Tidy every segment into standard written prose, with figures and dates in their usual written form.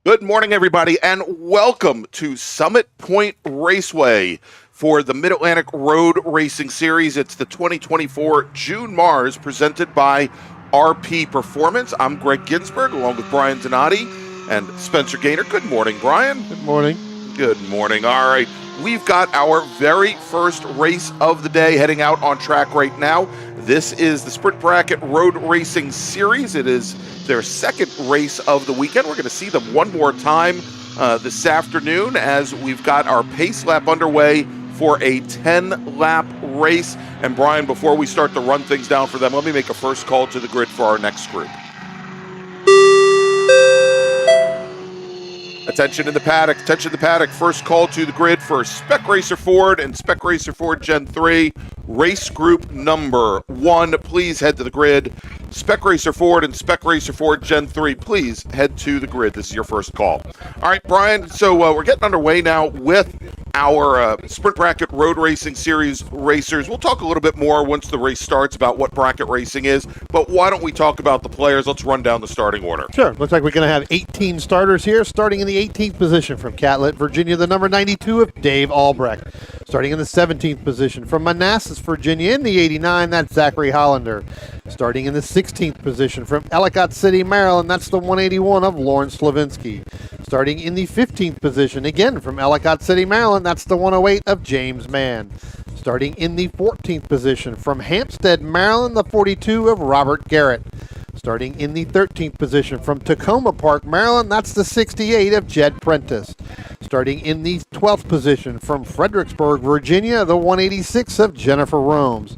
Good morning, everybody, and welcome to Summit Point Raceway for the Mid-Atlantic Road Racing Series. It's the 2024 June MARRS presented by RP Performance. I'm Greg Ginsberg, along with Brian Donati and Spencer Gaynor. Good morning, Brian. Good morning. Good morning. All right, we've got our very first race of the day heading out on track right now. This is the Sprint Bracket Road Racing Series. It is their second race of the weekend. We're going to see them one more time this afternoon as we've got our pace lap underway for a 10-lap race. And Brian, before we start to run things down for them, let me make a first call to the grid for our next group. Attention in the paddock, attention in the paddock. First call to the grid for Spec Racer Ford and Spec Racer Ford Gen 3. Race group number 1, please head to the grid. Spec Racer Ford and Spec Racer Ford Gen 3, please head to the grid. This is your first call. All right, Brian, so we're getting underway now with our Sprint Bracket Road Racing Series racers. We'll talk a little bit more once the race starts about what bracket racing is, but why don't we talk about the players? Let's run down the starting order. Sure. Looks like we're going to have 18 starters here, starting in the 18th position from Catlett, Virginia, the number 92 of Dave Albrecht. Starting in the 17th position from Manassas, Virginia, in the 89, that's Zachary Hollander. Starting in the 16th position from Ellicott City, Maryland, that's the 181 of Lawrence Slavinsky. Starting in the 15th position, again from Ellicott City, Maryland, that's the 108 of James Mann. Starting in the 14th position from Hampstead, Maryland, the 42 of Robert Garrett. Starting in the 13th position from Tacoma Park, Maryland, that's the 68 of Jed Prentice. Starting in the 12th position from Fredericksburg, Virginia, the 186 of Jennifer Romes.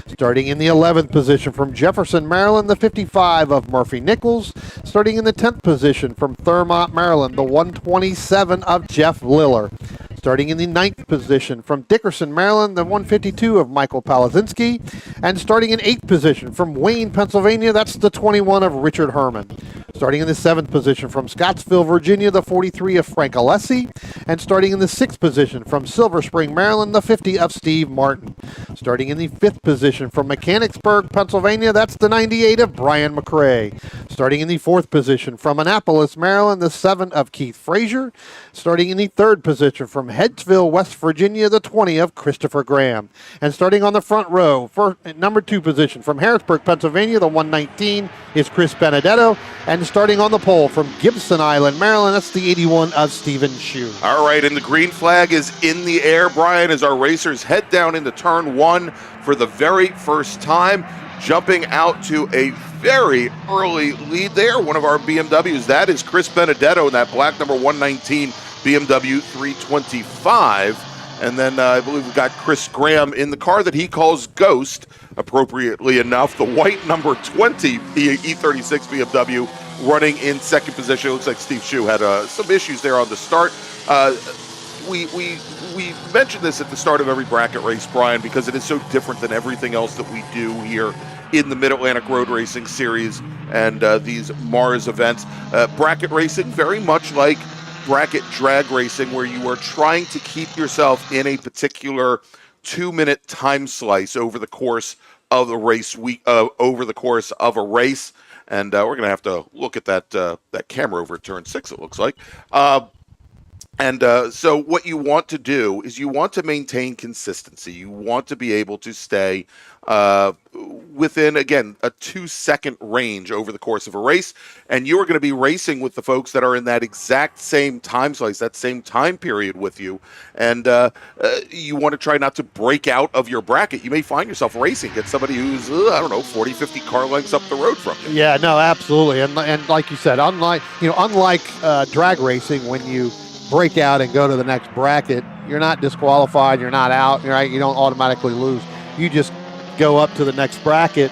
Starting in the 11th position from Jefferson, Maryland, the 55 of Murphy Nichols. Starting in the 10th position from Thurmont, Maryland, the 127 of Jeff Liller. Starting in the 9th position from Dickerson, Maryland, the 152 of Michael Palazinski. And starting in 8th position from Wayne, Pennsylvania, that's the 21 of Richard Herman. Starting in the 7th position from Scottsville, Virginia, the 43 of Frank Alessi. And starting in the 6th position from Silver Spring, Maryland, the 50 of Steve Martin. Starting in the 5th position from Mechanicsburg, Pennsylvania, that's the 98 of Brian McRae. Starting in the 4th position from Annapolis, Maryland, the 7 of Keith Frazier. Starting in the 3rd position from Headsville, West Virginia, the 20 of Christopher Graham. And starting on the front row, for number 2 position from Harrisburg, Pennsylvania, the 119 is Chris Benedetto. And starting on the pole from Gibson Island, Maryland, that's the 81 of Stephen Shue. All right, and the green flag is in the air, Brian, as our racers head down into turn 1 for the very first time, jumping out to a very early lead there. One of our BMWs, that is Chris Benedetto in that black number 119 BMW 325. And then I believe we've got Chris Graham in the car that he calls Ghost, appropriately enough, the white number 20 E36 BMW running in second position. It looks like Steve Shue had some issues there on the start. We mentioned this at the start of every bracket race, Brian, because it is so different than everything else that we do here in the Mid-Atlantic Road Racing Series and these MARRS events. Bracket racing, very much like bracket drag racing, where you are trying to keep yourself in a particular 2-minute time slice over the course of the race over the course of a race. And we're going to have to look at that camera over at turn 6, it looks like. So what you want to do is you want to maintain consistency. You want to be able to stay within, again, a 2-second range over the course of a race. And you are going to be racing with the folks that are in that exact same time slice, that same time period with you. And you want to try not to break out of your bracket. You may find yourself racing against somebody who's, 40, 50 car lengths up the road from you. Yeah, no, absolutely. And like you said, unlike drag racing, when you break out and go to the next bracket, you're not disqualified, you're not out, right? You don't automatically lose. You just go up to the next bracket,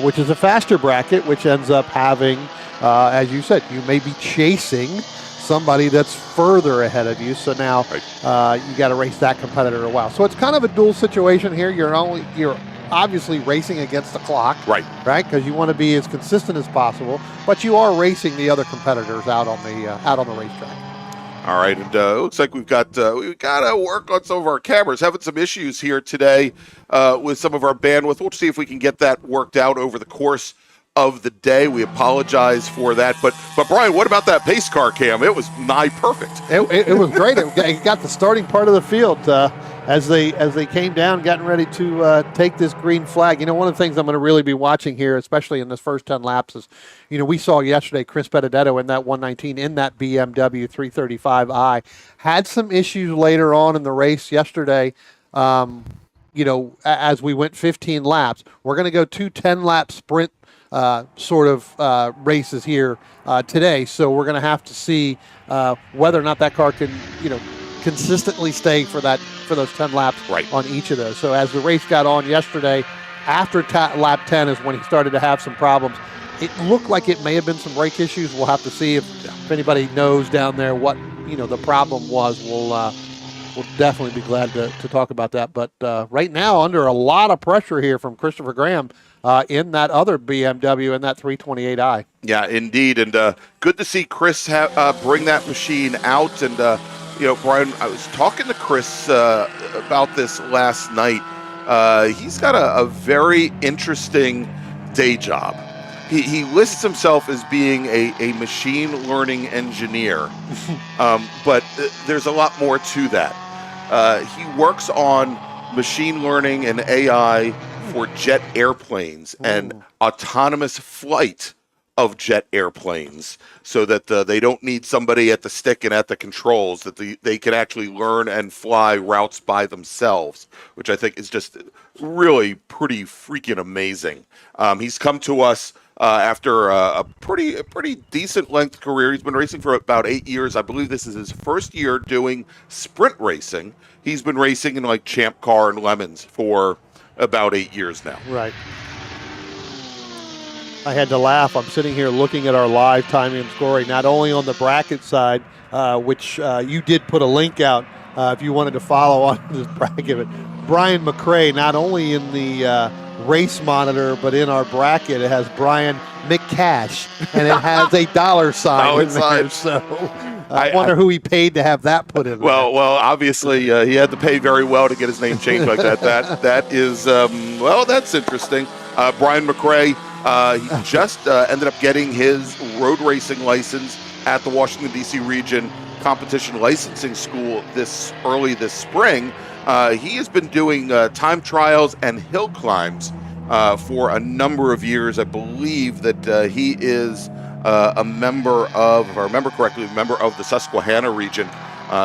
which is a faster bracket, which ends up having, as you said, you may be chasing somebody that's further ahead of you. So now you got to race that competitor a while. So it's kind of a dual situation here. You're obviously racing against the clock, right? Because you want to be as consistent as possible, but you are racing the other competitors out on the racetrack. All right, and it looks like we've got to work on some of our cameras. Having some issues here today with some of our bandwidth. We'll see if we can get that worked out over the course of the day. We apologize for that. But Brian, what about that pace car cam? It was nigh perfect. It was great. It got the starting part of the field as they came down, getting ready to take this green flag. One of the things I'm going to really be watching here, especially in this first 10 laps, is, we saw yesterday Chris Benedetto in that 119 in that BMW 335i had some issues later on in the race yesterday. As we went 15 laps, we're going to go 2 10-lap sprint races here today. So we're going to have to see whether or not that car can, consistently stay for those 10 laps on each of those. So as the race got on yesterday, after lap 10 is when he started to have some problems. It looked like it may have been some brake issues. We'll have to see if anybody knows down there what the problem was. We'll definitely be glad to talk about that. But right now, under a lot of pressure here from Christopher Graham in that other BMW, in that 328i. Yeah, indeed. And good to see Chris bring that machine out. And, Brian, I was talking to Chris about this last night. He's got a very interesting day job. He lists himself as being a machine learning engineer, but there's a lot more to that. He works on machine learning and AI for jet airplanes and autonomous flight of jet airplanes, so that they don't need somebody at the stick and at the controls, that they can actually learn and fly routes by themselves, which I think is just really pretty freaking amazing. He's come to us after a pretty decent length career. He's been racing for about 8 years. I believe this is his first year doing sprint racing. He's been racing in like Champ Car and Lemons for about 8 years now. Right. I had to laugh. I'm sitting here looking at our live timing and scoring, not only on the bracket side, which you did put a link out if you wanted to follow on this bracket. But Brian McRae, not only in the race monitor, but in our bracket, it has Brian McCash, and it has a dollar sign in there. So I wonder who he paid to have that put in there. Well, obviously he had to pay very well to get his name changed like that. That is, that's interesting. Brian McRae, he just ended up getting his road racing license at the Washington, D.C. Region Competition Licensing School this spring. He has been doing time trials and hill climbs for a number of years. I believe that he is a member of, if I remember correctly, a member of the Susquehanna region.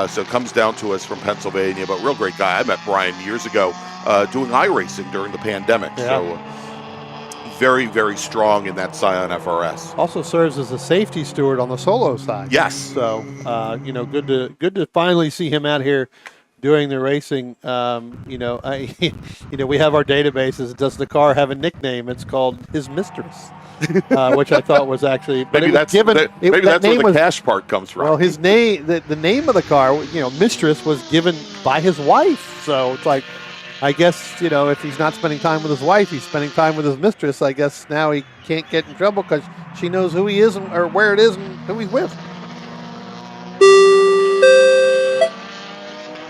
So comes down to us from Pennsylvania, but real great guy. I met Brian years ago doing iRacing during the pandemic. Yeah. So very, very strong in that Scion FRS. Also serves as a safety steward on the solo side. Yes. So, good to finally see him out here doing the racing. We have our databases. Does the car have a nickname? It's called his mistress, which I thought was actually. But maybe that's where the cash part comes from. Well, his name, the name of the car, mistress, was given by his wife. So it's like, I guess, if he's not spending time with his wife, he's spending time with his mistress. I guess now he can't get in trouble because she knows who he is or where it is and who he's with.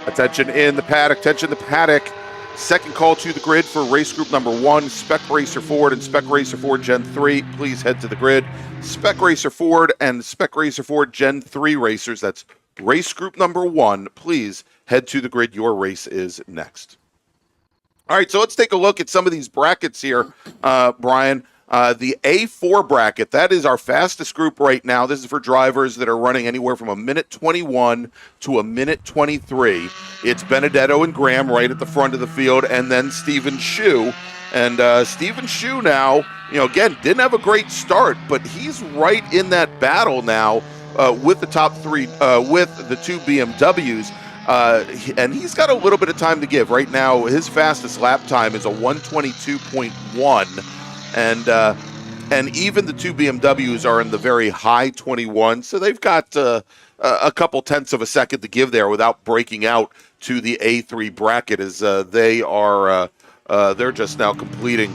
Attention in the paddock. Attention the paddock. Second call to the grid for race group number 1, Spec Racer Ford and Spec Racer Ford Gen 3. Please head to the grid. Spec Racer Ford and Spec Racer Ford Gen 3 racers. That's race group number 1. Please head to the grid. Your race is next. All right, so let's take a look at some of these brackets here, Brian. The A4 bracket, that is our fastest group right now. This is for drivers that are running anywhere from a minute 21 to a minute 23. It's Benedetto and Graham right at the front of the field, and then Stephen Shu. And Stephen Shu now, again, didn't have a great start, but he's right in that battle now with the top three, with the 2 BMWs. And he's got a little bit of time to give. Right now, his fastest lap time is a 122.1. And even the 2 BMWs are in the very high 21, so they've got a couple tenths of a second to give there without breaking out to the A3 bracket, as they're just now completing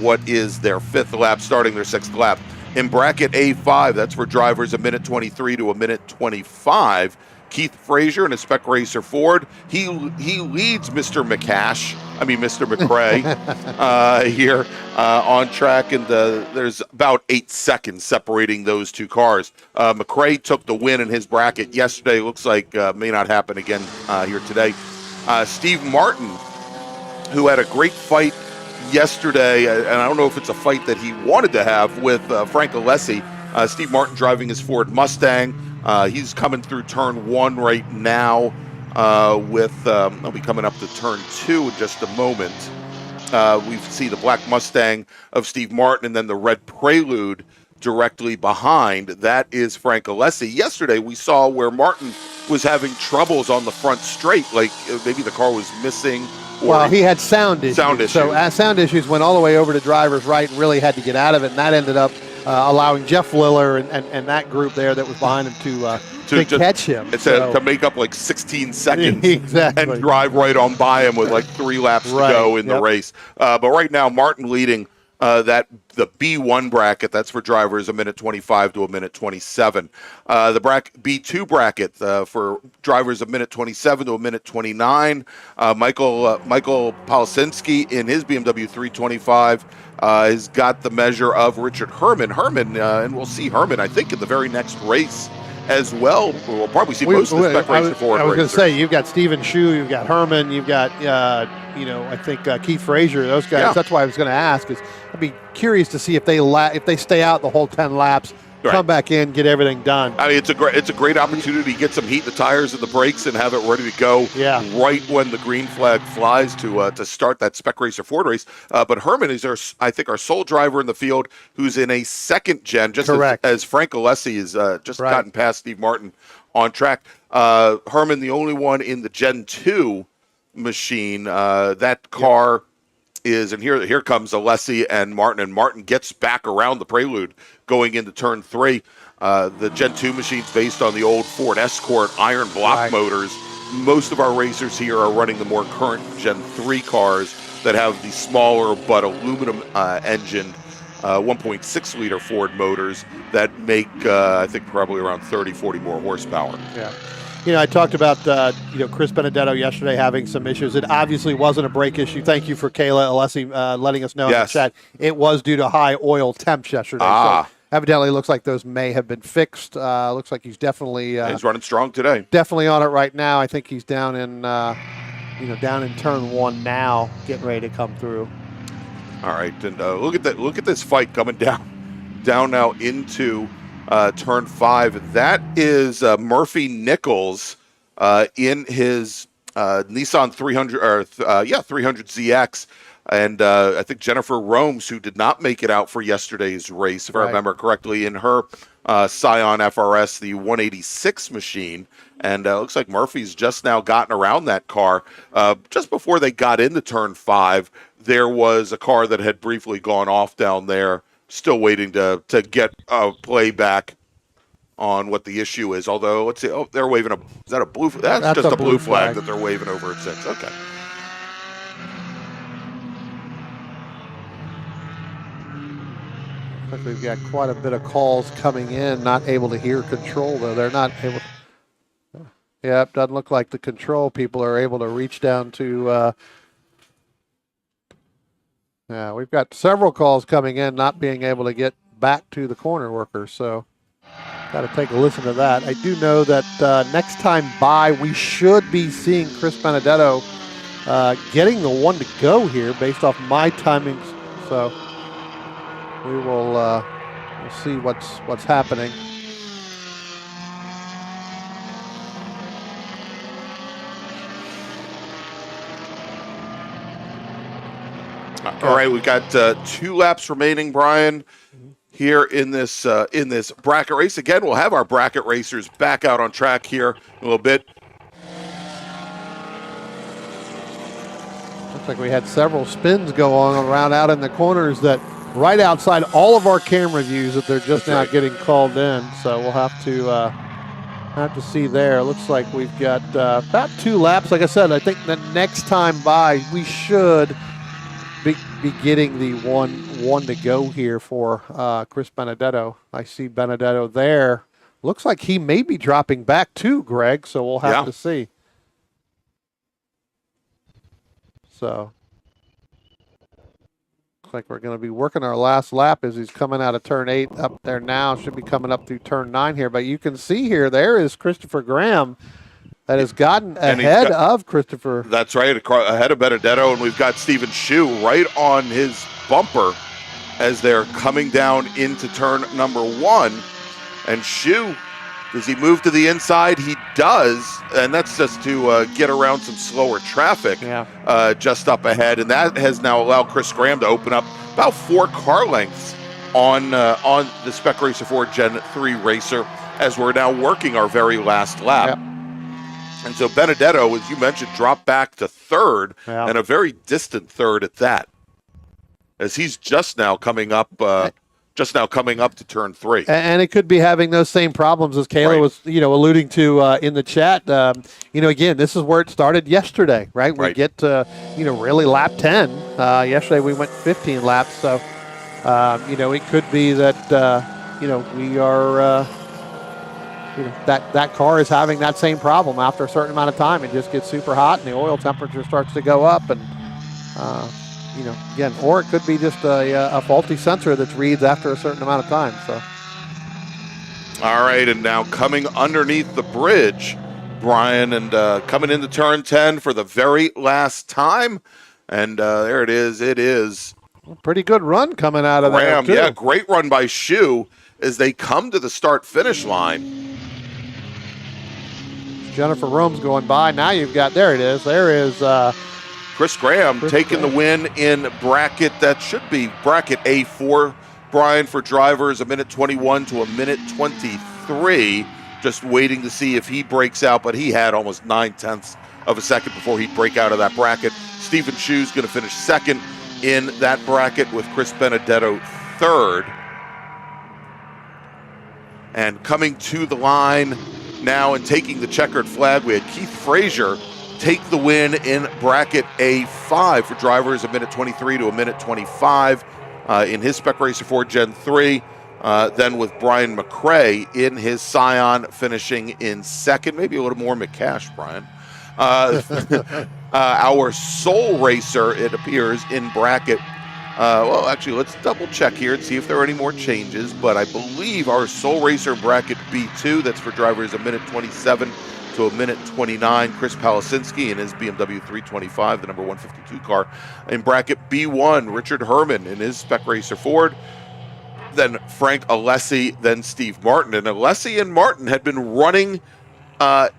what is their 5th lap, starting their 6th lap. In bracket A5, that's for drivers a minute 23 to a minute 25. Keith Frazier in a Spec Racer Ford, he leads Mr. McCash Mr. McRae, here on track, and there's about 8 seconds separating those two cars. McRae took the win in his bracket yesterday. Looks like may not happen again here today. Steve Martin, who had a great fight yesterday, and I don't know if it's a fight that he wanted to have with Frank Alessi. Steve Martin driving his Ford Mustang. He's coming through turn 1 right now. I'll be coming up to turn 2 in just a moment. We see the black Mustang of Steve Martin, and then the red Prelude directly behind. That is Frank Alessi. Yesterday, we saw where Martin was having troubles on the front straight, like maybe the car was missing. Well, he had sound issues. So sound issues went all the way over to driver's right and really had to get out of it, and that ended up allowing Jeff Liller and that group there that was behind him to catch him. To make up like 16 seconds exactly. And drive right on by him with like 3 laps to go in the race. But right now, Martin leading the B1 bracket. That's for drivers, 1:25 to 1:27. The B2 bracket for drivers, 1:27 to 1:29. Michael Polisinski in his BMW 325 has got the measure of Richard Herman. And we'll see Herman, I think, in the very next race as well. We'll probably see most of the Spec Racer Ford. I was going to say, you've got Stephen Shu, you've got Herman, you've got I think Keith Frazier. Those guys. Yeah. That's why I was going to ask. I'd be curious to see if they stay out the whole 10 laps. Right. Come back in, get everything done. It's a great opportunity to get some heat in the tires and the brakes and have it ready to go. Yeah. Right when the green flag flies to start that Spec Racer Ford race. But Herman is our sole driver in the field who's in a second gen, just as Frank Alessi has just gotten past Steve Martin on track. Herman, the only one in the Gen 2 machine. That car is, and here comes Alessi and Martin gets back around the Prelude going into turn 3. The Gen 2 machine's based on the old Ford Escort iron block motors. Most of our racers here are running the more current Gen 3 cars that have the smaller but aluminum engined 1.6 liter Ford motors that make, I think, probably around 30, 40 more horsepower. Yeah. I talked about, Chris Benedetto yesterday having some issues. It obviously wasn't a brake issue. Thank you for Kayla Alessi letting us know in the chat. It was due to high oil temps yesterday. So evidently, it looks like those may have been fixed. Looks like he's definitely he's running strong today. Definitely on it right now. I think he's down in turn 1 now, getting ready to come through. All right, and look at this fight coming down now into turn 5. That is Murphy Nichols in his Nissan 300ZX, and I think Jennifer Romes, who did not make it out for yesterday's race, if I remember correctly, in her Scion FRS, the 186 machine. And looks like Murphy's just now gotten around that car. Just before they got into turn 5, there was a car that had briefly gone off down there. Still waiting to get a playback on what the issue is. Although, let's see. Oh, they're waving is that a blue? That's just a blue flag that they're waving over at 6. Okay. Looks like we've got quite a bit of calls coming in. Not able to hear control though. They're not able. Yeah, it doesn't look like the control people are able to reach down to. Yeah, we've got several calls coming in, not being able to get back to the corner workers, so got to take a listen to that. I do know that next time by, we should be seeing Chris Benedetto getting the 1 to go here based off my timings, so we will we'll see what's happening. All right, we've got 2 laps remaining, Brian, here in this bracket race. Again, we'll have our bracket racers back out on track here in a little bit. Looks like we had several spins go on around out in the corners that right outside all of our camera views that they're just now getting called in. So we'll have to see there. Looks like we've got about 2 laps. Like I said, I think the next time by we should be getting the one to go here for Chris Benedetto. I see Benedetto there. Looks like he may be dropping back too, Greg, so we'll have to see. So like we're going to be working our last lap as he's coming out of turn 8 up there now. Should be coming up through turn 9 here. But you can see here, there is Christopher Graham that has gotten ahead of Christopher. That's right, ahead of Benedetto. And we've got Stephen Shu right on his bumper as they're coming down into turn number 1. And Shu, does he move to the inside? He does, and that's just to get around some slower traffic just up ahead. And that has now allowed Chris Graham to open up about 4 car lengths on the Spec Racer 4 Gen 3 racer as we're now working our very last lap. Yeah. And so Benedetto, as you mentioned, dropped back to 3rd, and a very distant 3rd at that, as he's just now coming up to turn 3. And it could be having those same problems as Kayla was, alluding to in the chat. Again, this is where it started yesterday, right? We get to, really lap 10. Yesterday we went 15 laps, so it could be that we are. That car is having that same problem after a certain amount of time. It just gets super hot and the oil temperature starts to go up, and again, or it could be just a faulty sensor that reads after a certain amount of time. So, all right, and now coming underneath the bridge, Brian, and coming into turn 10 for the very last time, and there it is. It is a pretty good run coming out of Graham. there, too. Yeah, great run by Shu as they come to the start-finish line. Jennifer Rome's going by. Now you've got, there it is. There is Chris Graham taking the win in bracket, that should be bracket A4, Brian, for drivers, a minute 21 to a minute 23. Just waiting to see if he breaks out, but he had almost 9/10 of a second before he'd break out of that bracket. Stephen Shu's going to finish 2nd in that bracket with Chris Benedetto 3rd. And coming to the line now and taking the checkered flag, we had Keith Frazier take the win in bracket A5 for drivers, a minute 23 to a minute 25 in his Spec Racer 4 Gen 3. Then with Brian McRae in his Scion finishing in 2nd, maybe a little more McCash, Brian. Our Soul Racer, it appears, in bracket. Well, actually, let's double check here and see if there are any more changes. But I believe our Soul Racer in bracket B2, that's for drivers a minute 27 to a minute 29. Chris Palasinski in his BMW 325, the number 152 car. In bracket B1, Richard Herman in his Spec Racer Ford. Then Frank Alessi, then Steve Martin. And Alessi and Martin had been running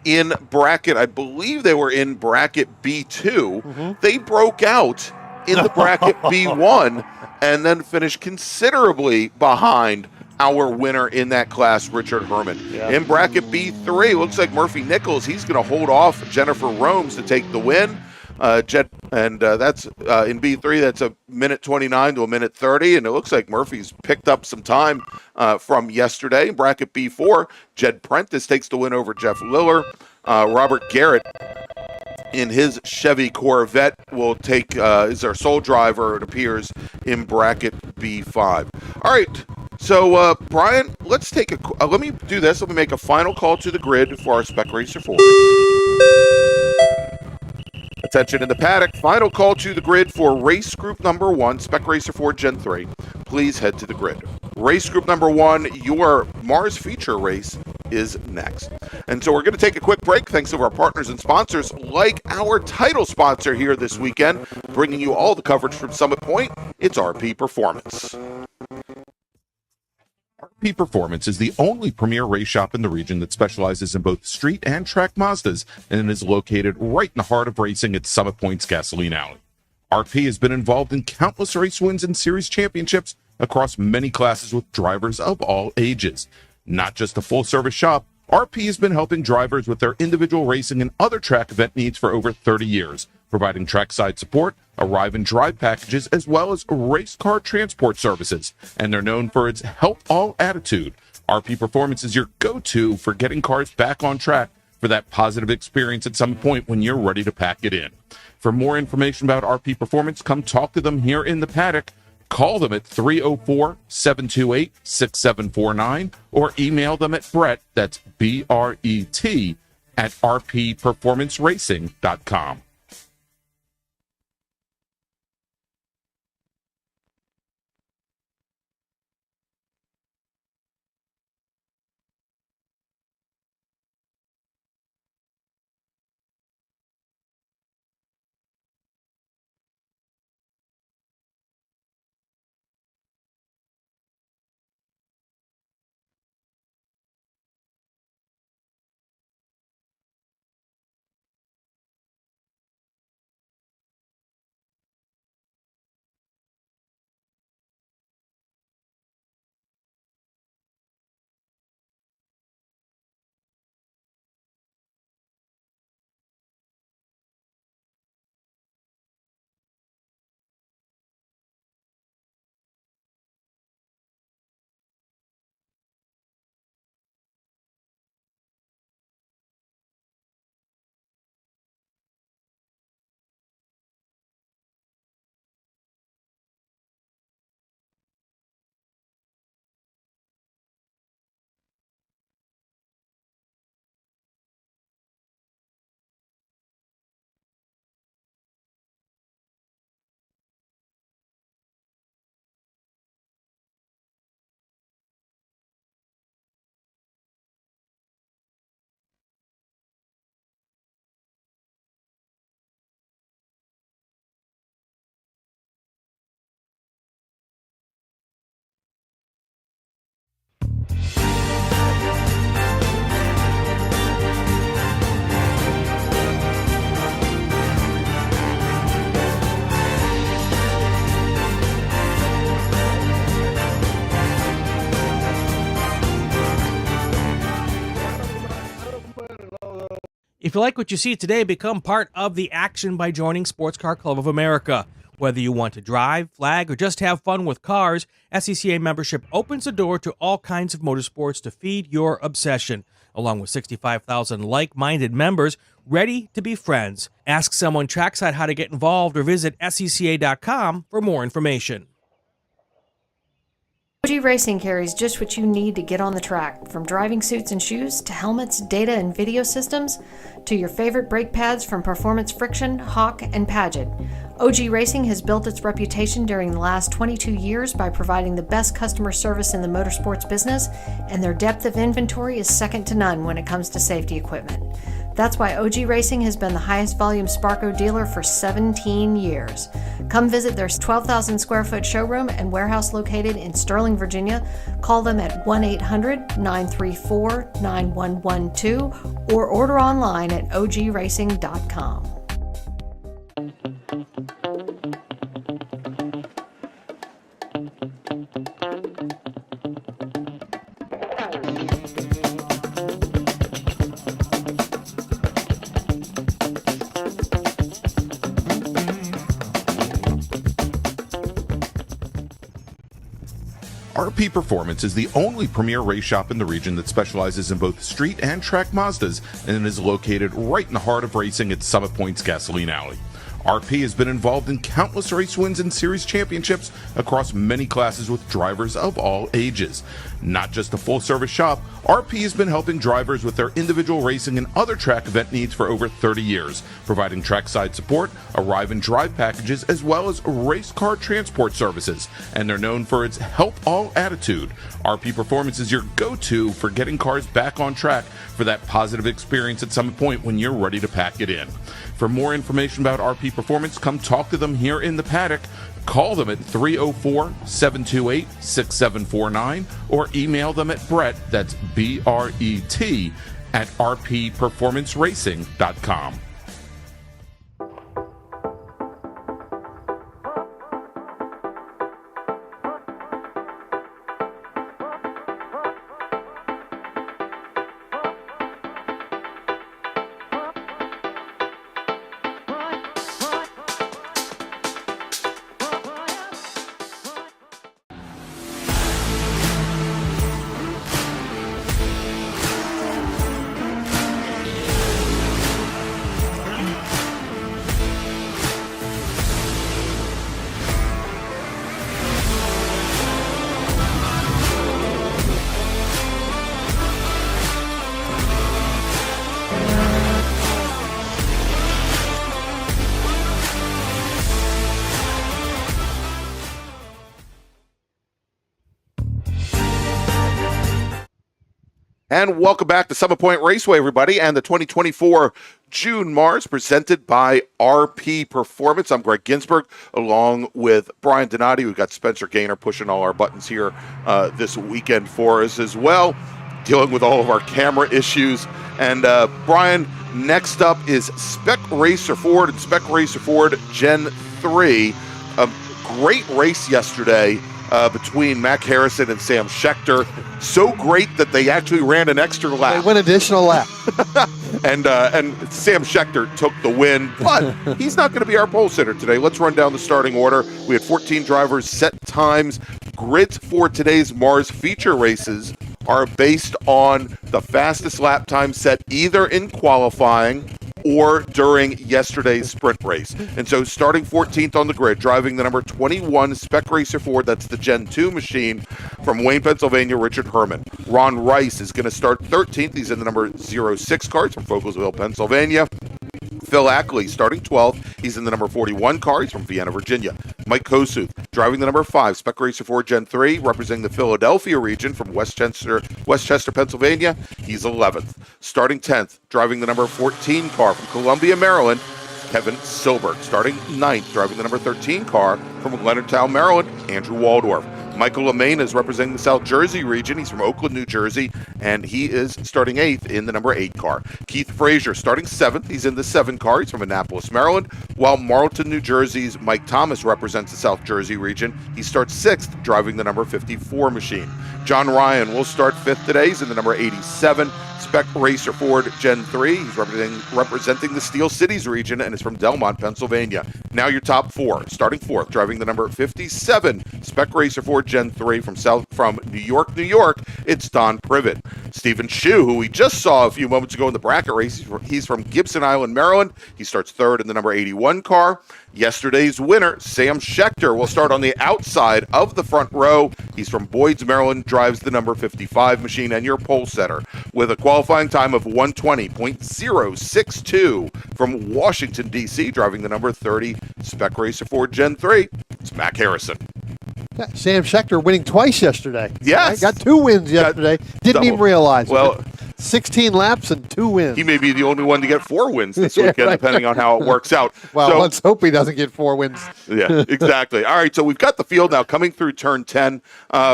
in bracket, I believe they were in bracket B2. Mm-hmm. They broke out in the bracket B1 and then finished considerably behind our winner in that class, Richard Herman. Yeah. In bracket B3, looks like Murphy Nichols, he's going to hold off Jennifer Romes to take the win. That's in B3, that's a minute 29 to a minute 30, and it looks like Murphy's picked up some time from yesterday. In bracket B4, Jed Prentice takes the win over Jeff Liller. Robert Garrett in his Chevy Corvette will take is our sole driver, it appears, in bracket B5. All right, so Brian, let's take a let me do this. Let me make a final call to the grid for our Spec Racer 4. Attention in the paddock. Final call to the grid for race group number 1, Spec Racer 4 Gen 3. Please head to the grid. Race group number 1, your MARRS feature race is next. And so we're going to take a quick break thanks to our partners and sponsors like our title sponsor here this weekend, bringing you all the coverage from Summit Point. It's RP Performance. RP Performance is the only premier race shop in the region that specializes in both street and track Mazdas and is located right in the heart of racing at Summit Point's Gasoline Alley. RP has been involved in countless race wins and series championships across many classes with drivers of all ages. Not just a full-service shop, RP has been helping drivers with their individual racing and other track event needs for over 30 years, providing trackside support, arrive and drive packages, as well as race car transport services. And they're known for its help all attitude. RP Performance is your go-to for getting cars back on track for that positive experience at some point when you're ready to pack it in. For more information about RP Performance, come talk to them here in the paddock. Call them at 304-728-6749 or email them at Brett, that's B-R-E-T, at rpperformanceracing.com. you like what you see today, become part of the action by joining Sports Car Club of America. Whether you want to drive, flag, or just have fun with cars, SCCA membership opens the door to all kinds of motorsports to feed your obsession, along with 65,000 like-minded members ready to be friends. Ask someone trackside how to get involved or visit SCCA.com for more information. OG Racing carries just what you need to get on the track, from driving suits and shoes to helmets, data and video systems, to your favorite brake pads from Performance Friction, Hawk, and Paget. OG Racing has built its reputation during the last 22 years by providing the best customer service in the motorsports business, and their depth of inventory is second to none when it comes to safety equipment. That's why OG Racing has been the highest volume Sparco dealer for 17 years. Come visit their 12,000 square foot showroom and warehouse located in Sterling, Virginia. Call them at 1-800-934-9112 or order online at ogracing.com. RP Performance is the only premier race shop in the region that specializes in both street and track Mazdas and is located right in the heart of racing at Summit Point's Gasoline Alley. RP has been involved in countless race wins and series championships across many classes with drivers of all ages. Not just a full-service shop, RP has been helping drivers with their individual racing and other track event needs for over 30 years, providing trackside support, arrive and drive packages, as well as race car transport services. And they're known for its help all attitude. RP Performance is your go-to for getting cars back on track for that positive experience at Summit Point when you're ready to pack it in. For more information about RP Performance, come talk to them here in the paddock. Call them at 304-728-6749 or email them at Brett, that's B-R-E-T, at rpperformanceracing.com. And welcome back to Summit Point Raceway, everybody, and the 2024 June MARRS presented by RP Performance. I'm Greg Ginsburg, along with Brian Donati. We've got Spencer Gaynor pushing all our buttons here this weekend for us as well, dealing with all of our camera issues. And Brian, next up is Spec Racer Ford and Spec Racer Ford Gen 3. A great race yesterday between Mac Harrison and Sam Schechter. So great that they actually ran an extra lap. They went additional lap. and Sam Schechter took the win, but he's not going to be our pole sitter today. Let's run down the starting order. We had 14 drivers, set times. Grids for today's MARRS feature races are based on the fastest lap time set either in qualifying or during yesterday's sprint race. And so starting 14th on the grid, driving the number 21 Spec Racer Ford, that's the Gen 2 machine from Wayne, Pennsylvania, Richard Herman. Ron Rice is going to start 13th. He's in the number 06 cars from Fogelsville, Pennsylvania. Phil Ackley starting 12th. He's in the number 41 car. He's from Vienna, Virginia. Mike Kosuth driving the number 5 Spec Racer Ford Gen 3, representing the Philadelphia region from Westchester, Pennsylvania. He's 11th. Starting 10th, driving the number 14 car from Columbia, Maryland, Kevin Silberg. Starting 9th, driving the number 13 car from Leonardtown, Maryland, Andrew Waldorf. Michael LeMain is representing the South Jersey region. He's from Oakland, New Jersey, and he is starting 8th in the number 8 car. Keith Frazier starting 7th. He's in the 7 car. He's from Annapolis, Maryland, while Marlton, New Jersey's Mike Thomas represents the South Jersey region. He starts 6th, driving the number 54 machine. John Ryan will start 5th today. He's in the number 87. Spec Racer Ford Gen 3. He's representing the Steel Cities region and is from Delmont, Pennsylvania. Now your top four. Starting fourth, driving the number 57 Spec Racer Ford Gen 3 from New York, New York, it's Don Privet. Stephen Shu, who we just saw a few moments ago in the bracket race, he's from Gibson Island, Maryland. He starts third in the number 81 car. Yesterday's winner, Sam Schechter, will start on the outside of the front row. He's from Boyds, Maryland, drives the number 55 machine, and your pole setter with a qualifying time of 1:20.062 from Washington, D.C., driving the number 30 Spec Racer Ford Gen 3. It's Mac Harrison. Yeah, Sam Schechter winning twice yesterday. Yes. Right? Got 2 wins yesterday. Didn't even realize it. 16 laps and 2 wins. He may be the only one to get 4 wins this weekend, depending on how it works out. Well, let's hope he doesn't get 4 wins. Yeah, exactly. All right, so we've got the field now coming through turn 10,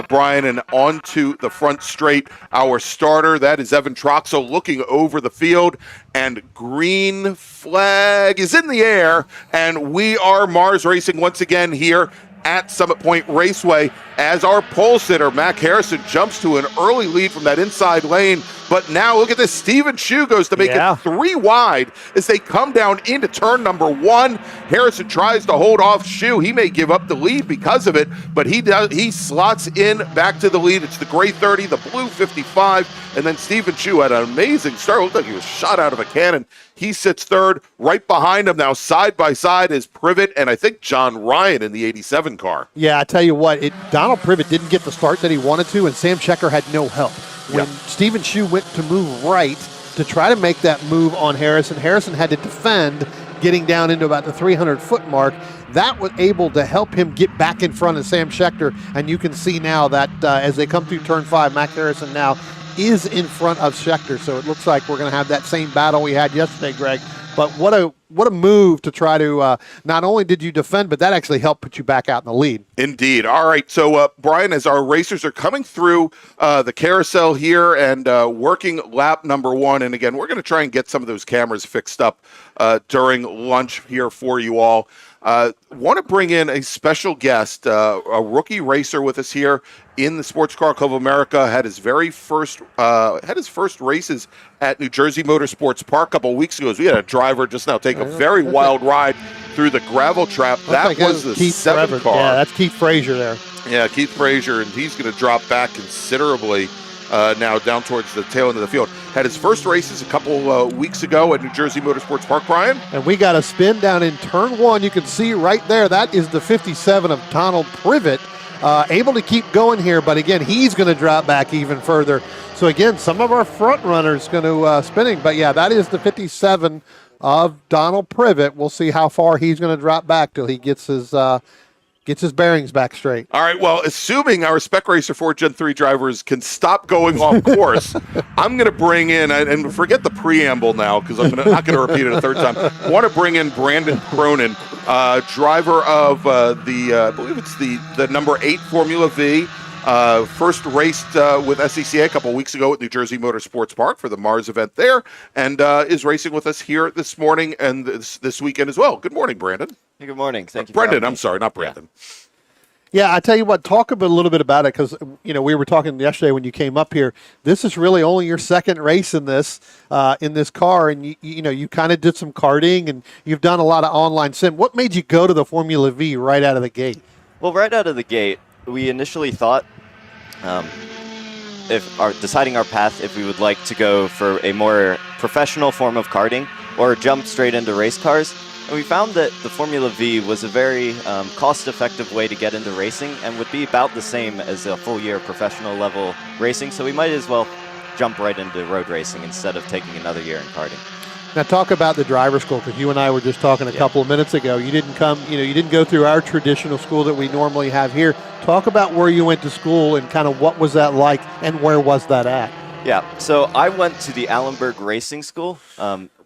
Brian, and onto the front straight. Our starter, that is Evan Troxel, looking over the field, and green flag is in the air, and we are MARRS Racing once again here at Summit Point Raceway as our pole sitter, Mac Harrison, jumps to an early lead from that inside lane. But now look at this. Stephen Shu goes to make it 3 wide as they come down into turn number 1. Harrison tries to hold off Shu. He may give up the lead because of it, but he slots in back to the lead. It's the gray 30, the blue 55, and then Stephen Shu had an amazing start. It looked like he was shot out of a cannon. He sits third. Right behind him now, side by side, is Privet and I think John Ryan in the 87 car. Yeah, I tell you what, Donald Privet didn't get the start that he wanted to, and Sam Schechter had no help. When Stephen Shu went to move right to try to make that move on Harrison, Harrison had to defend, getting down into about the 300-foot mark. That was able to help him get back in front of Sam Schechter, and you can see now that as they come through turn 5, Mac Harrison now is in front of Schechter, so it looks like we're going to have that same battle we had yesterday, Greg. But what a move to try to not only did you defend, but that actually helped put you back out in the lead. Indeed. All right. So, Brian, as our racers are coming through the carousel here and working lap number 1, and again, we're going to try and get some of those cameras fixed up during lunch here for you all. Want to bring in a special guest, a rookie racer with us here in the Sports Car Club of America. Had his first races at New Jersey Motorsports Park a couple of weeks ago. We had a driver just now take a very wild ride through the gravel trap. That was the Keith 7 car. Yeah, that's Keith Frazier there. Yeah, Keith Frazier, and he's going to drop back considerably now down towards the tail end of the field. Had his first races a couple weeks ago at New Jersey Motorsports Park, Brian. And we got a spin down in turn 1. You can see right there, that is the 57 of Donald Privet. Able to keep going here, but again, he's going to drop back even further. So again, some of our front runners going to spinning, but yeah, that is the 57 of Donald Privet. We'll see how far he's going to drop back till he gets his bearings back straight. All right, well, assuming our Spec Racer 4 Gen 3 drivers can stop going off course, I'm going to bring in, and forget the preamble now because I'm not going to repeat it a third time. I want to bring in Brandon Cronin, driver of I believe it's the number 8 Formula V. First raced with SCCA a couple weeks ago at New Jersey Motorsports Park for the MARRS event there, and is racing with us here this morning and this weekend as well. Good morning, Brandon. Hey, good morning. Thank you. Brendan, I'm sorry, not Brandon. Yeah, I tell you what, talk a little bit about it because, we were talking yesterday when you came up here. This is really only your second race in this car, and you kind of did some karting and you've done a lot of online sim. What made you go to the Formula V right out of the gate? Well, right out of the gate, we initially thought deciding our path if we would like to go for a more professional form of karting or jump straight into race cars. And we found that the Formula V was a very cost-effective way to get into racing and would be about the same as a full year professional level racing. So we might as well jump right into road racing instead of taking another year in karting. Now talk about the driver school, because you and I were just talking a couple of minutes ago. You didn't you didn't go through our traditional school that we normally have here. Talk about where you went to school and kind of what was that like and where was that at? Yeah, so I went to the Allenberg Racing School,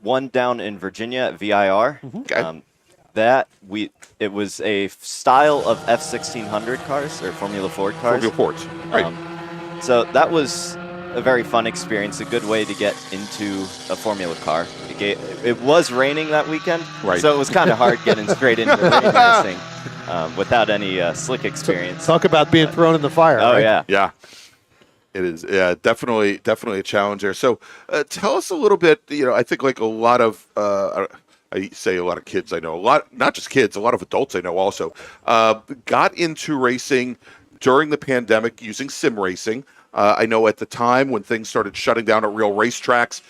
one down in Virginia at VIR. Okay. It was a style of F1600 cars or Formula Ford cars. Formula Fords, right. So that was a very fun experience, a good way to get into a Formula car. It was raining that weekend, right. So it was kind of hard getting straight into rain racing without any slick experience. Talk about being thrown in the fire. Oh, right? yeah. Yeah. It is, yeah, definitely a challenge there. So tell us a little bit, I think like a lot of, I say a lot of kids I know, not just kids, a lot of adults I know also, got into racing during the pandemic using sim racing. I know at the time when things started shutting down at real racetracks,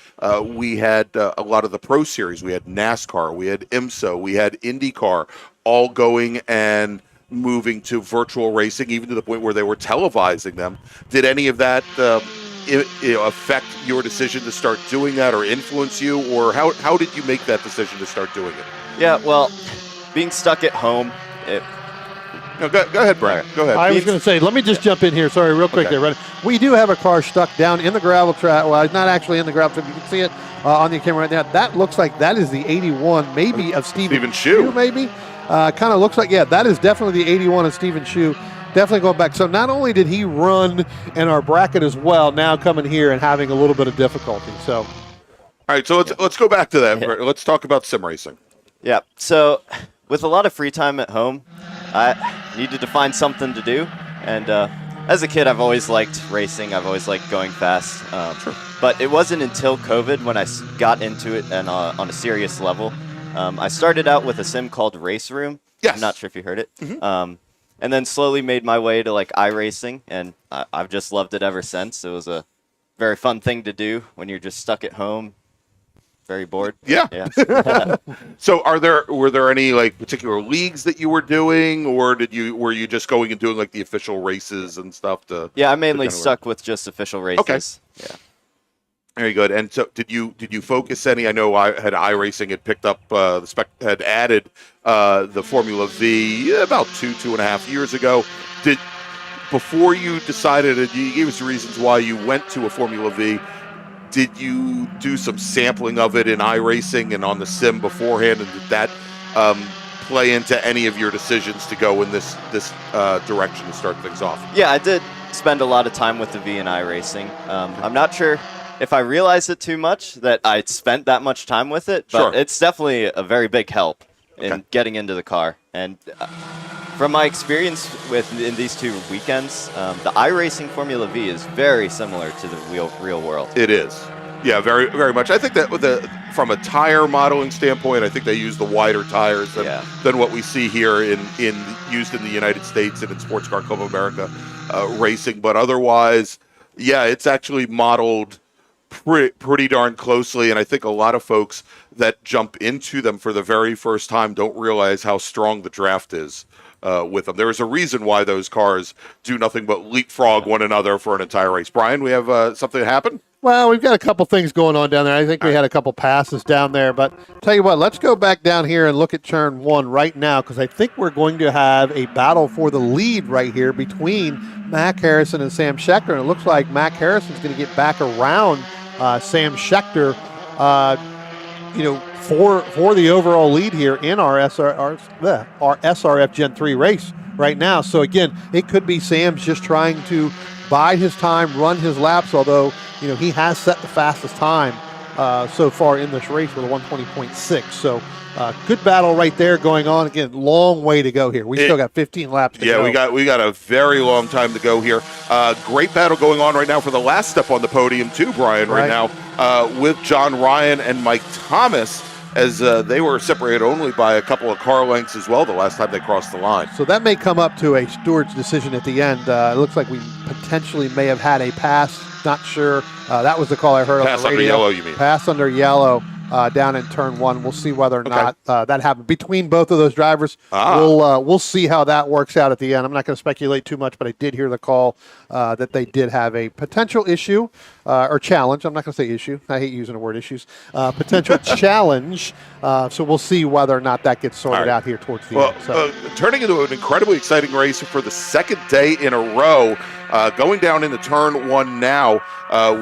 we had a lot of the Pro Series. We had NASCAR, we had IMSA, we had IndyCar, all going and moving to virtual racing, even to the point where they were televising them. Did any of that affect your decision to start doing that or influence you? Or how did you make that decision to start doing it? Yeah, well, being stuck at home, No, go ahead, Brian. Go ahead. I was going to say, let me just jump in here. Sorry, real quick there, Red. We do have a car stuck down in the gravel track. Well, it's not actually in the gravel track. You can see it on the camera right now. That looks like that is the 81, maybe of Stephen Shue, maybe. Kind of looks like, yeah, that is definitely the 81 of Stephen Shue. Definitely going back. So not only did he run in our bracket as well, now coming here and having a little bit of difficulty. So, all right, so let's go back to that. Yeah. Let's talk about sim racing. Yeah. So with a lot of free time at home, I needed to find something to do. And as a kid, I've always liked racing. I've always liked going fast. Sure. But it wasn't until COVID when I got into it and on a serious level. I started out with a sim called Race Room. Yes. I'm not sure if you heard it. Mm-hmm. And then slowly made my way to like iRacing, and I've just loved it ever since. It was a very fun thing to do when you're just stuck at home, very bored. Yeah. So were there any like particular leagues that you were doing, or were you just going and doing like the official races and stuff? Yeah, I mainly stuck with just official races. Okay. Yeah. Very good. And so did you focus any? I know I had iRacing had picked up had added the Formula V about 2.5 years ago. Before you decided, you gave us the reasons why you went to a Formula V. Did you do some sampling of it in iRacing and on the sim beforehand, and did that play into any of your decisions to go in this direction to start things off? Yeah, I did spend a lot of time with the V in iRacing. I'm not sure if I realized it too much that I spent that much time with it, but it's definitely a very big help in getting into the car. And from my experience in these 2 weekends, the iRacing Formula V is very similar to the real world. It is. Yeah, very, very much. I think that from a tire modeling standpoint, I think they use the wider tires than what we see here used in the United States and in Sports Car Club of America racing. But otherwise, yeah, it's actually modeled pretty darn closely, and I think a lot of folks that jump into them for the very first time don't realize how strong the draft is with them. There is a reason why those cars do nothing but leapfrog one another for an entire race. Brian, we have something happen? Well, we've got a couple things going on down there. I think we had a couple passes down there, but tell you what, let's go back down here and look at turn 1 right now, because I think we're going to have a battle for the lead right here between Mac Harrison and Sam Schechter, and it looks like Mac Harrison's going to get back around Sam Schechter, for the overall lead here in our SRF Gen 3 race right now. So again, it could be Sam's just trying to bide his time, run his laps, although he has set the fastest time so far in this race with a 120.6. So good battle right there going on. Again, long way to go here. We still got 15 laps to go. Yeah, we got a very long time to go here. Great battle going on right now for the last step on the podium too, Brian, right now with John Ryan and Mike Thomas, as they were separated only by a couple of car lengths as well the last time they crossed the line. So that may come up to a steward's decision at the end. It looks like we potentially may have had a pass. Not sure. That was the call I heard on the radio. Pass under yellow, you mean? Pass under yellow down in turn 1. We'll see whether or not that happened between both of those drivers. We'll see how that works out at the end. I'm not going to speculate too much, but I did hear the call that they did have a potential issue or challenge. I'm not going to say issue. I hate using the word issues. Potential challenge. So we'll see whether or not that gets sorted out here towards the end. So. Turning into an incredibly exciting race for the second day in a row. Going down into turn 1 now.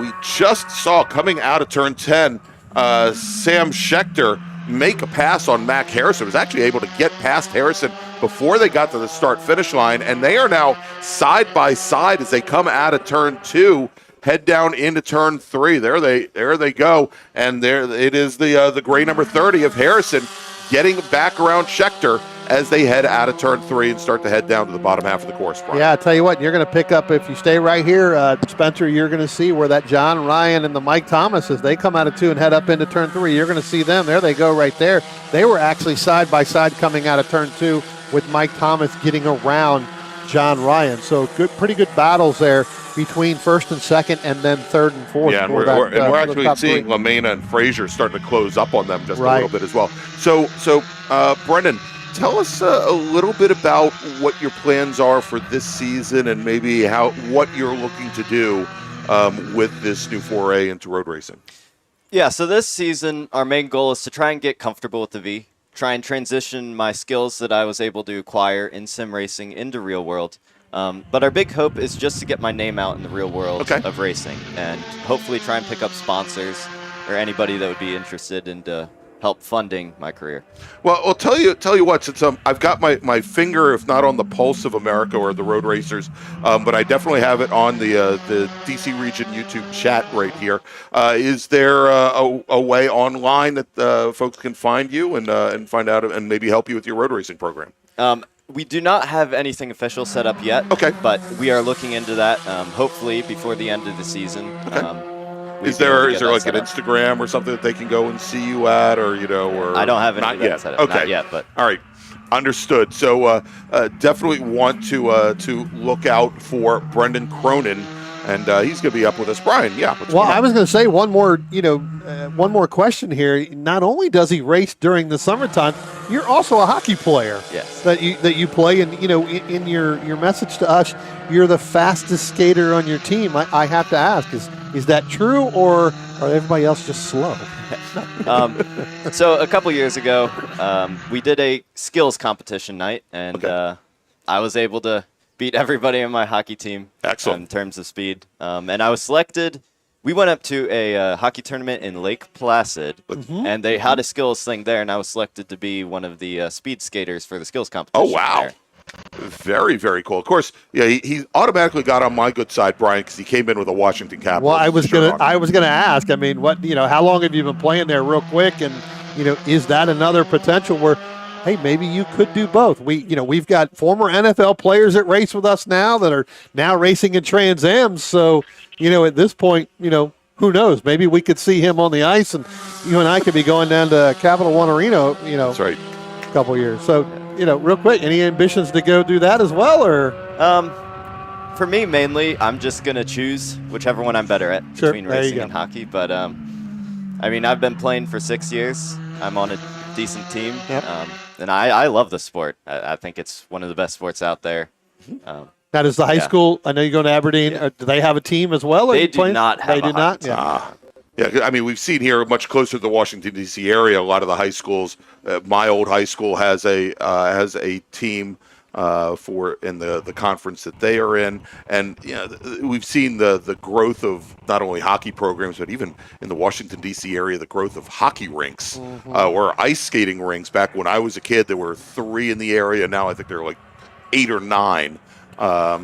We just saw coming out of turn 10, Sam Schechter make a pass on Mac Harrison. Was actually able to get past Harrison before they got to the start-finish line, and they are now side by side as they come out of turn 2, head down into turn 3. There they go, and there it is the gray number 30 of Harrison getting back around Schechter as they head out of turn 3 and start to head down to the bottom half of the course, Brian. Yeah, I tell you what, you're going to pick up, if you stay right here, Spencer, you're going to see where that John Ryan and the Mike Thomas, as they come out of 2 and head up into turn 3, you're going to see them. There they go right there. They were actually side by side coming out of turn 2 with Mike Thomas getting around John Ryan. So pretty good battles there between first and second, and then third and fourth. Yeah, and we're actually seeing LaMena and Frazier starting to close up on them just a little bit as well. So Brendan, tell us a little bit about what your plans are for this season, and maybe what you're looking to do with this new foray into road racing. Yeah, so this season, our main goal is to try and get comfortable with the V, try and transition my skills that I was able to acquire in sim racing into real world. But our big hope is just to get my name out in the real world of racing, and hopefully try and pick up sponsors or anybody that would be interested in help funding my career. Well, I'll tell you what, since I've got my finger, if not on the pulse of America or the road racers, but I definitely have it on the DC region YouTube chat right here. Is there a way online that folks can find you and find out and maybe help you with your road racing program? We do not have anything official set up yet. Okay. But we are looking into that, hopefully before the end of the season. Okay. Is there like an Instagram or something that they can go and see you at, or or I don't have anything not yet. Set up. Okay. Not yet, but all right. Understood. So definitely want to look out for Brendan Cronin, and he's going to be up with us. Brian, yeah. Well, I was going to say one more question here. Not only does he race during the summertime, you're also a hockey player. Yes. That you play, and in your message to us, you're the fastest skater on your team. I have to ask, is that true, or are everybody else just slow? So a couple years ago, we did a skills competition night, and I was able to beat everybody on my hockey team. Excellent. In terms of speed. And I was selected. We went up to a hockey tournament in Lake Placid, and they had a skills thing there, and I was selected to be one of the speed skaters for the skills competition. Oh, wow. There. Very, very cool. Of course, yeah, he automatically got on my good side, Brian, because he came in with a Washington Capitals. Well, I was gonna ask. I mean, how long have you been playing there, real quick? And is that another potential where, hey, maybe you could do both? We've got former NFL players that race with us now that are now racing in Trans Ams. So, at this point, who knows? Maybe we could see him on the ice, and you and I could be going down to Capital One Arena. That's right. A couple years. So, real quick, any ambitions to go do that as well, or? For me, mainly, I'm just gonna choose whichever one I'm better at between racing and hockey. But I mean, I've been playing for 6 years. I'm on a decent team, and I love the sport. I think it's one of the best sports out there. Now, does the high school? I know you're going to Aberdeen. Yeah. Do they have a team as well? They do not have. They do not. Team. Yeah, I mean, we've seen here much closer to the Washington D.C. area. A lot of the high schools. My old high school has a team for in the conference that they are in, and we've seen the growth of not only hockey programs, but even in the Washington D.C. area, the growth of hockey rinks or ice skating rinks. Back when I was a kid, there were 3 in the area. Now I think there are like 8 or 9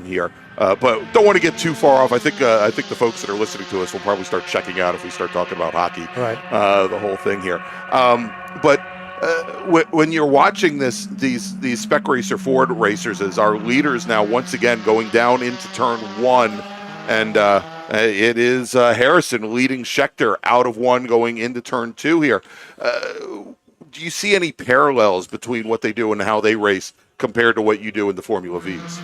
here. But don't want to get too far off. I think the folks that are listening to us will probably start checking out if we start talking about hockey. Right. The whole thing here. But when you're watching these Spec Racer Ford racers as our leaders now once again going down into turn 1, and it is Harrison leading Schechter out of 1 going into turn 2 here. Do you see any parallels between what they do and how they race compared to what you do in the Formula Vs?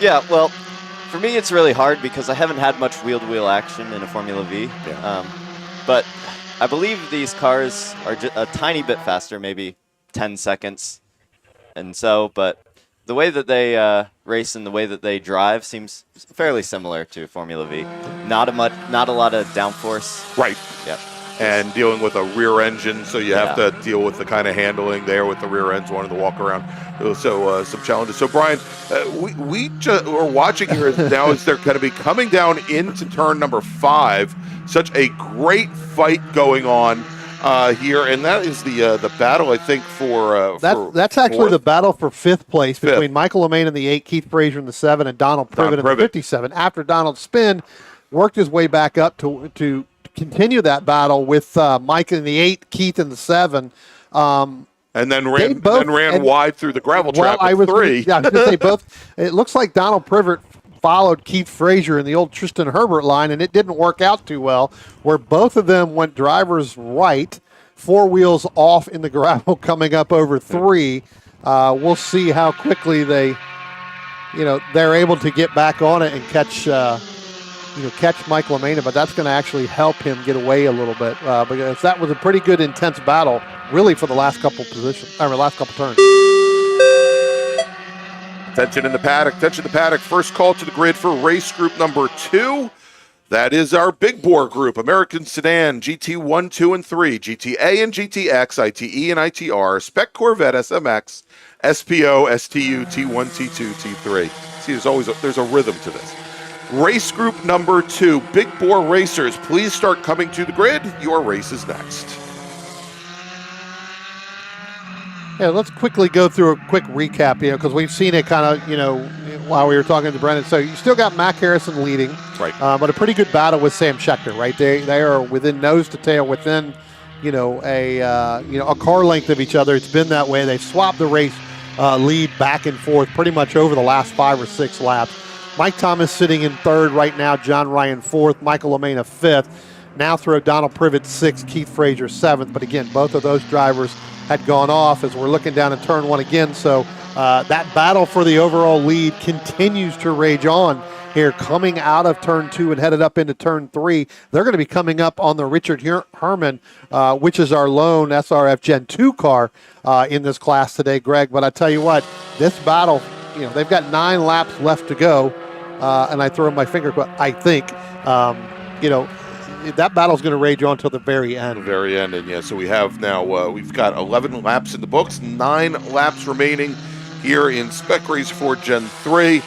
Yeah, well, for me it's really hard because I haven't had much wheel-to-wheel action in a Formula V. Yeah. But I believe these cars are a tiny bit faster, maybe 10 seconds. And so, but the way that they race and the way that they drive seems fairly similar to Formula V. Not a lot of downforce. Right. Yep. And dealing with a rear engine, so you have to deal with the kind of handling there with the rear ends, wanting to walk around. So some challenges. So Brian, we're watching here now as they're going to be coming down into turn number 5. Such a great fight going on here, and that is the battle, I think, for that's actually fourth. the battle for 5th place between Michael LeMain in the 8, Keith Frazier in the 7, and Donald Privet in the 57. After Donald Spin worked his way back up to continue that battle with Mike in the 8, Keith in the 7. And then They ran, both- then ran and- wide through the gravel Well, trap I at was 3. Yeah, I was going to say both. It looks like Donald Privet followed Keith Frazier in the old Tristan Herbert line, and it didn't work out too well, where both of them went driver's right, 4 wheels off in the gravel coming up over 3. We'll see how quickly they're able to get back on it and catch Mike LaMena, but that's going to actually help him get away a little bit because that was a pretty good intense battle, really, for the last couple turns. Tension in the paddock. First call to the grid for race group number 2. That is our big bore group: American Sedan, GT1, 2, and 3, GTA and GTX, ITE and ITR, Spec Corvette, SMX, SPO, STU, T1, T2, T3. See, there's a rhythm to this. Race group number 2, big bore racers, please start coming to the grid. Your race is next. Yeah, let's quickly go through a quick recap, because we've seen it kind of, while we were talking to Brendan. So you still got Mac Harrison leading, Right. But a pretty good battle with Sam Schechter, right? They are within nose to tail, within a car length of each other. It's been that way. They've swapped the race lead back and forth pretty much over the last 5 or 6 laps. Mike Thomas sitting in 3rd right now, John Ryan 4th, Michael LaMena 5th. Now throw Donald Privet 6th, Keith Frazier 7th. But again, both of those drivers had gone off as we're looking down in turn 1 again. So that battle for the overall lead continues to rage on here, coming out of turn 2 and headed up into turn 3. They're going to be coming up on the Richard Herman, which is our lone SRF Gen 2 car in this class today, Greg. But I tell you what, this battle, they've got 9 laps left to go. And I throw my finger, I think, that battle's going to rage on until the very end. The very end, and so we have now, we've got 11 laps in the books, 9 laps remaining here in Spec Race 4 Gen 3.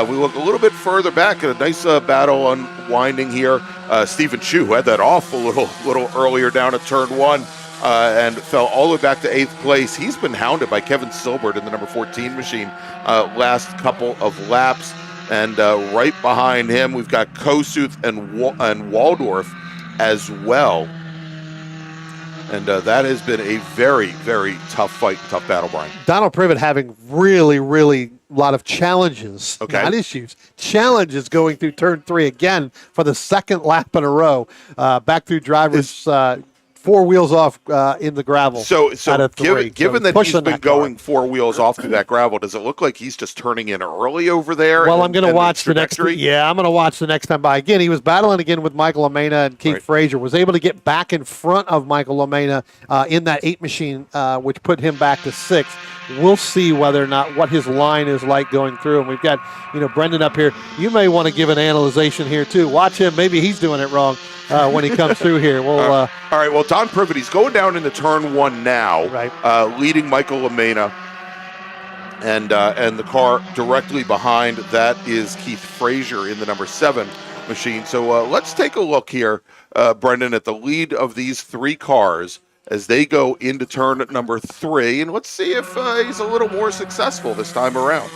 We look a little bit further back at a nice battle unwinding here. Stephen Chu, who had that off a little earlier down at turn 1 and fell all the way back to 8th place. He's been hounded by Kevin Silbert in the number 14 machine last couple of laps. And right behind him, we've got Kosuth and Waldorf as well. And that has been a very, very tough fight, tough battle, Brian. Donald Privet having really, really a lot of challenges, not issues, challenges going through turn 3 again for the 2nd lap in a row. Back through drivers, 4 wheels off in the gravel. So out of 3. given that he's been going 4 wheels off through that gravel, does it look like he's just turning in early over there? Well, I'm going to watch the next. Yeah, I'm going to watch the next time by. Again, he was battling again with Michael LaMena and Keith Frazier. Was able to get back in front of Michael LaMena in that 8 machine, which put him back to 6th. We'll see whether or not what his line is like going through. And we've got Brendan up here. You may want to give an analyzation here too. Watch him. Maybe he's doing it wrong when he comes through here. We'll, all right. Well, Don Privet, he's going down into turn 1 now, leading Michael LaMena, and the car directly behind that is Keith Frazier in the number 7 machine. So let's take a look here, Brendan, at the lead of these 3 cars as they go into turn number 3, and let's see if he's a little more successful this time around.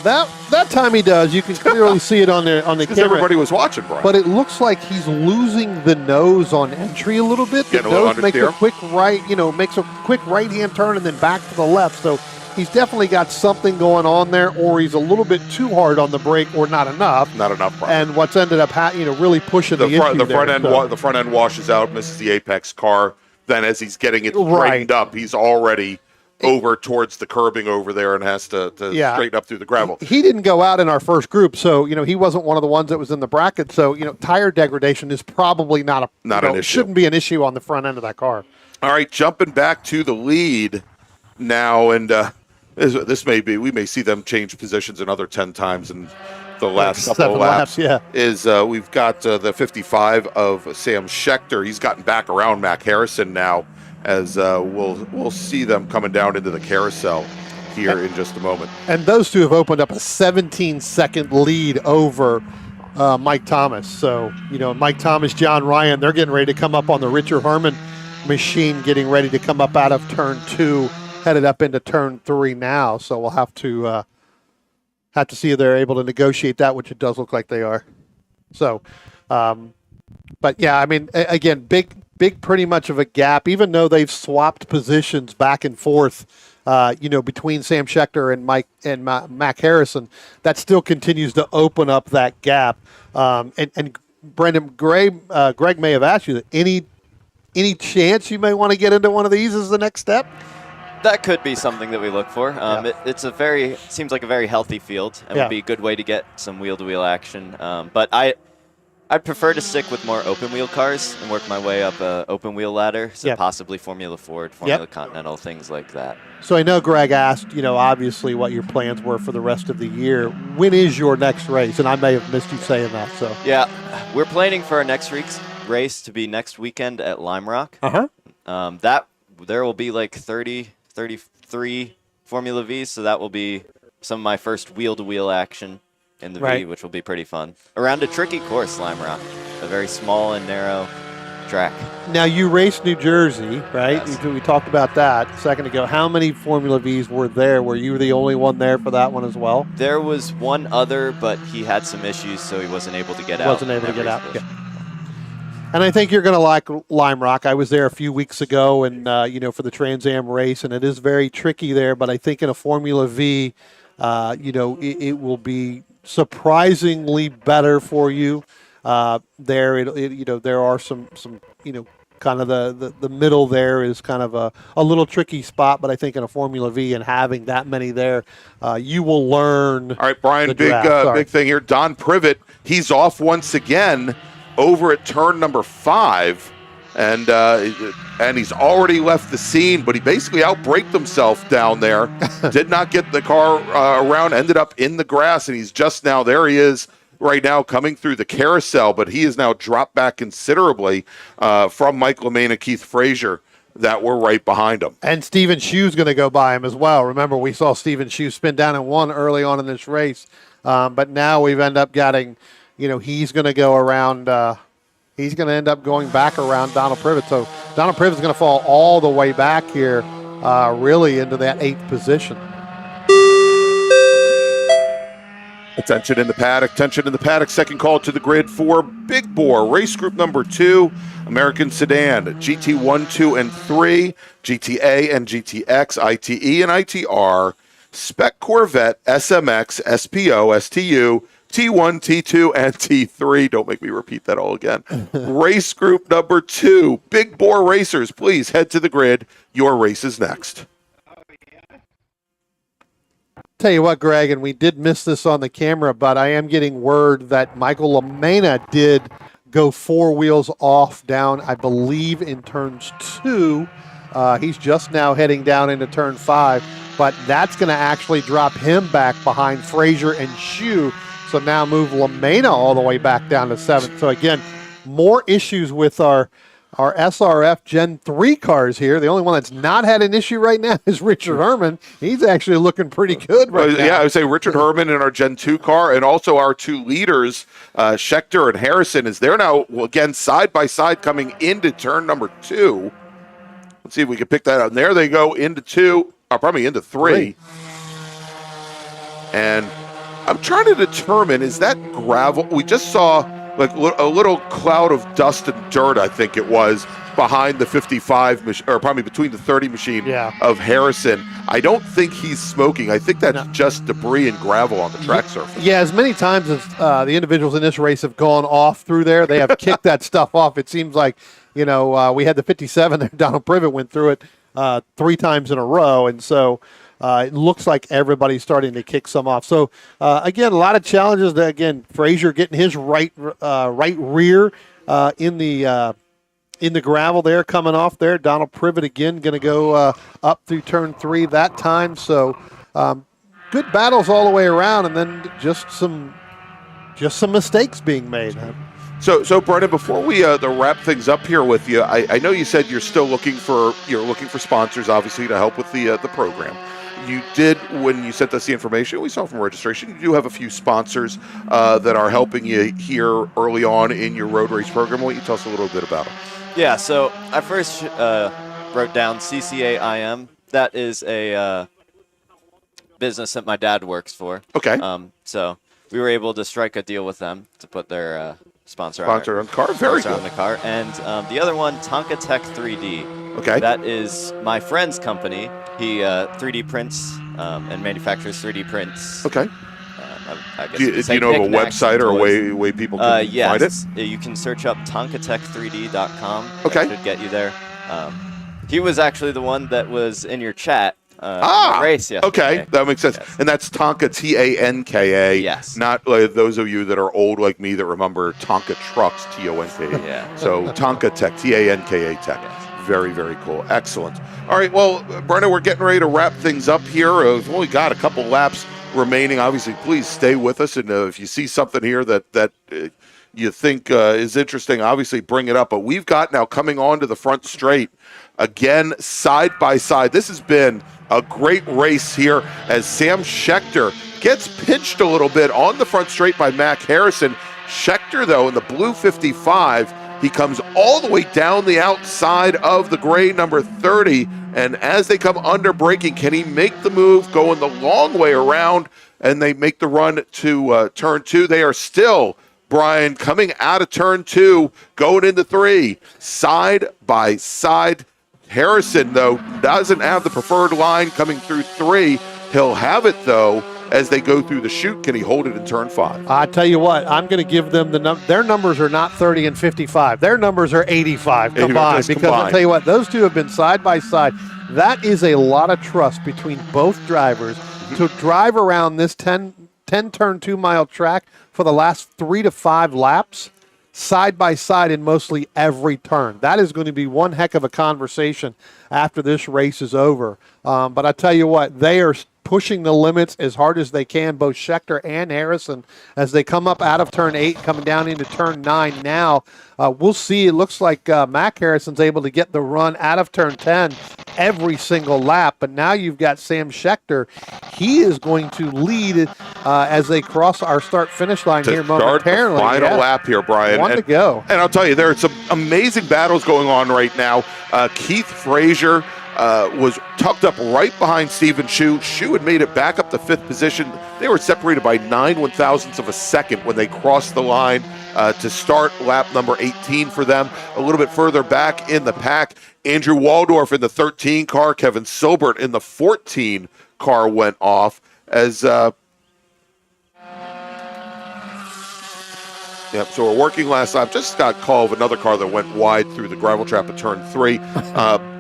That time he does. You can clearly see it on the camera. Everybody was watching, Brian. But it looks like he's losing the nose on entry a little bit. The nose makes a quick right, makes a quick right-hand turn and then back to the left. So he's definitely got something going on there, or he's a little bit too hard on the brake, or not enough. Not enough, Brian. And what's ended up, really pushing the front end washes out, misses the apex car. Then as he's getting it straightened up, he's already over towards the curbing over there and has to straighten up through the gravel. He didn't go out in our first group, so he wasn't one of the ones that was in the bracket. So tire degradation is probably not an issue. Shouldn't be an issue on the front end of that car. All right, jumping back to the lead now, and this may be, we may see them change positions another 10 times in the last couple of laps. Is we've got the 55 of Sam Schechter. He's gotten back around Mac Harrison now, as we'll see them coming down into the carousel here in just a moment. And those two have opened up a 17-second lead over Mike Thomas. So, Mike Thomas, John Ryan, they're getting ready to come up on the Richard Herman machine, getting ready to come up out of turn 2, headed up into turn 3 now. So we'll have to see if they're able to negotiate that, which it does look like they are. So, but yeah, I mean, again, pretty much of a gap, even though they've swapped positions back and forth, between Sam Schechter and Mac Harrison. That still continues to open up that gap. And Brendan, Greg may have asked you that any chance you may want to get into one of these as the next step? That could be something that we look for. It seems like a very healthy field and would be a good way to get some wheel-to-wheel action. But I'd prefer to stick with more open-wheel cars and work my way up a open-wheel ladder, so possibly Formula Ford, Formula Continental, things like that. So I know Greg asked, obviously what your plans were for the rest of the year. When is your next race? And I may have missed you saying that. So yeah, we're planning for our next race to be next weekend at Lime Rock. There will be like 33 Formula Vs, so that will be some of my first wheel-to-wheel action in the V, which will be pretty fun. Around a tricky course, Lime Rock, a very small and narrow track. Now, you raced New Jersey, right? Yes. We talked about that a second ago. How many Formula Vs were there? Were you the only one there for that one as well? There was one other, but he had some issues, so he wasn't able to get out. Wasn't able to get out. Yeah. And I think you're going to like Lime Rock. I was there a few weeks ago, and for the Trans Am race, and it is very tricky there. But I think in a Formula V, it will be surprisingly better for you. There are some kind of the middle there is kind of a little tricky spot, but I think in a Formula V and having that many there, you will learn. All right, Brian, big thing here. Don Privet, he's off once again over at turn number 5, and he's already left the scene, but he basically outbraked himself down there. Did not get the car around, ended up in the grass, and he's just now, there he is right now coming through the carousel, but he has now dropped back considerably from Mike LeMay and Keith Frazier that were right behind him. And Steven Shue's going to go by him as well. Remember, we saw Steven Shue spin down and won early on in this race, but now we've ended up getting, he's going to go around, he's going to end up going back around Donald Privet. So Donald Privet's going to fall all the way back here, really into that 8th position. Attention in the paddock, second call to the grid for Big Bore, race group number 2, American Sedan, GT1, 2, and 3, GTA and GTX, ITE and ITR, Spec Corvette, SMX, SPO, STU, T1, T2, and T3. Don't make me repeat that all again. Race group number 2, Big Bore racers, please head to the grid. Your race is next. Tell you what, Greg, and we did miss this on the camera, but I am getting word that Michael LeMay did go 4 wheels off down, I believe, in turns 2. He's just now heading down into turn 5, but that's going to actually drop him back behind Frazier and Shue. So now move LeMay all the way back down to 7th. So again, more issues with our SRF Gen 3 cars here. The only one that's not had an issue right now is Richard Herman. He's actually looking pretty good right now. Yeah, I would say Richard Herman in our Gen 2 car, and also our 2 leaders, Schechter and Harrison, is there now, again, side by side coming into turn number 2. Let's see if we can pick that up. And there they go into 2, or probably into 3. And I'm trying to determine, is that gravel? We just saw like a little cloud of dust and dirt, I think it was, behind the 55, or probably between the 30 machine of Harrison. I don't think he's smoking. I think that's just debris and gravel on the track surface. Yeah, as many times as the individuals in this race have gone off through there, they have kicked that stuff off. It seems like, we had the 57 there. Donald Privet went through it 3 times in a row, and so it looks like everybody's starting to kick some off. So, again, a lot of challenges. Again, Frazier getting his right rear in the gravel there, coming off there. Donald Privet again going to go up through turn 3 that time. So, good battles all the way around, and then just some mistakes being made. So Brendan, before we wrap things up here with you, I know you said you're still looking for sponsors, obviously, to help with the program. You did, when you sent us the information, we saw from registration, you do have a few sponsors that are helping you here early on in your road race program. Why don't you tell us a little bit about them? Yeah, so I first wrote down CCA. That is a business that my dad works for. Okay. So we were able to strike a deal with them to put their sponsor on the car. Very sponsor good. on the car. And the other one, Tonka Tech 3D. Okay. That is my friend's company. He 3D prints and manufactures 3D prints. Okay. I guess Do you know of a website or a way people can find it? You can search up tonkatech3d.com. Okay. That should get you there. He was actually the one that was in your chat in the race yesterday. Okay, that makes sense. Yes. And that's Tonka, Tanka. Yes. Not like those of you that are old like me that remember Tonka trucks, Tonka. Yeah. So Tonka Tech, Tanka Tech. Yes. Very, very cool. Excellent. All right, well, Brenna, we're getting ready to wrap things up here. We've only got a couple laps remaining. Obviously, please stay with us. And if you see something here that you think is interesting, obviously bring it up. But we've got now coming on to the front straight, again, side by side. This has been a great race here as Sam Schechter gets pinched a little bit on the front straight by Mac Harrison. Schechter, though, in the blue 55, he comes all the way down the outside of the gray number 30, and as they come under braking, can he make the move going the long way around, and they make the run to turn 2. They are still, Brian, coming out of turn 2, going into 3, side by side. Harrison, though, doesn't have the preferred line coming through 3. He'll have it, though, as they go through the chute. Can he hold it in turn 5? I tell you what, I'm going to give them their numbers are not 30 and 55. Their numbers are 85 combined. Because I'll tell you what, those two have been side by side. That is a lot of trust between both drivers to drive around this 10 turn 2 mile track for the last 3 to 5 laps, side by side in mostly every turn. That is going to be one heck of a conversation after this race is over. But I tell you what, they are pushing the limits as hard as they can, both Schechter and Harrison, as they come up out of turn 8, coming down into turn 9 now. We'll see. It looks like Mac Harrison's able to get the run out of turn 10 every single lap, but now you've got Sam Schechter. He is going to lead as they cross our start-finish line here momentarily. Start the final lap here, Brian. One to go. And I'll tell you, there are some amazing battles going on right now. Keith Frazier was tucked up right behind Stephen Shu. Shu had made it back up to 5th position. They were separated by 9/1000ths of a second when they crossed the line to start lap number 18 for them. A little bit further back in the pack, Andrew Waldorf in the 13 car, Kevin Silbert in the 14 car went off as Yep, so we're working last lap. Just got call of another car that went wide through the gravel trap at turn 3,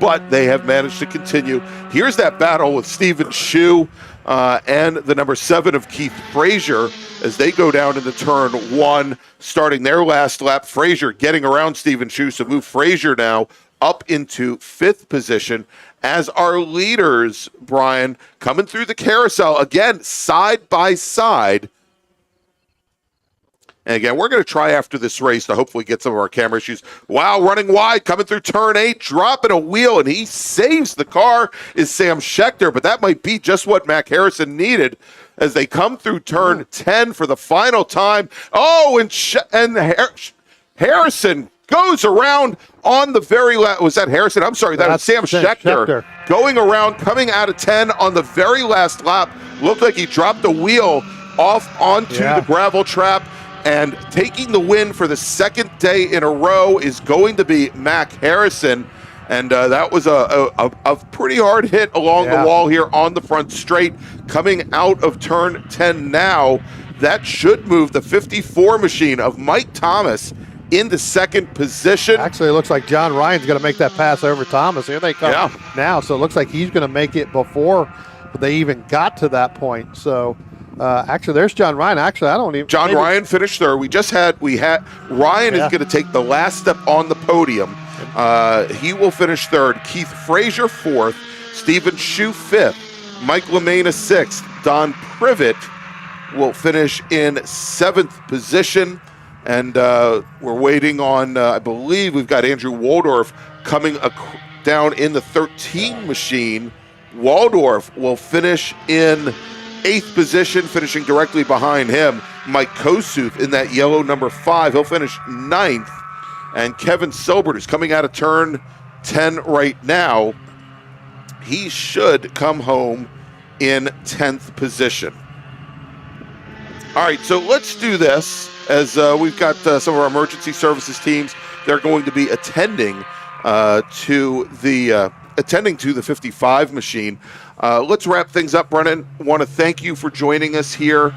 but they have managed to continue. Here's that battle with Stephen Shu and the number 7 of Keith Frazier as they go down into turn 1, starting their last lap. Frazier getting around Stephen Shu, so move Frazier now up into 5th position as our leaders, Brian, coming through the carousel, again, side by side. And again, we're going to try after this race to hopefully get some of our camera issues. Wow, running wide, coming through turn 8, dropping a wheel, and he saves the car is Sam Schechter, but that might be just what Mac Harrison needed as they come through turn 10 for the final time. Oh, and Harrison goes around on the very last. Was that Harrison? I'm sorry, that was Sam Schechter. Going around, coming out of 10 on the very last lap. Looked like he dropped the wheel off onto the gravel trap. And taking the win for the second day in a row is going to be Mac Harrison. And that was a pretty hard hit along the wall here on the front straight. Coming out of turn 10 now, that should move the 54 machine of Mike Thomas into 2nd position. Actually, it looks like John Ryan's going to make that pass over Thomas. Here they come now. So it looks like he's going to make it before they even got to that point. So actually, there's John Ryan. Actually, I don't even. Ryan finished 3rd. We had Ryan is going to take the last step on the podium. He will finish 3rd. Keith Frazier 4th. Stephen Shu 5th. Mike LeMana 6th. Don Privet will finish in 7th position. And we're waiting on, I believe we've got Andrew Waldorf coming down in the 13 machine. Waldorf will finish in 8th position, finishing directly behind him. Mike Kosuth in that yellow number 5. He'll finish 9th. And Kevin Silbert, who's coming out of turn 10 right now, he should come home in 10th position. All right, so let's do this as we've got some of our emergency services teams. They're going to be attending to the 55 machine. Let's wrap things up, Brennan. Want to thank you for joining us here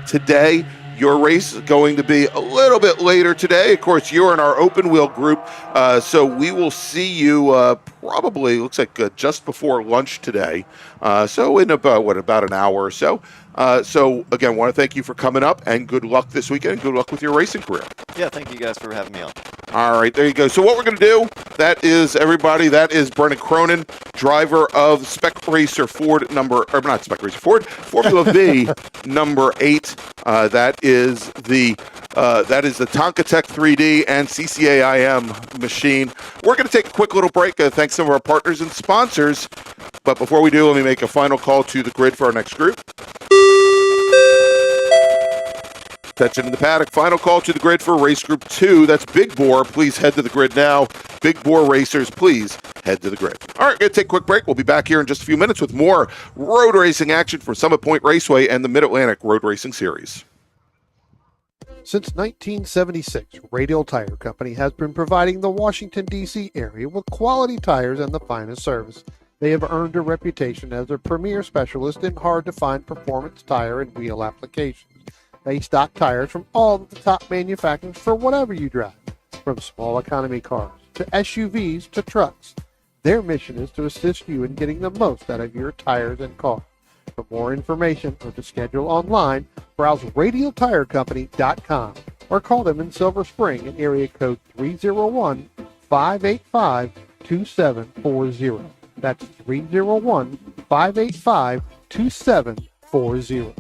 today. Your race is going to be a little bit later today. Of course, you're in our open wheel group, so we will see you probably, looks like just before lunch today. So in about an hour or so. So again, want to thank you for coming up, and good luck this weekend, and good luck with your racing career. Yeah, thank you guys for having me on. All right, there you go. So what we're going to do, that is Brennan Cronin, driver of Formula V number 8. That is the Tonka Tech 3D and CCA machine. We're going to take a quick little break. Thanks some of our partners and sponsors. But before we do, let me make a final call to the grid for our next group. Attention in the paddock. Final call to the grid for race group 2. That's Big Bore. Please head to the grid now. Big Bore racers, please head to the grid. All right, going to take a quick break. We'll be back here in just a few minutes with more road racing action from Summit Point Raceway and the Mid-Atlantic Road Racing Series. Since 1976, Radial Tire Company has been providing the Washington, D.C. area with quality tires and the finest service. They have earned a reputation as a premier specialist in hard-to-find performance tire and wheel applications. They stock tires from all of the top manufacturers for whatever you drive, from small economy cars to SUVs to trucks. Their mission is to assist you in getting the most out of your tires and car. For more information or to schedule online, browse radialtirecompany.com or call them in Silver Spring at area code 301-585-2740. That's 301-585-2740.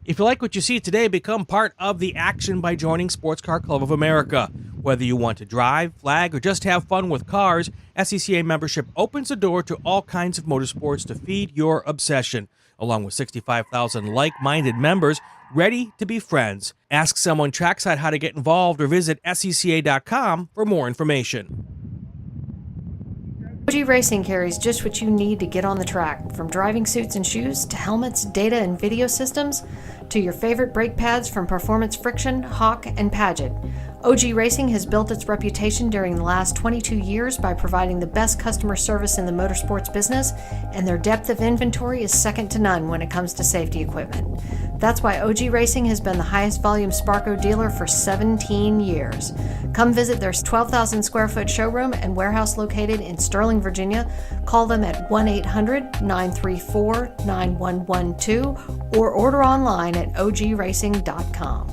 If you like what you see today, become part of the action by joining Sports Car Club of America. Whether you want to drive, flag, or just have fun with cars, SCCA membership opens the door to all kinds of motorsports to feed your obsession, along with 65,000 like-minded members ready to be friends. Ask someone trackside how to get involved or visit SCCA.com for more information. OG Racing carries just what you need to get on the track, from driving suits and shoes to helmets, data and video systems, to your favorite brake pads from Performance Friction, Hawk, and Paget. OG Racing has built its reputation during the last 22 years by providing the best customer service in the motorsports business, and their depth of inventory is second to none when it comes to safety equipment. That's why OG Racing has been the highest volume Sparco dealer for 17 years. Come visit their 12,000 square foot showroom and warehouse located in Sterling, Virginia. Call them at 1-800-934-9112 or order online at ogracing.com.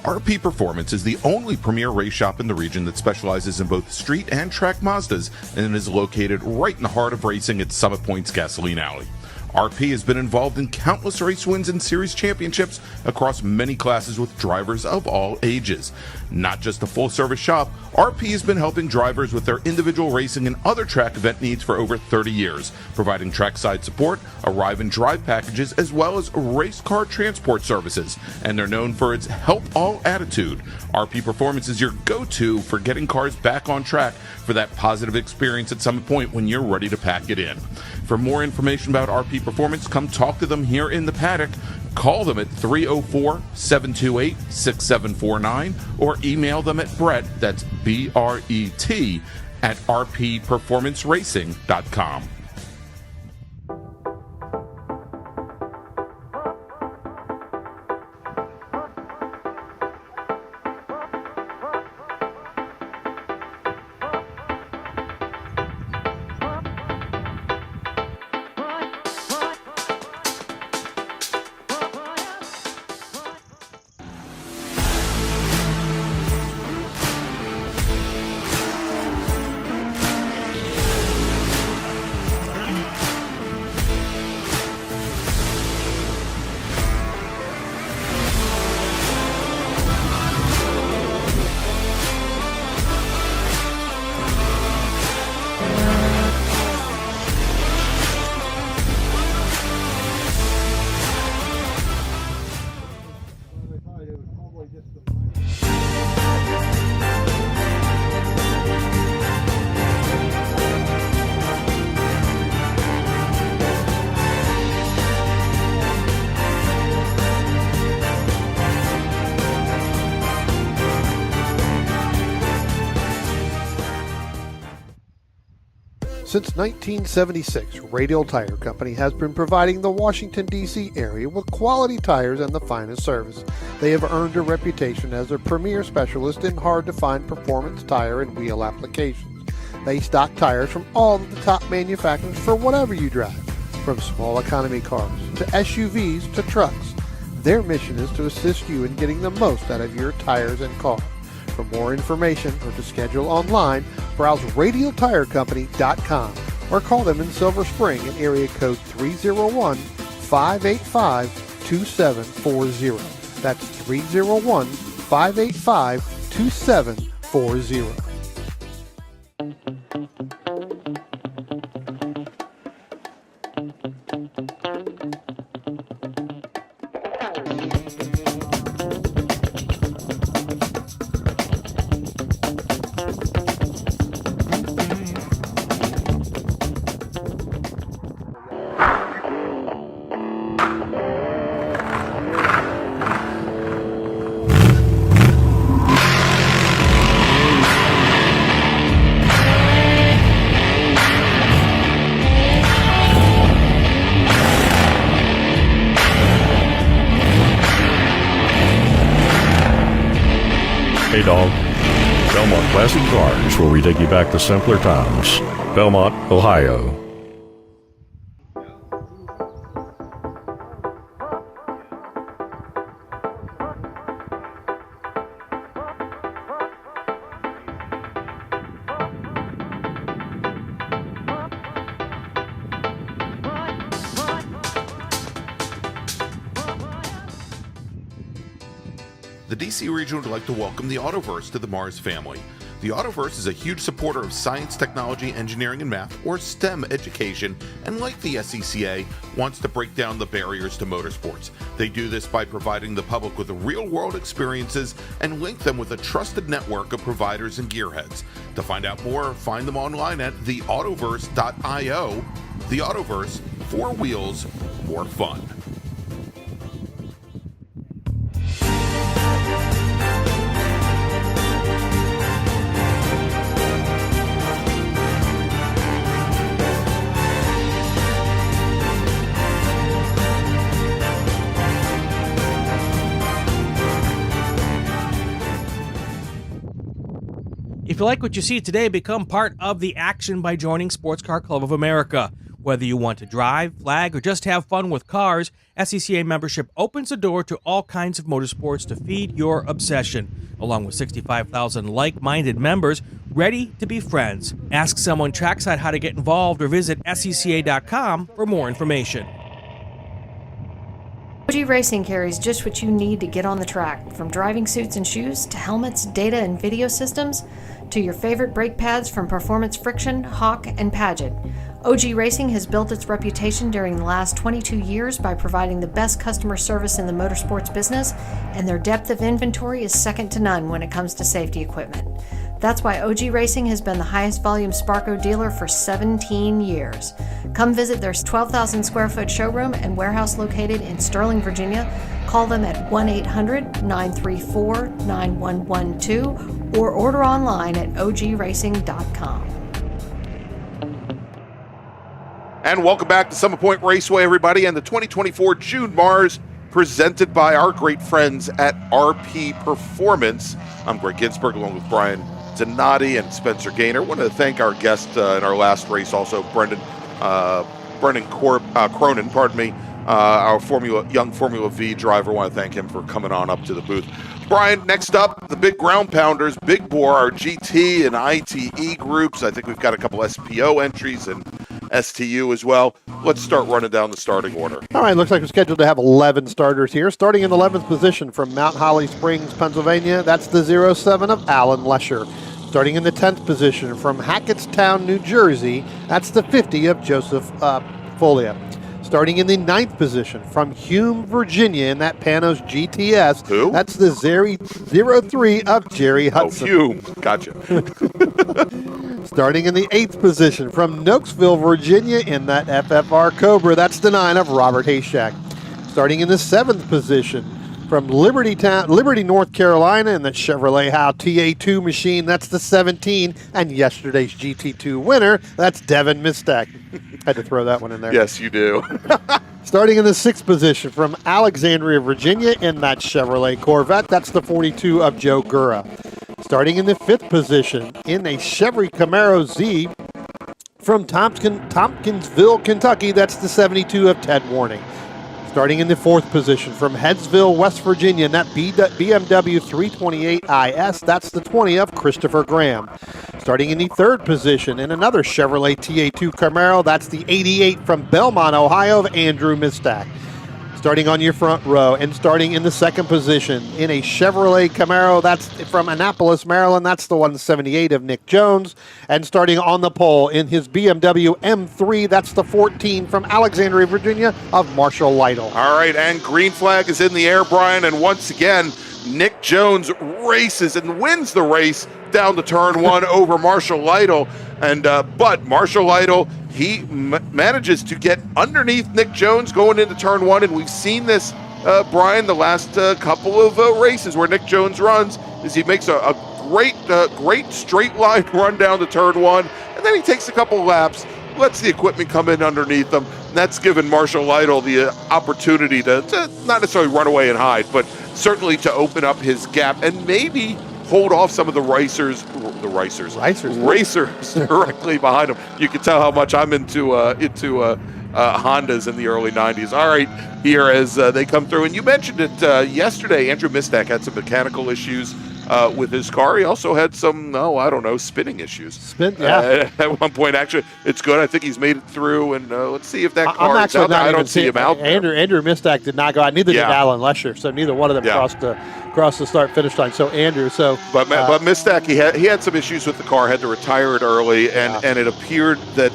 RP Performance is the only premier race shop in the region that specializes in both street and track Mazdas and is located right in the heart of racing at Summit Point's Gasoline Alley. RP has been involved in countless race wins and series championships across many classes with drivers of all ages. Not just a full-service shop, RP has been helping drivers with their individual racing and other track event needs for over 30 years, providing trackside support, arrive and drive packages, as well as race car transport services. And they're known for its help all attitude. RP Performance is your go-to for getting cars back on track for that positive experience at Summit Point when you're ready to pack it in. For more information about RP Performance, come talk to them here in the paddock. Call them at 304-728-6749 or email them at Brett, that's B-R-E-T, at rpperformanceracing.com. Since 1976, Radial Tire Company has been providing the Washington, D.C. area with quality tires and the finest service. They have earned a reputation as a premier specialist in hard-to-find performance tire and wheel applications. They stock tires from all of the top manufacturers for whatever you drive, from small economy cars to SUVs to trucks. Their mission is to assist you in getting the most out of your tires and car. For more information or to schedule online, browse radialtirecompany.com or call them in Silver Spring at area code 301-585-2740. That's 301-585-2740. Hey dog, Belmont Classic Cars, where we take you back to simpler times. Belmont, Ohio. The DC region would like to welcome the Autoverse to the MARRS family. The Autoverse is a huge supporter of science, technology, engineering, and math, or STEM education, and like the SCCA, wants to break down the barriers to motorsports. They do this by providing the public with real-world experiences and link them with a trusted network of providers and gearheads. To find out more, find them online at theautoverse.io. The Autoverse, 4 wheels, more fun. If you like what you see today, become part of the action by joining Sports Car Club of America. Whether you want to drive, flag, or just have fun with cars, SCCA membership opens the door to all kinds of motorsports to feed your obsession, along with 65,000 like-minded members ready to be friends. Ask someone trackside how to get involved or visit SCCA.com for more information. OG Racing carries just what you need to get on the track, from driving suits and shoes to helmets, data and video systems, to your favorite brake pads from Performance, Friction, Hawk, and Paget. OG Racing has built its reputation during the last 22 years by providing the best customer service in the motorsports business, and their depth of inventory is second to none when it comes to safety equipment. That's why OG Racing has been the highest volume Sparco dealer for 17 years. Come visit their 12,000 square foot showroom and warehouse located in Sterling, Virginia. Call them at 1-800-934-9112 or order online at ogracing.com. And welcome back to Summit Point Raceway, everybody, and the 2024 June MARRS presented by our great friends at RP Performance. I'm Greg Ginsberg, along with Brian Donati and Spencer Gaynor. I want to thank our guest in our last race, also Brendan Cronin, our young Formula V driver. I want to thank him for coming on up to the booth. Brian, next up, the big ground pounders, Big Bore, our GT and ITE groups. I think we've got a couple SPO entries and STU as well. Let's start running down the starting order. All right, looks like we're scheduled to have 11 starters here. Starting in 11th position from Mount Holly Springs, Pennsylvania, that's the 07 of Alan Lesher. Starting in the 10th position from Hackettstown, New Jersey, that's the 50 of Joseph Folia. Starting in the 9th position from Hume, Virginia, in that Panos GTS. Who? That's the 03 of Jerry Hudson. Oh, Hume. Gotcha. Starting in the 8th position from Nokesville, Virginia, in that FFR Cobra. That's the 9 of Robert Hayshak. Starting in the 7th position from Liberty, North Carolina, in the Chevrolet Howe TA2 machine. That's the 17. And yesterday's GT2 winner, that's Devin Mistak. Had to throw that one in there. Yes, you do. Starting in the 6th position from Alexandria, Virginia, in that Chevrolet Corvette. That's the 42 of Joe Gura. Starting in the 5th position in a Chevy Camaro Z from Tompkinsville, Kentucky. That's the 72 of Ted Warning. Starting in the 4th position from Headsville, West Virginia, in that BMW 328 IS. That's the 20 of Christopher Graham. Starting in the 3rd position in another Chevrolet TA2 Camaro. That's the 88 from Belmont, Ohio, of Andrew Mistak. Starting on your front row and starting in the 2nd position in a Chevrolet Camaro, that's from Annapolis, Maryland, that's the 178 of Nick Jones. And starting on the pole in his BMW M3, that's the 14 from Alexandria, Virginia, of Marshall Lytle. All right, and green flag is in the air, Brian, and once again, Nick Jones races and wins the race down to turn 1 over Marshall Lytle. And but Marshall Lytle, he manages to get underneath Nick Jones going into turn 1, and we've seen this, Brian, the last couple of races where Nick Jones runs, is he makes a great straight line run down to turn 1, and then he takes a couple laps, lets the equipment come in underneath him, and that's given Marshall Lytle the opportunity to not necessarily run away and hide, but certainly to open up his gap and maybe hold off some of the racers directly behind him. You can tell how much I'm into Hondas in the early 90s. All right, here as they come through. And you mentioned it yesterday, Andrew Mistak had some mechanical issues with his car. He also had some, spinning issues. At one point, actually, it's good. I think he's made it through, and let's see if that car is out there. I don't see him out there. Andrew Mistak did not go out. Neither did Alan Lesher, so neither one of them crossed the start-finish line. So Andrew, but Mistak, he had some issues with the car, had to retire it early, and it appeared that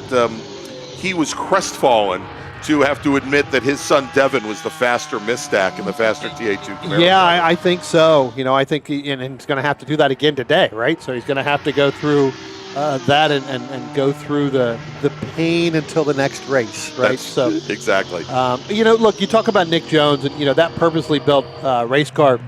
he was crestfallen to have to admit that his son Devin was the faster Mistak and the faster TA2 Camaro. Yeah, I think so. I think he's going to have to do that again today, right? So he's going to have to go through that and go through the pain until the next race, right? Exactly. Look, you talk about Nick Jones and that purposely built race car.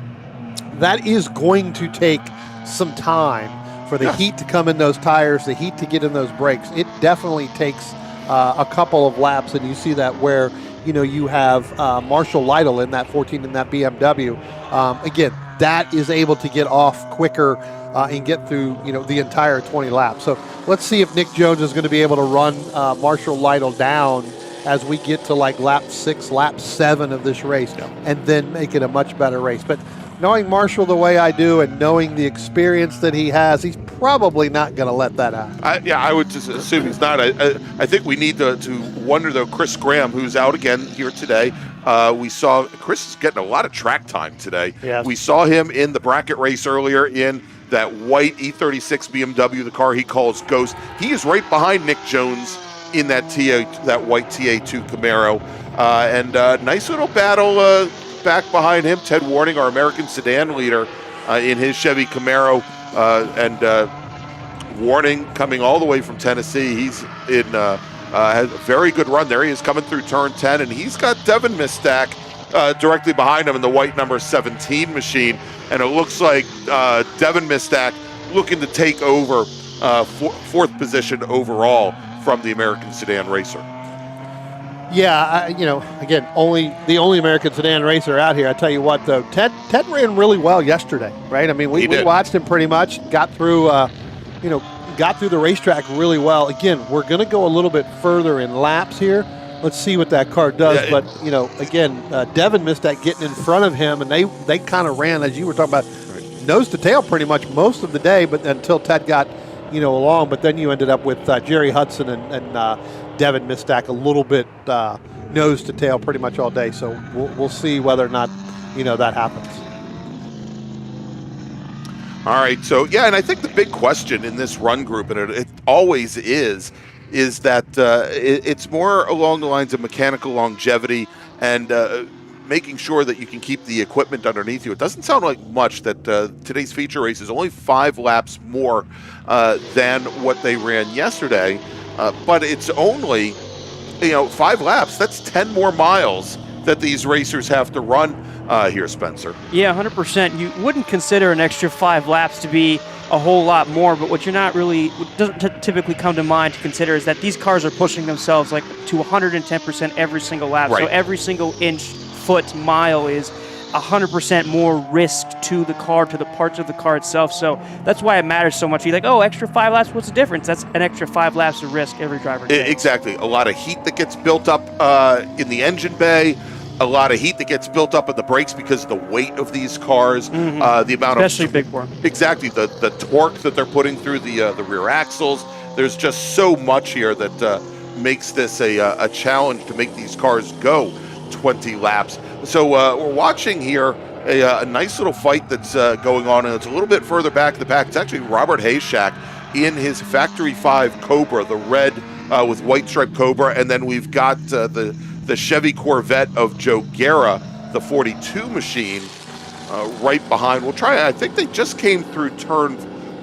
That is going to take some time for the heat to come in those tires, the heat to get in those brakes. It definitely takes a couple of laps, and you see that where you have Marshall Lytle in that 14 in that BMW. Again, that is able to get off quicker and get through the entire 20 laps. So let's see if Nick Jones is going to be able to run Marshall Lytle down as we get to like lap 6, lap 7 of this race, and then make it a much better race. But knowing Marshall the way I do and knowing the experience that he has, he's probably not going to let that happen. I would just assume he's not. I think we need to wonder, though, Chris Graham, who's out again here today. We saw Chris is getting a lot of track time today. Yes. We saw him in the bracket race earlier in that white E36 BMW, the car he calls Ghost. He is right behind Nick Jones in that white TA2 Camaro. And nice little battle back behind him. Ted Warning, our American sedan leader, in his Chevy Camaro. And Warning coming all the way from Tennessee. He's in has a very good run there. He is coming through turn 10, and he's got Devin Mistak directly behind him in the white number 17 machine. And it looks like Devin Mistak looking to take over fourth position overall from the American sedan racer. Yeah, again, the only American sedan racer out here. I tell you what, though, Ted ran really well yesterday, right? I mean, we watched him pretty much, got through the racetrack really well. Again, we're going to go a little bit further in laps here. Let's see what that car does. But again, Devin Mistak getting in front of him, and they kind of ran, as you were talking about, nose to tail pretty much most of the day, but until Ted got along. But then you ended up with Jerry Hudson and Devin Mistak a little bit nose to tail pretty much all day. So we'll see whether or not that happens. All right. So and I think the big question in this run group, and it always is that it's more along the lines of mechanical longevity and making sure that you can keep the equipment underneath you. It doesn't sound like much that today's feature race is only 5 laps more than what they ran yesterday, but it's only 5 laps. That's 10 more miles that these racers have to run here, Spencer. Yeah, 100%. You wouldn't consider an extra 5 laps to be a whole lot more, but what doesn't typically come to mind to consider is that these cars are pushing themselves like to 110% every single lap. Right. So every single inch, foot, mile is 100% more risk to the car, to the parts of the car itself. So that's why it matters so much. You're like, extra 5 laps, what's the difference? That's an extra 5 laps of risk every driver takes. Exactly. A lot of heat that gets built up in the engine bay. A lot of heat that gets built up in the brakes because of the weight of these cars, the amount especially big bore. Exactly, the torque that they're putting through the rear axles. There's just so much here that makes this a challenge to make these cars go 20 laps. So we're watching here a nice little fight that's going on, and it's a little bit further back in the pack. It's actually Robert Hayshak in his Factory 5 Cobra, the red with white striped Cobra, and then we've got the Chevy Corvette of Joe Guerra, the 42 machine, right behind. I think they just came through turn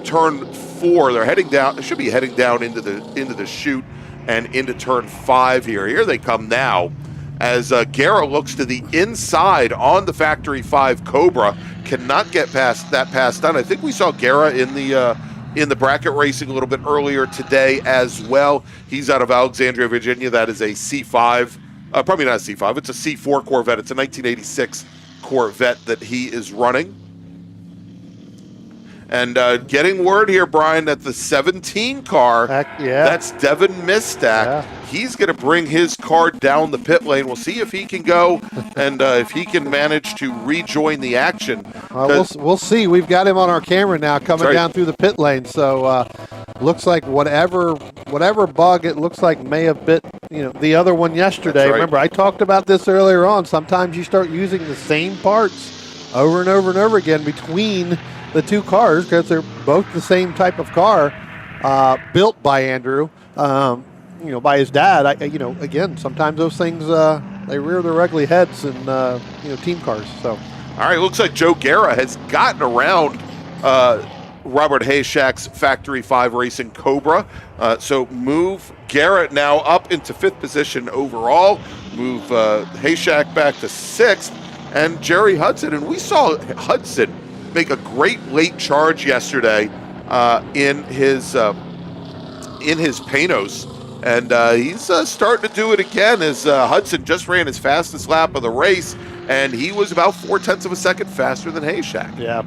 4. They're heading down. They should be heading down into the chute and into turn 5 here. Here they come now, as Guerra looks to the inside on the Factory 5 Cobra. Cannot get past that pass done. I think we saw Guerra in the bracket racing a little bit earlier today as well. He's out of Alexandria, Virginia. That is a C5. Probably not a C5. It's a C4 Corvette. It's a 1986 Corvette that he is running. And getting word here, Brian, that the 17 car, that's Devin Mistak. He's going to bring his car down the pit lane. We'll see if he can go and if he can manage to rejoin the action. We'll see. We've got him on our camera now coming down through the pit lane. So looks like whatever bug it looks like may have bit the other one yesterday. Remember, I talked about this earlier on. Sometimes you start using the same parts over and over and over again between the two cars because they're both the same type of car built by Andrew. By his dad. Again, sometimes those things they rear their ugly heads in team cars. So, all right, looks like Joe Guerra has gotten around Robert Hayshak's Factory 5 Racing Cobra. So move Garrett now up into 5th position overall. Move Hayshak back to 6th, and Jerry Hudson. And we saw Hudson make a great late charge yesterday in his Panos. And he's starting to do it again as Hudson just ran his fastest lap of the race, and he was about 0.4 of a second faster than Hayshak. Yeah.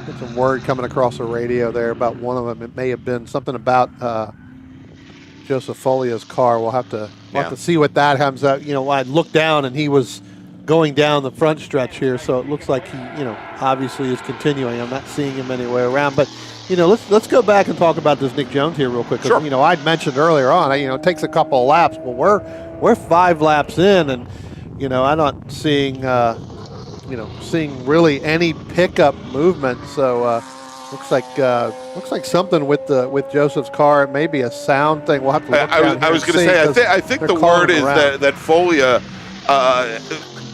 Get some word coming across the radio there about one of them. It may have been something about Joseph Folia's car. We'll have to see what that comes out. I looked down and he was going down the front stretch here, so it looks like he, obviously is continuing. I'm not seeing him anywhere around, but let's go back and talk about this Nick Jones here real quick. Sure. I'd mentioned earlier on, it takes a couple of laps, but we're 5 laps in, and I'm not seeing seeing really any pickup movement. So looks like something with Joseph's car. It may be a sound thing. We'll have to look I was going to say, I think the word is that Folia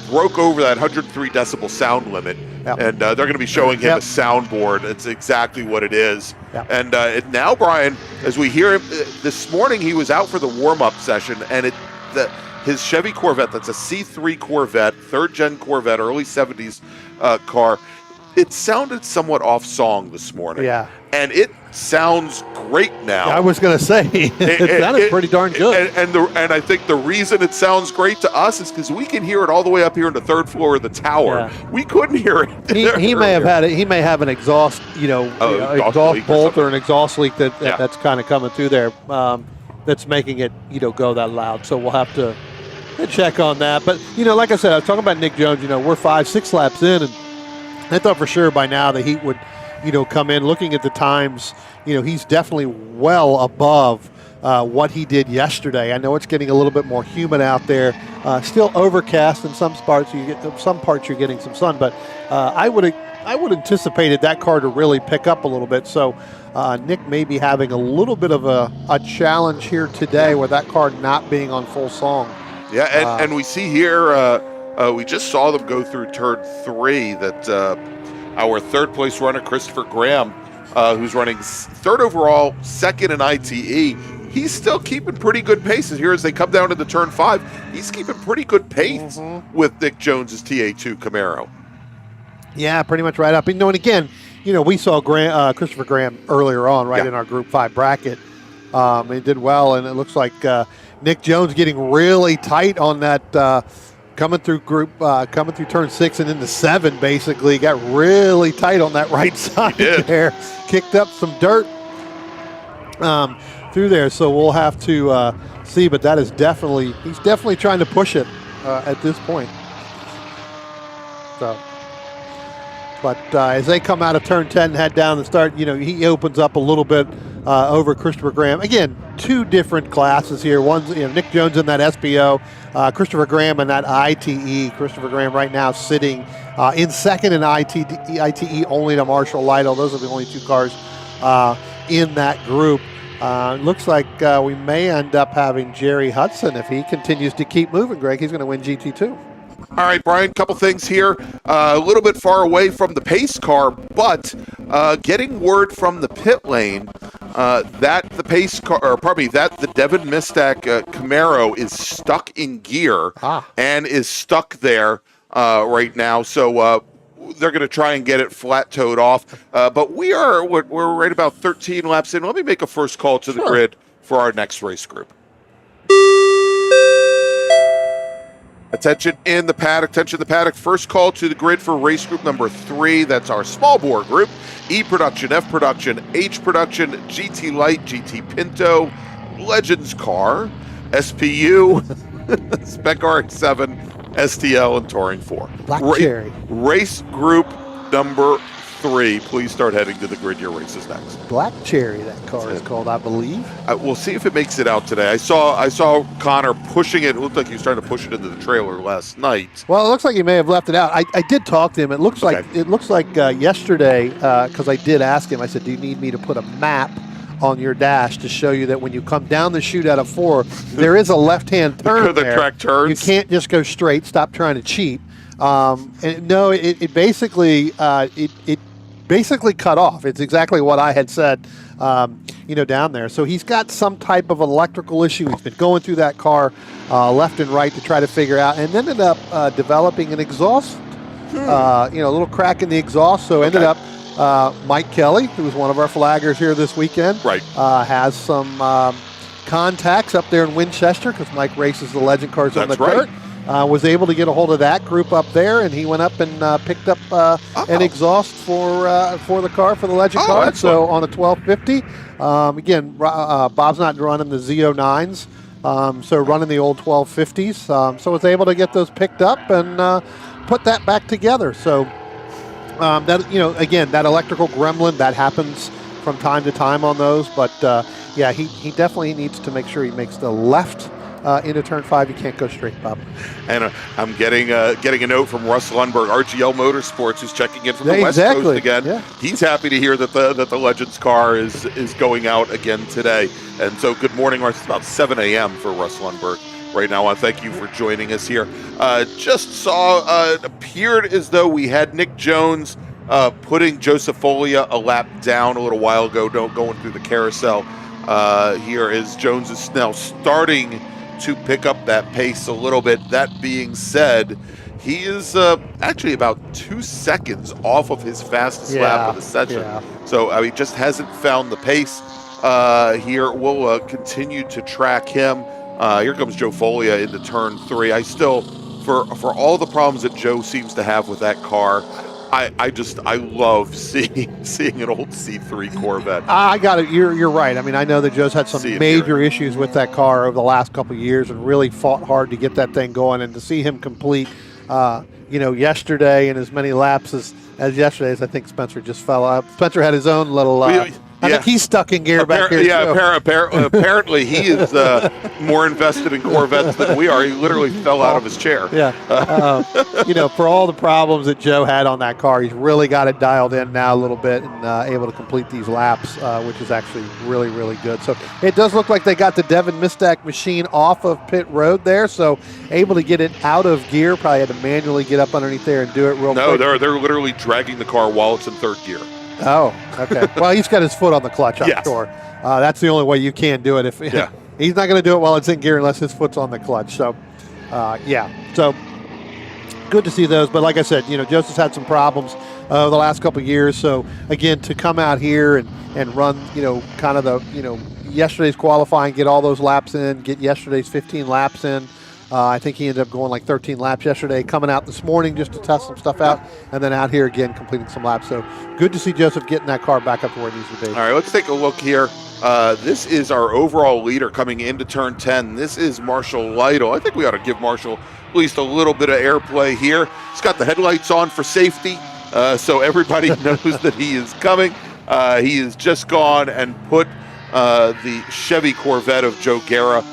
broke over that 103 decibel sound limit, and they're going to be showing him a soundboard. It's exactly what it is. And now, Brian, as we hear him, this morning he was out for the warm-up session, and his Chevy Corvette, that's a C3 Corvette, 3rd-gen Corvette, early 70s car, it sounded somewhat off-song this morning. Yeah. And it sounds great now. I was going to say, it sounded pretty darn good. And I think the reason it sounds great to us is because we can hear it all the way up here in the 3rd floor of the tower. Yeah. We couldn't hear it. He may have had it. He may have an exhaust, exhaust bolt or an exhaust leak that's kind of coming through there. That's making it, go that loud. So we'll have to check on that. But like I said, I was talking about Nick Jones. We're 5-6 laps in, and I thought for sure by now the heat would, come in. Looking at the times, he's definitely well above what he did yesterday. I know it's getting a little bit more humid out there. Still overcast in some parts. Some parts you're getting some sun, but I would anticipated that car to really pick up a little bit. So Nick may be having a little bit of a challenge here today with that car not being on full song. Yeah, and we see here. We just saw them go through turn 3 that our 3rd place runner, Christopher Graham, who's running 3rd overall, 2nd in ITE, he's still keeping pretty good paces here as they come down into turn 5. He's keeping pretty good pace with Nick Jones's TA2 Camaro. Yeah, pretty much right up. And again, we saw Christopher Graham earlier on, in our Group 5 bracket. He did well, and it looks like Nick Jones getting really tight on that coming through turn 6 and into 7, basically. Got really tight on that right side there. Kicked up some dirt through there, so we'll have to see. But that is he's definitely trying to push it at this point. So, but as they come out of turn 10 and head down the start, he opens up a little bit over Christopher Graham. Again, 2 different classes here. One's Nick Jones in that SBO, Christopher Graham in that ITE. Christopher Graham right now sitting in 2nd in ITE only to Marshall Lytle. Those are the only 2 cars in that group. Looks like we may end up having Jerry Hudson if he continues to keep moving, Greg. He's going to win GT2. All right, Brian, couple things here. A little bit far away from the pace car, but getting word from the pit lane that the pace car, that the Devin Mistak Camaro is stuck in gear and is stuck there right now. So they're going to try and get it flat towed off. But we're right about 13 laps in. Let me make a first call to the grid for our next race group. Attention in the paddock, attention in the paddock. First call to the grid for race group number 3. That's our small bore group. E production, F production, H production, GT Light, GT Pinto, Legends Car, SPU, Spec RX-7, STL, and Touring 4. Black Cherry. Race group number 3. Please start heading to the grid. Your race is next. Black Cherry, that car is called, I believe. We'll see if it makes it out today. I saw Connor pushing it. It looked like he was trying to push it into the trailer last night. Well, it looks like he may have left it out. I did talk to him. It looks like yesterday, because I did ask him. I said, "Do you need me to put a map on your dash to show you that when you come down the chute out of 4, there is a left-hand turn the there. track turns. You can't just go straight. Stop trying to cheat." And no, it basically basically cut off. It's exactly what I had said, down there. So he's got some type of electrical issue. He's been going through that car left and right to try to figure out, and ended up developing an exhaust, a little crack in the exhaust. So ended up Mike Kelly, who was one of our flaggers here this weekend, right, has some contacts up there in Winchester because Mike races the legend cars on the dirt. Was able to get a hold of that group up there, and he went up and picked up an exhaust for the car, for the legend car. Excellent. So on a 1250, again, Bob's not running the Z09s, so running the old 1250s. So was able to get those picked up and put that back together. So that again, that electrical gremlin that happens from time to time on those, but he definitely needs to make sure he makes the left. Into turn 5, you can't go straight, Bob. And I'm getting a note from Russ Lundberg, RGL Motorsports, who's checking in from the West Coast again. Yeah. He's happy to hear that the Legends car is going out again today. And so good morning, Russ. It's about 7 a.m. for Russ Lundberg right now. I want to thank you for joining us here. Just saw it appeared as though we had Nick Jones putting Joseph Folia a lap down a little while ago, going through the carousel. Here is Jones is now starting to pick up that pace a little bit. That being said, he is actually about 2 seconds off of his fastest lap of the session. Yeah. So he just hasn't found the pace here. We'll continue to track him. Here comes Joe Folia into turn 3. I still, for all the problems that Joe seems to have with that car, I love seeing an old C3 Corvette. I got it. You're right. I mean, I know that Joe's had some major issues with that car over the last couple of years and really fought hard to get that thing going. And to see him complete, yesterday and as many laps as yesterday's, I think Spencer just fell out. Spencer had his own little. I think he's stuck in gear back here. Yeah, apparently he is more invested in Corvettes than we are. He literally fell out of his chair. Yeah. For all the problems that Joe had on that car, he's really got it dialed in now a little bit and able to complete these laps, which is actually really, really good. So it does look like they got the Devin Mistak machine off of pit road there, so able to get it out of gear. Probably had to manually get up underneath there and do it real quick. No, they're literally dragging the car while it's in third gear. Oh, okay. Well, he's got his foot on the clutch, I'm sure. That's the only way you can do it. If he's not going to do it while it's in gear unless his foot's on the clutch. So, So, good to see those. But like I said, Joseph's had some problems the last couple of years. So, again, to come out here and run, kind of the, yesterday's qualifying, get all those laps in, get yesterday's 15 laps in. I think he ended up going like 13 laps yesterday, coming out this morning just to test some stuff out, and then out here again completing some laps. So good to see Joseph getting that car back up to where it needs to be. All right, let's take a look here. This is our overall leader coming into turn 10. This is Marshall Lytle. I think we ought to give Marshall at least a little bit of airplay here. He's got the headlights on for safety, so everybody knows that he is coming. He has just gone and put the Chevy Corvette of Joe Guerra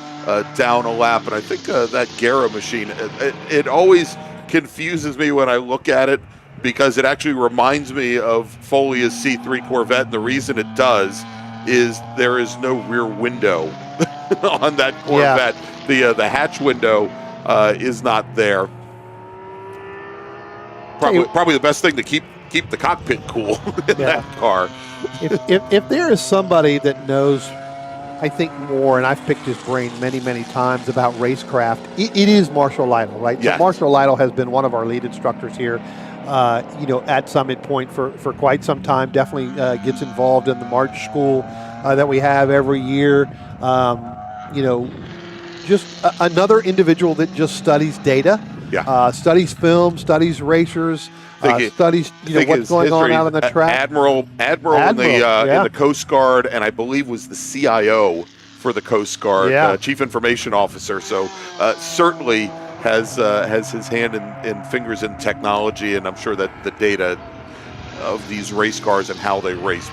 down a lap, and I think that Guerra machine, it always confuses me when I look at it because it actually reminds me of Folia's C3 Corvette, and the reason it does is there is no rear window on that Corvette. Yeah. The hatch window is not there. Probably the best thing to keep the cockpit cool in that car. If there is somebody that knows, I think, more, and I've picked his brain many, many times about racecraft, it is Marshall Lytle, right? Yes. So Marshall Lytle has been one of our lead instructors here, at Summit Point for quite some time. Definitely gets involved in the March school that we have every year. just another individual that just studies data. Yeah. Studies film, studies racers, studies what's his going on history, out on the track. Admiral in the Coast Guard, and I believe was the CIO for the Coast Guard, Chief Information Officer. So certainly has his hand and fingers in technology, and I'm sure that the data of these race cars and how they race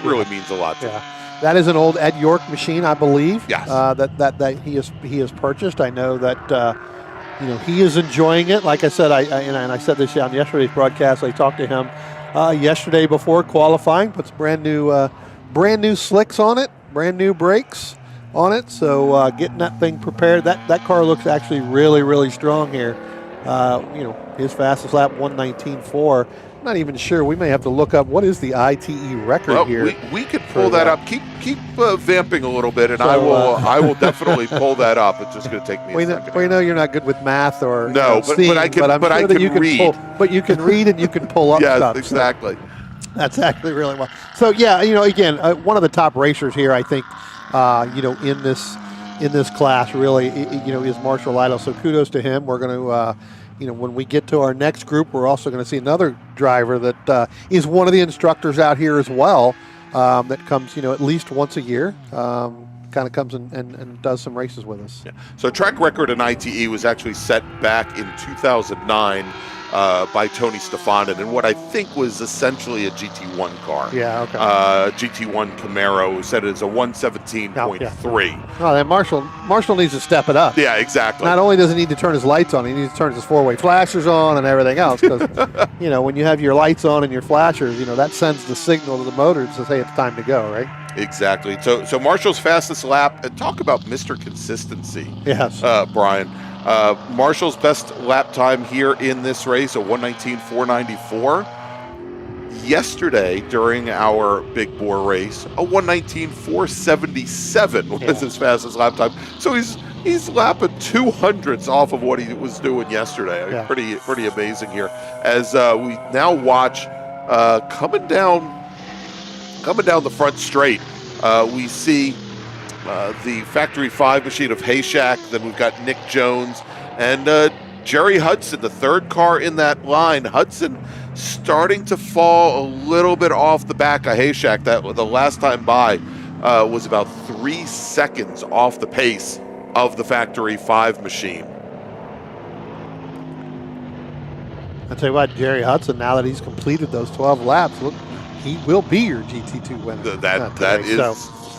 really means a lot to him. That is an old Ed York machine, I believe. Yes. That he has purchased. I know that he is enjoying it. Like I said, I said this on yesterday's broadcast. I talked to him yesterday before qualifying. Puts brand new slicks on it, brand new brakes on it. So getting that thing prepared. That car looks actually really, really strong here. His fastest lap 1:19.4. Not even sure. We may have to look up what is the ITE record here. We could pull that up. Keep vamping a little bit, and I will definitely pull that up. It's just going to take me a second. We know you're not good with math or seeing, but I can read. But you can read and you can pull up stuff. Yes, exactly. So that's actually really well. So again, one of the top racers here, I think, in this class really, is Marshall Lytle. So kudos to him. We're going to. When we get to our next group, we're also going to see another driver that is one of the instructors out here as well, that comes, at least once a year, kind of comes and does some races with us. Yeah. So track record in ITE was actually set back in 2009 by Tony Stefanin in what I think was essentially a GT1 car. Yeah, okay. GT1 Camaro said it's a 117.3. Oh, then Marshall needs to step it up. Yeah, exactly. Not only does he need to turn his lights on, he needs to turn his four-way flashers on and everything else. Because when you have your lights on and your flashers, that sends the signal to the motor to say it's time to go, right? Exactly. So Marshall's fastest lap. And talk about Mr. Consistency. Yes, Brian. Marshall's best lap time here in this race, a 1:19.494. Yesterday, during our big bore race, a 1:19.477 was his fastest lap time. So he's lapping 200ths off of what he was doing yesterday. Yeah. Pretty amazing here. As we now watch coming down the front straight, we see the Factory 5 machine of Hayshak. Then we've got Nick Jones and Jerry Hudson, the third car in that line. Hudson starting to fall a little bit off the back of Hayshak. That the last time by was about 3 seconds off the pace of the Factory 5 machine. I'll tell you what, Jerry Hudson, now that he's completed those 12 laps, look, he will be your GT2 winner.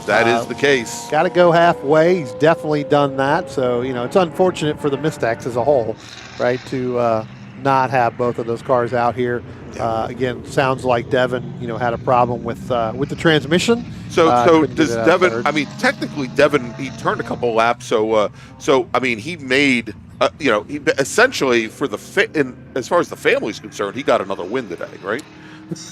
That is the case. Got to go halfway. He's definitely done that. So, it's unfortunate for the Mystax as a whole, right, to not have both of those cars out here. Again, sounds like Devin, had a problem with the transmission. So does Devin? Third. I mean, technically, Devin, he turned a couple laps. So I mean, he made. He essentially as far as the family's concerned, he got another win today, right?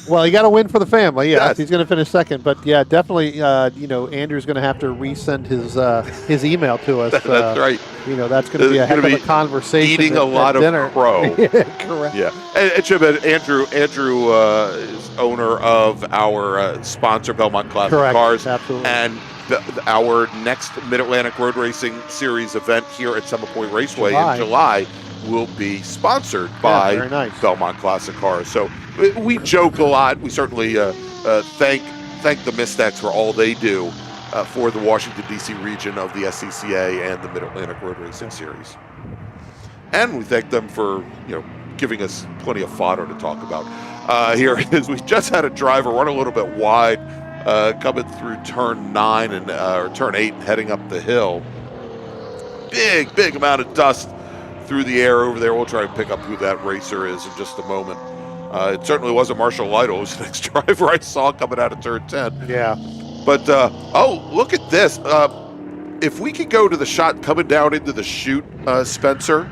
Well, he got a win for the family. Yeah, yes. He's going to finish second. But yeah, definitely. Andrew's going to have to resend his email to us. That's right. That's going to be a heck of a conversation. Eating a lot of crow. Yeah, correct. Yeah, and should have been Andrew is owner of our sponsor, Belmont Classic Correct. Cars, absolutely. And our next Mid-Atlantic Road Racing Series event here at Summit Point Raceway in July will be sponsored by Belmont Classic Cars. So we joke a lot. We certainly thank the Mystax for all they do for the Washington, D.C. region of the SCCA and the Mid-Atlantic Road Racing Series. And we thank them for, giving us plenty of fodder to talk about. Here is, we just had a driver run a little bit wide coming through turn 9 or turn 8 and heading up the hill. Big amount of dust through the air over there. We'll try and pick up who that racer is in just a moment. It certainly wasn't Marshall Lytle. It was the next driver I saw coming out of turn 10. Yeah. But, look at this. If we could go to the shot coming down into the chute, Spencer,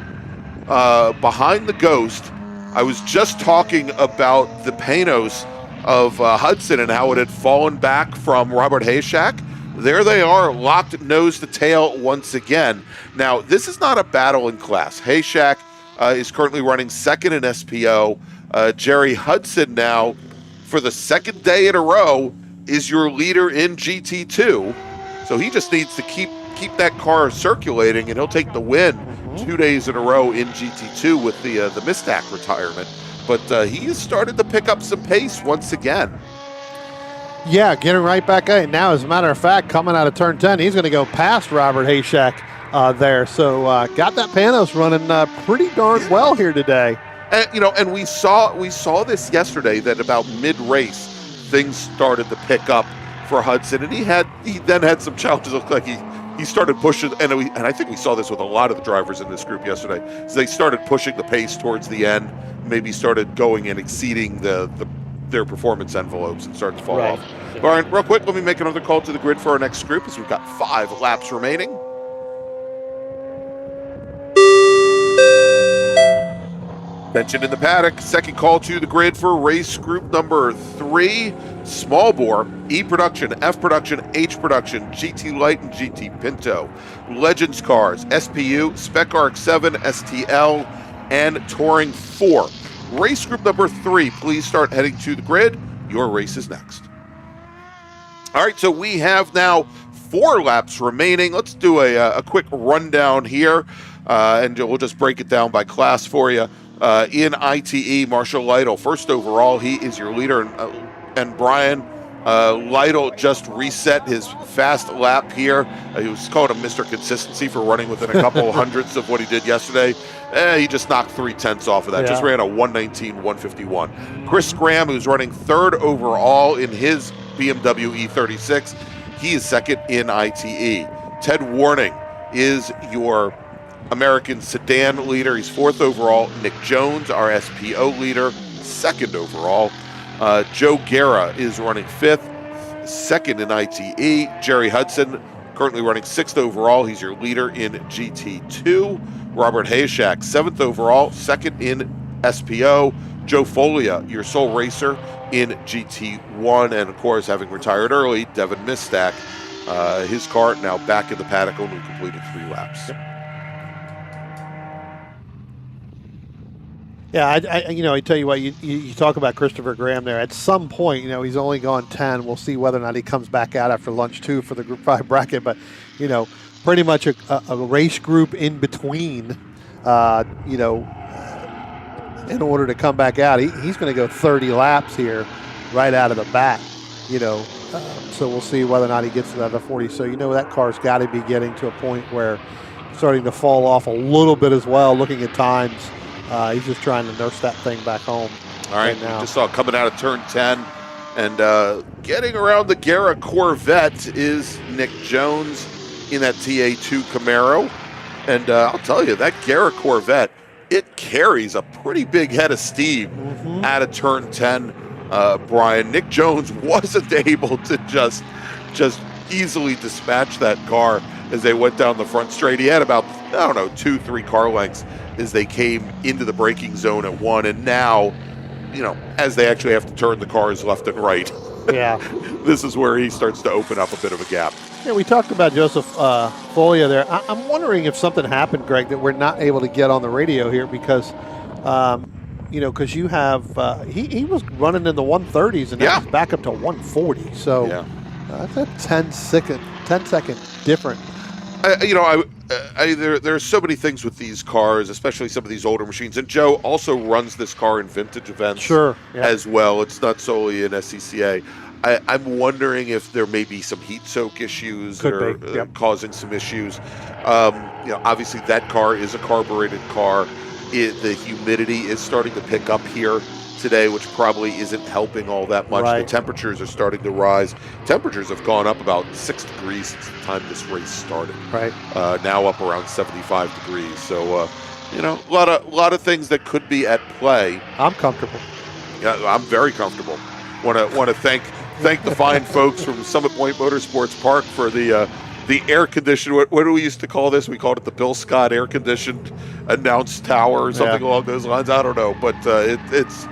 behind the Ghost, I was just talking about the Panos of Hudson and how it had fallen back from Robert Hayshak. There they are, locked nose to tail once again. Now, this is not a battle in class. Hayshak is currently running second in SPO. Jerry Hudson now, for the second day in a row, is your leader in GT2. So he just needs to keep keep that car circulating, and he'll take the win 2 days in a row in GT2 with the Mistack retirement. But he has started to pick up some pace once again. Yeah, getting right back in. Now, as a matter of fact, coming out of turn 10, he's going to go past Robert Hayshak there. So got that Panos running pretty darn well here today. And we saw this yesterday, that about mid-race things started to pick up for Hudson, and he then had some challenges. It looked like he started pushing, and I think we saw this with a lot of the drivers in this group yesterday. So they started pushing the pace towards the end, maybe started going and exceeding their performance envelopes and started to fall off. All right, real quick, let me make another call to the grid for our next group, as we've got 5 laps remaining. Mentioned in the paddock, second call to the grid for race group number 3, small bore, E production, F production, H production, GT Light and GT Pinto, Legends cars, SPU, Spec RX-7, STL, and Touring 4. Race group number 3, please start heading to the grid. Your race is next. All right, so we have now 4 laps remaining. Let's do a quick rundown here, and we'll just break it down by class for you. In ITE, Marshall Lytle, first overall, he is your leader. And Brian, Lytle just reset his fast lap here. He was called a Mr. Consistency for running within a couple hundredths of what he did yesterday. He just knocked 3/10 off of that. Just ran a 1:19.151. Chris Graham, who's running 3rd overall in his BMW E36, he is 2nd in ITE. Ted Warning is your American sedan leader. He's 4th overall. Nick Jones, our SPO leader, 2nd overall. Joe Guerra is running 5th, 2nd in ITE. Jerry Hudson, currently running 6th overall. He's your leader in GT2. Robert Hayshak, 7th overall, 2nd in SPO. Joe Folia, your sole racer in GT1. And, of course, having retired early, Devin Mistack, his car now back in the paddock, only completed 3 laps. Yeah, I tell you what, you talk about Christopher Graham there. At some point, he's only gone 10. We'll see whether or not he comes back out after lunch 2 for the Group 5 bracket. But, pretty much a race group in between, in order to come back out. He's going to go 30 laps here right out of the bat, so we'll see whether or not he gets to the 40. So, that car's got to be getting to a point where it's starting to fall off a little bit as well, looking at times. He's just trying to nurse that thing back home. All right, now. Just saw coming out of turn 10 and getting around the Guerra Corvette is Nick Jones in that TA2 Camaro. And I'll tell you, that Guerra Corvette, it carries a pretty big head of steam out of turn 10, Brian. Nick Jones wasn't able to just easily dispatch that car as they went down the front straight. He had about, 2-3 car lengths as they came into the braking zone at 1, and now, as they actually have to turn the cars left and right, this is where he starts to open up a bit of a gap. Yeah, we talked about Joseph Folia there. I'm wondering if something happened, Greg, that we're not able to get on the radio here because, because you have he was running in the 130s and now he's back up to 140. So that's a 10-second difference. There's so many things with these cars, especially some of these older machines. And Joe also runs this car in vintage events as well. It's not solely in SCCA. I'm wondering if there may be some heat soak issues that are causing some issues. Obviously that car is a carbureted car. The humidity is starting to pick up here today, which probably isn't helping all that much. The temperatures are starting to rise. Temperatures have gone up about 6 degrees since the time this race started. Now up around 75 degrees. So, a lot of things that could be at play. I'm comfortable. Yeah, I'm very comfortable. Want to thank the fine folks from Summit Point Motorsports Park for the air conditioned. What do we used to call this? We called it the Bill Scott air conditioned announce tower or something along those lines. I don't know, but it's.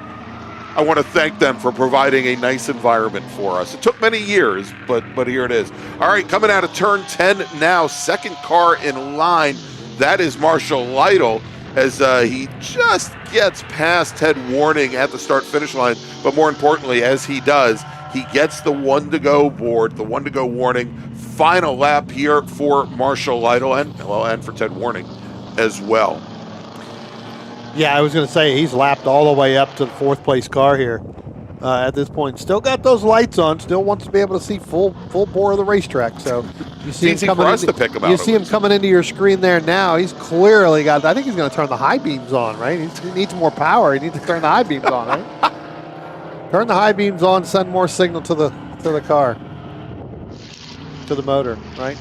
I want to thank them for providing a nice environment for us. It took many years, but here it is. All right, coming out of turn 10 now, second car in line. That is Marshall Lytle as he just gets past Ted Warning at the start-finish line. But more importantly, as he does, he gets the 1-to-go board, the 1-to-go warning final lap here for Marshall Lytle and for Ted Warning as well. Yeah, I was going to say he's lapped all the way up to the fourth place car here at this point. Still got those lights on. Still wants to be able to see full bore of the racetrack. So you see him coming. You see him coming into your screen there now. He's clearly got. I think he's going to turn the high beams on, right? He needs more power. He needs to turn the high beams on, right? Turn the high beams on. Send more signal to the car, to the motor, right?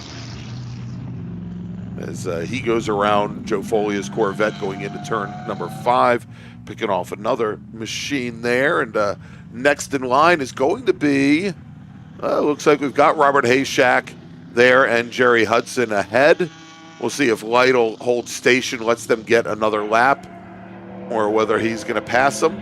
As he goes around Joe Folia's Corvette going into turn number 5, picking off another machine there. And next in line is going to be, looks like we've got Robert Hayshak there and Jerry Hudson ahead. We'll see if Lytle holds station, lets them get another lap, or whether he's going to pass them.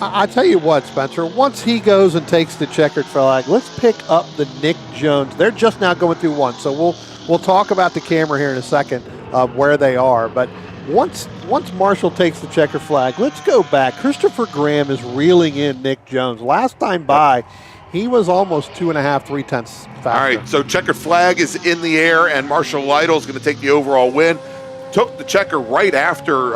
I tell you what, Spencer, once he goes and takes the checkered flag, let's pick up the Nick Jones. They're just now going through one, so we'll talk about the camera here in a second of where they are. But once Marshall takes the checkered flag, let's go back. Christopher Graham is reeling in Nick Jones. Last time by, he was almost 2.5, 3 tenths faster. All right, so checkered flag is in the air, and Marshall Lytle is going to take the overall win. Took the checker right after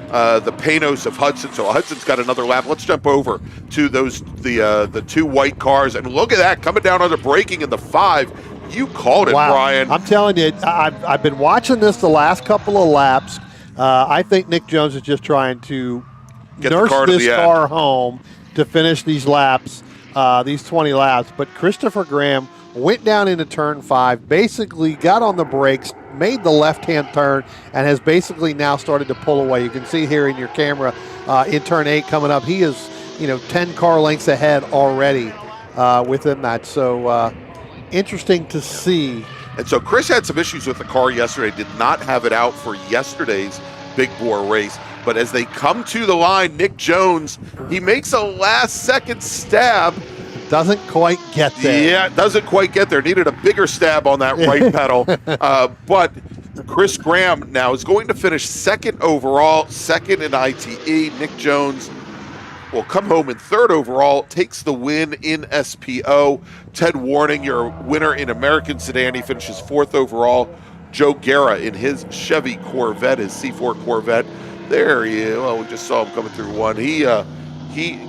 the Panos of Hudson. So Hudson's got another lap. Let's jump over to the two white cars, and look at that coming down under braking in the 5. You called it, wow. Brian. I'm telling you, I've been watching this the last couple of laps. I think Nick Jones is just trying to nurse this car home to finish these laps, these 20 laps. But Christopher Graham went down into turn 5, basically got on the brakes, made the left-hand turn, and has basically now started to pull away. You can see here in your camera in turn 8 coming up. He is, 10 car lengths ahead already within that. So interesting to see. And so Chris had some issues with the car yesterday, did not have it out for yesterday's big bore race. But as they come to the line, Nick Jones, he makes a last-second stab. Doesn't quite get there. Yeah, doesn't quite get there. Needed a bigger stab on that right pedal. But Chris Graham now is going to finish second overall, second in ITE. Nick Jones will come home in third overall, takes the win in SPO. Ted Warning, your winner in American Sedan, he finishes fourth overall. Joe Guerra in his Chevy Corvette, his C4 Corvette. There we just saw him coming through one. He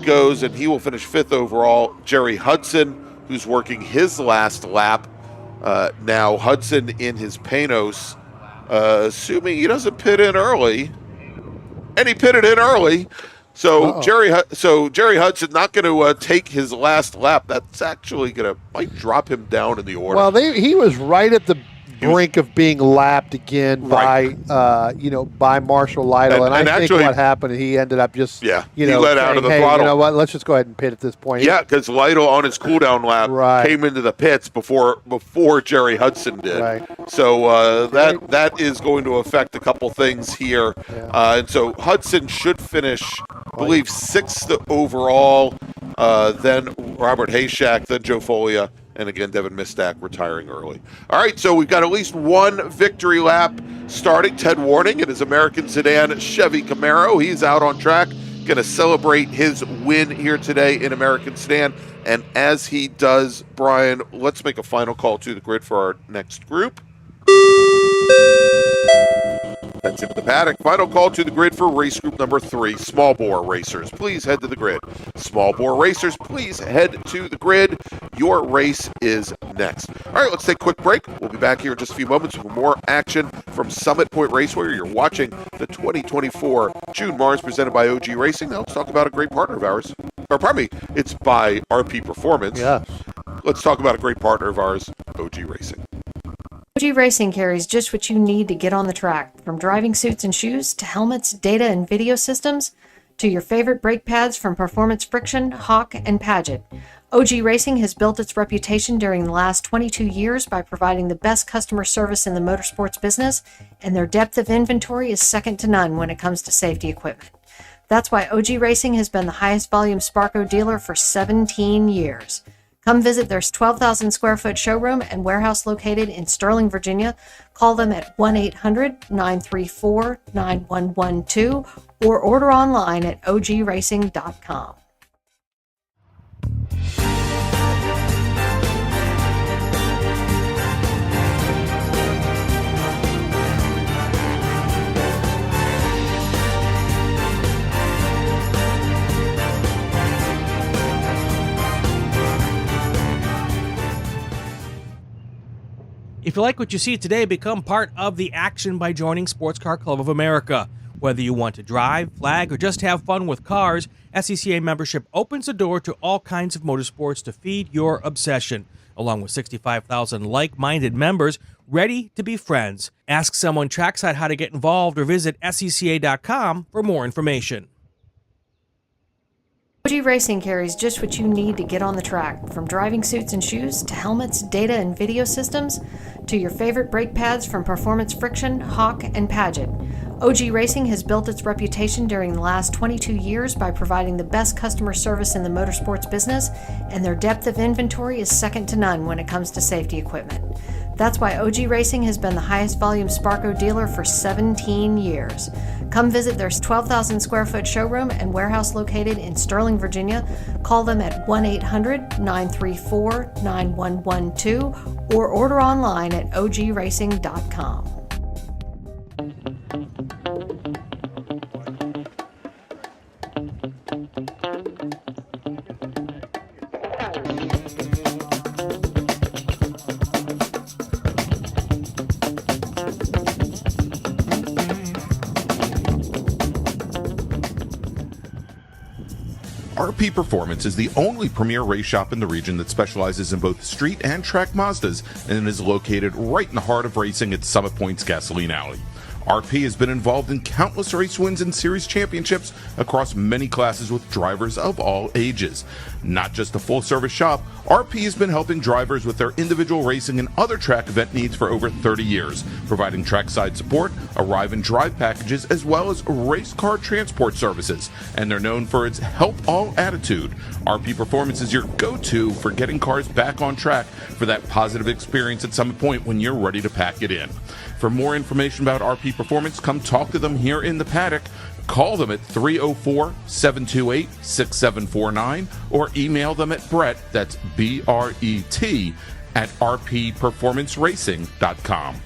goes and he will finish fifth overall. Jerry Hudson, who's working his last lap. Now Hudson in his Panos, assuming he doesn't pit in early. And he pitted in early. So Jerry Hudson not going to take his last lap. That's actually might drop him down in the order. Well, he was right at the brink of being lapped again by Marshall Lytle, and I think actually, what happened, he ended up just he let out of the throttle. You know what? Let's just go ahead and pit at this point. Yeah, because Lytle on his cooldown lap came into the pits before Jerry Hudson did. Right. So that is going to affect a couple things here, and so Hudson should finish, I believe, sixth overall. Then Robert Hayshak, then Joe Folia. And again, Devin Mistak retiring early. All right, so we've got at least one victory lap starting. Ted Warning in his American Sedan Chevy Camaro. He's out on track, going to celebrate his win here today in American Sedan. And as he does, Brian, let's make a final call to the grid for our next group. That's it, the paddock. Final call to the grid for race group number 3, small bore racers. Please head to the grid. Small bore racers, please head to the grid. Your race is next. All right, let's take a quick break. We'll be back here in just a few moments with more action from Summit Point Raceway. You're watching the 2024 June MARRS presented by OG Racing. Now let's talk about a great partner of ours. Or pardon me, it's by RP Performance. Yeah. Let's talk about a great partner of ours, OG Racing. OG Racing carries just what you need to get on the track, from driving suits and shoes to helmets, data and video systems, to your favorite brake pads from Performance Friction, Hawk, and Paget. OG Racing has built its reputation during the last 22 years by providing the best customer service in the motorsports business, and their depth of inventory is second to none when it comes to safety equipment. That's why OG Racing has been the highest volume Sparco dealer for 17 years. Come visit their 12,000 square foot showroom and warehouse located in Sterling, Virginia. Call them at 1-800-934-9112 or order online at ogracing.com. If you like what you see today, become part of the action by joining Sports Car Club of America. Whether you want to drive, flag, or just have fun with cars, SCCA membership opens the door to all kinds of motorsports to feed your obsession, along with 65,000 like-minded members ready to be friends. Ask someone trackside how to get involved or visit SCCA.com for more information. OG Racing carries just what you need to get on the track, from driving suits and shoes to helmets, data and video systems, to your favorite brake pads from Performance, Friction, Hawk, and Paget. OG Racing has built its reputation during the last 22 years by providing the best customer service in the motorsports business, and their depth of inventory is second to none when it comes to safety equipment. That's why OG Racing has been the highest volume Sparco dealer for 17 years. Come visit their 12,000 square foot showroom and warehouse located in Sterling, Virginia. Call them at 1-800-934-9112 or order online at ogracing.com. RP Performance is the only premier race shop in the region that specializes in both street and track Mazdas and is located right in the heart of racing at Summit Point's Gasoline Alley. RP has been involved in countless race wins and series championships across many classes with drivers of all ages. Not just a full-service shop, RP has been helping drivers with their individual racing and other track event needs for over 30 years, providing trackside support, arrive and drive packages, as well as race car transport services. And they're known for its help all attitude. RP Performance is your go-to for getting cars back on track for that positive experience at Summit Point when you're ready to pack it in. For more information about RP Performance, come talk to them here in the paddock. Call them at 304-728-6749 or email them at Brett, that's B-R-E-T, at rpperformanceracing.com.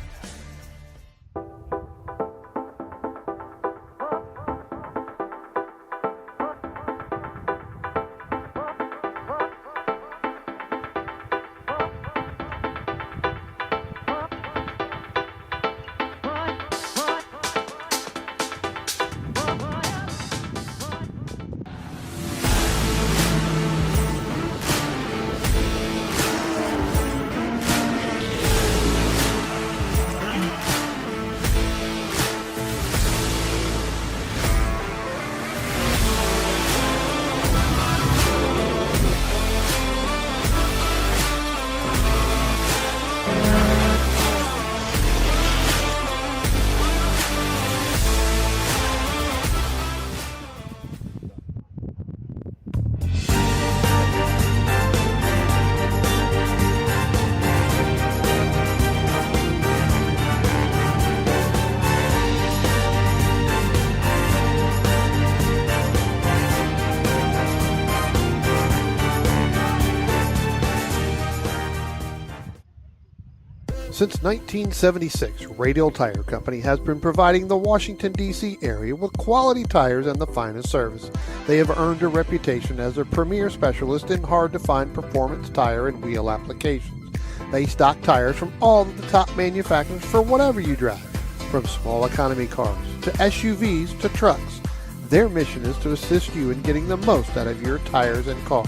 Since 1976, Radial Tire Company has been providing the Washington, D.C. area with quality tires and the finest service. They have earned a reputation as a premier specialist in hard-to-find performance tire and wheel applications. They stock tires from all of the top manufacturers for whatever you drive, from small economy cars to SUVs to trucks. Their mission is to assist you in getting the most out of your tires and car.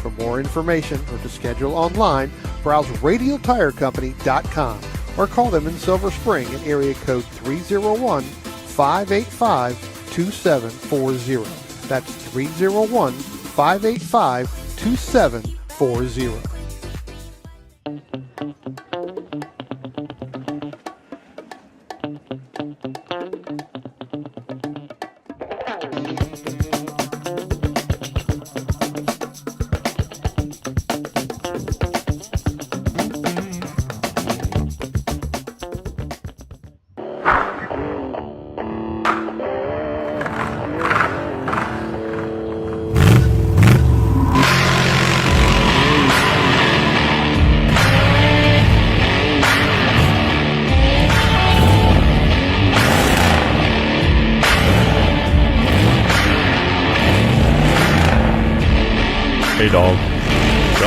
For more information or to schedule online, browse radialtirecompany.com or call them in Silver Spring at area code 301-585-2740. That's 301-585-2740. Hey dog,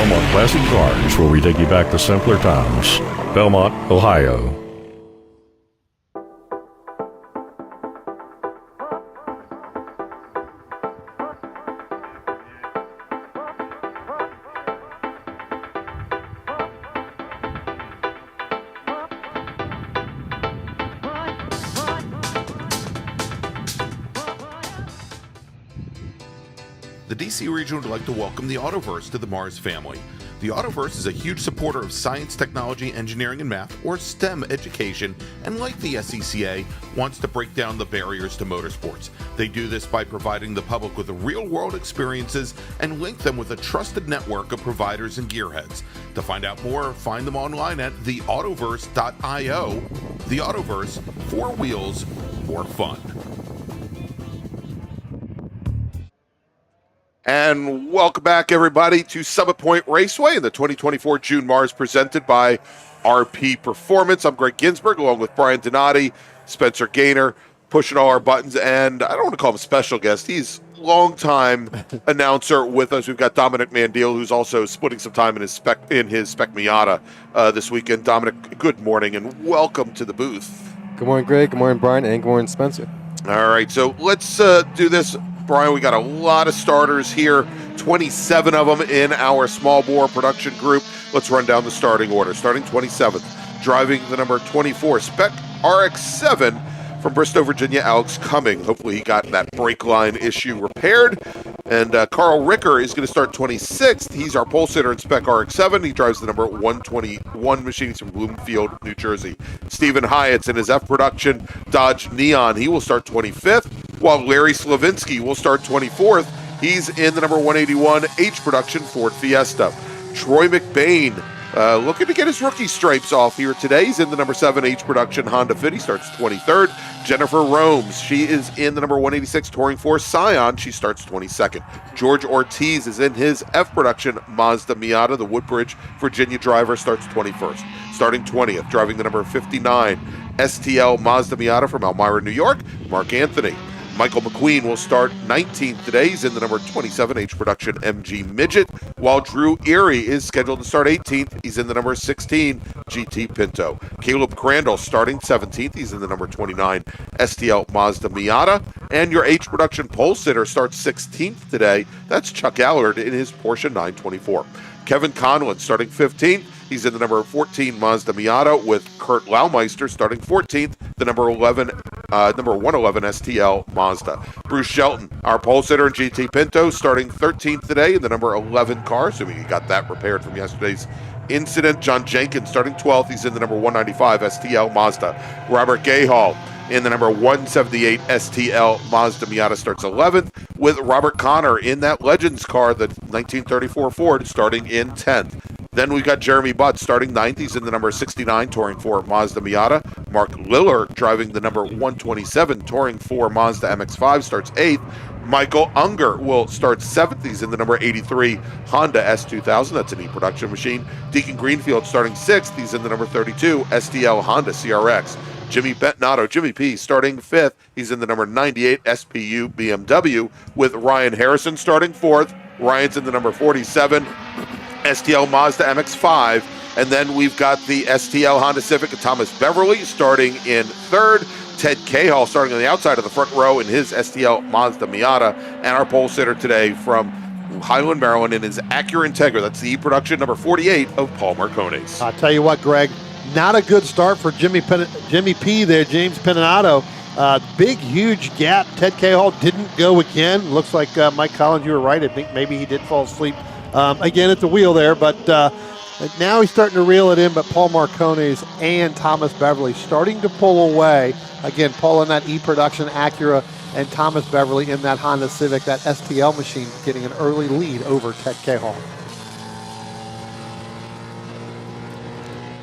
Belmont Classic Cars, where we take you back to simpler times. Belmont, Ohio. The DC region would like to welcome the Autoverse to the MARRS family. The Autoverse is a huge supporter of science, technology, engineering, and math, or STEM education, and like the SCCA, wants to break down the barriers to motorsports. They do this by providing the public with real-world experiences and link them with a trusted network of providers and gearheads. To find out more, find them online at theautoverse.io. The Autoverse, 4 wheels, more fun. And welcome back, everybody, to Summit Point Raceway in the 2024 June MARRS presented by RP Performance. I'm Greg Ginsberg, along with Brian Donati, Spencer Gaynor, pushing all our buttons. And I don't want to call him a special guest. He's longtime announcer with us. We've got Dominic Mandiel, who's also splitting some time in his Spec Miata this weekend. Dominic, good morning and welcome to the booth. Good morning, Greg. Good morning, Brian. And good morning, Spencer. All right, so let's do this. Brian, we got a lot of starters here, 27 of them in our small bore production group. Let's run down the starting order. Starting 27th, driving the number 24, Spec RX-7 from Bristow, Virginia, Alex Cumming. Hopefully he got that brake line issue repaired. And Carl Ricker is going to start 26th. He's our pole sitter in Spec RX-7. He drives the number 121 machine. He's from Bloomfield, New Jersey. Stephen Hyatt's in his F production Dodge Neon. He will start 25th, while Larry Slavinsky will start 24th. He's in the number 181 H production Ford Fiesta. Troy McBain looking to get his rookie stripes off here today. He's in the number 7 H production Honda Fit. He starts 23rd. Jennifer Romes, she is in the number 186 Touring Force Scion. She starts 22nd. George Ortiz is in his F production Mazda Miata. The Woodbridge, Virginia driver starts 21st. Starting 20th, driving the number 59 STL Mazda Miata from Elmira, New York, Mark Anthony. Michael McQueen will start 19th today. He's in the number 27 H production MG Midget, while Drew Erie is scheduled to start 18th. He's in the number 16 GT Pinto. Caleb Crandall starting 17th. He's in the number 29 STL Mazda Miata. And your H production pole sitter starts 16th today. That's Chuck Allard in his Porsche 924. Kevin Conlon starting 15th. He's in the number 14 Mazda Miata, with Kurt Laumeister starting 14th, the number 111 STL Mazda. Bruce Shelton, our pole sitter in GT Pinto, starting 13th today in the number 11 car, assuming he got that repaired from yesterday's incident. John Jenkins starting 12th. He's in the number 195 STL Mazda. Robert Gahal in the number 178 STL Mazda Miata starts 11th, with Robert Connor in that Legends car, the 1934 Ford, starting in 10th. Then we've got Jeremy Butt starting 9th. He's in the number 69 Touring 4 Mazda Miata. Mark Liller driving the number 127 Touring 4 Mazda MX-5 starts 8th. Michael Unger will start 7th. He's in the number 83 Honda S2000. That's an E-production machine. Deacon Greenfield starting 6th. He's in the number 32 STL Honda CRX. Jimmy Bentonato, Jimmy P, starting 5th. He's in the number 98 SPU BMW, with Ryan Harrison starting 4th. Ryan's in the number 47 STL Mazda MX-5. And then we've got the STL Honda Civic of Thomas Beverly starting in 3rd. Ted Cahall starting on the outside of the front row in his STL Mazda Miata. And our pole sitter today from Highland, Maryland, in his Acura Integra. That's the E-production number 48 of Paul Marcones. I'll tell you what, Greg, not a good start for Jimmy P there, James Pinato. Big, huge gap. Ted Cahall didn't go again. Looks like Mike Collins, you were right. I think maybe he did fall asleep again at the wheel there, but now he's starting to reel it in. But Paul Marcones and Thomas Beverly starting to pull away. Again, Paul in that E-production Acura and Thomas Beverly in that Honda Civic, that STL machine, getting an early lead over Ted Cahall.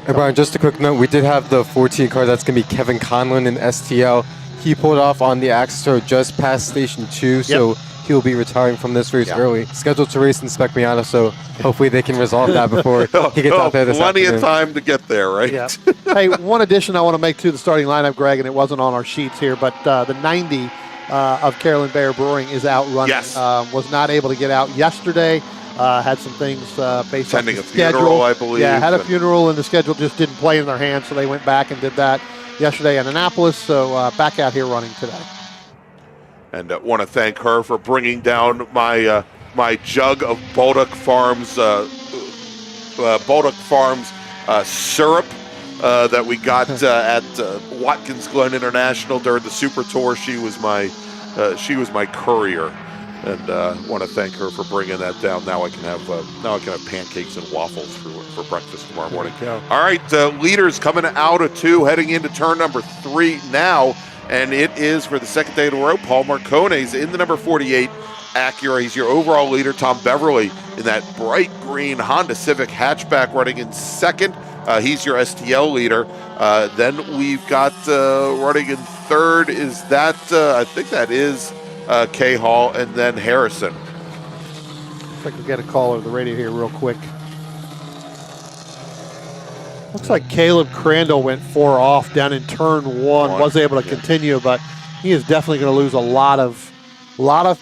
Hey, Brian, just a quick note. We did have the 14 car. That's going to be Kevin Conlon in STL. He pulled off on the Axtro just past Station 2, so he'll be retiring from this race early. Scheduled to race in Spec Miata, so hopefully they can resolve that before he gets out there this plenty afternoon. of time to get there, right? Yeah. Hey, one addition I want to make to the starting lineup, Greg, and it wasn't on our sheets here, but the 90 of Carolyn Bayer Brewing is out running. Yes. Was not able to get out yesterday. had some things based on Attending the a funeral, schedule. I believe. Yeah, had a funeral, and the schedule just didn't play in their hands, so they went back and did that yesterday in Annapolis. So back out here running today. And want to thank her for bringing down my my jug of Baldock Farms syrup that we got at Watkins Glen International during the Super Tour. She was my courier, and want to thank her for bringing that down. Now I can have pancakes and waffles for breakfast tomorrow morning. All right, leaders coming out of 2, heading into turn number 3 now. And it is, for the second day in a row, Paul Marcones in the number 48 Acura. He's your overall leader. Tom Beverly in that bright green Honda Civic hatchback running in second. He's your STL leader. Then we've got running in third is that, I think that is K Hall, and then Harrison. If I could get a call over the radio here real quick. Looks like Caleb Crandall went 4 off down in turn 1. Was able to continue, but he is definitely going to lose a lot of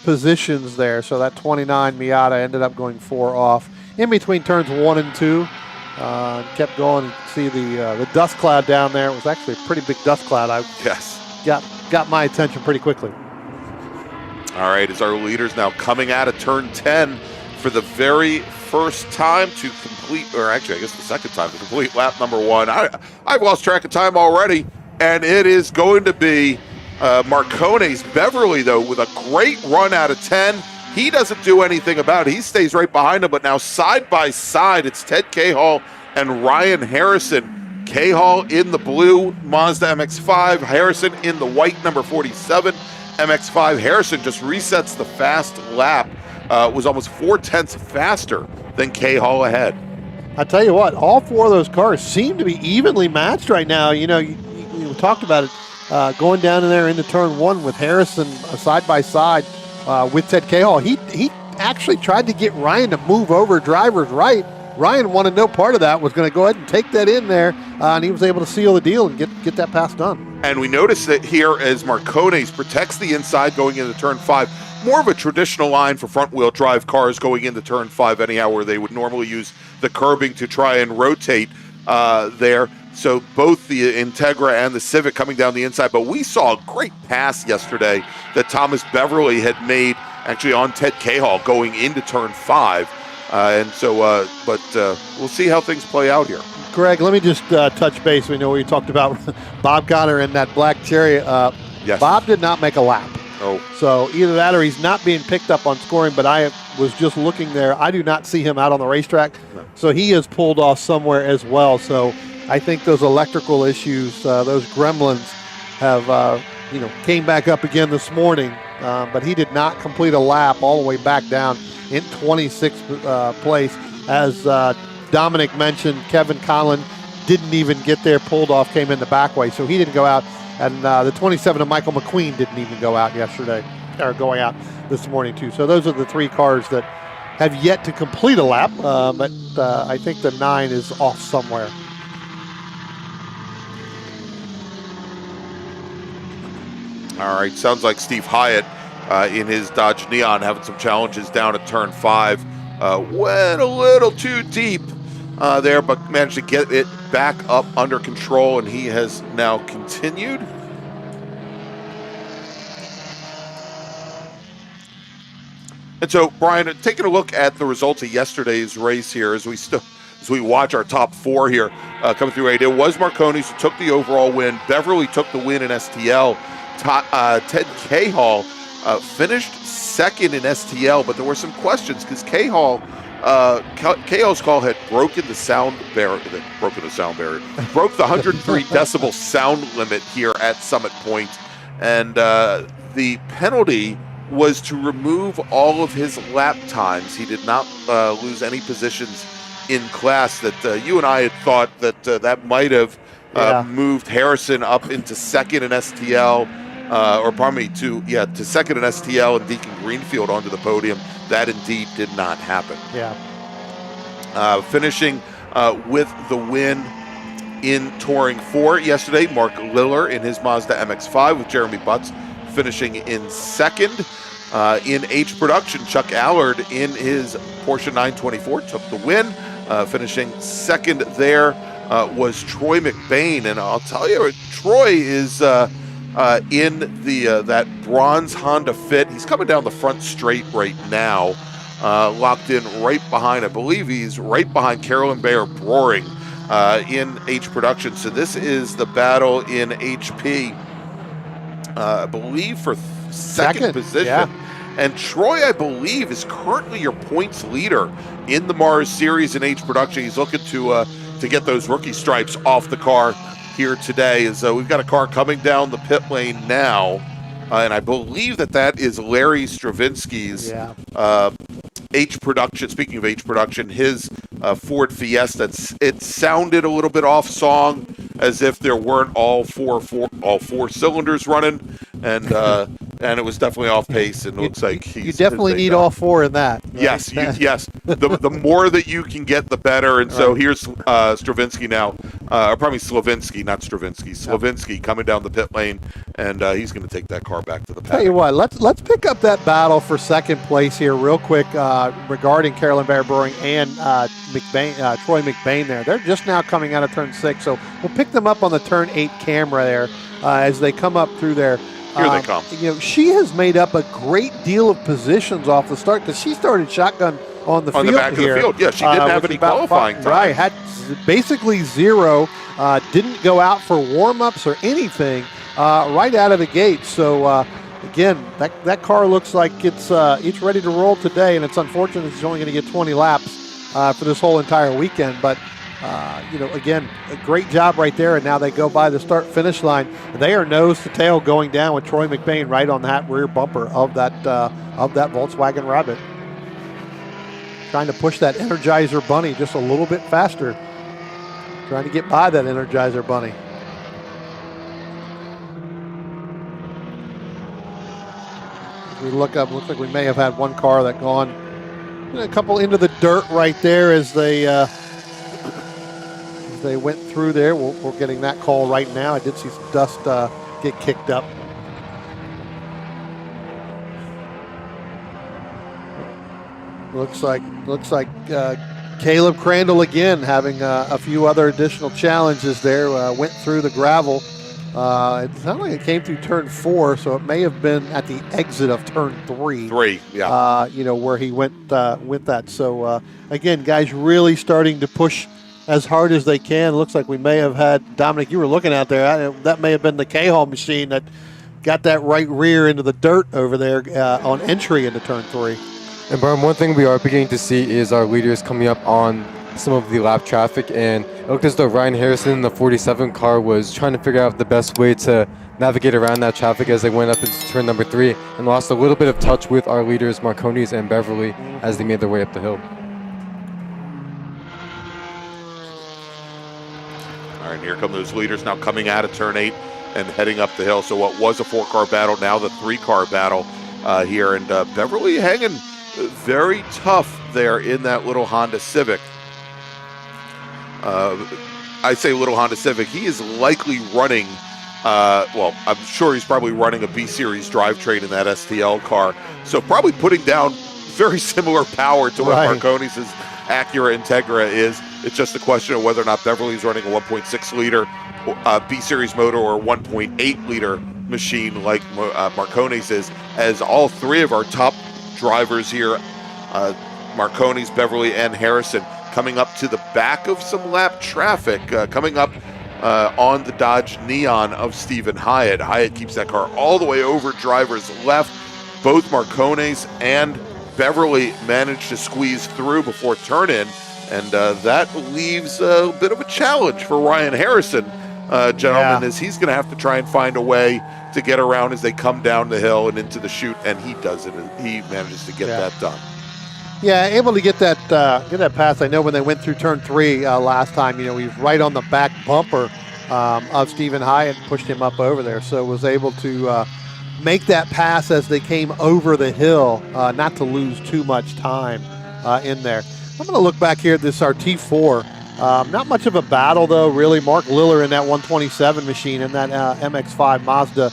positions there. So that 29 Miata ended up going 4 off in between turns 1 and 2. Kept going. You can see the dust cloud down there. It was actually a pretty big dust cloud. Got my attention pretty quickly. All right, as our leaders now coming out of turn 10 for the very first time to complete, or actually I guess the second time to complete lap number 1. I've lost track of time already, and it is going to be Marcones. Beverly, though, with a great run out of 10. He doesn't do anything about it. He stays right behind him, but now side by side, it's Ted Cahall and Ryan Harrison. Cahall in the blue Mazda MX-5, Harrison in the white number 47 MX-5. Harrison just resets the fast lap. Was almost 4/10 faster than Cahall ahead. I tell you what, all 4 of those cars seem to be evenly matched right now. You know, you talked about it going down in there into turn 1 with Harrison side by side with Ted Cahall. He actually tried to get Ryan to move over driver's right. Ryan wanted no part of that, was going to go ahead and take that in there, and he was able to seal the deal and get that pass done. And we notice that here as Marcones protects the inside going into turn 5. More of a traditional line for front-wheel drive cars going into turn 5 anyhow, where they would normally use the curbing to try and rotate there. So both the Integra and the Civic coming down the inside. But we saw a great pass yesterday that Thomas Beverly had made actually on Ted Cahall going into turn 5. We'll see how things play out here. Greg, let me just touch base. We know we talked about Bob Connor and that black Cherry. Yes. Bob did not make a lap. Oh. So either that or he's not being picked up on scoring, but I was just looking there. I do not see him out on the racetrack. No. So he is pulled off somewhere as well. So I think those electrical issues, those gremlins have, came back up again this morning. But he did not complete a lap all the way back down in 26th place. As Dominic mentioned, Kevin Conlon didn't even get there, pulled off, came in the back way. So he didn't go out. And the 27 of Michael McQueen didn't even go out yesterday, or going out this morning too. So those are the 3 cars that have yet to complete a lap, but I think the 9 is off somewhere. All right, sounds like Steve Hyatt in his Dodge Neon having some challenges down at turn 5. Went a little too deep there, but managed to get it back up under control, and he has now continued. And so, Brian, taking a look at the results of yesterday's race here as we watch our top 4 here coming through. It was Marcones who took the overall win. Beverly took the win in STL. Ted Cahall finished second in STL, but there were some questions because Cahall's call had broken the sound barrier. Broke the 103 decibel sound limit here at Summit Point, and the penalty was to remove all of his lap times. He did not lose any positions in class. That you and I had thought that that might have moved Harrison up into second in STL. To second in STL and Deacon Greenfield onto the podium. That indeed did not happen. Yeah. Finishing with the win in Touring 4 yesterday, Mark Liller in his Mazda MX-5 with Jeremy Butts finishing in second. In H production, Chuck Allard in his Porsche 924 took the win. Finishing second there was Troy McBain, and I'll tell you, Troy is in the that bronze Honda Fit. He's coming down the front straight right now, locked in right behind, I believe he's right behind Carolyn Bayer Broering in H production. So this is the battle in HP, I believe for second position. Yeah. And Troy, I believe, is currently your points leader in the MARRS series in H production. He's looking to get those rookie stripes off the car here today. So we've got a car coming down the pit lane now, and I believe that is Larry Stravinsky's H production. Speaking of H production, his Ford Fiesta. It sounded a little bit off song, as if there weren't all four cylinders running, and it was definitely off pace. And it looks like you definitely need all four in that. Right? Yes, yes. The more that you can get, the better. And so here's Stravinsky now, or probably Slavinsky, not Stravinsky. Slavinsky coming down the pit lane, and he's going to take that car back to the paddock. Tell you what, let's pick up that battle for second place here real quick regarding Carolyn Bayer Broering and Troy McBain there. They're just now coming out of turn 6, so we'll pick them up on the turn 8 camera there as they come up through there. Here they come. She has made up a great deal of positions off the start because she started shotgun on the field the back here. of the field. Yeah, she didn't have any qualifying time. Right, had basically zero. Didn't go out for warm-ups or anything right out of the gate. So again, that car looks like it's ready to roll today, and it's unfortunate she's only going to get 20 laps for this whole entire weekend. But again, a great job right there, and now they go by the start-finish line. They are nose to tail going down with Troy McBain right on that rear bumper of that Volkswagen Rabbit. Trying to push that Energizer Bunny just a little bit faster. Trying to get by that Energizer Bunny. As we look up, looks like we may have had one car that gone a couple into the dirt right there as they went through there. We're getting that call right now. I did see some dust get kicked up. Looks like Caleb Crandall again having a few other additional challenges there. Went through the gravel. It sounded like it came through turn 4, so it may have been at the exit of turn 3. 3, yeah. Where he went with that. So again, guys really starting to push as hard as they can. Looks like we may have had, Dominic, you were looking out there, that may have been the K-Hall machine that got that right rear into the dirt over there on entry into turn 3. And Brian, one thing we are beginning to see is our leaders coming up on some of the lap traffic, and it looked as though Ryan Harrison in the 47 car was trying to figure out the best way to navigate around that traffic as they went up into turn number 3 and lost a little bit of touch with our leaders Marconis and Beverly as they made their way up the hill. All right, here come those leaders now coming out of turn 8 and heading up the hill. So what was a 4-car battle, now the 3-car battle here. And Beverly hanging very tough there in that little Honda Civic. I say little Honda Civic. He is likely running, I'm sure he's probably running a B-Series drivetrain in that STL car. So probably putting down very similar power to what Marconi's Acura Integra is. It's just a question of whether or not Beverly's running a 1.6 liter B-Series motor or a 1.8 liter machine like Marconi's is, as all 3 of our top drivers here, Marconi's, Beverly, and Harrison, coming up to the back of some lap traffic, coming up on the Dodge Neon of Stephen Hyatt. Hyatt keeps that car all the way over driver's left. Both Marconi's and Beverly managed to squeeze through before turn-in, and that leaves a bit of a challenge for Ryan Harrison, gentlemen, as he's going to have to try and find a way to get around as they come down the hill and into the chute, and he does it. He manages to get that done. Yeah, able to get that pass. I know when they went through turn 3 last time, he was right on the back bumper of Stephen Hyatt and pushed him up over there. So was able to make that pass as they came over the hill, not to lose too much time in there. I'm going to look back here at this RT4. Not much of a battle, though, really. Mark Liller in that 127 machine in that MX-5 Mazda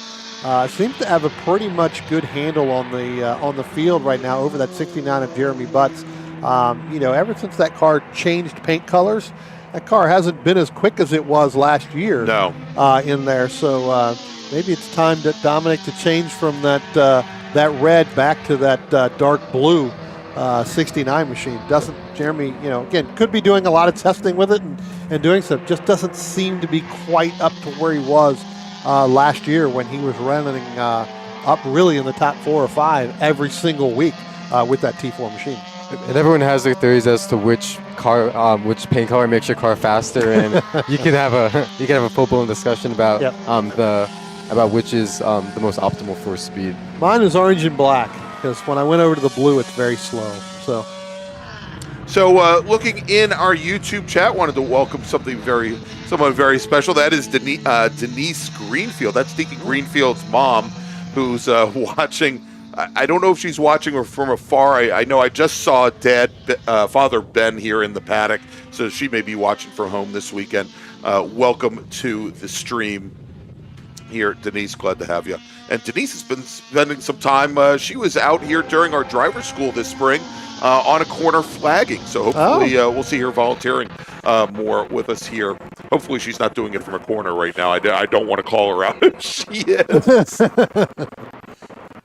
seems to have a pretty much good handle on the field right now over that 69 of Jeremy Butts. Ever since that car changed paint colors, that car hasn't been as quick as it was last year. No. In there, so maybe it's time to Dominic to change from that red back to that dark blue 69 machine. Doesn't Jeremy? Again, could be doing a lot of testing with it and doing stuff. Just doesn't seem to be quite up to where he was last year when he was running up really in the top 4 or 5 every single week with that T4 machine. And everyone has their theories as to which which paint color makes your car faster, and you can have a full-blown discussion about about which is the most optimal for speed. Mine is orange and black because when I went over to the blue, it's very slow. So looking in our YouTube chat, wanted to welcome someone very special. That is Denise Greenfield. That's Deacon Greenfield's mom, who's watching. I don't know if she's watching from afar. I know I just saw Father Ben here in the paddock, so she may be watching from home this weekend. Welcome to the stream here, Denise. Glad to have you. And Denise has been spending some time. She was out here during our driver school this spring on a corner flagging. So hopefully we'll see her volunteering more with us here. Hopefully she's not doing it from a corner right now. I don't want to call her out if she is.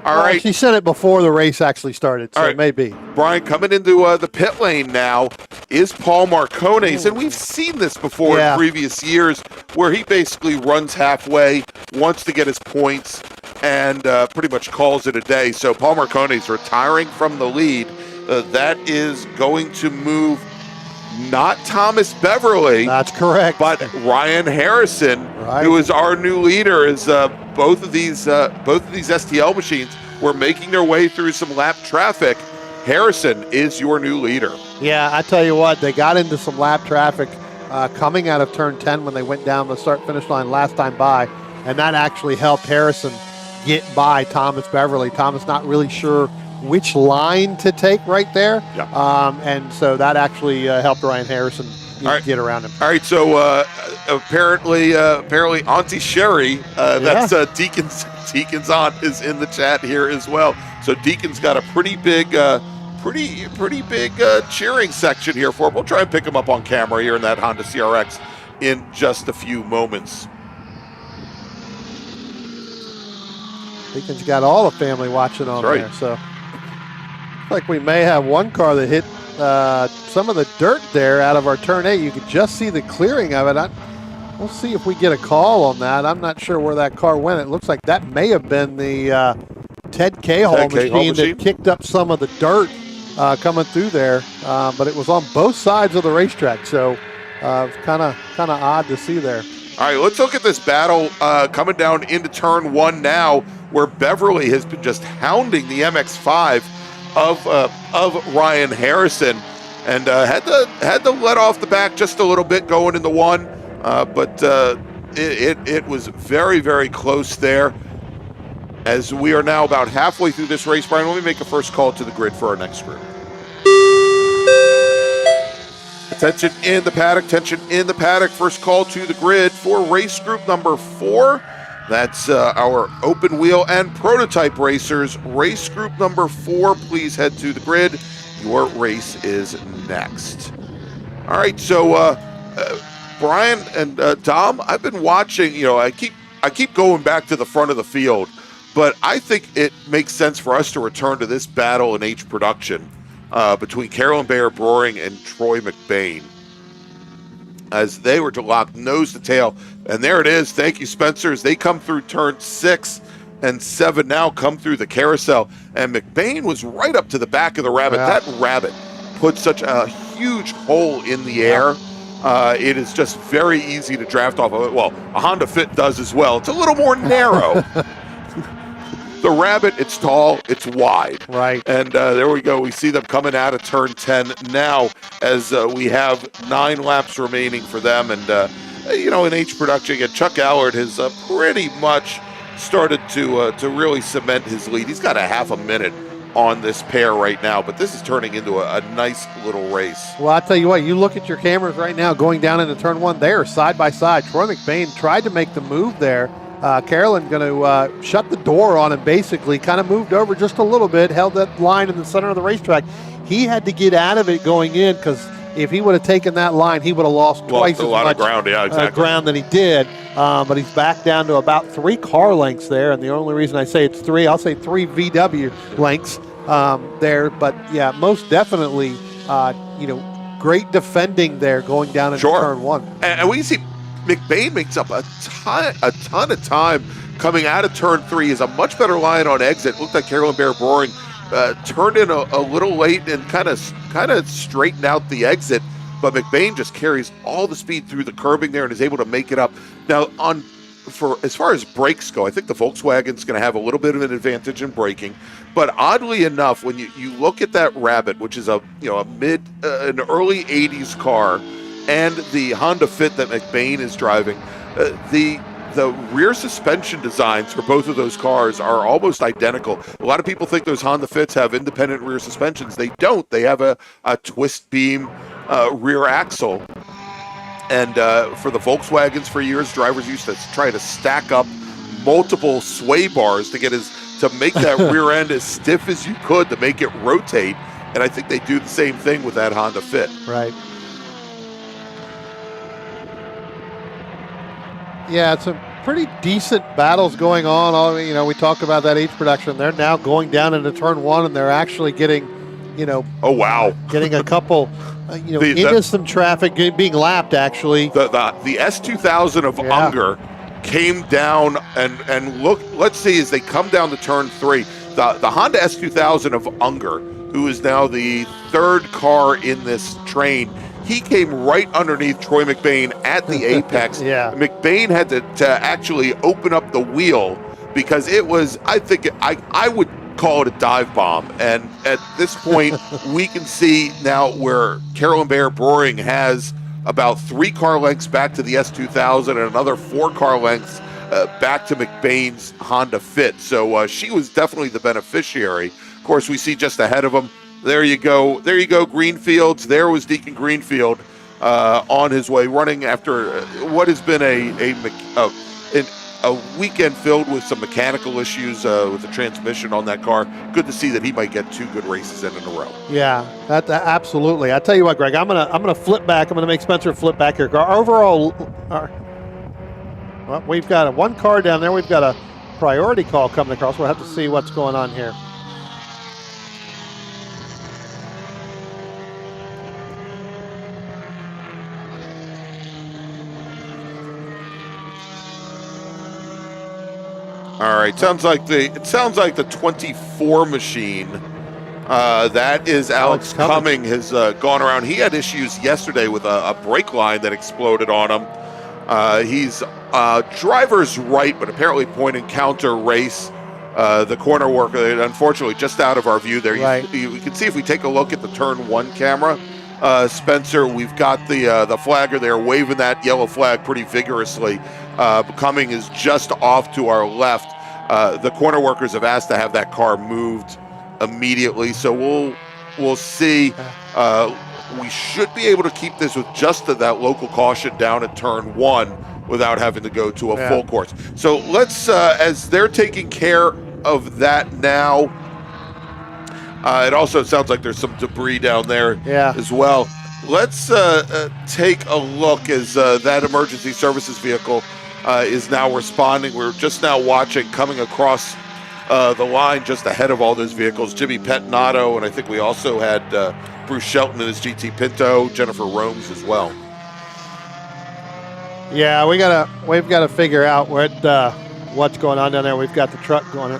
All right. She said it before the race actually started, so it may be. Brian, coming into the pit lane now is Paul Marcones, and we've seen this before in previous years where he basically runs halfway, wants to get his points, and pretty much calls it a day. So Paul Marcones retiring from the lead. That is going to move not Thomas Beverly. That's correct. But Ryan Harrison, who is our new leader, is both of these STL machines were making their way through some lap traffic. Harrison is your new leader. Yeah, I tell you what, they got into some lap traffic coming out of turn 10 when they went down the start-finish line last time by, and that actually helped Harrison get by Thomas Beverly. Thomas not really sure which line to take right there, and so that actually helped Ryan Harrison get around him. All right, so apparently Auntie Sherry, that's Deacon's aunt, is in the chat here as well. So Deacon's got a pretty big cheering section here for him. We'll try and pick him up on camera here in that Honda CRX in just a few moments. Deacon's got all the family watching on there, so like we may have one car that hit some of the dirt there out of our turn 8. You could just see the clearing of it. We'll see if we get a call on that. I'm not sure where that car went. It looks like that may have been the Ted Cahall machine that kicked up some of the dirt coming through there, but it was on both sides of the racetrack, so kind of odd to see there. All right, let's look at this battle coming down into turn 1 now, where Beverly has been just hounding the MX-5 of Ryan Harrison, and had to let off the back just a little bit going into 1, but it was very, very close there. As we are now about halfway through this race, Brian, let me make a first call to the grid for our next group. Attention in the paddock, tension in the paddock. First call to the grid for race group number 4. That's our open wheel and prototype racers. Race group number 4, please head to the grid. Your race is next. All right, so Brian and Dom, I've been watching. I keep going back to the front of the field, but I think it makes sense for us to return to this battle in H production between Carolyn Bayer-Broering and Troy McBain, as they were to lock nose to tail. And there it is. Thank you, Spencer. As they come through turn 6 and 7 now come through the carousel. And McBain was right up to the back of the Rabbit. That Rabbit put such a huge hole in the air. It is just very easy to draft off of it. Well, a Honda Fit does as well. It's a little more narrow. The Rabbit, it's tall, it's wide. Right. And there we go. We see them coming out of turn 10 now, as we have 9 laps remaining for them. And, in H production, again, Chuck Allard has pretty much started to really cement his lead. He's got a half a minute on this pair right now, but this is turning into a nice little race. Well, I'll tell you what, you look at your cameras right now going down into turn 1 there, side by side. Troy McBain tried to make the move there. Carolyn going to shut the door on him, basically, kind of moved over just a little bit, held that line in the center of the racetrack. He had to get out of it going in because if he would have taken that line, he would have lost twice as much ground, ground than he did. But he's back down to about 3 car lengths there, and the only reason I say it's 3, I'll say 3 VW lengths there. But yeah, most definitely, great defending there going down into turn 1. And we see McBain makes up a ton of time coming out of turn 3. Is a much better line on exit. Looked like Carolyn Bear Boring turned in a little late and kind of straightened out the exit, but McBain just carries all the speed through the curbing there and is able to make it up. Now, as far as brakes go, I think the Volkswagen's going to have a little bit of an advantage in braking, but oddly enough, when you look at that Rabbit, which is an early 80s car, and the Honda Fit that McBain is driving, the rear suspension designs for both of those cars are almost identical. A lot of people think those Honda Fits have independent rear suspensions. They don't. They have a twist beam rear axle. And for the Volkswagens for years, drivers used to try to stack up multiple sway bars to make that rear end as stiff as you could to make it rotate. And I think they do the same thing with that Honda Fit. Right. Yeah, it's a pretty decent battles going on. We talked about that H production. They're now going down into turn 1, and they're actually getting, oh wow, getting a couple, into some traffic, being lapped actually. The S2000 of Unger came down and look. Let's see as they come down to turn 3. The Honda S2000 of Unger, who is now the 3rd car in this train. He came right underneath Troy McBain at the apex. McBain had to actually open up the wheel because it was, I would call it a dive bomb. And at this point, we can see now where Carolyn Bear Boring has about 3 car lengths back to the S2000 and another 4 car lengths back to McBain's Honda Fit. So she was definitely the beneficiary. Of course, we see just ahead of him, there you go, Greenfields. There was Deacon Greenfield on his way, running after what has been a weekend filled with some mechanical issues with the transmission on that car. Good to see that he might get 2 good races in a row. Yeah, that absolutely. I tell you what, Greg, I'm gonna flip back. I'm gonna make Spencer flip back here. Our overall, well, we've got 1 car down there. We've got a priority call coming across. We'll have to see what's going on here. All right, sounds like the 24 machine. That is Alex Cumming has gone around. He had issues yesterday with a brake line that exploded on him. He's driver's right, but apparently point and counter race. The corner worker, unfortunately, just out of our view there. Right. We can see if we take a look at the turn 1 camera. Spencer, we've got the flagger there waving that yellow flag pretty vigorously. Cumming is just off to our left. The corner workers have asked to have that car moved immediately, so we'll see. We should be able to keep this with just that local caution down at turn 1 without having to go to a full course. So let's, as they're taking care of that now, it also sounds like there's some debris down there as well. Let's take a look as that emergency services vehicle is now responding. We're just now watching coming across the line just ahead of all those vehicles. Jimmy Pettinato, and I think we also had Bruce Shelton in his GT Pinto, Jennifer Romes as well. Yeah, we've got to figure out what's going on down there. We've got the truck going.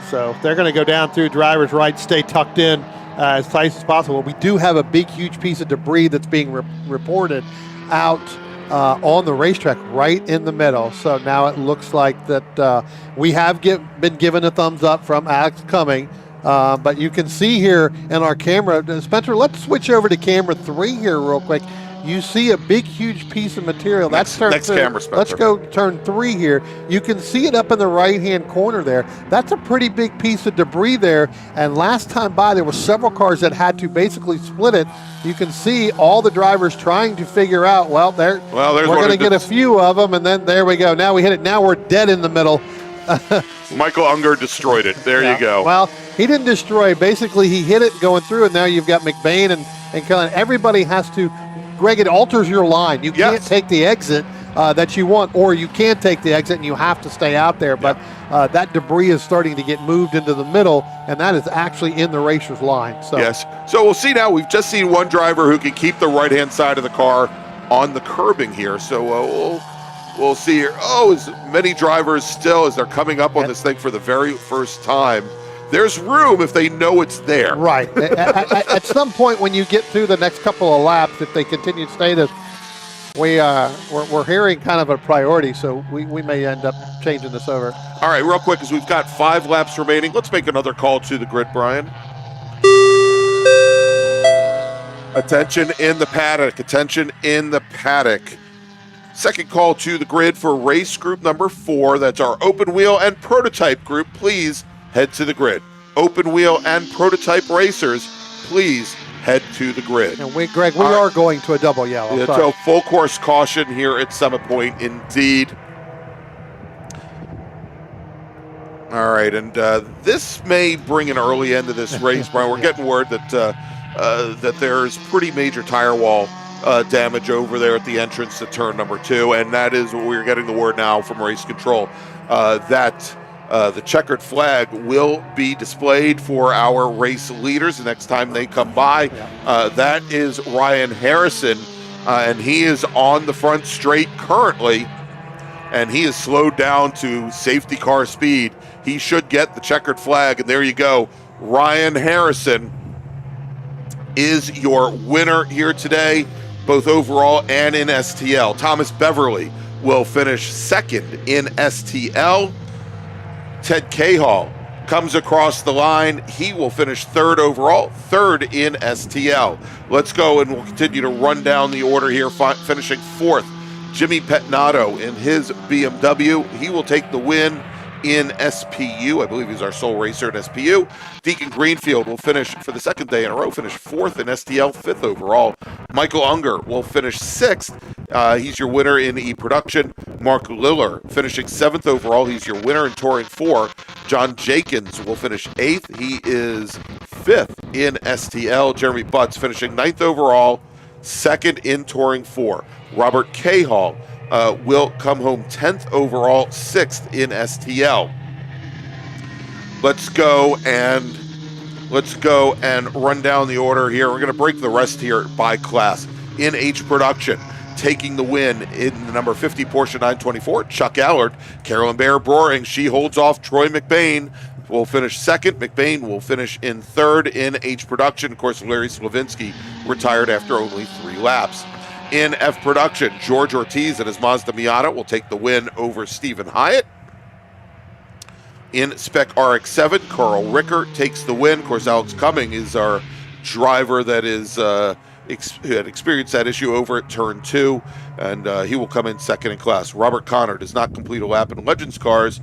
So they're going to go down through driver's right, stay tucked in as tight as possible. We do have a big, huge piece of debris that's being reported out on the racetrack right in the middle. So now it looks like that we have been given a thumbs up from Alex Cumming. But you can see here in our camera, Spencer, let's switch over to camera 3 here real quick. you see a big, huge piece of material. Next camera, Spencer. Let's go turn 3 here. You can see it up in the right-hand corner there. That's a pretty big piece of debris there. And last time by, there were several cars that had to basically split it. You can see all the drivers trying to figure out, we're going to get a few of them, and then there we go. Now we hit it. Now we're dead in the middle. Michael Unger destroyed it. There you go. Well, he didn't destroy. Basically, he hit it going through, and now you've got McBain and Cullen. Everybody has to. Greg, it alters your line. You can't take the exit that you want, or you can take the exit and you have to stay out there. But that debris is starting to get moved into the middle, and that is actually in the racer's line. So. Yes. So we'll see now. We've just seen one driver who can keep the right-hand side of the car on the curbing here. So we'll see here. Oh, as many drivers still, as they're coming up on this thing for the very first time. There's room if they know it's there. Right. At some point when you get through the next couple of laps, if they continue to stay this, we're hearing kind of a priority, so we may end up changing this over. All right, real quick, as we've got 5 laps remaining, let's make another call to the grid, Brian. Attention in the paddock. Attention in the paddock. Second call to the grid for race group number 4. That's our open wheel and prototype group. Please head to the grid. Open wheel and prototype racers, please head to the grid. And Greg, we are going to a double yellow. Yeah, so full course caution here at Summit Point, indeed. All right, and this may bring an early end to this race, Brian. We're getting word that there's pretty major tire wall damage over there at the entrance to turn number 2, and that is what we're getting the word now from race control, that the checkered flag will be displayed for our race leaders the next time they come by. That is Ryan Harrison, and he is on the front straight currently, and he is slowed down to safety car speed. He should get the checkered flag, and there you go. Ryan Harrison is your winner here today, both overall and in STL. Thomas Beverly will finish second in STL. Ted Cahall comes across the line. He will finish third overall, third in STL. Let's go, and we'll continue to run down the order here, finishing fourth. Jimmy Petnato in his BMW. He will take the win in SPU. I believe he's our sole racer in SPU. Deacon Greenfield will finish for the second day in a row, finish fourth in STL, fifth overall. Michael Unger will finish sixth. He's your winner in E-Production. Mark Liller finishing seventh overall. He's your winner in Touring 4. John Jenkins will finish eighth. He is fifth in STL. Jeremy Butts finishing ninth overall, second in Touring 4. Robert Cahall will come home 10th overall, 6th in STL. Let's go and run down the order here. We're going to break the rest here by class. In H Production, taking the win in the number 50 Porsche 924, Chuck Allard. Carolyn Bear Broering, she holds off Troy McBain, will finish second. McBain will finish in third in H Production. Of course, Larry Slavinsky retired after only 3 laps. In F Production, George Ortiz and his Mazda Miata will take the win over Stephen Hyatt. In Spec RX-7, Carl Ricker takes the win. Of course, Alex Cumming is our driver that is who had experienced that issue over at Turn 2, and he will come in second in class. Robert Connor does not complete a lap in Legends cars.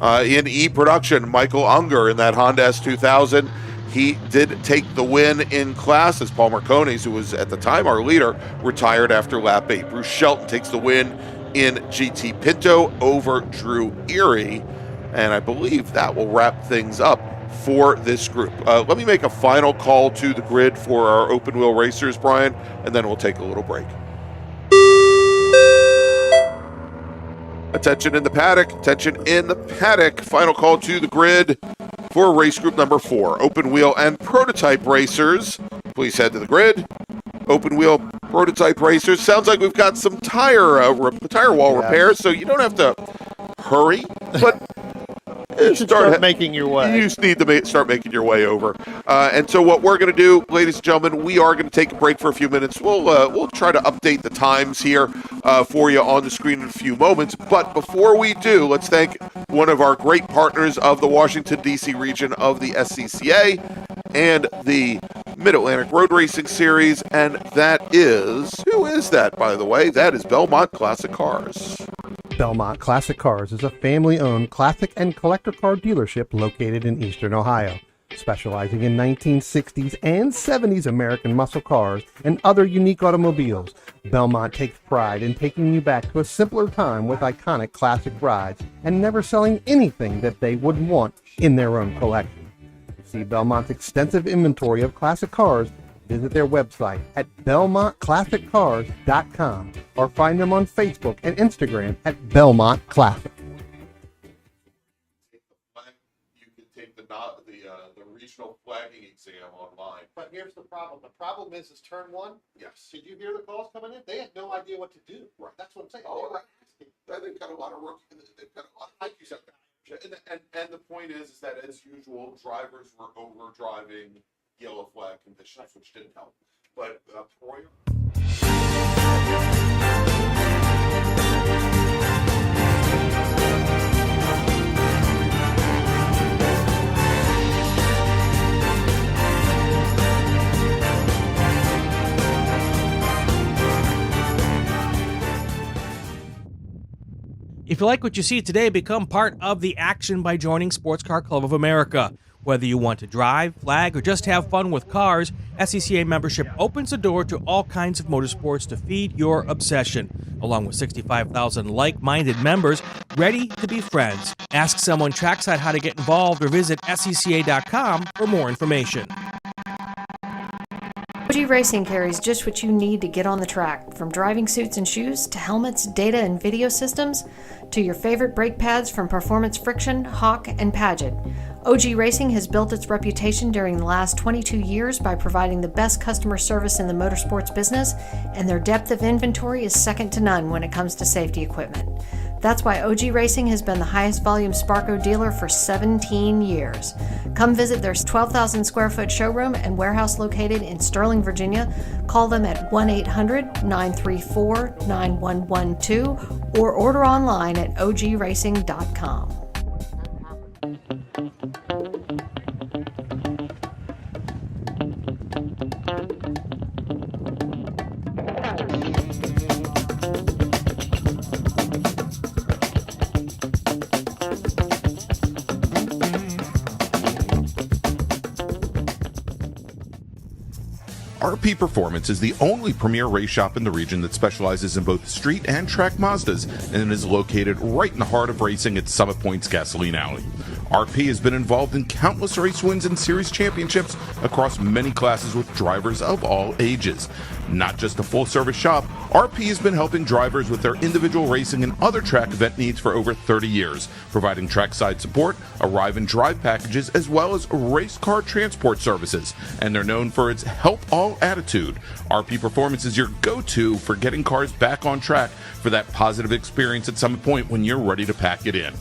In E Production, Michael Unger in that Honda S2000. He did take the win in class as Paul Marcones, who was at the time our leader, retired after lap 8. Bruce Shelton takes the win in GT Pinto over Drew Erie. And I believe that will wrap things up for this group. Let me make a final call to the grid for our open wheel racers, Brian, and then we'll take a little break. Attention in the paddock, attention in the paddock. Final call to the grid for race group number 4. Open wheel and prototype racers, please head to the grid. Open wheel prototype racers. Sounds like we've got some tire wall repairs, so you don't have to hurry, but start making your way. You just need to start making your way over. And so what we're going to do, ladies and gentlemen, we are going to take a break for a few minutes. We'll try to update the times here for you on the screen in a few moments. But before we do, let's thank one of our great partners of the Washington, D.C. region of the SCCA and the Mid-Atlantic Road Racing Series, and that is, who is that, by the way? That is Belmont Classic Cars. Belmont Classic Cars is a family-owned classic and collector car dealership located in eastern Ohio, specializing in 1960s and 70s American muscle cars and other unique automobiles. Belmont takes pride in taking you back to a simpler time with iconic classic rides and never selling anything that they wouldn't want in their own collection. To see Belmont's extensive inventory of classic cars, visit their website at belmontclassiccars.com or find them on Facebook and Instagram at Belmont Classic. You can take the regional flagging exam online. But here's the problem. The problem is turn one. Yes. Did you hear the calls coming in? They had no idea what to do. Right. That's what I'm saying. Oh, They were asking. They've got a lot of rookies. They've got a lot, like you said. And the point is that, as usual, drivers were over driving yellow flag conditions, which didn't help. But Troy. If you like what you see today, become part of the action by joining Sports Car Club of America. Whether you want to drive, flag, or just have fun with cars, SCCA membership opens the door to all kinds of motorsports to feed your obsession, along with 65,000 like-minded members ready to be friends. Ask someone trackside how to get involved or visit SCCA.com for more information. OG Racing carries just what you need to get on the track, from driving suits and shoes to helmets, data and video systems, to your favorite brake pads from Performance, Friction, Hawk, and Paget. OG Racing has built its reputation during the last 22 years by providing the best customer service in the motorsports business, and their depth of inventory is second to none when it comes to safety equipment. That's why OG Racing has been the highest volume Sparco dealer for 17 years. Come visit their 12,000 square foot showroom and warehouse located in Sterling, Virginia. Call them at 1-800-934-9112 or order online at ogracing.com. RP Performance is the only premier race shop in the region that specializes in both street and track Mazdas and is located right in the heart of racing at Summit Point's Gasoline Alley. RP has been involved in countless race wins and series championships across many classes with drivers of all ages. Not just a full-service shop, RP has been helping drivers with their individual racing and other track event needs for over 30 years, providing trackside support, arrive and drive packages, as well as race car transport services. And they're known for its help all attitude. RP Performance is your go-to for getting cars back on track for that positive experience at Summit Point when you're ready to pack it in.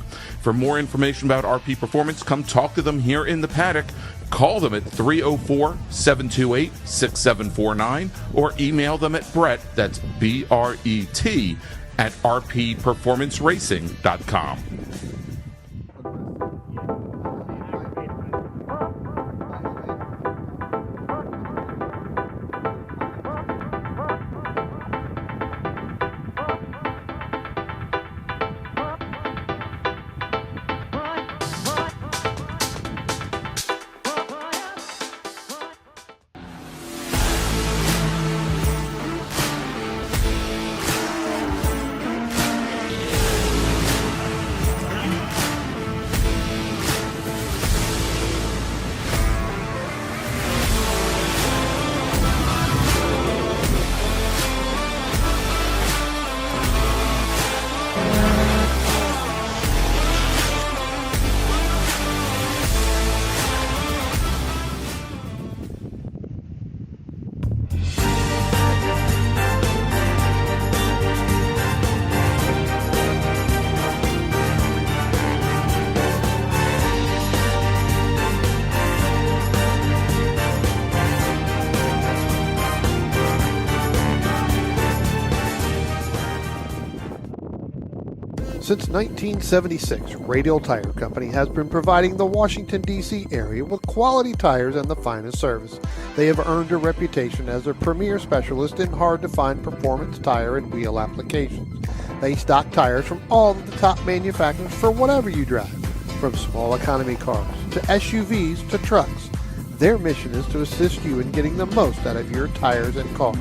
For more information about RP Performance, come talk to them here in the paddock. Call them at 304-728-6749 or email them at Brett, that's B-R-E-T, at rpperformanceracing.com. Since 1976, Radial Tire Company has been providing the Washington, D.C. area with quality tires and the finest service. They have earned a reputation as a premier specialist in hard-to-find performance tire and wheel applications. They stock tires from all of the top manufacturers for whatever you drive, from small economy cars to SUVs to trucks. Their mission is to assist you in getting the most out of your tires and car.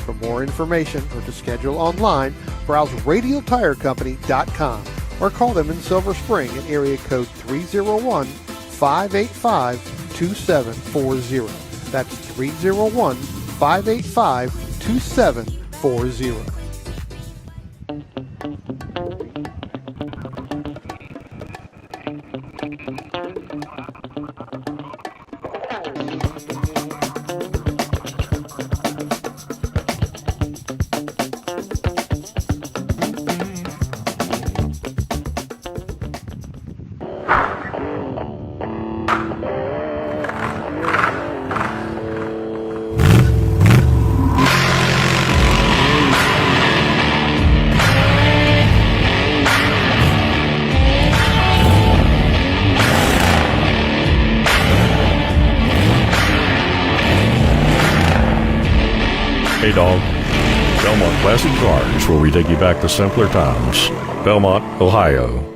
For more information or to schedule online, browse radialtirecompany.com or call them in Silver Spring at area code 301-585-2740. That's 301-585-2740. Hey dog. Belmont Classic Cars, where we take you back to simpler times. Belmont, Ohio.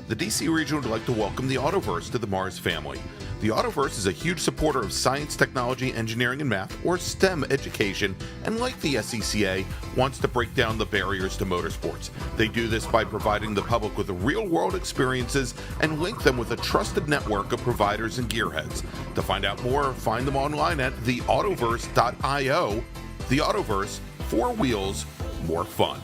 The DC region would like to welcome the Autoverse to the MARRS family. The Autoverse is a huge supporter of science, technology, engineering, and math, or STEM education, and like the SCCA, wants to break down the barriers to motorsports. They do this by providing the public with real-world experiences and link them with a trusted network of providers and gearheads. To find out more, find them online at theautoverse.io. The Autoverse, 4 wheels, more fun.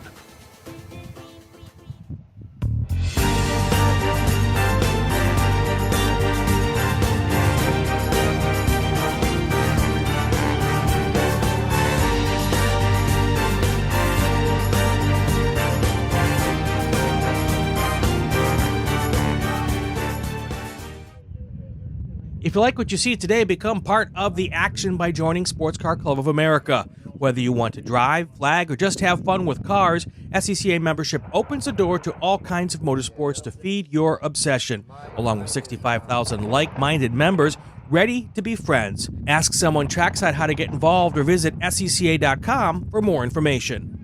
If you like what you see today, become part of the action by joining Sports Car Club of America. Whether you want to drive, flag, or just have fun with cars, SCCA membership opens the door to all kinds of motorsports to feed your obsession, along with 65,000 like-minded members ready to be friends. Ask someone trackside how to get involved or visit SCCA.com for more information.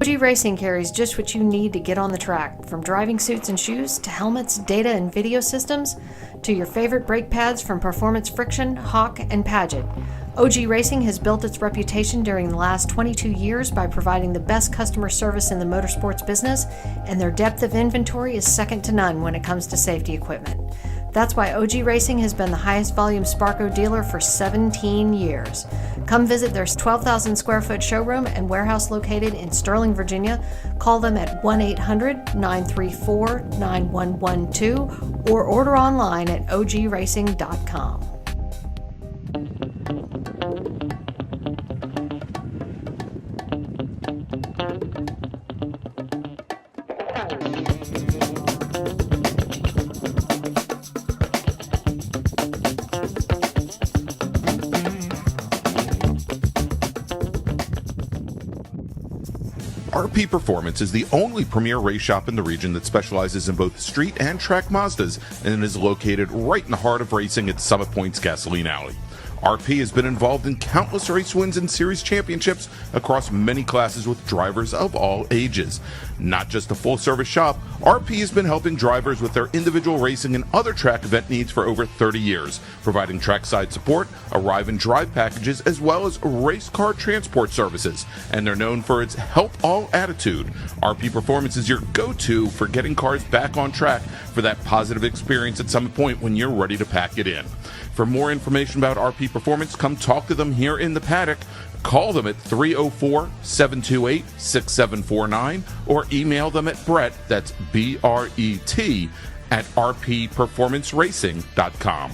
OG Racing carries just what you need to get on the track, from driving suits and shoes to helmets, data and video systems, to your favorite brake pads from Performance, Friction, Hawk, and Paget. OG Racing has built its reputation during the last 22 years by providing the best customer service in the motorsports business, and their depth of inventory is second to none when it comes to safety equipment. That's why OG Racing has been the highest volume Sparco dealer for 17 years. Come visit their 12,000 square foot showroom and warehouse located in Sterling, Virginia. Call them at 1-800-934-9112 or order online at ogracing.com. RP Performance is the only premier race shop in the region that specializes in both street and track Mazdas and is located right in the heart of racing at Summit Point's Gasoline Alley. RP has been involved in countless race wins and series championships across many classes with drivers of all ages. Not just a full-service shop, RP has been helping drivers with their individual racing and other track event needs for over 30 years, providing trackside support, arrive and drive packages, as well as race car transport services. And they're known for its help all attitude. RP Performance is your go-to for getting cars back on track for that positive experience at Summit Point when you're ready to pack it in. For more information about RP Performance, come talk to them here in the paddock. Call them at 304-728-6749 or email them at Brett, that's B-R-E-T, at rpperformanceracing.com.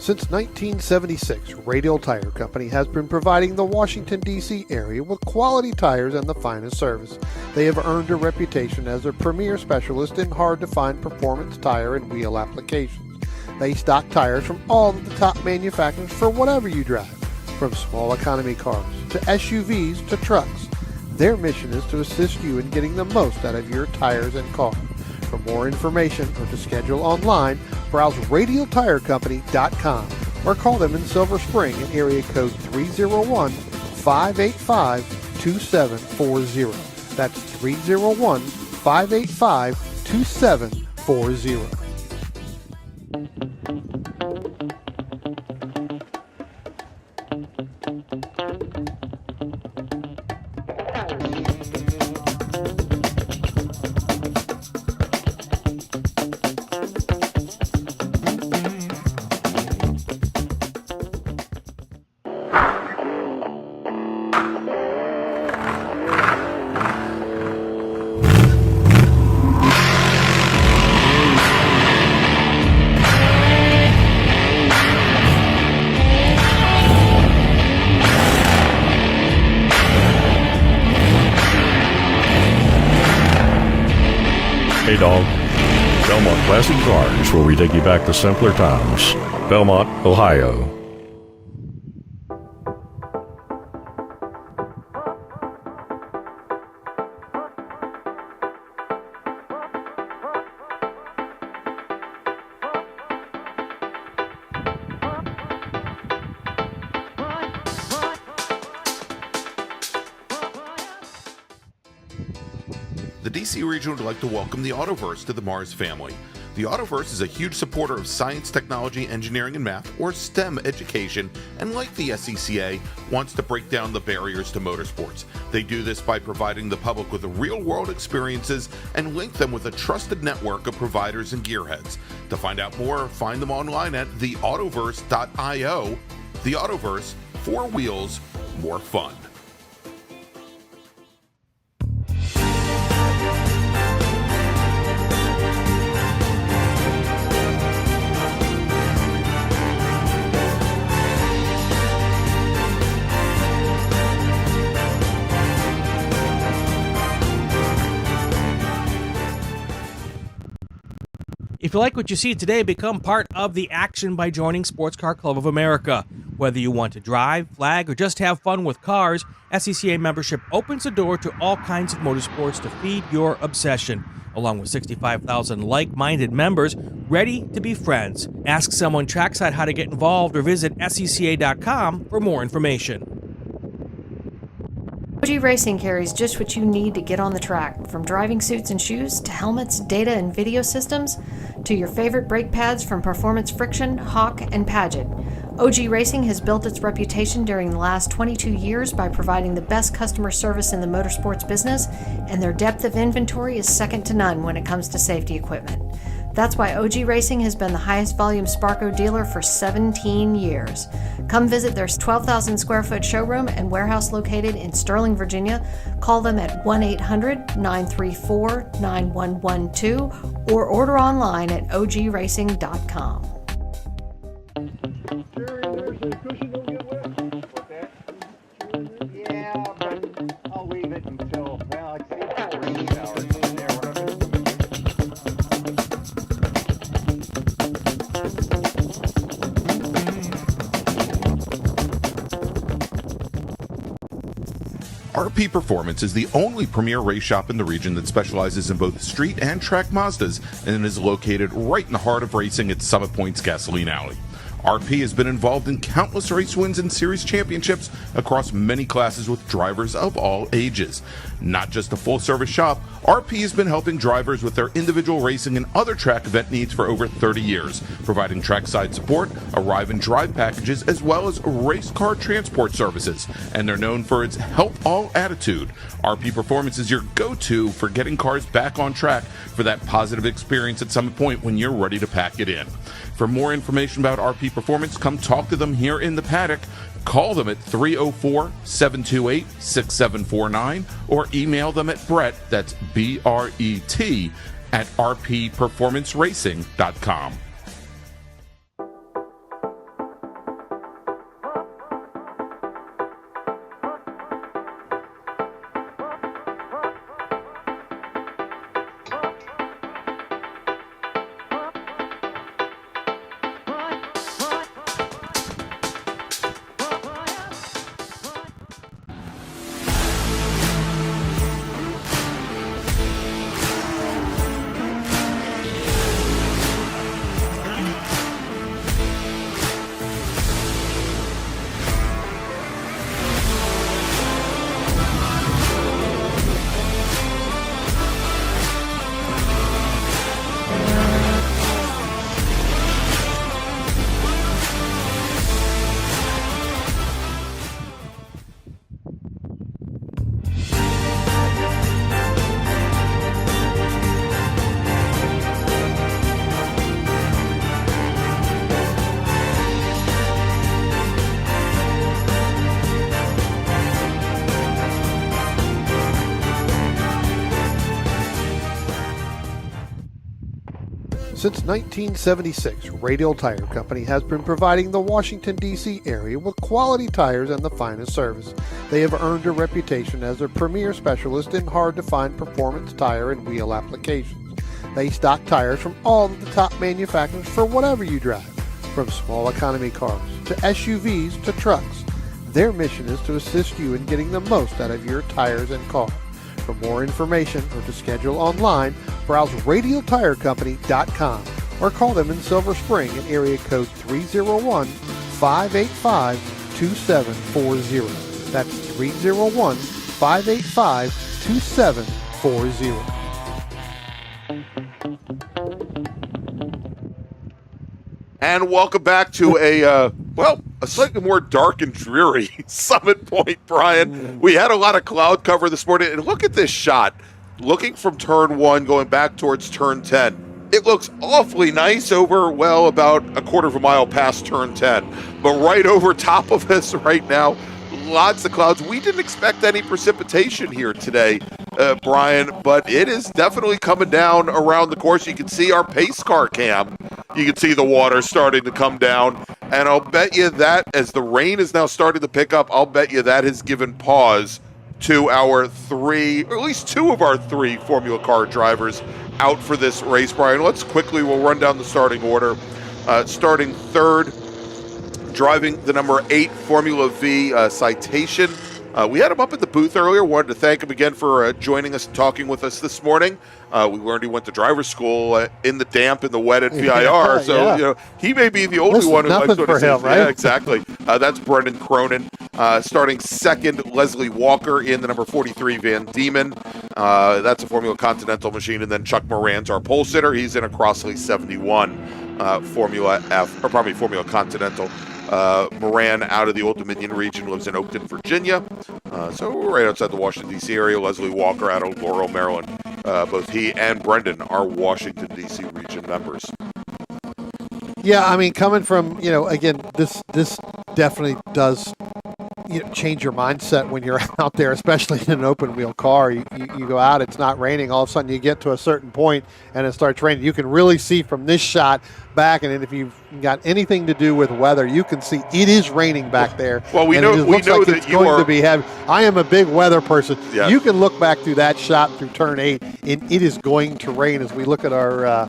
Since 1976, Radial Tire Company has been providing the Washington, D.C. area with quality tires and the finest service. They have earned a reputation as a premier specialist in hard-to-find performance tire and wheel applications. They stock tires from all of the top manufacturers for whatever you drive, from small economy cars to SUVs to trucks. Their mission is to assist you in getting the most out of your tires and car. For more information or to schedule online, browse radialtirecompany.com or call them in Silver Spring at area code 301-585-2740. That's 301-585-2740. Hey dog. Belmont Classic Cars, where we take you back to simpler times. Belmont, Ohio. The DC region would like to welcome the Autoverse to the MARRS family. The Autoverse is a huge supporter of science, technology, engineering, and math, or STEM education, and like the SCCA, wants to break down the barriers to motorsports. They do this by providing the public with real-world experiences and link them with a trusted network of providers and gearheads. To find out more, find them online at theautoverse.io. The Autoverse, 4 wheels, more fun. If you like what you see today, become part of the action by joining Sports Car Club of America. Whether you want to drive, flag, or just have fun with cars, SCCA membership opens the door to all kinds of motorsports to feed your obsession, along with 65,000 like-minded members ready to be friends. Ask someone trackside how to get involved or visit SCCA.com for more information. OG Racing carries just what you need to get on the track, from driving suits and shoes to helmets, data and video systems, to your favorite brake pads from Performance, Friction, Hawk, and Paget. OG Racing has built its reputation during the last 22 years by providing the best customer service in the motorsports business, and their depth of inventory is second to none when it comes to safety equipment. That's why OG Racing has been the highest volume Sparco dealer for 17 years. Come visit their 12,000 square foot showroom and warehouse located in Sterling, Virginia. Call them at 1-800-934-9112 or order online at ogracing.com. Yeah, but I'll leave it until, well, it's 8 hours. RP Performance is the only premier race shop in the region that specializes in both street and track Mazdas and is located right in the heart of racing at Summit Point's Gasoline Alley. RP has been involved in countless race wins and series championships across many classes with drivers of all ages. Not just a full-service shop, RP has been helping drivers with their individual racing and other track event needs for over 30 years, providing trackside support, arrive and drive packages, as well as race car transport services. And they're known for its help all attitude. RP Performance is your go-to for getting cars back on track for that positive experience at Summit Point when you're ready to pack it in. For more information about RP Performance, come talk to them here in the paddock. Call them at 304-728-6749 or email them at Brett, that's B-R-E-T, at rpperformanceracing.com. Since 1976, Radial Tire Company has been providing the Washington, D.C. area with quality tires and the finest service. They have earned a reputation as a premier specialist in hard-to-find performance tire and wheel applications. They stock tires from all of the top manufacturers for whatever you drive, from small economy cars to SUVs to trucks. Their mission is to assist you in getting the most out of your tires and car. For more information or to schedule online, browse radialtirecompany.com or call them in Silver Spring at area code 301-585-2740. That's 301-585-2740. And welcome back to a slightly more dark and dreary Summit Point, Brian. We had a lot of cloud cover this morning, and look at this shot. Looking from turn 1, going back towards turn 10. It looks awfully nice over, well, about a quarter of a mile past turn 10. But right over top of us right now, lots of clouds. We didn't expect any precipitation here today, Brian, but it is definitely coming down around the course. You can see our pace car cam. You can see the water starting to come down, and I'll bet you that as the rain is now starting to pick up, I'll bet you that has given pause to our 3, or at least 2 of our 3 Formula Car drivers out for this race, Brian. We'll run down the starting order. Starting third, driving the number 8 Formula V Citation. We had him up at the booth earlier. Wanted to thank him again for joining us and talking with us this morning. We learned he went to driver's school in the damp and the wet at VIR. So, he may be the only one who might sort of him, right? Yeah, exactly. That's Brendan Cronin. Starting second, Leslie Walker in the number 43 Van Diemen. That's a Formula Continental machine. And then Chuck Moran's our pole sitter. He's in a Crossley 71 Formula Continental. Moran out of the Old Dominion region, lives in Oakton, Virginia. So we're right outside the Washington, D.C. area. Leslie Walker out of Laurel, Maryland. Both he and Brendan are Washington, D.C. region members. Yeah, I mean, coming from, again, this definitely does change your mindset when you're out there, especially in an open wheel car. You go out, it's not raining, all of a sudden you get to a certain point and it starts raining. You can really see from this shot back, and if you've got anything to do with weather, you can see it is raining back there. Well, we know that it's going to be heavy. I am a big weather person. Yeah. You can look back through that shot through turn 8, and it is going to rain. As we look at our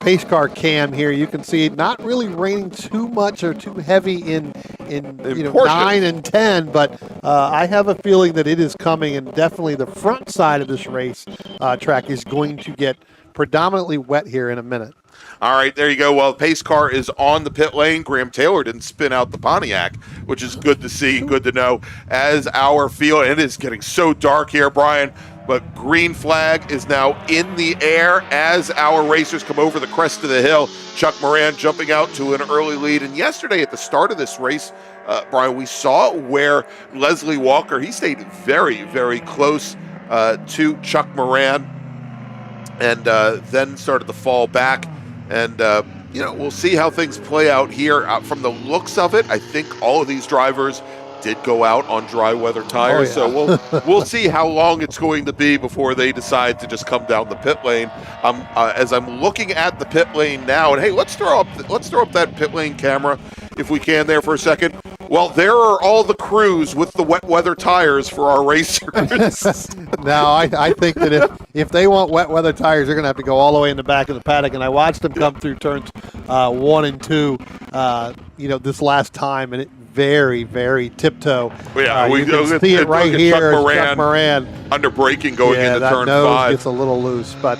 pace car cam here, you can see it not really raining too much or too heavy in 9 and 10, but I have a feeling that it is coming, and definitely the front side of this race track is going to get predominantly wet here in a minute. All right, there you go. Well, the pace car is on the pit lane. Graham Taylor didn't spin out the Pontiac, which is good to see, good to know. As our field, it is getting so dark here, Brian, but green flag is now in the air as our racers come over the crest of the hill. Chuck Moran jumping out to an early lead. And yesterday at the start of this race, Brian, we saw where Leslie Walker, he stayed very, very close to Chuck Moran and then started to fall back. And, we'll see how things play out here. From the looks of it, I think all of these drivers did go out on dry weather tires. Oh, yeah. So we'll see how long it's going to be before they decide to just come down the pit lane. As I'm looking at the pit lane now, and hey, let's throw up that pit lane camera if we can there for a second. Well, there are all the crews with the wet weather tires for our racers. Now, I think that if they want wet weather tires, they're going to have to go all the way in the back of the paddock. And I watched them come through turns 1 and 2, this last time, and it very, very tiptoe. Yeah, you can see it right here. Chuck Moran under braking going into turn 5. That nose gets a little loose, but.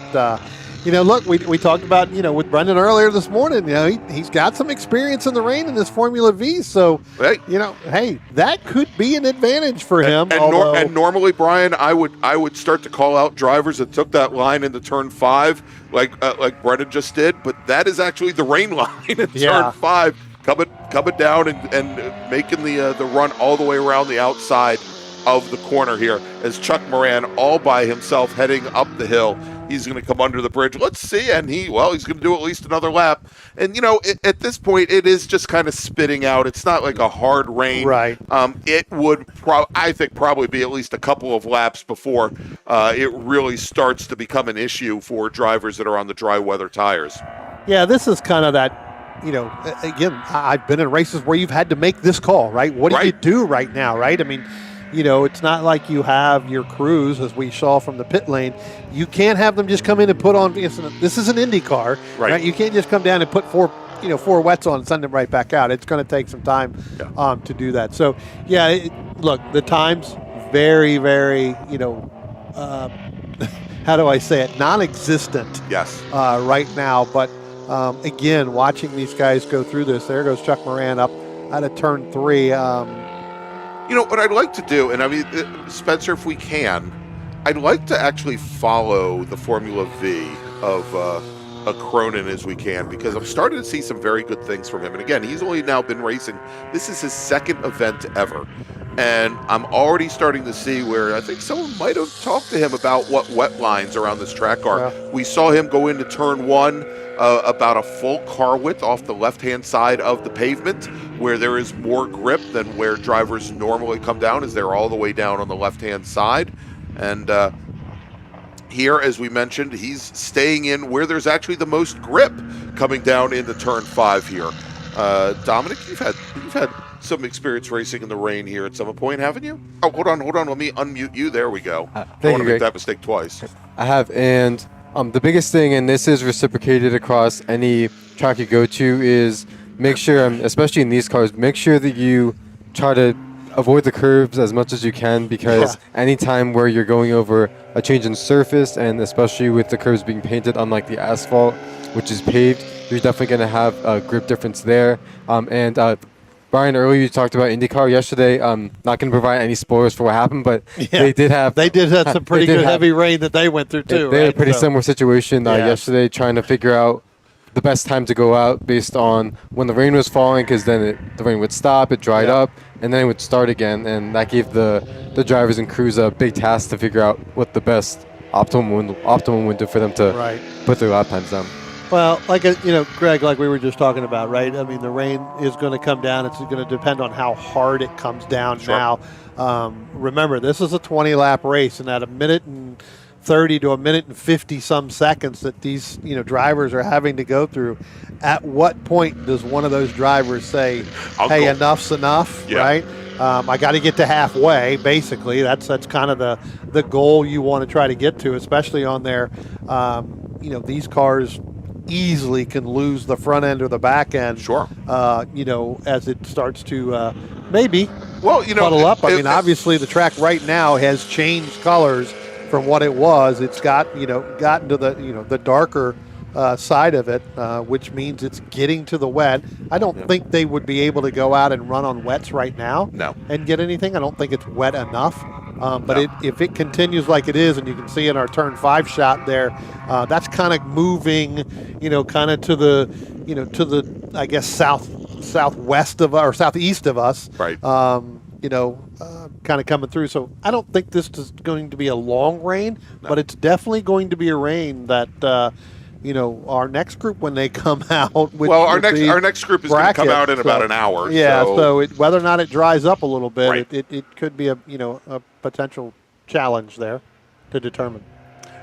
Look, we talked about, with Brendan earlier this morning, he's got some experience in the rain in this Formula V. So, hey, that could be an advantage for him. And normally, Brian, I would start to call out drivers that took that line into turn 5, like Brendan just did. But that is actually the rain line in turn 5, coming down and making the run all the way around the outside of the corner here as Chuck Moran all by himself heading up the hill. He's going to come under the bridge. Let's see. And he's going to do at least another lap. And, at this point, it is just kind of spitting out. It's not like a hard rain. Right. It would, I think, probably be at least a couple of laps before it really starts to become an issue for drivers that are on the dry weather tires. Yeah, this is kind of that, again, I've been in races where you've had to make this call, right? What do you do right now, right? I mean, it's not like you have your crews, as we saw from the pit lane. You can't have them just come in and put on, this is an Indy car, right? You can't just come down and put four wets on and send them right back out. It's going to take some time to do that. So, yeah, look, the time's very, very, how do I say it, non-existent right now. But, again, watching these guys go through this, there goes Chuck Moran up out of turn 3. What I'd like to do, and I mean, Spencer, if we can, I'd like to actually follow the Formula V of a Cronin as we can, because I'm starting to see some very good things from him. And again, he's only now been racing. This is his second event ever. And I'm already starting to see where I think someone might have talked to him about what wet lines around this track are. Yeah. We saw him go into turn 1 about a full car width off the left-hand side of the pavement, where there is more grip than where drivers normally come down, as they're all the way down on the left-hand side. And here, as we mentioned, he's staying in where there's actually the most grip coming down into turn 5 here. Dominic, you've had some experience racing in the rain here at some point, haven't you? Oh, hold on. Let me unmute you. There we go. I don't want to make that mistake twice. I have, and the biggest thing, and this is reciprocated across any track you go to, is make sure, especially in these cars, make sure that you try to avoid the curves as much as you can, because anytime where you're going over a change in surface, and especially with the curves being painted, unlike the asphalt, which is paved, you're definitely going to have a grip difference there. Brian, earlier you talked about IndyCar yesterday. Not going to provide any spoilers for what happened, but they did have some pretty good heavy rain that they went through too. They had a pretty similar situation yesterday, trying to figure out the best time to go out based on when the rain was falling, because then the rain would stop, it dried up, and then it would start again, and that gave the drivers and crews a big task to figure out what the best optimum window for them to put their lap times down. Well, Greg, like we were just talking about, right? I mean, the rain is going to come down. It's going to depend on how hard it comes down now. Remember, this is a 20-lap race, and at a minute and 30 to a minute and 50 some seconds that these drivers are having to go through, at what point does one of those drivers say, hey, enough's enough, right? I got to get to halfway, basically. That's kind of the goal you want to try to get to, especially on their, these cars easily can lose the front end or the back end. As it starts to maybe puddle up. I mean, obviously the track right now has changed colors from what it was. It's gotten to the darker side of it, which means it's getting to the wet. I don't think they would be able to go out and run on wets right now and get anything. I don't think it's wet enough. But if it continues like it is, and you can see in our turn 5 shot there, that's kind of moving, kind of to the, I guess, southwest of or southeast of us, right? Kind of coming through. So I don't think this is going to be a long rain, but it's definitely going to be a rain that, our next group, when they come out. Our next group is going to come out in about an hour. Yeah. So whether or not it dries up a little bit, it could be a potential challenge there to determine.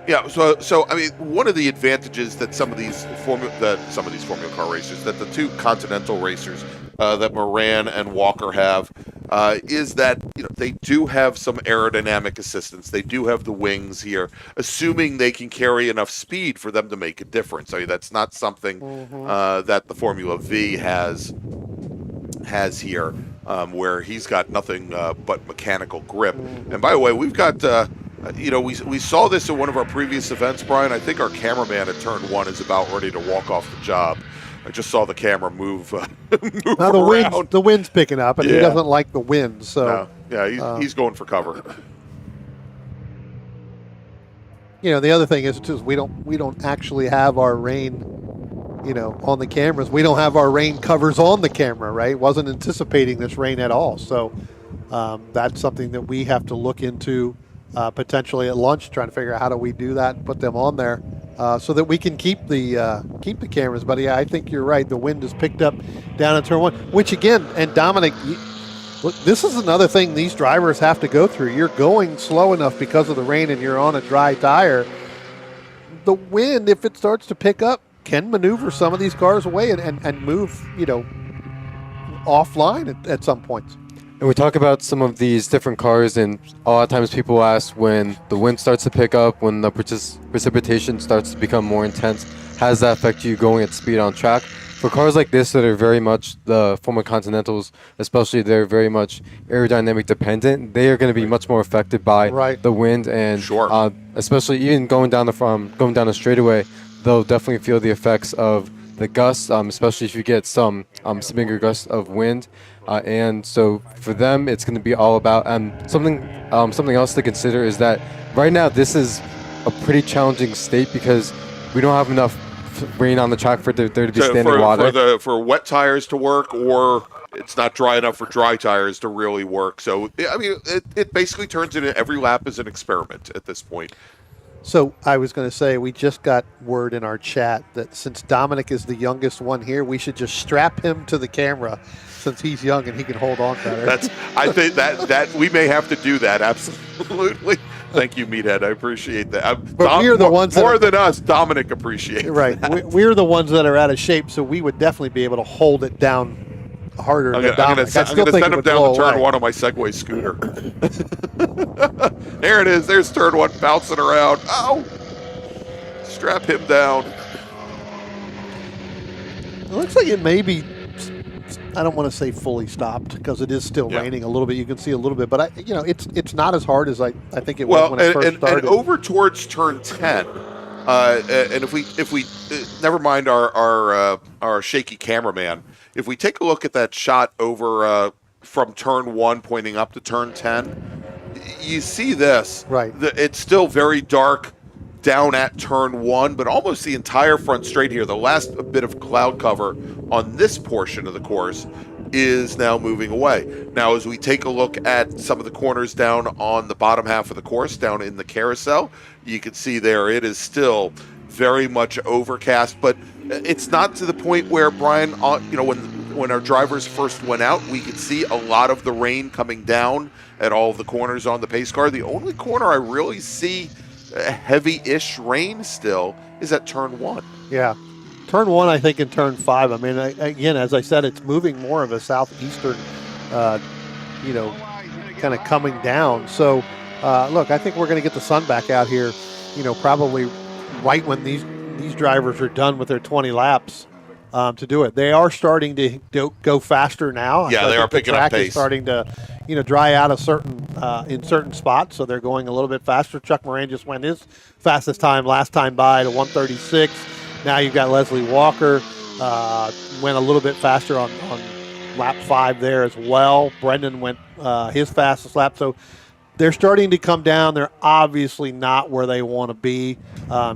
Yeah. So I mean, one of the advantages that some of these Formula Car racers, that the two Continental racers that Moran and Walker have, is that they do have some aerodynamic assistance. They do have the wings here, assuming they can carry enough speed for them to make a difference. I mean, that's not something that the Formula V has here, where he's got nothing but mechanical grip. And by the way, we've got we saw this in one of our previous events, Brian. I think our cameraman at turn 1 is about ready to walk off the job. I just saw the camera move now the wind's picking up, and he doesn't like the wind. So he's going for cover. The other thing is, too, we don't actually have our rain, on the cameras. We don't have our rain covers on the camera, right? Wasn't anticipating this rain at all. So that's something that we have to look into potentially at lunch, trying to figure out how do we do that and put them on there. So that we can keep the cameras. But I think you're right. The wind is picked up down in turn 1, which again, and Dominic, look, this is another thing these drivers have to go through. You're going slow enough because of the rain, and you're on a dry tire. The wind, if it starts to pick up, can maneuver some of these cars away and move, offline at some points. And we talk about some of these different cars, and a lot of times people ask when the wind starts to pick up, when the precipitation starts to become more intense, how does that affect you going at speed on track? For cars like this that are very much the former Continentals, especially, they're very much aerodynamic dependent. They are going to be much more affected by the wind, and especially even going down the straightaway, they'll definitely feel the effects of the gusts, especially if you get some bigger gusts of wind. And so for them, it's going to be all about something else to consider is that right now this is a pretty challenging state because we don't have enough rain on the track for there to be standing water. For wet tires to work, or it's not dry enough for dry tires to really work. So, I mean, it basically turns into every lap as an experiment at this point. So I was going to say, we just got word in our chat that since Dominic is the youngest one here, we should just strap him to the camera since he's young and he can hold on better. I think that we may have to do that. Absolutely. Thank you, Meathead. I appreciate that. But we're the ones more than us. Dominic appreciates. Right. That. We're the ones that are out of shape, so we would definitely be able to hold it down harder than Dominic. I'm going to send him down to turn one on my Segway scooter. There it is. There's turn one bouncing around. Oh! Strap him down. It looks like it may be, I don't want to say fully stopped because it is still raining a little bit. You can see a little bit, but it's not as hard as I think it was when it first started. And over towards turn 10, and if we never mind our shaky cameraman, if we take a look at that shot over from turn 1 pointing up to turn 10, you see this. Right. It's still very dark down at turn 1, but almost the entire front straight here, the last bit of cloud cover on this portion of the course is now moving away. Now, as we take a look at some of the corners down on the bottom half of the course, down in the carousel, you can see there it is still very much overcast, but it's not to the point where, Brian, when our drivers first went out, we could see a lot of the rain coming down at all of the corners on the pace car. The only corner I really see heavy-ish rain still is at turn 1. Yeah. Turn 1, I think, and turn 5. I mean, again, as I said, it's moving more of a southeastern, kind of coming down. So, look, I think we're going to get the sun back out here, probably right when these drivers are done with their 20 laps to do it. They are starting to go faster now. Yeah, they are picking up pace. Is starting to, dry out in certain spots, so they're going a little bit faster. Chuck Moran just went his fastest time last time by to 1:36. Now you've got Leslie Walker went a little bit faster on lap 5 there as well. Brendan went his fastest lap. So they're starting to come down. They're obviously not where they want to be,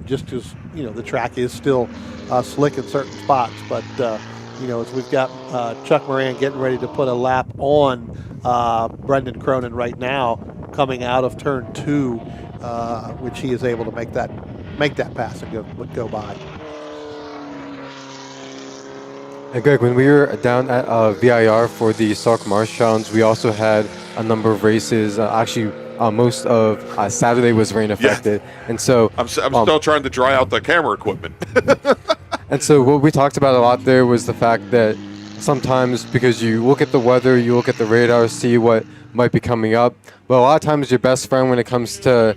just because the track is still slick in certain spots. But as we've got Chuck Moran getting ready to put a lap on Brendan Cronin right now, coming out of turn 2, which he is able to make that pass and go by. Hey Greg, when we were down at VIR for the Sark MARRS Challenge, we also had a number of races. Most of Saturday was rain affected, and so I'm still trying to dry out the camera equipment. And so what we talked about a lot there was the fact that sometimes, because you look at the weather, you look at the radar, see what might be coming up, but a lot of times your best friend when it comes to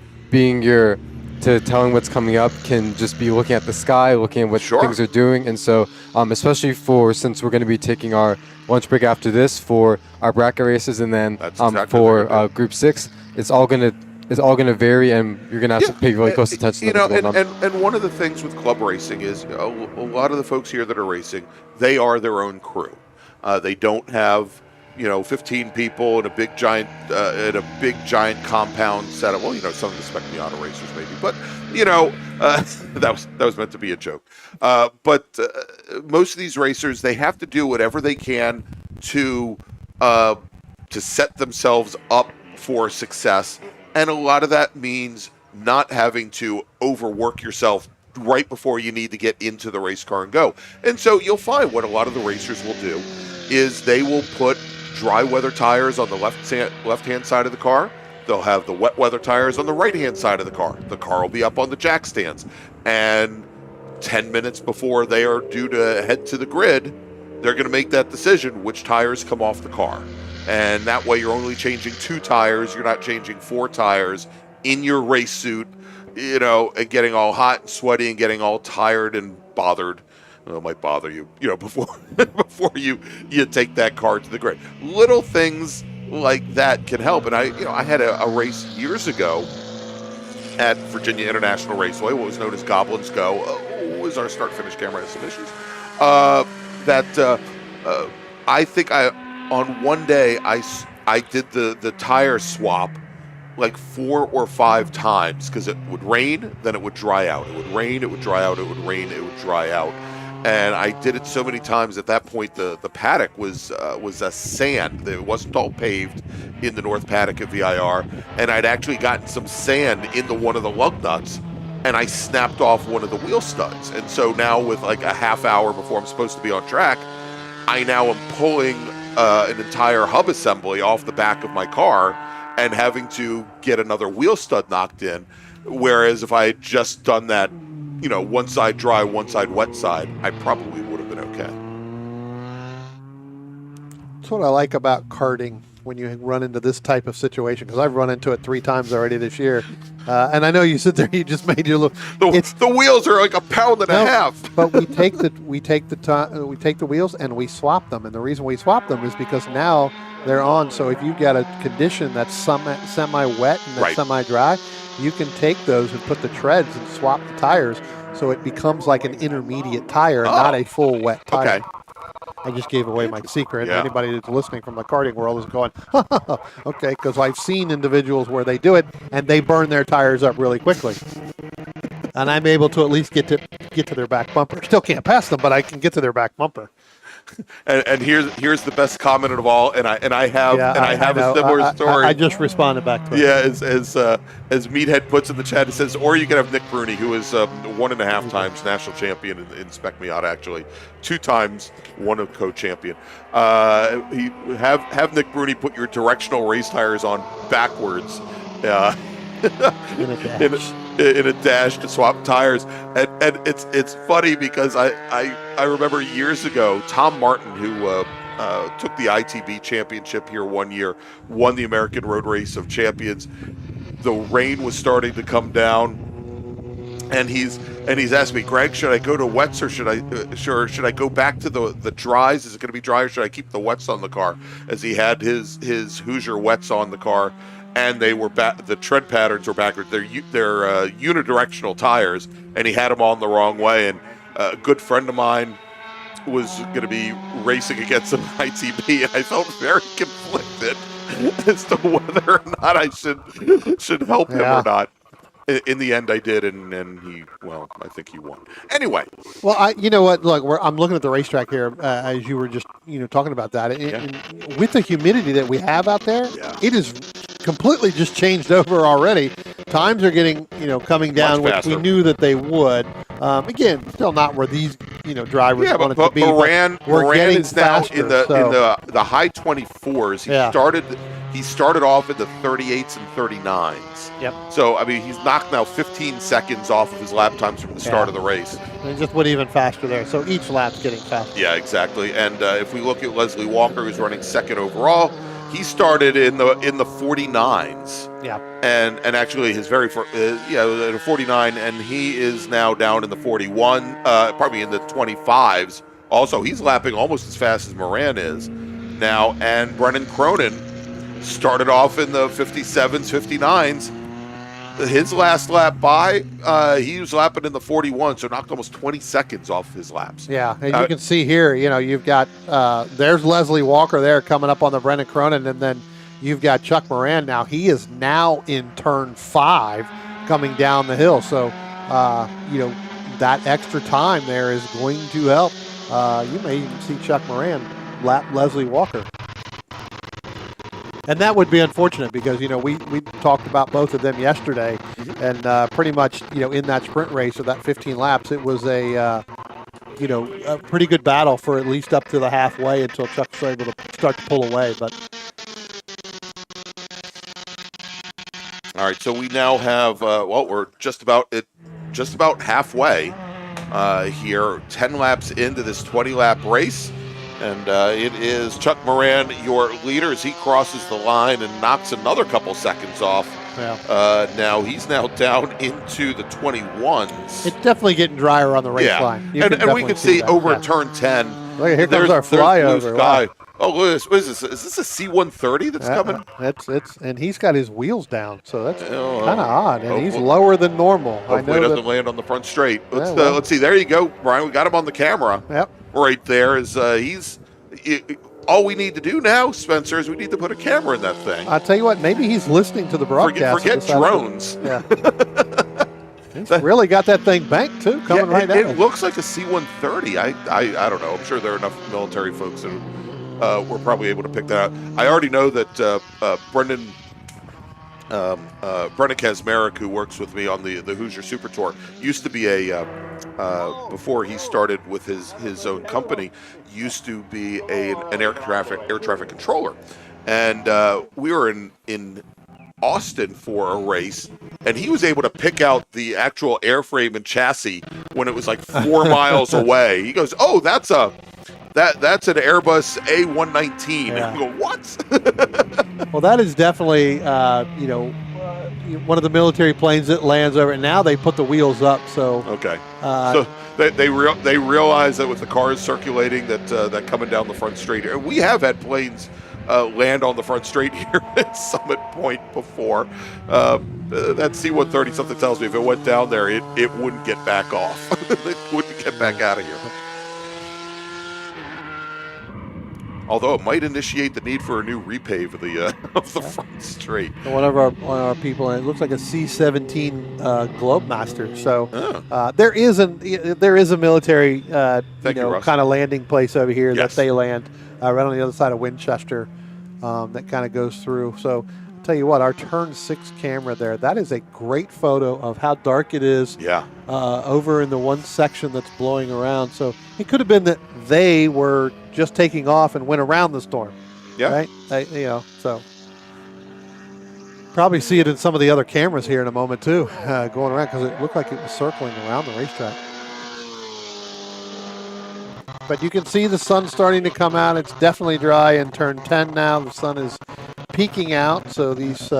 telling what's coming up can just be looking at the sky, looking at what things are doing. And so especially since we're going to be taking our lunch break after this for our bracket races, and then for Group 6, it's all going to vary, and you're going to have to pay really close attention to what's going on. And one of the things with club racing is a lot of the folks here that are racing, they are their own crew. They don't have 15 people in a big giant compound setup. Well, some of the Spec Miata racers maybe, but that was meant to be a joke. But most of these racers, they have to do whatever they can to set themselves up for success, and a lot of that means not having to overwork yourself right before you need to get into the race car and go. And so you'll find what a lot of the racers will do is they will put dry weather tires on the left-hand side of the car. They'll have the wet weather tires on the right-hand side of the car. The car will be up on the jack stands. And 10 minutes before they are due to head to the grid, they're going to make that decision which tires come off the car. And that way you're only changing 2 tires. You're not changing 4 tires in your race suit, and getting all hot and sweaty and getting all tired and bothered. Well, it might bother you, before you take that car to the grid. Little things like that can help. And I had a race years ago at Virginia International Raceway, what was known as Goblins Go. Was our start-finish camera had some issues. I think on one day I did the tire swap like 4 or 5 times because it would rain, then it would dry out. It would rain, it would dry out, it would rain, it would dry out. And I did it so many times at that point the paddock was a sand. It wasn't all paved in the North Paddock at VIR. And I'd actually gotten some sand into one of the lug nuts, and I snapped off one of the wheel studs. And so now with like a half hour before I'm supposed to be on track, I now am pulling an entire hub assembly off the back of my car and having to get another wheel stud knocked in. Whereas if I had just done that, one side dry, one side wet side, I probably would have been okay. That's what I like about karting when you run into this type of situation, because I've run into it 3 times already this year. And I know you sit there, you just made your look. The wheels are like a pound and a half. But we take the wheels and we swap them, and the reason we swap them is because now they're on. So if you've got a condition that's semi-wet and that's semi-dry, you can take those and put the treads and swap the tires, so it becomes like an intermediate tire and not a full wet tire. Okay. I just gave away my secret. Yeah. Anybody that's listening from the karting world is going, okay, because I've seen individuals where they do it and they burn their tires up really quickly. And I'm able to at least get to their back bumper. Still can't pass them, but I can get to their back bumper. And here's the best comment of all, and I have a similar story. I just responded back to it. Yeah, as Meathead puts in the chat, it says, or you can have Nick Bruni, who is 1.5 times national champion in Spec Miata, actually 2 times one of co-champion. Have Nick Bruni put your directional race tires on backwards. In a dash to swap tires, and it's funny because I remember years ago Tom Martin, who took the ITB championship here one year, won the American Road Race of Champions. The rain was starting to come down, and he's asked me, Greg, should I go to wets or should I go back to the dries? Is it going to be dry or should I keep the wets on the car? As he had his Hoosier wets on the car. And they were the tread patterns were backwards. They're unidirectional tires, and he had them on the wrong way. And a good friend of mine was going to be racing against an ITB, and I felt very conflicted as to whether or not I should help him or not. In the end, I did, and I think he won. Anyway. Well, you know what? Look, I'm looking at the racetrack here as you were just talking about that. And with the humidity that we have out there, it is completely just changed over already. Times are getting coming down, which we knew that they would. Again, still not where these drivers want it to be. Moran is now faster, in the high 24s. He started off in the 38s and 39s. Yep. So, I mean, he's knocked now 15 seconds off of his lap times from the start of the race. And just went even faster there. So each lap's getting faster. Yeah, exactly. And if we look at Leslie Walker, who's running second overall, he started in the 49s. Yeah. And actually his very first, at a 49, and he is now down in the 41, probably in the 25s. Also, he's lapping almost as fast as Moran is now. And Brennan Cronin started off in the 57s, 59s. His last lap by, he was lapping in the 41, so knocked almost 20 seconds off his laps. Yeah, and you can see here, you've got, there's Leslie Walker there coming up on the Brennan Cronin, and then you've got Chuck Moran now. He is now in turn 5 coming down the hill. So, that extra time there is going to help. You may even see Chuck Moran lap Leslie Walker. And that would be unfortunate because, we talked about both of them yesterday, and pretty much, in that sprint race of that 15 laps, it was a pretty good battle for at least up to the halfway until Chuck was able to start to pull away. But all right, so we now have, we're just about halfway here, 10 laps into this 20-lap race. And it is Chuck Moran, your leader, as he crosses the line and knocks another couple seconds off. Yeah. Now he's now down into the 21s. It's definitely getting drier on the race line. You And we can see that. over Yeah. at turn 10. Look, here comes our Blue flyover. Sky. Wow. Oh, look at this. What is this? Is this a C-130 that's coming? It's and he's got his wheels down, so that's Oh, kind of odd. And he's well, lower than normal. I Hopefully it know doesn't that. land on the front straight. Let's, Yeah, well. let's see. There you go, Brian. We got him on the camera. Yep. Right there is all we need to do now, Spencer, is we need to put a camera in that thing. I'll tell you what. Maybe he's listening to the broadcast. Forget drones. Yeah. He's really got that thing banked too, coming right at It us. looks like a C-130. I don't know. I'm sure there are enough military folks that were probably able to pick that out. I already know that Brendan Kazmarek, who works with me on the Hoosier Super Tour, used to be before he started with his own company, used to be an air traffic controller, and we were in Austin for a race, and he was able to pick out the actual airframe and chassis when it was like 4 miles away. He goes, "Oh, that's an Airbus A119." Yeah. And I go, "What?" Well, that is definitely one of the military planes that lands over. And now they put the wheels up, so Okay. So they realize that with the cars circulating that coming down the front straight here, and we have had planes land on the front straight here at Summit Point before. That C-130, something tells me if it went down there, it wouldn't get back off. It wouldn't get back out of here. Although it might initiate the need for a new repave of the front straight. one of our people, and it looks like a C-17 Globemaster. So there is a military Thank you, Russ. kind of landing place over here Yes. that they land right on the other side of Winchester that kind of goes through. So I'll tell you what, our turn 6 camera there, that is a great photo of how dark it is. Yeah. Over in the one section that's blowing around. So it could have been that they were just taking off and went around the storm. Yeah. Right? So probably see it in some of the other cameras here in a moment too, going around, because it looked like it was circling around the racetrack. But you can see the sun starting to come out. It's definitely dry in turn 10 now. The sun is peeking out. So these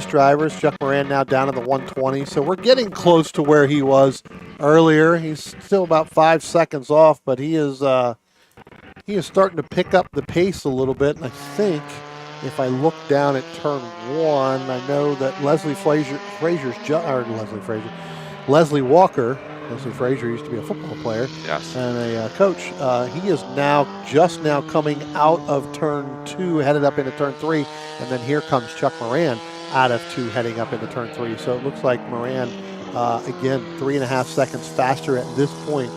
drivers, Chuck Moran now down in the 120. So we're getting close to where he was earlier. He's still about 5 seconds off, but he is starting to pick up the pace a little bit. And I think if I look down at turn 1, I know that Leslie Walker. Leslie Frazier used to be a football player, Yes. and a coach. He is just now coming out of turn 2, headed up into turn 3, and then here comes Chuck Moran out of 2, heading up into turn 3. So it looks like Moran, again, 3.5 seconds faster at this point,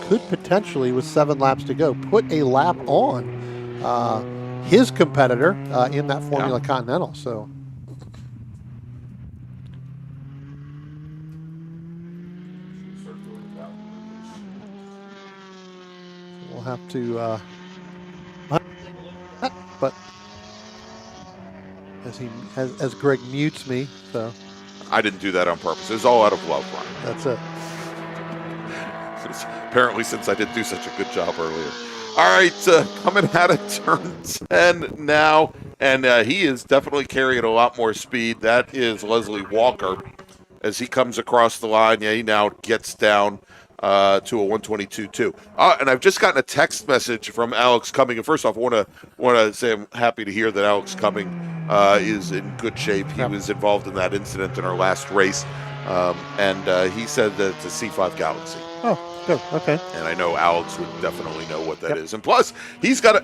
could potentially, with 7 laps to go, put a lap on his competitor in that Formula Continental. So. We'll have to, but as Greg mutes me, so I didn't do that on purpose. It was all out of love, Brian. that's it. Apparently, since I did do such a good job earlier. All right, coming out of turn 10 now, and he is definitely carrying a lot more speed. That is Leslie Walker. As he comes across the line, he now gets down to a 122.2. And I've just gotten a text message from Alex Cumming. And first off, I want to say I'm happy to hear that Alex Cumming is in good shape. He was involved in that incident in our last race, and he said that it's a C5 Galaxy. Oh, good. Okay. And I know Alex would definitely know what that is. And plus, he's got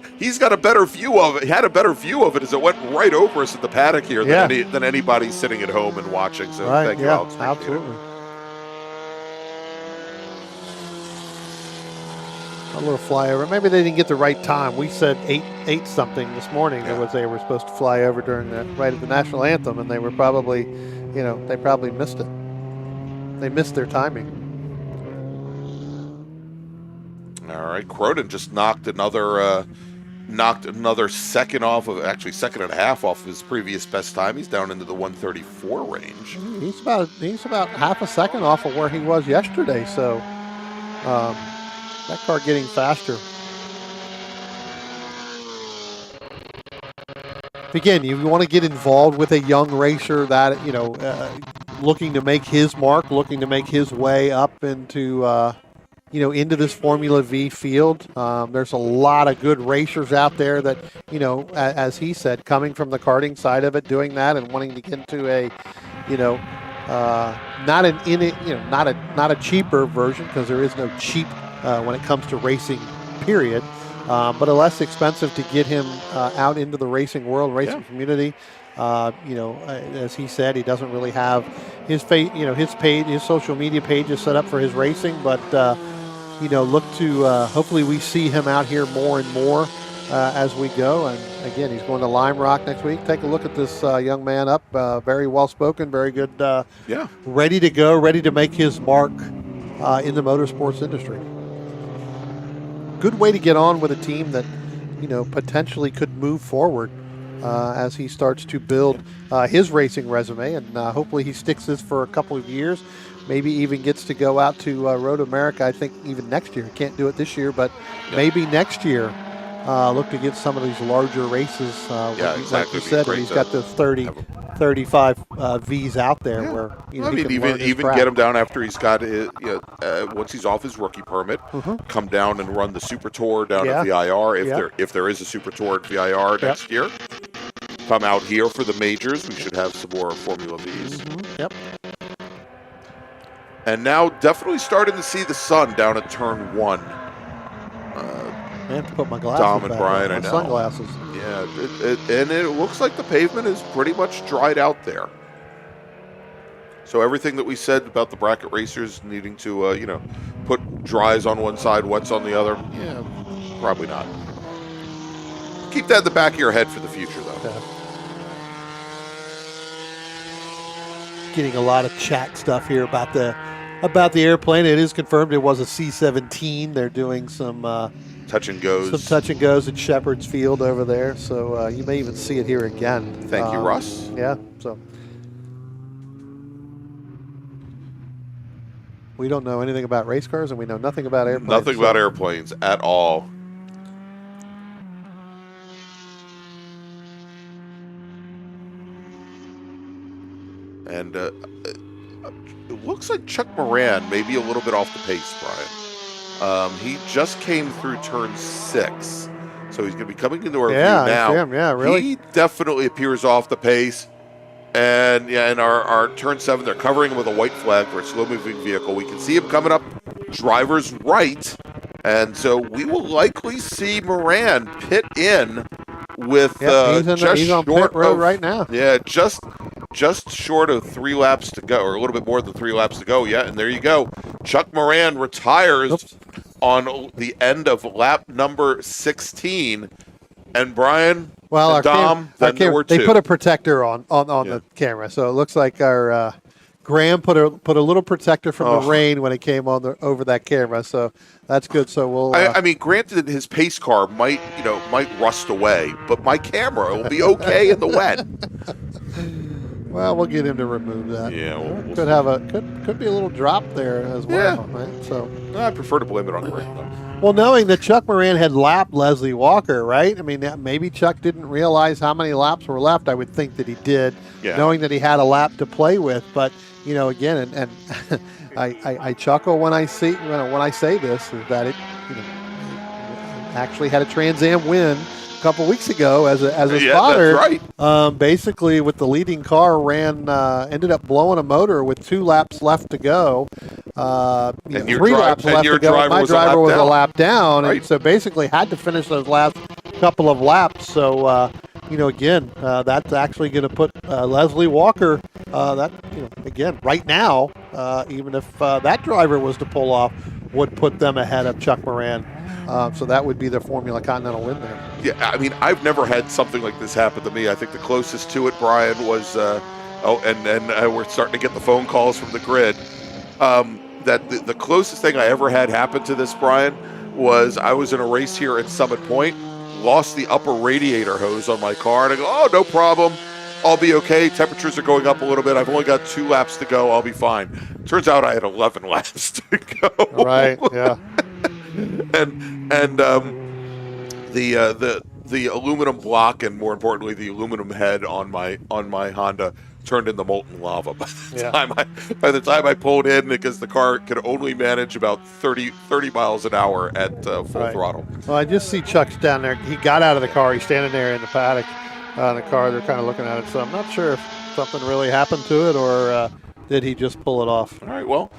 a better view of it. He had a better view of it as it went right over us at the paddock here than anybody sitting at home and watching. So thank you, Alex. Absolutely. A little flyover. Maybe they didn't get the right time. We said 8 something this morning. It was they were supposed to fly over during right at the national anthem, and they were probably, they probably missed it. They missed their timing. All right, Cronin just knocked another second off of, actually second and a half off of his previous best time. He's down into the 134 range. He's about half a second off of where he was yesterday. So That car getting faster. Again, you want to get involved with a young racer that, looking to make his mark, looking to make his way up into, into this Formula V field. There's a lot of good racers out there that, as he said, coming from the karting side of it, doing that and wanting to get into a, not a cheaper version, because there is no cheap when it comes to racing, period. But a less expensive to get him out into the racing world, racing community. As he said, he doesn't really have his his social media page is set up for his racing, but look to hopefully we see him out here more and more as we go. And again, he's going to Lime Rock next week. Take a look at this young man up. Very well spoken, very good. Ready to go, ready to make his mark in the motorsports industry. Good way to get on with a team that, potentially could move forward as he starts to build his racing resume, and hopefully he sticks this for a couple of years. Maybe even gets to go out to Road America. I think even next year. Can't do it this year, but maybe next year. Look to get some of these larger races. Exactly. Like you said, he's got the 30, 35 Vs out there where even get him down after he's got once he's off his rookie permit, come down and run the Super Tour down at VIR if there is a Super Tour at VIR next year. Come out here for the majors. We should have some more Formula Vs. Yep. And now definitely starting to see the sun down at turn 1. I have to put my glasses Dom and back Brian, on, I know. Sunglasses. Yeah, and it looks like the pavement is pretty much dried out there. So everything that we said about the bracket racers needing to, put dries on one side, wets on the other, probably not. Keep that in the back of your head for the future, though. Yeah. Getting a lot of chat stuff here about the airplane. It is confirmed it was a C-17. They're doing some touch and goes. Some touch and goes at Shepherd's Field over there. So you may even see it here again. Thank you, Russ. Yeah. So we don't know anything about race cars, and we know nothing about airplanes. Nothing about airplanes at all. And it looks like Chuck Moran may be a little bit off the pace, Brian. He just came through turn 6, so he's going to be coming into our view now. Yeah, really. He definitely appears off the pace. And in our turn 7, they're covering him with a white flag for a slow-moving vehicle. We can see him coming up driver's right, and so we will likely see Moran pit in with he's on pit road right now. Yeah, just short of 3 laps to go, or a little bit more than 3 laps to go. Yeah, and there you go. Chuck Moran retires on the end of lap number 16. And Brian, well, and Dom, then there were 2. They put a protector on the camera, so it looks like our Graham put a little protector from the rain when it came on over that camera. So that's good. So we'll. I mean, granted, his pace car might rust away, but my camera will be okay in the wet. Well, we'll get him to remove that. Yeah, could be a little drop there as well. Yeah. Right? So I prefer to blame it on Graham, though. Well, knowing that Chuck Moran had lapped Leslie Walker, right? I mean, maybe Chuck didn't realize how many laps were left. I would think that he did, knowing that he had a lap to play with. But again, and I chuckle when I say this, is that it actually had a Trans Am win a couple weeks ago as a spotter. That's right. Basically, with the leading car ended up blowing a motor with 2 laps left to go. And 3 laps left to go. My driver was a lap down, and so basically had to finish those last couple of laps. So again, that's actually going to put Leslie Walker. Again, right now, even if that driver was to pull off, would put them ahead of Chuck Moran. So that would be the Formula Continental win there. Yeah, I mean, I've never had something like this happen to me. I think the closest to it, Brian, was we're starting to get the phone calls from the grid. That the closest thing I ever had happen to this, Brian, was I was in a race here at Summit Point, lost the upper radiator hose on my car, and I go, oh, no problem. I'll be okay. Temperatures are going up a little bit. I've only got 2 laps to go. I'll be fine. Turns out I had 11 laps to go. Right. Yeah. and the aluminum block, and more importantly the aluminum head on my Honda, turned into molten lava by the time I pulled in, because the car could only manage about 30 miles an hour at full throttle. Well, I just see Chuck's down there. He got out of the car. He's standing there in the paddock in the car. They're kind of looking at it. So I'm not sure if something really happened to it, or did he just pull it off? All right, well,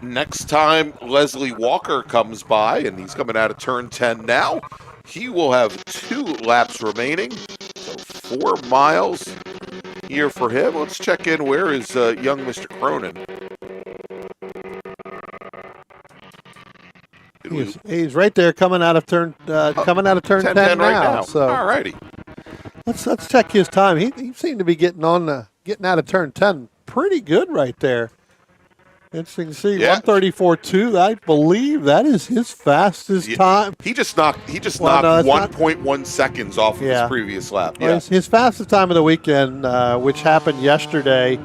next time Leslie Walker comes by, and he's coming out of turn 10 now, he will have 2 laps remaining, so 4 miles here for him. Let's check in. Where is young Mr. Cronin? He's right there, coming out of turn 10 right now. So all righty. Let's check his time. He seemed to be getting out of turn 10 pretty good right there. Interesting to see. 134.2. I believe that is his fastest time. He just knocked 1.1 seconds off of his previous lap. Well, his fastest time of the weekend, which happened yesterday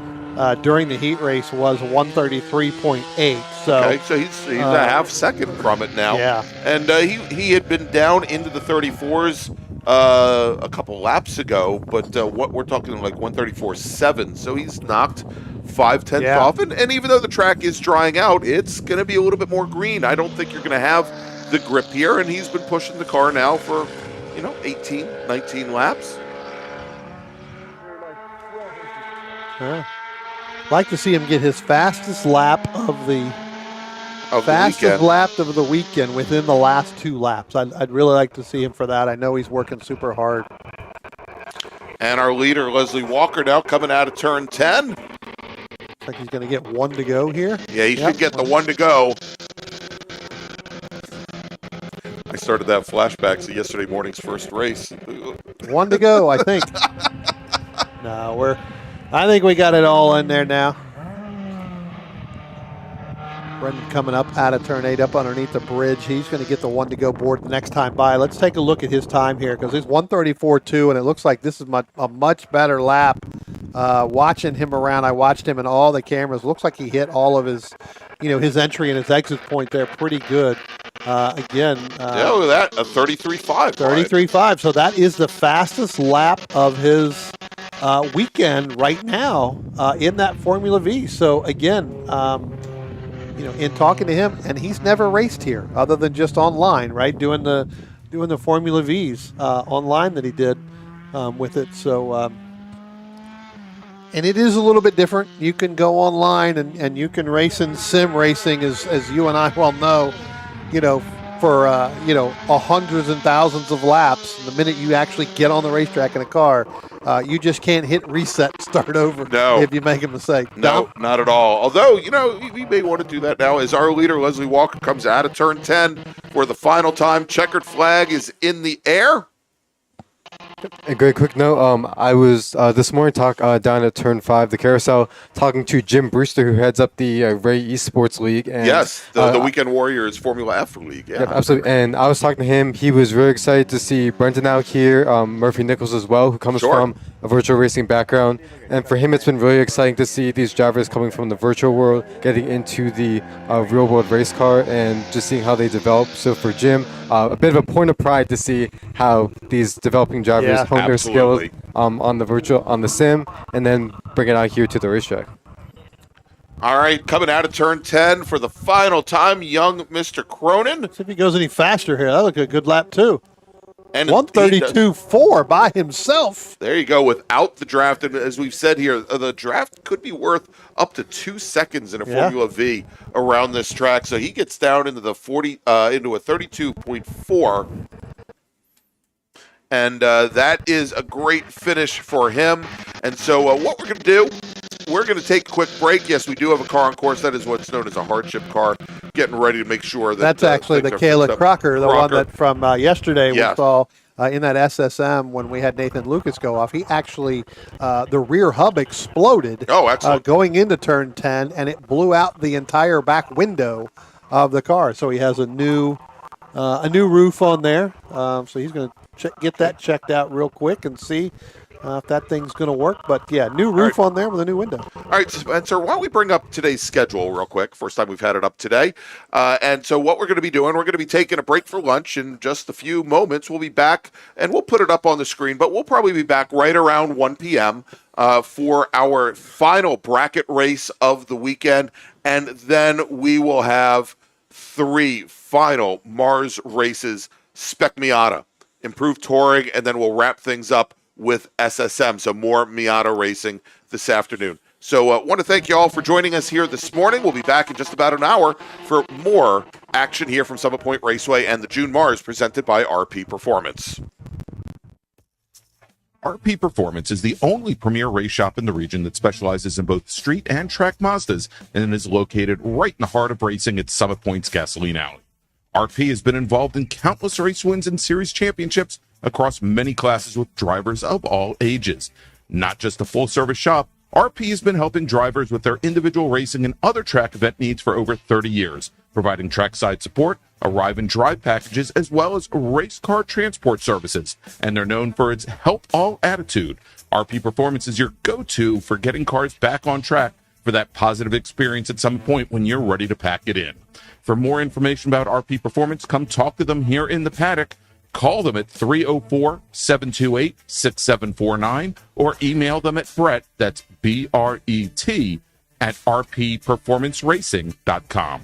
during the heat race, was 133.8. So he's a half second from it now. Yeah. And he had been down into the 34s a couple laps ago, but what we're talking like 134.7. So he's knocked 5/10 off, and even though the track is drying out, it's going to be a little bit more green. I don't think you're going to have the grip here, and he's been pushing the car now for 18, 19 laps. Like to see him get his fastest lap of the weekend within the last 2 laps. I'd really like to see him for that. I know he's working super hard. And our leader, Leslie Walker, now coming out of turn 10. Looks like he's going to get 1 to go here. Yeah, he should get the 1 to go. I started that flashback to yesterday morning's first race. 1 to go, I think. I think we got it all in there now. Brendan coming up out of turn 8, up underneath the bridge. He's going to get the 1 to go board the next time by. Let's take a look at his time here, because it's 134.2, and it looks like this is a much better lap. Watching him around, I watched him in all the cameras. Looks like he hit all of his, his entry and his exit point there pretty good. Again, look at that, a 33.5. 33.5. So that is the fastest lap of his weekend right now in that Formula V. So again, in talking to him, and he's never raced here other than just online, right? Doing the Formula Vs online that he did with it. So, and it is a little bit different. You can go online and you can race in sim racing, as you and I well know, for hundreds and thousands of laps. And the minute you actually get on the racetrack in a car, you just can't hit reset, start over if you make a mistake. No, not at all. Although, we may want to do that now as our leader, Leslie Walker, comes out of turn 10 for the final time. Checkered flag is in the air. A great quick note, I was this morning down at turn 5, the carousel, talking to Jim Brewster, who heads up the Ray Esports League. And, yes, the Weekend Warriors Formula F League. Yeah, absolutely. And I was talking to him. He was really excited to see Brendan out here, Murphy Nichols as well, who comes from a virtual racing background. And for him, it's been really exciting to see these drivers coming from the virtual world, getting into the real world race car, and just seeing how they develop. So for Jim, a bit of a point of pride to see how these developing drivers hone their skills on the sim, and then bring it out here to the racetrack. All right, coming out of turn 10 for the final time, young Mr. Cronin. Let's see if he goes any faster here. That looked a good lap too. And 132.4 by himself. There you go, without the draft. And as we've said here, the draft could be worth up to 2 seconds in a Formula V around this track. So he gets down into the into a 32.4. And that is a great finish for him. And so what we're going to do, we're going to take a quick break. Yes, we do have a car on course. That is what's known as a hardship car, getting ready to make sure that... That's actually the Kayla Crocker, the one that from yesterday we saw in that SSM when we had Nathan Lucas go off. He actually, the rear hub exploded going into turn 10, and it blew out the entire back window of the car. So he has a new roof on there. So he's going to get that checked out real quick and see if that thing's going to work. But yeah, new roof on there with a new window. All right, Spencer, why don't we bring up today's schedule real quick? First time we've had it up today. And so what we're going to be doing, we're going to be taking a break for lunch in just a few moments. We'll be back, and we'll put it up on the screen, but we'll probably be back right around 1 p.m. For our final bracket race of the weekend. And then we will have 3 final MARRS races, Spec Miata, improved touring, and then we'll wrap things up with SSM, so more Miata racing this afternoon. So I want to thank you all for joining us here this morning. We'll be back in just about an hour for more action here from Summit Point Raceway and the June MARRS presented by RP Performance. RP Performance is the only premier race shop in the region that specializes in both street and track Mazdas and is located right in the heart of racing at Summit Point's Gasoline Alley. RP has been involved in countless race wins and series championships across many classes with drivers of all ages. Not just a full-service shop, RP has been helping drivers with their individual racing and other track event needs for over 30 years, providing trackside support, arrive and drive packages, as well as race car transport services. And they're known for its help all attitude. RP Performance is your go-to for getting cars back on track for that positive experience at some point when you're ready to pack it in. For more information about RP Performance, come talk to them here in the paddock. Call them at 304-728-6749 or email them at Brett, that's B-R-E-T, at rpperformanceracing.com.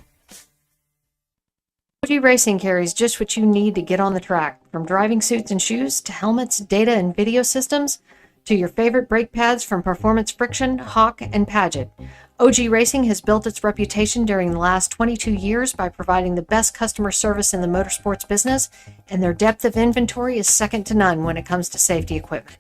OG Racing carries just what you need to get on the track, from driving suits and shoes to helmets, data and video systems, to your favorite brake pads from Performance Friction, Hawk, and Paget. OG Racing has built its reputation during the last 22 years by providing the best customer service in the motorsports business, and their depth of inventory is second to none when it comes to safety equipment.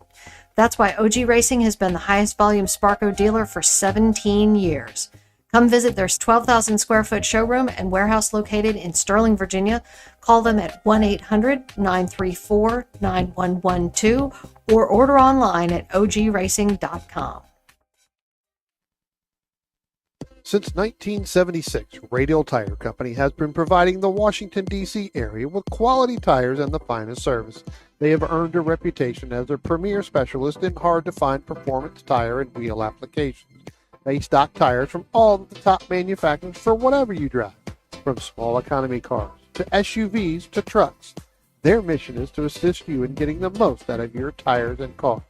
That's why OG Racing has been the highest volume Sparco dealer for 17 years. Come visit their 12,000 square foot showroom and warehouse located in Sterling, Virginia. Call them at 1-800-934-9112 or order online at ogracing.com. Since 1976, Radial Tire Company has been providing the Washington, D.C. area with quality tires and the finest service. They have earned a reputation as a premier specialist in hard-to-find performance tire and wheel applications. They stock tires from all of the top manufacturers for whatever you drive, from small economy cars to SUVs to trucks. Their mission is to assist you in getting the most out of your tires and cars.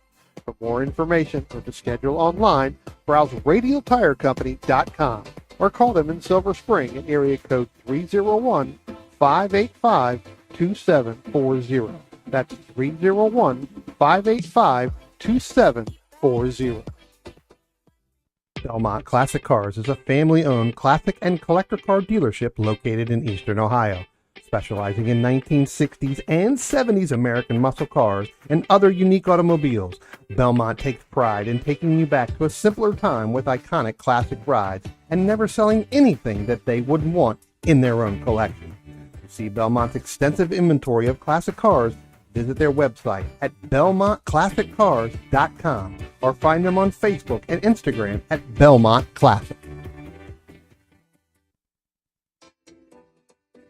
For more information or to schedule online, browse radialtirecompany.com or call them in Silver Spring at area code 301-585-2740. That's 301-585-2740. Belmont Classic Cars is a family-owned classic and collector car dealership located in Eastern Ohio, specializing in 1960s and 70s American muscle cars and other unique automobiles. Belmont takes pride in taking you back to a simpler time with iconic classic rides and never selling anything that they wouldn't want in their own collection. To see Belmont's extensive inventory of classic cars, visit their website at belmontclassiccars.com or find them on Facebook and Instagram at Belmont Classic.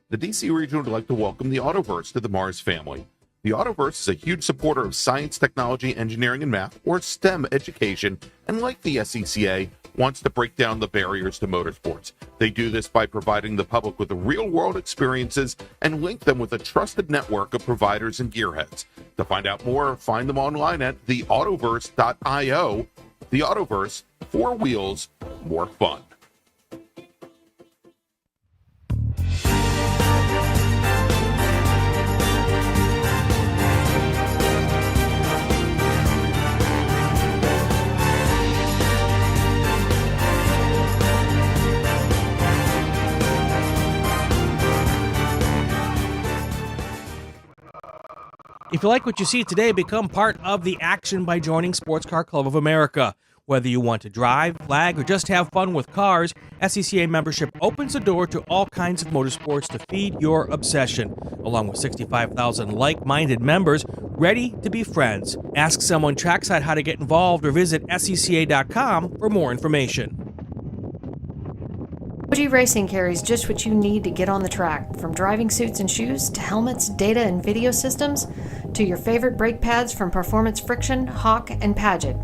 The DC region would like to welcome the Autoverse to the MARRS family. The Autoverse is a huge supporter of science, technology, engineering, and math, or STEM education, and like the SCCA, wants to break down the barriers to motorsports. They do this by providing the public with real-world experiences and link them with a trusted network of providers and gearheads. To find out more, find them online at theautoverse.io. The Autoverse, 4 wheels, more fun. If you like what you see today, become part of the action by joining Sports Car Club of America. Whether you want to drive, flag, or just have fun with cars, SCCA membership opens the door to all kinds of motorsports to feed your obsession, along with 65,000 like-minded members ready to be friends. Ask someone trackside how to get involved or visit SCCA.com for more information. OG Racing carries just what you need to get on the track, from driving suits and shoes to helmets, data and video systems, to your favorite brake pads from Performance, Friction, Hawk, and Paget.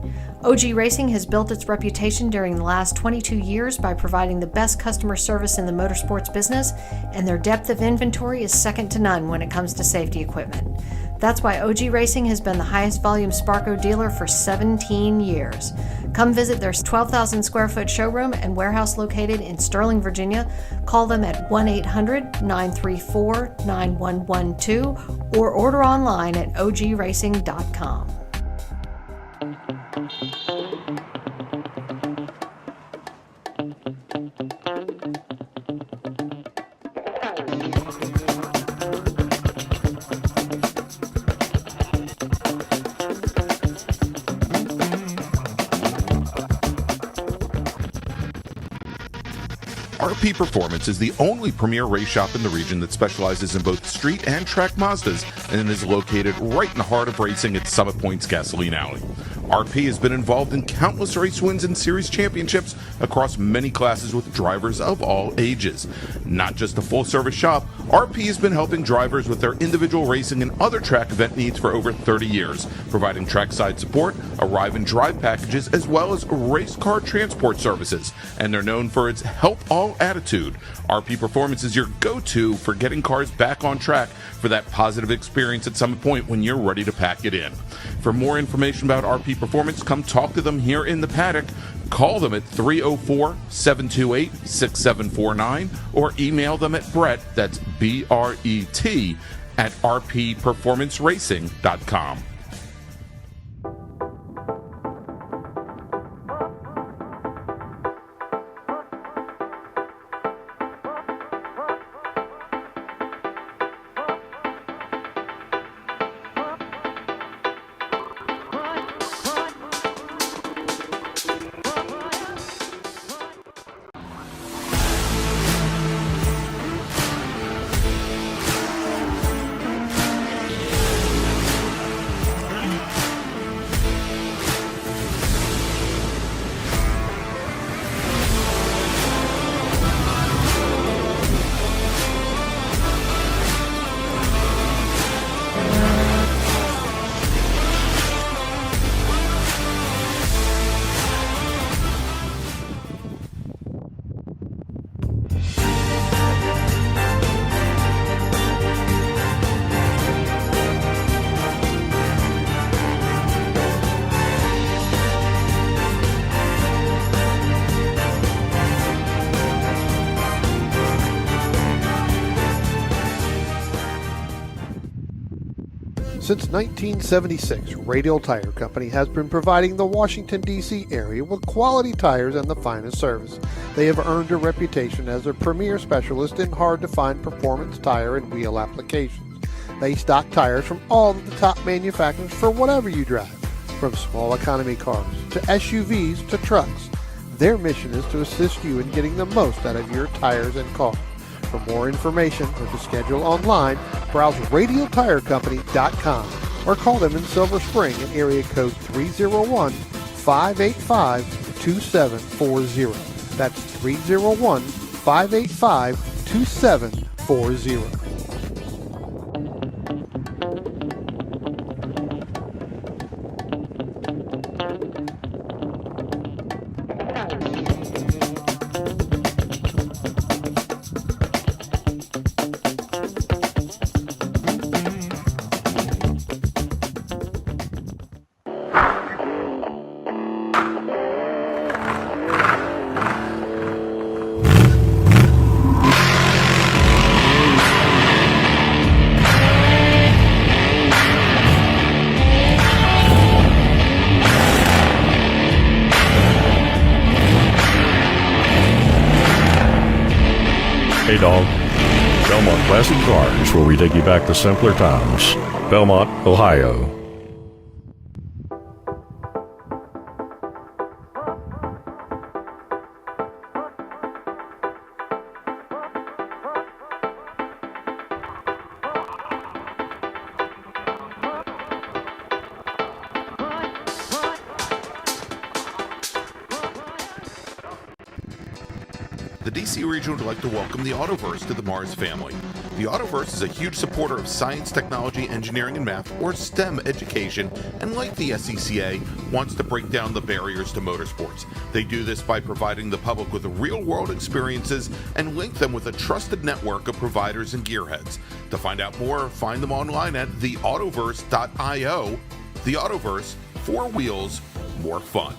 OG Racing has built its reputation during the last 22 years by providing the best customer service in the motorsports business, and their depth of inventory is second to none when it comes to safety equipment. That's why OG Racing has been the highest volume Sparco dealer for 17 years. Come visit their 12,000 square foot showroom and warehouse located in Sterling, Virginia. Call them at 1-800-934-9112 or order online at ogracing.com. RP Performance is the only premier race shop in the region that specializes in both street and track Mazdas and is located right in the heart of racing at Summit Point's Gasoline Alley. RP has been involved in countless race wins and series championships across many classes with drivers of all ages. Not just a full-service shop, RP has been helping drivers with their individual racing and other track event needs for over 30 years, providing trackside support, arrive and drive packages, as well as race car transport services. And they're known for its help all attitude. RP Performance is your go-to for getting cars back on track for that positive experience at Summit Point when you're ready to pack it in. For more information about RP Performance, come talk to them here in the paddock. Call them at 304-728-6749 or email them at Brett, that's B-R-E-T, at rpperformanceracing.com. Since 1976, Radial Tire Company has been providing the Washington, D.C. area with quality tires and the finest service. They have earned a reputation as a premier specialist in hard-to-find performance tire and wheel applications. They stock tires from all of the top manufacturers for whatever you drive, from small economy cars to SUVs to trucks. Their mission is to assist you in getting the most out of your tires and cars. For more information or to schedule online, browse radialtirecompany.com or call them in Silver Spring at area code 301-585-2740. That's 301-585-2740. Hey dog. Belmont Classic Cars, where we take you back to simpler times. Belmont, Ohio. The DC region would like to welcome the Autoverse to the MARRS family. The Autoverse is a huge supporter of science, technology, engineering, and math, or STEM education, and like the SCCA, wants to break down the barriers to motorsports. They do this by providing the public with real-world experiences and link them with a trusted network of providers and gearheads. To find out more, find them online at theautoverse.io. The Autoverse, 4 wheels, more fun.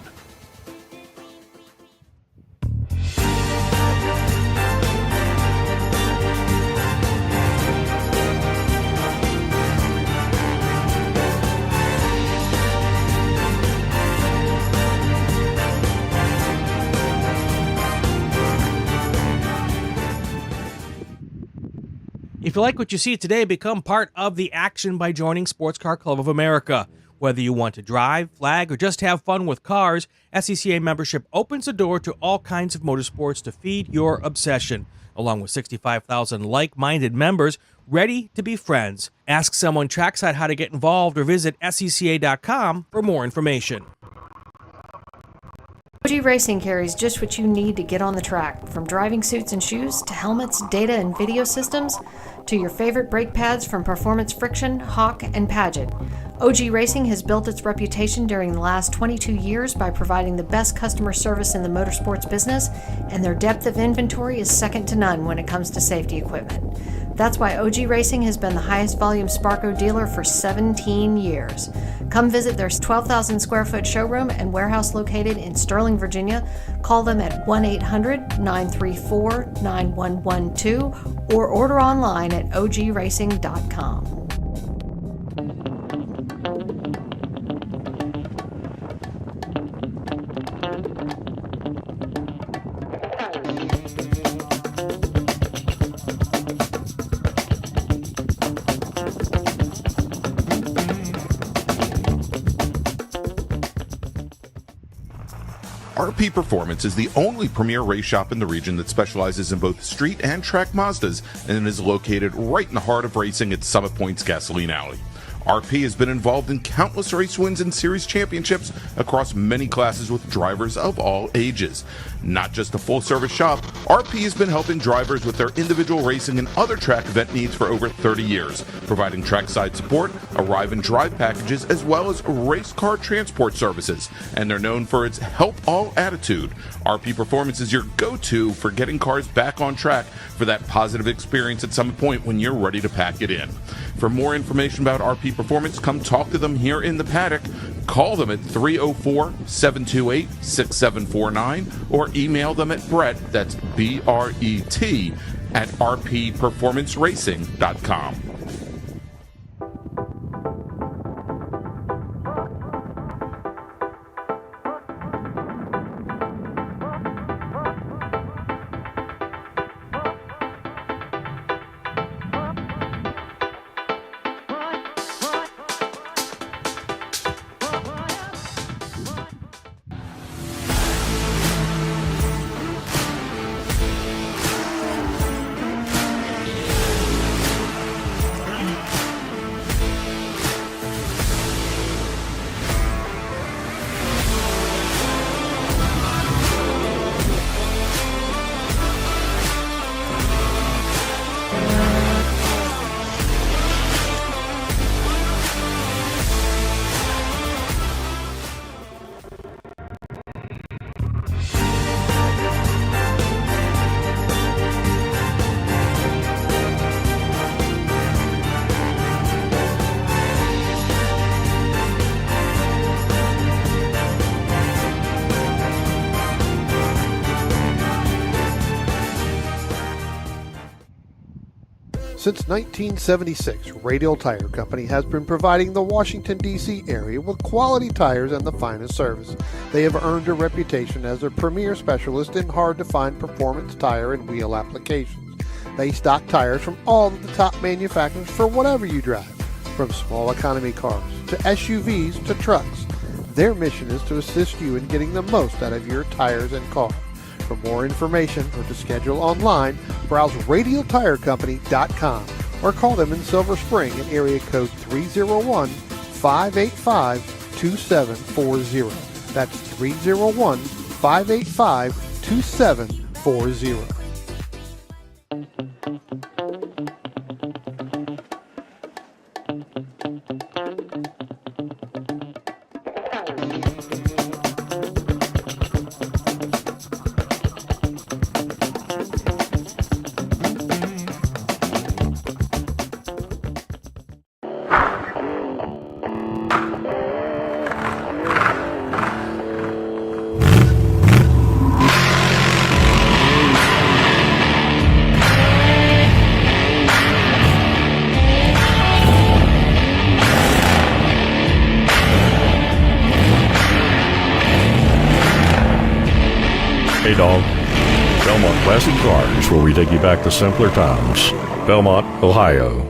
If you like what you see today, become part of the action by joining Sports Car Club of America. Whether you want to drive, flag, or just have fun with cars, SCCA membership opens the door to all kinds of motorsports to feed your obsession, along with 65,000 like-minded members ready to be friends. Ask someone trackside how to get involved or visit SCCA.com for more information. OG Racing carries just what you need to get on the track, from driving suits and shoes to helmets, data and video systems, to your favorite brake pads from Performance, Friction, Hawk, and Paget. OG Racing has built its reputation during the last 22 years by providing the best customer service in the motorsports business, and their depth of inventory is second to none when it comes to safety equipment. That's why OG Racing has been the highest volume Sparco dealer for 17 years. Come visit their 12,000 square foot showroom and warehouse located in Sterling, Virginia. Call them at 1-800-934-9112 or order online at ogracing.com. RP Performance is the only premier race shop in the region that specializes in both street and track Mazdas and is located right in the heart of racing at Summit Point's Gasoline Alley. RP has been involved in countless race wins and series championships across many classes with drivers of all ages. Not just a full-service shop, RP has been helping drivers with their individual racing and other track event needs for over 30 years, providing trackside support, arrive and drive packages, as well as race car transport services. And they're known for its help all attitude. RP Performance is your go-to for getting cars back on track for that positive experience at Summit Point when you're ready to pack it in. For more information about RP Performance, come talk to them here in the paddock. Call them at 304-728-6749 or email them at Brett, that's B-R-E-T, at rpperformanceracing.com. Since 1976, Radial Tire Company has been providing the Washington, D.C. area with quality tires and the finest service. They have earned a reputation as a premier specialist in hard-to-find performance tire and wheel applications. They stock tires from all of the top manufacturers for whatever you drive, from small economy cars to SUVs to trucks. Their mission is to assist you in getting the most out of your tires and car. For more information or to schedule online, browse radialtirecompany.com or call them in Silver Spring at area code 301-585-2740. That's 301-585-2740. Hey, dog. Belmont Classic Cars, where we take you back to simpler times. Belmont, Ohio.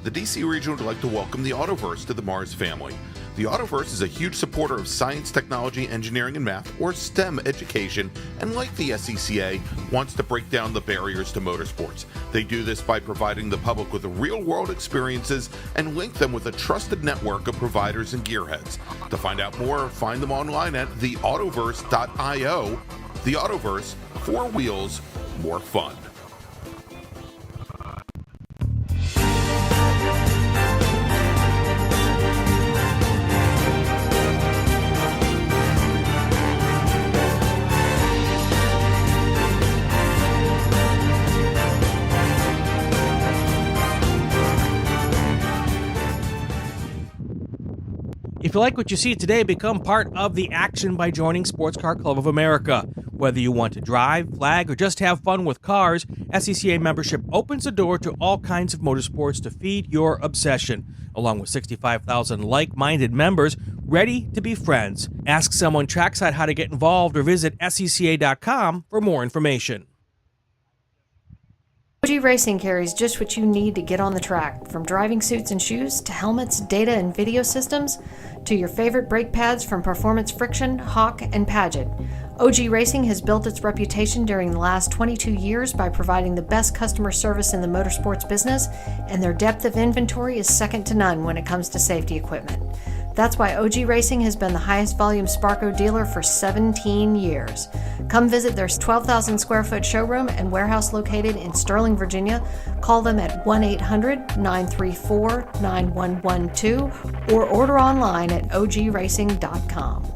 The DC region would like to welcome the Autoverse to the MARRS family. The Autoverse is a huge supporter of science, technology, engineering, and math, or STEM education, and like the SCCA, wants to break down the barriers to motorsports. They do this by providing the public with real-world experiences and link them with a trusted network of providers and gearheads. To find out more, find them online at theautoverse.io. The Autoverse, 4 wheels, more fun. If you like what you see today, become part of the action by joining Sports Car Club of America. Whether you want to drive, flag, or just have fun with cars, SCCA membership opens the door to all kinds of motorsports to feed your obsession, along with 65,000 like-minded members ready to be friends. Ask someone trackside how to get involved or visit SCCA.com for more information. OG Racing carries just what you need to get on the track, from driving suits and shoes to helmets, data and video systems, to your favorite brake pads from Performance, Friction, Hawk, and Paget. OG Racing has built its reputation during the last 22 years by providing the best customer service in the motorsports business, and their depth of inventory is second to none when it comes to safety equipment. That's why OG Racing has been the highest volume Sparco dealer for 17 years. Come visit their 12,000 square foot showroom and warehouse located in Sterling, Virginia. Call them at 1-800-934-9112 or order online at ogracing.com.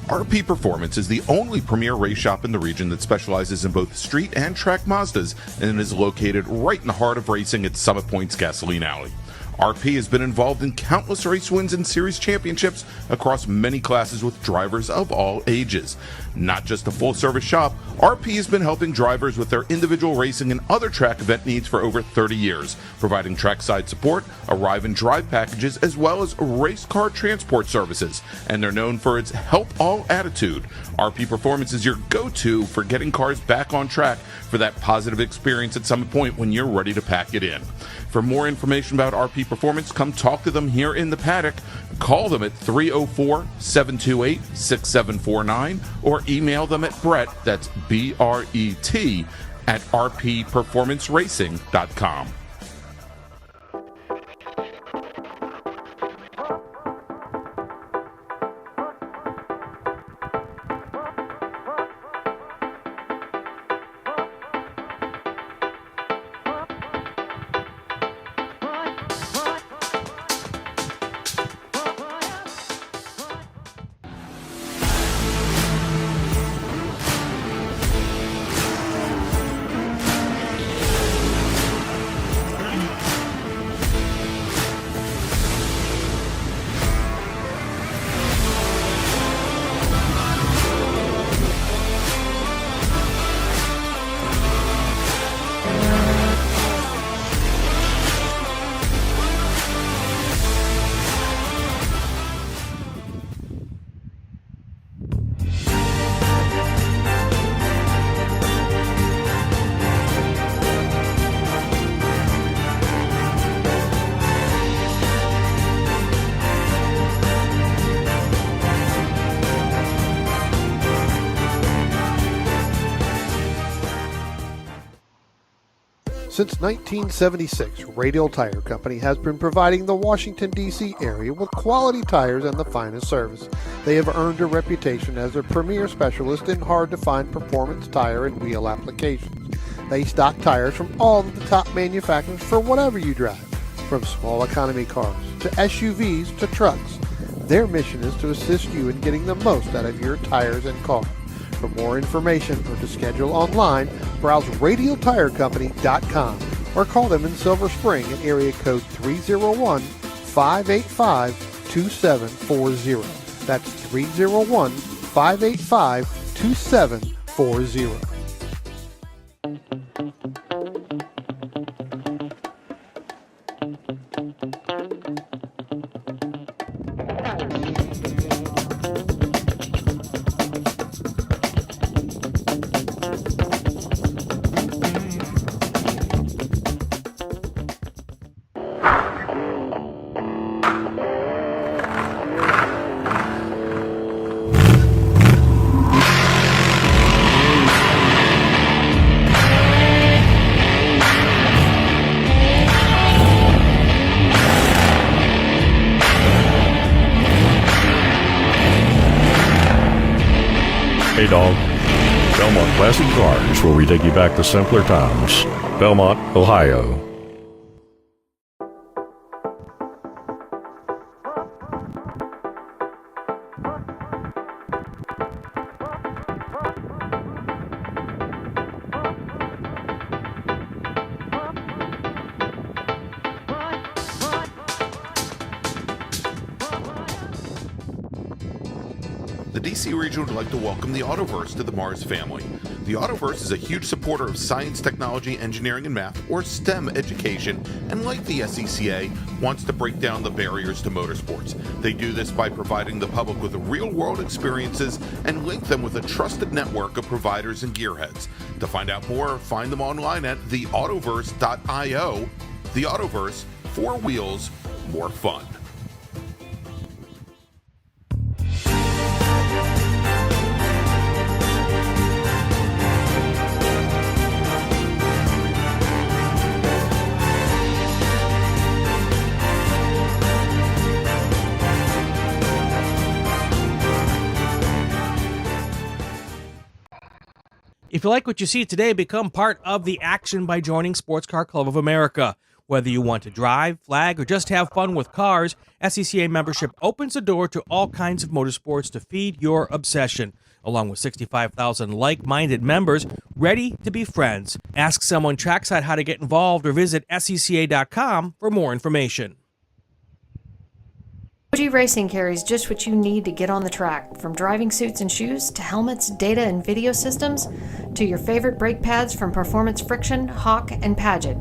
RP Performance is the only premier race shop in the region that specializes in both street and track Mazdas and is located right in the heart of racing at Summit Point's Gasoline Alley. RP has been involved in countless race wins and series championships across many classes with drivers of all ages. Not just a full-service shop, RP has been helping drivers with their individual racing and other track event needs for over 30 years, providing trackside support, arrive and drive packages, as well as race car transport services. And they're known for its help all attitude. RP Performance is your go-to for getting cars back on track for that positive experience at Summit Point when you're ready to pack it in. For more information about RP Performance, come talk to them here in the paddock. Call them at 304-728-6749 or email them at Brett, that's B-R-E-T, at rpperformanceracing.com. Since 1976, Radial Tire Company has been providing the Washington, D.C. area with quality tires and the finest service. They have earned a reputation as a premier specialist in hard-to-find performance tire and wheel applications. They stock tires from all of the top manufacturers for whatever you drive, from small economy cars to SUVs to trucks. Their mission is to assist you in getting the most out of your tires and car. For more information or to schedule online, browse radialtirecompany.com or call them in Silver Spring at area code 301-585-2740. That's 301-585-2740. Hey dog. Belmont Classic Cars, where we take you back to simpler times. Belmont, Ohio. The DC region would like to welcome the Autoverse to the MARRS family. The Autoverse is a huge supporter of science, technology, engineering, and math, or STEM education, and like the SCCA, wants to break down the barriers to motorsports. They do this by providing the public with real-world experiences and link them with a trusted network of providers and gearheads. To find out more, find them online at theautoverse.io. The Autoverse, 4 wheels, more fun. If you like what you see today, become part of the action by joining Sports Car Club of America. Whether you want to drive, flag, or just have fun with cars, SCCA membership opens the door to all kinds of motorsports to feed your obsession. Along with 65,000 like-minded members ready to be friends. Ask someone trackside how to get involved or visit SCCA.com for more information. OG Racing carries just what you need to get on the track, from driving suits and shoes to helmets, data and video systems, to your favorite brake pads from Performance, Friction, Hawk, and Paget.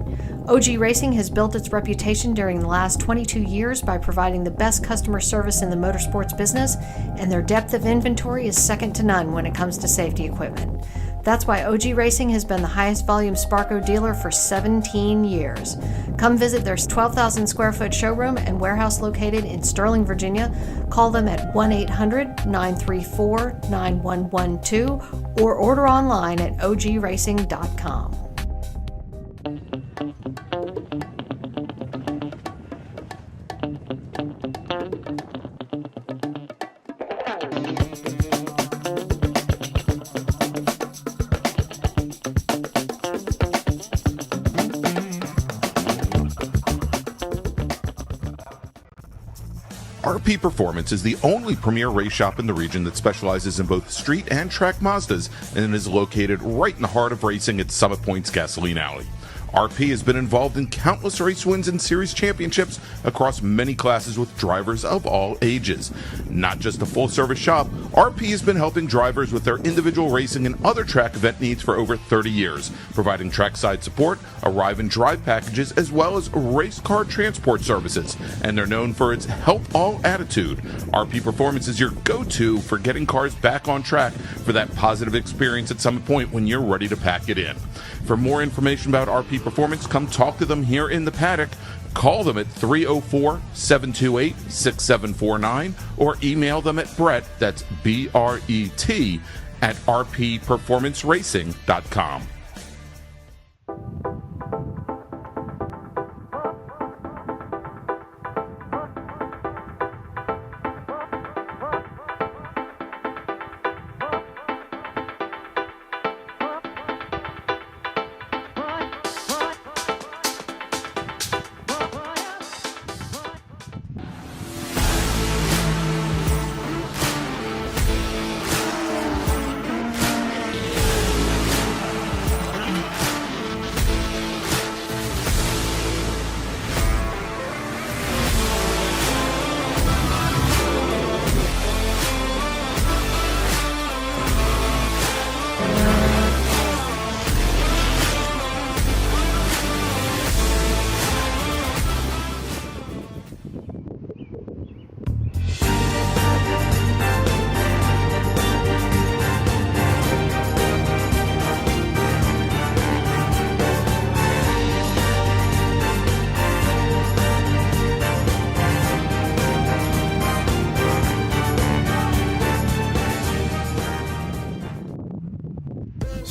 OG Racing has built its reputation during the last 22 years by providing the best customer service in the motorsports business, and their depth of inventory is second to none when it comes to safety equipment. That's why OG Racing has been the highest volume Sparco dealer for 17 years. Come visit their 12,000 square foot showroom and warehouse located in Sterling, Virginia. Call them at 1-800-934-9112 or order online at ogracing.com. RP Performance is the only premier race shop in the region that specializes in both street and track Mazdas and is located right in the heart of racing at Summit Point's Gasoline Alley. RP has been involved in countless race wins and series championships across many classes with drivers of all ages. Not just a full-service shop, RP has been helping drivers with their individual racing and other track event needs for over 30 years, providing trackside support, arrive and drive packages, as well as race car transport services. And they're known for its help all attitude. RP Performance is your go-to for getting cars back on track for that positive experience at Summit Point when you're ready to pack it in. For more information about RP Performance, come talk to them here in the paddock. Call them at 304-728-6749 or email them at Brett, that's B-R-E-T, at rpperformanceracing.com.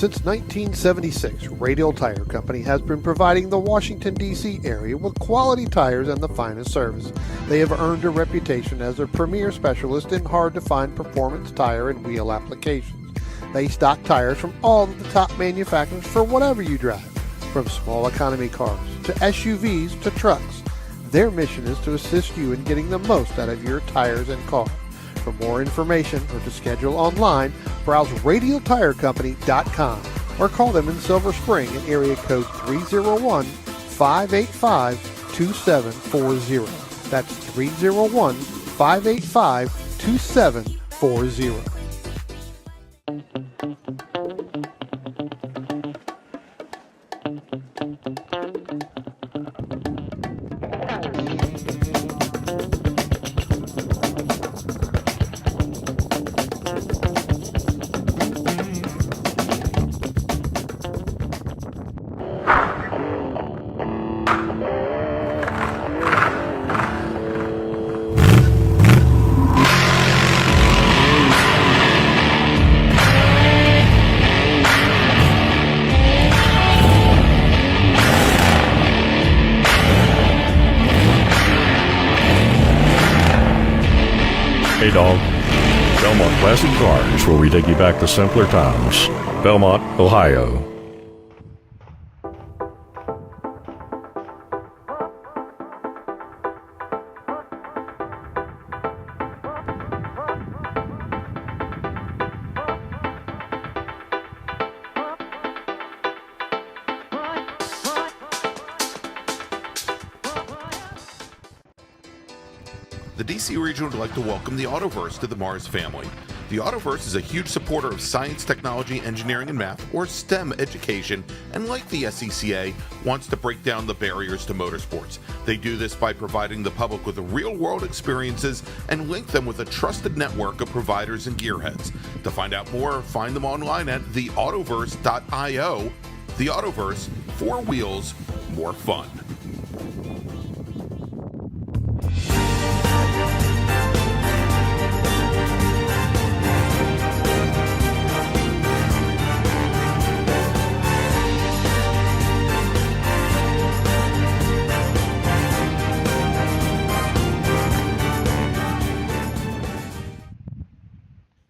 Since 1976, Radial Tire Company has been providing the Washington, D.C. area with quality tires and the finest service. They have earned a reputation as a premier specialist in hard-to-find performance tire and wheel applications. They stock tires from all of the top manufacturers for whatever you drive, from small economy cars to SUVs to trucks. Their mission is to assist you in getting the most out of your tires and car. For more information or to schedule online, browse radialtirecompany.com or call them in Silver Spring at area code 301-585-2740. That's 301-585-2740. Hey dog. Belmont Classic Cars, where we take you back to simpler times. Belmont, Ohio. The DC region would like to welcome the Autoverse to the MARRS family. The Autoverse is a huge supporter of science, technology, engineering, and math, or STEM education, and like the SCCA, wants to break down the barriers to motorsports. They do this by providing the public with real-world experiences and link them with a trusted network of providers and gearheads. To find out more, find them online at theautoverse.io. The Autoverse, 4 wheels, more fun.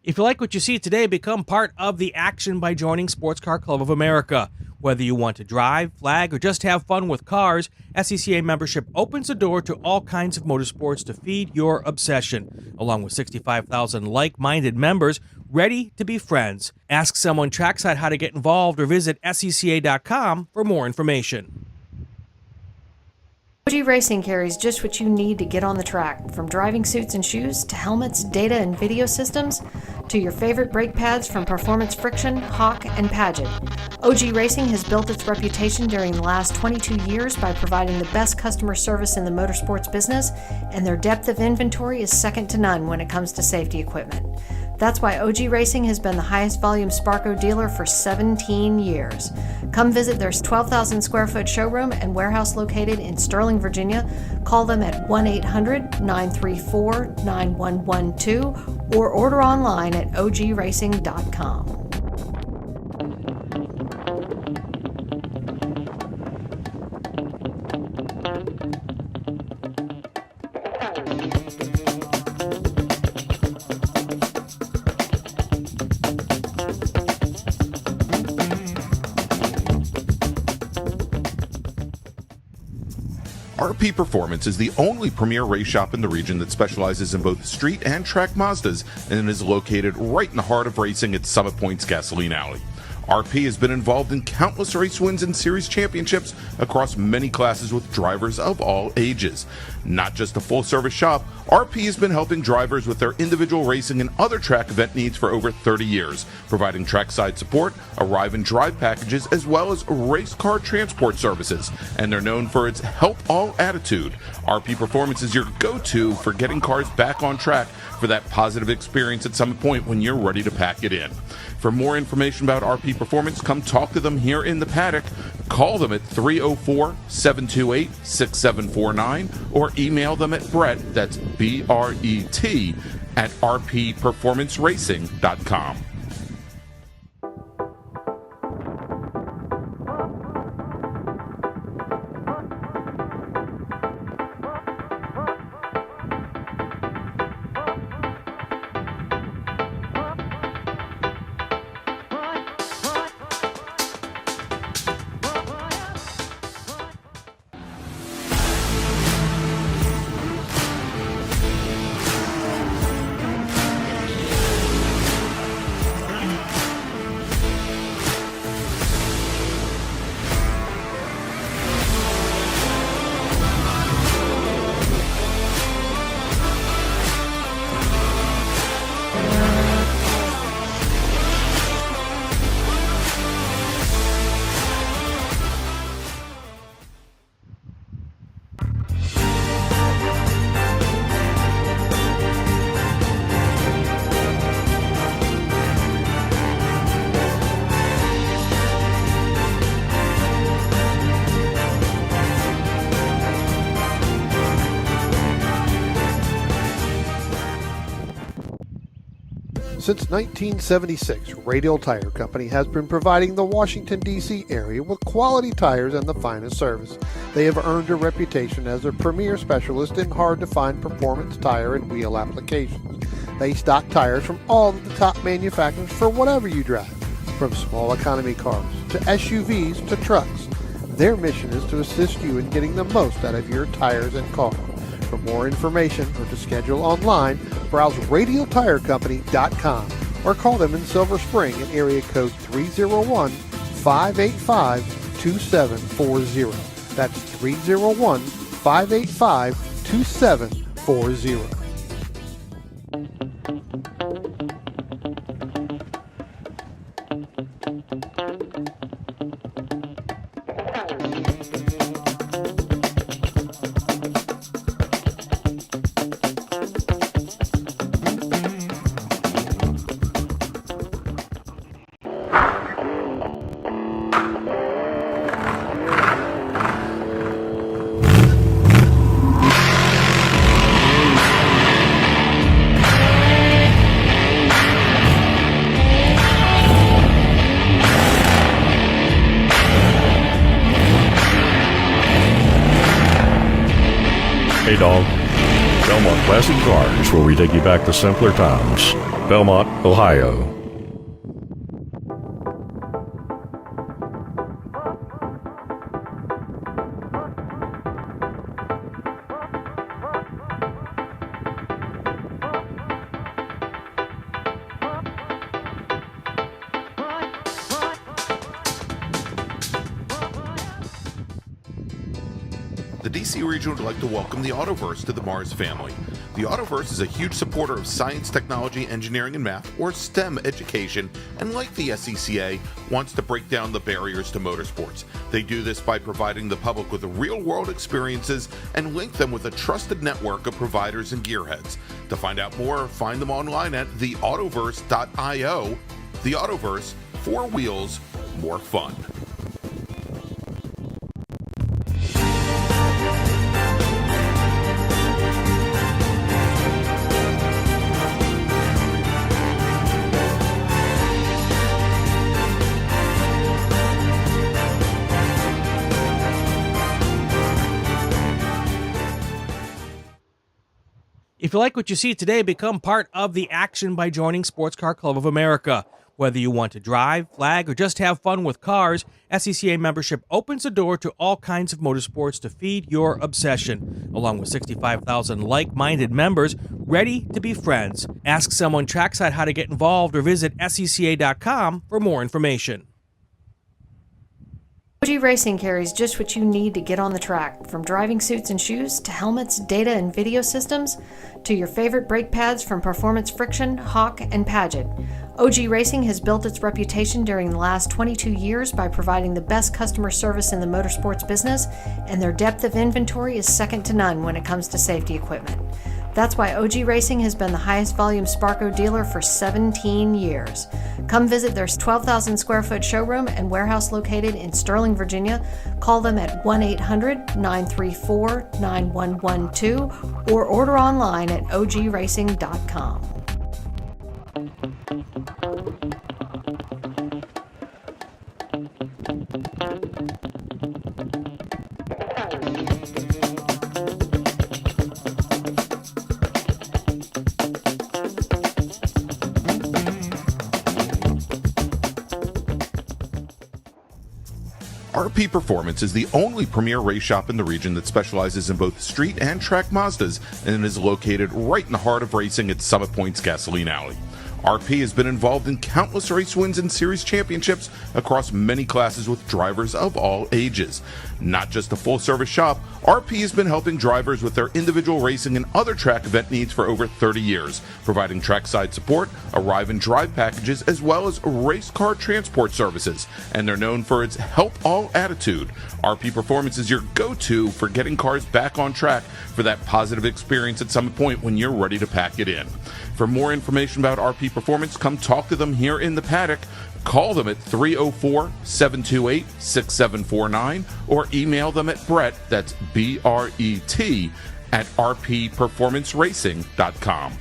If you like what you see today, become part of the action by joining Sports Car Club of America. Whether you want to drive, flag, or just have fun with cars, SCCA membership opens the door to all kinds of motorsports to feed your obsession, along with 65,000 like-minded members ready to be friends. Ask someone trackside how to get involved or visit SCCA.com for more information. OG Racing carries just what you need to get on the track, from driving suits and shoes to helmets, data and video systems, to your favorite brake pads from Performance Friction, Hawk, and Paget. OG Racing has built its reputation during the last 22 years by providing the best customer service in the motorsports business, and their depth of inventory is second to none when it comes to safety equipment. That's why OG Racing has been the highest volume Sparco dealer for 17 years. Come visit their 12,000 square foot showroom and warehouse located in Sterling, Virginia. Call them at 1-800-934-9112 or order online at ogracing.com. RP Performance is the only premier race shop in the region that specializes in both street and track Mazdas and is located right in the heart of racing at Summit Point's Gasoline Alley. RP has been involved in countless race wins and series championships across many classes with drivers of all ages. Not just a full-service shop, RP has been helping drivers with their individual racing and other track event needs for over 30 years, providing trackside support, arrive and drive packages, as well as race car transport services. And they're known for its help all attitude. RP Performance is your go-to for getting cars back on track for that positive experience at Summit Point when you're ready to pack it in. For more information about RP Performance, come talk to them here in the paddock. Call them at 304-728-6749 or email them at Brett, that's B-R-E-T, at rpperformanceracing.com. Since 1976, Radial Tire Company has been providing the Washington, D.C. area with quality tires and the finest service. They have earned a reputation as a premier specialist in hard-to-find performance tire and wheel applications. They stock tires from all of the top manufacturers for whatever you drive, from small economy cars to SUVs to trucks. Their mission is to assist you in getting the most out of your tires and car. For more information or to schedule online, browse radialtirecompany.com or call them in Silver Spring at area code 301-585-2740. That's 301-585-2740. Hey dog, Belmont Classic Cars, where we take you back to simpler times. Belmont, Ohio. The DC region would like to welcome the Autoverse to the MARRS family. The Autoverse is a huge supporter of science, technology, engineering, and math, or STEM education, and like the SCCA, wants to break down the barriers to motorsports. They do this by providing the public with real-world experiences and link them with a trusted network of providers and gearheads. To find out more, find them online at theautoverse.io. The Autoverse, 4 wheels, more fun. If you like what you see today, become part of the action by joining Sports Car Club of America. Whether you want to drive, flag, or just have fun with cars, SCCA membership opens the door to all kinds of motorsports to feed your obsession, along with 65,000 like-minded members ready to be friends. Ask someone trackside how to get involved or visit SCCA.com for more information. OG Racing carries just what you need to get on the track, from driving suits and shoes to helmets, data and video systems, to your favorite brake pads from Performance, Friction, Hawk, and Paget. OG Racing has built its reputation during the last 22 years by providing the best customer service in the motorsports business, and their depth of inventory is second to none when it comes to safety equipment. That's why OG Racing has been the highest volume Sparco dealer for 17 years. Come visit their 12,000 square foot showroom and warehouse located in Sterling, Virginia. Call them at 1-800-934-9112 or order online at ogracing.com. RP Performance is the only premier race shop in the region that specializes in both street and track Mazdas and is located right in the heart of racing at Summit Point's Gasoline Alley. RP has been involved in countless race wins and series championships across many classes with drivers of all ages. Not just a full-service shop, RP has been helping drivers with their individual racing and other track event needs for over 30 years, providing trackside support, arrive and drive packages, as well as race car transport services. And they're known for its help all attitude. RP Performance is your go-to for getting cars back on track for that positive experience at Summit Point when you're ready to pack it in. For more information about RP Performance, come talk to them here in the paddock. Call them at 304-728-6749 or email them at Brett, that's B-R-E-T, at rpperformanceracing.com.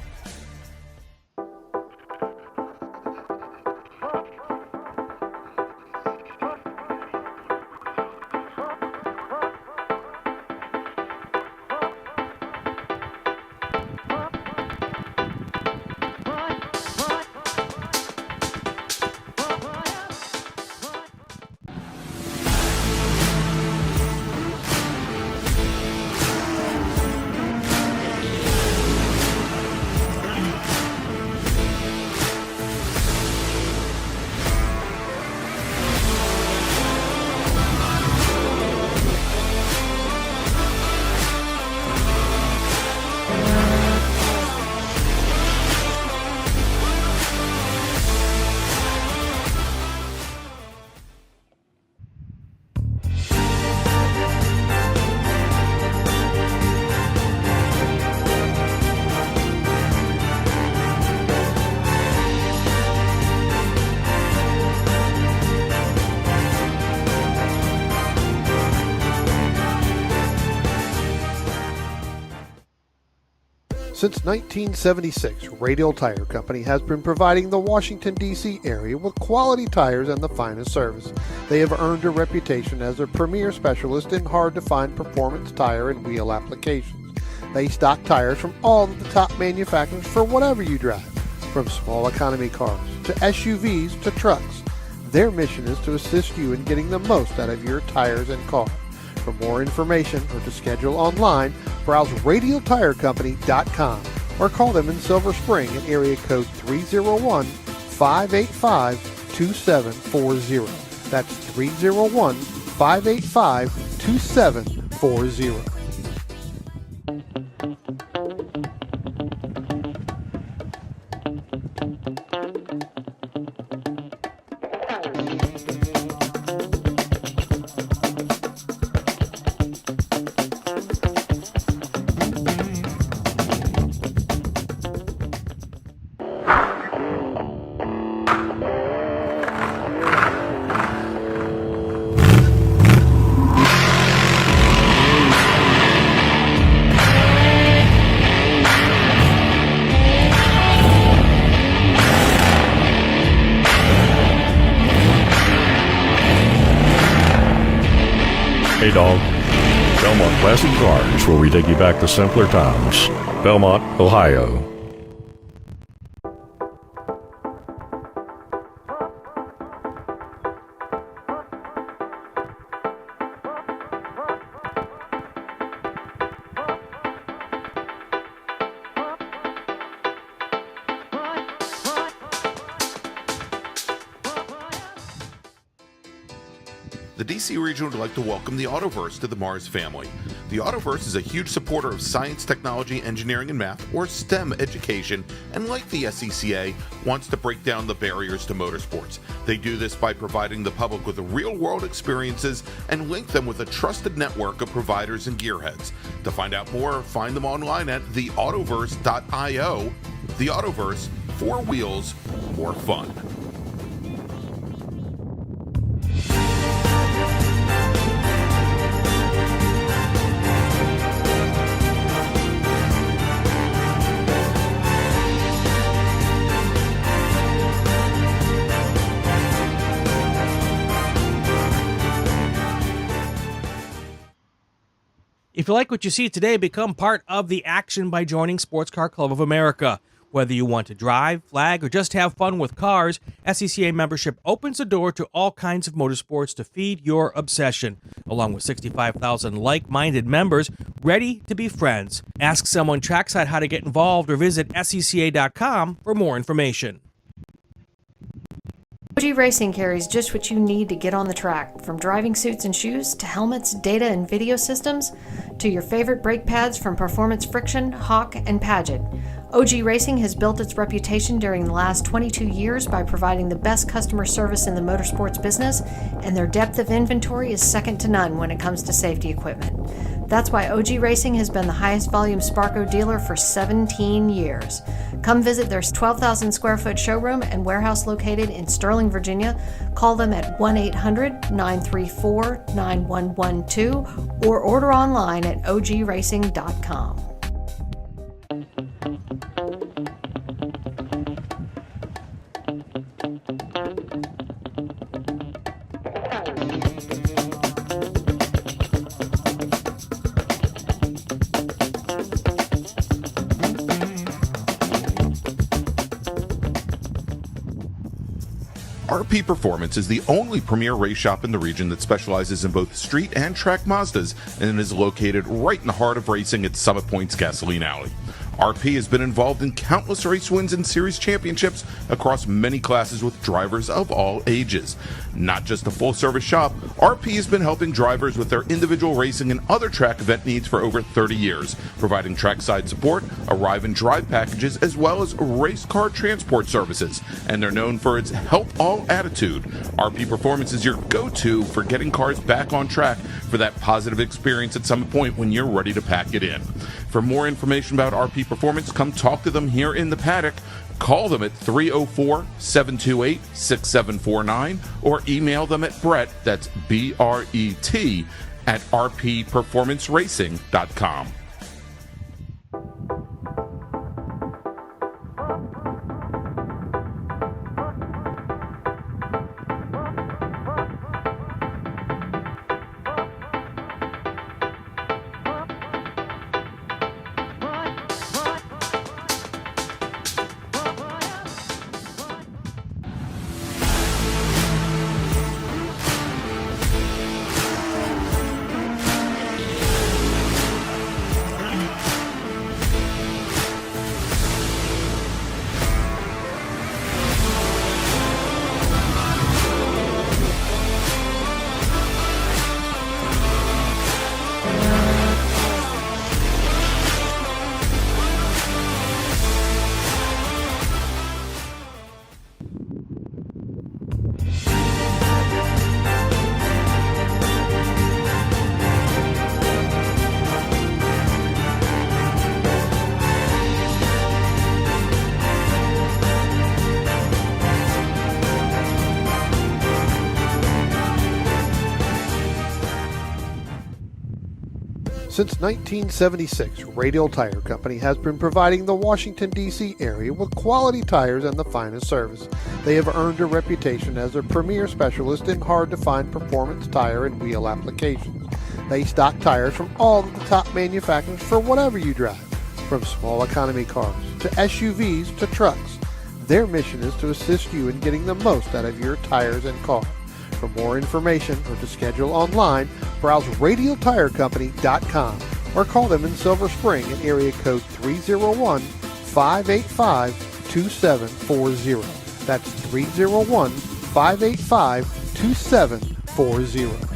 Since 1976, Radial Tire Company has been providing the Washington, D.C. area with quality tires and the finest service. They have earned a reputation as a premier specialist in hard-to-find performance tire and wheel applications. They stock tires from all of the top manufacturers for whatever you drive, from small economy cars to SUVs to trucks. Their mission is to assist you in getting the most out of your tires and car. For more information or to schedule online, browse radialtirecompany.com or call them in Silver Spring at area code 301-585-2740. That's 301-585-2740. Hey dog. Belmont Classic Cars, where we take you back to simpler times. Belmont, Ohio. The DC region would like to welcome the Autoverse to the MARRS family. The Autoverse is a huge supporter of science, technology, engineering, and math, or STEM education, and like the SCCA, wants to break down the barriers to motorsports. They do this by providing the public with real-world experiences and link them with a trusted network of providers and gearheads. To find out more, find them online at theautoverse.io. The Autoverse, 4 wheels, more fun. If you like what you see today, become part of the action by joining Sports Car Club of America. Whether you want to drive, flag, or just have fun with cars, SCCA membership opens the door to all kinds of motorsports to feed your obsession, along with 65,000 like-minded members ready to be friends. Ask someone trackside how to get involved or visit SCCA.com for more information. OG Racing carries just what you need to get on the track, from driving suits and shoes to helmets, data and video systems, to your favorite brake pads from Performance, Friction, Hawk, and Paget. OG Racing has built its reputation during the last 22 years by providing the best customer service in the motorsports business, and their depth of inventory is second to none when it comes to safety equipment. That's why OG Racing has been the highest volume Sparco dealer for 17 years. Come visit their 12,000 square foot showroom and warehouse located in Sterling, Virginia. Call them at 1-800-934-9112 or order online at ogracing.com. RP Performance is the only premier race shop in the region that specializes in both street and track Mazdas and is located right in the heart of racing at Summit Point's Gasoline Alley. RP has been involved in countless race wins and series championships across many classes with drivers of all ages. Not just a full-service shop, RP has been helping drivers with their individual racing and other track event needs for over 30 years, providing trackside support, arrive and drive packages, as well as race car transport services. And they're known for its help all attitude. RP Performance is your go-to for getting cars back on track for that positive experience at Summit Point when you're ready to pack it in. For more information about RP Performance, come talk to them here in the paddock. Call them at 304-728-6749 or email them at Brett, that's B-R-E-T, at rpperformanceracing.com. Since 1976, Radial Tire Company has been providing the Washington, D.C. area with quality tires and the finest service. They have earned a reputation as a premier specialist in hard-to-find performance tire and wheel applications. They stock tires from all of the top manufacturers for whatever you drive, from small economy cars to SUVs to trucks. Their mission is to assist you in getting the most out of your tires and car. For more information or to schedule online, browse radialtirecompany.com or call them in Silver Spring at area code 301-585-2740. That's 301-585-2740.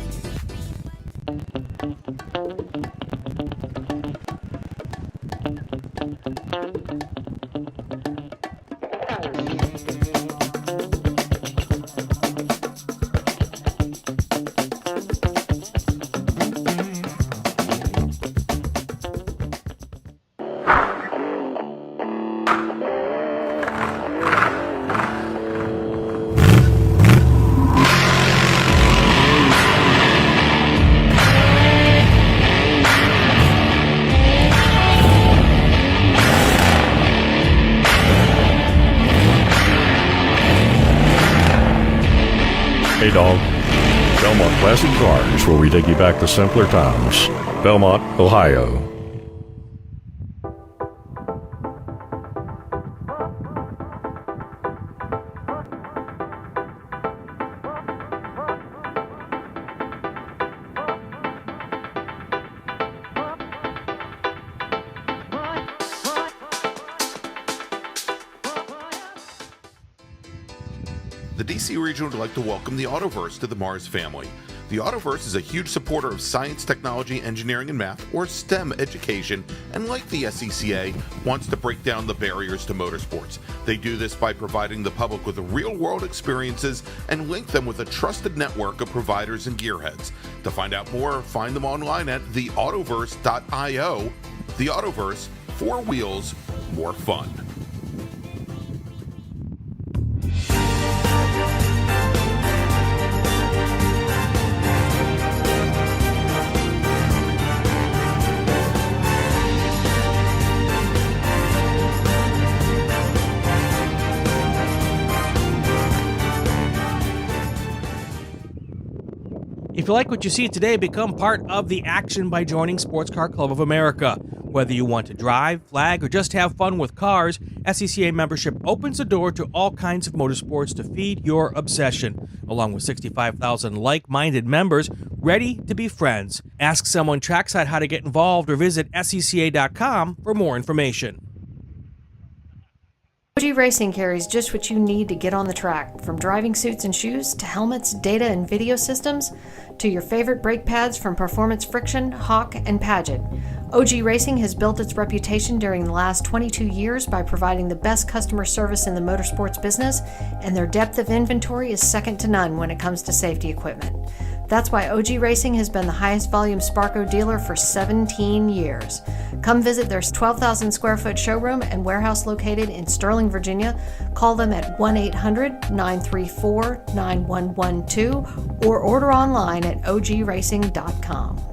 Hey dog. Belmont Classic Cars, where we take you back to simpler times. Belmont, Ohio. The DC region would like to welcome the Autoverse to the MARRS family. The Autoverse is a huge supporter of science, technology, engineering, and math, or STEM education, and like the SCCA, wants to break down the barriers to motorsports. They do this by providing the public with real-world experiences and link them with a trusted network of providers and gearheads. To find out more, find them online at theautoverse.io. The Autoverse, 4 wheels, more fun. If you like what you see today, become part of the action by joining Sports Car Club of America. Whether you want to drive, flag, or just have fun with cars, SCCA membership opens the door to all kinds of motorsports to feed your obsession, along with 65,000 like-minded members ready to be friends. Ask someone trackside how to get involved or visit SCCA.com for more information. OG Racing carries just what you need to get on the track, from driving suits and shoes to helmets, data and video systems, to your favorite brake pads from Performance Friction, Hawk, and Paget. OG Racing has built its reputation during the last 22 years by providing the best customer service in the motorsports business, and their depth of inventory is second to none when it comes to safety equipment. That's why OG Racing has been the highest volume Sparco dealer for 17 years. Come visit their 12,000 square foot showroom and warehouse located in Sterling, Virginia. Call them at 1-800-934-9112 or order online at ogracing.com.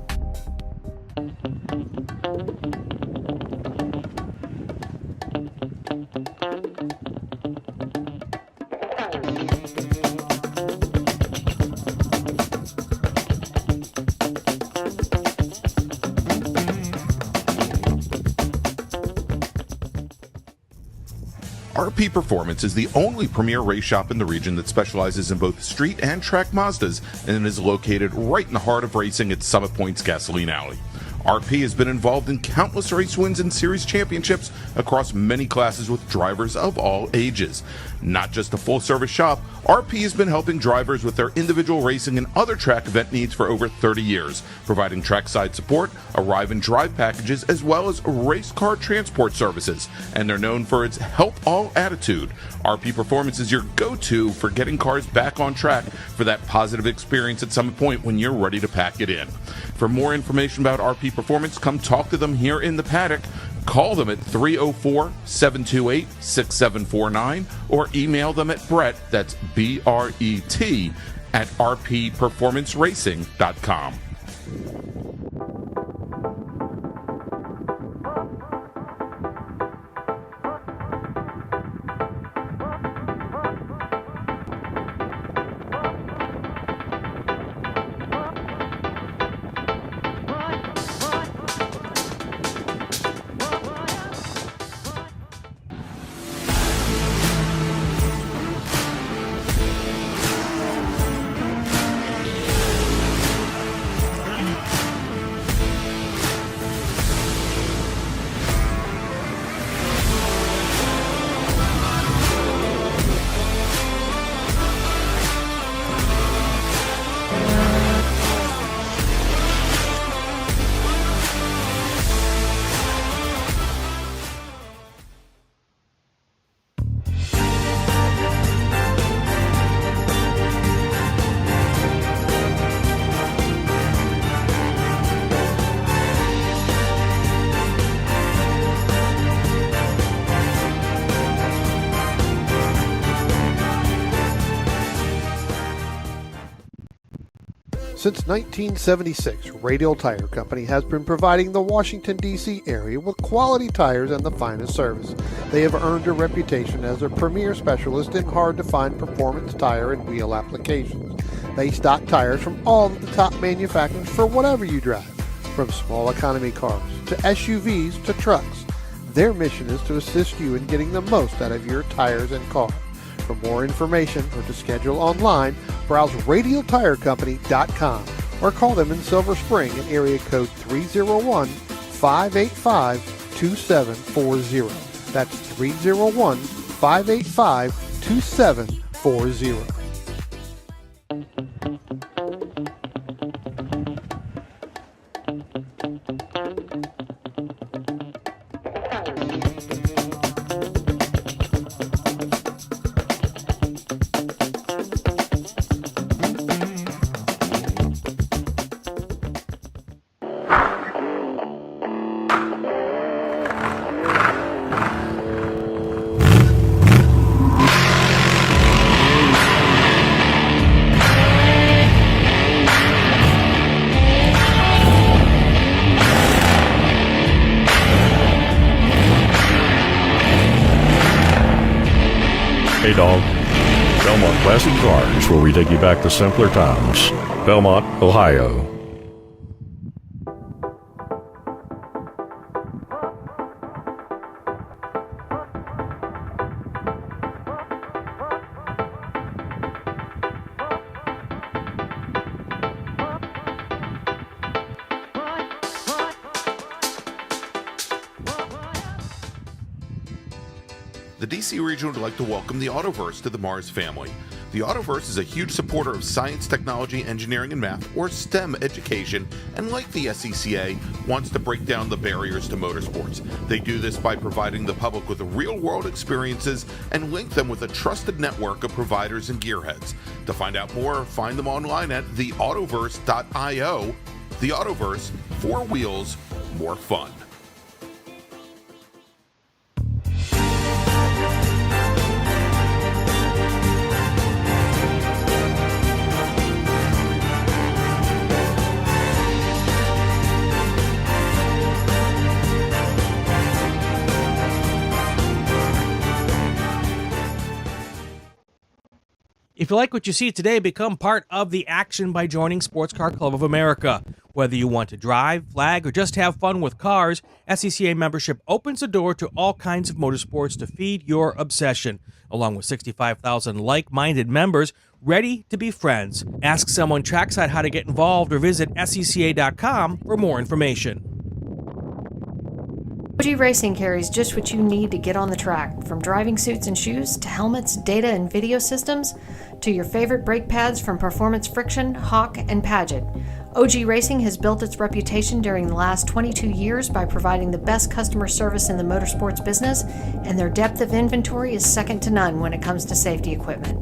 RP Performance is the only premier race shop in the region that specializes in both street and track Mazdas and is located right in the heart of racing at Summit Point's Gasoline Alley. RP has been involved in countless race wins and series championships across many classes with drivers of all ages. Not just a full-service shop, RP has been helping drivers with their individual racing and other track event needs for over 30 years, providing trackside support, arrive and drive packages, as well as race car transport services. And they're known for its help all attitude. RP Performance is your go-to for getting cars back on track for that positive experience at Summit Point when you're ready to pack it in. For more information about RP Performance, come talk to them here in the paddock. Call them at 304-728-6749 or email them at Brett, that's B-R-E-T, at rpperformanceracing.com. Since 1976, Radial Tire Company has been providing the Washington, D.C. area with quality tires and the finest service. They have earned a reputation as a premier specialist in hard-to-find performance tire and wheel applications. They stock tires from all of the top manufacturers for whatever you drive, from small economy cars to SUVs to trucks. Their mission is to assist you in getting the most out of your tires and car. For more information or to schedule online, browse radialtirecompany.com or call them in Silver Spring at area code 301-585-2740. That's 301-585-2740. Hey dog. Belmont Classic Cars, where we take you back to simpler times. Belmont, Ohio. The DC region would like to welcome the Autoverse to the MARRS family. The Autoverse is a huge supporter of science, technology, engineering, and math, or STEM education, and like the SCCA, wants to break down the barriers to motorsports. They do this by providing the public with real-world experiences and link them with a trusted network of providers and gearheads. To find out more, find them online at theautoverse.io. The Autoverse, 4 wheels, more fun. If you like what you see today, become part of the action by joining Sports Car Club of America. Whether you want to drive, flag, or just have fun with cars, SCCA membership opens the door to all kinds of motorsports to feed your obsession, along with 65,000 like-minded members ready to be friends. Ask someone trackside how to get involved or visit SCCA.com for more information. OG Racing carries just what you need to get on the track, from driving suits and shoes to helmets, data and video systems, to your favorite brake pads from Performance Friction, Hawk, and Paget. OG Racing has built its reputation during the last 22 years by providing the best customer service in the motorsports business, and their depth of inventory is second to none when it comes to safety equipment.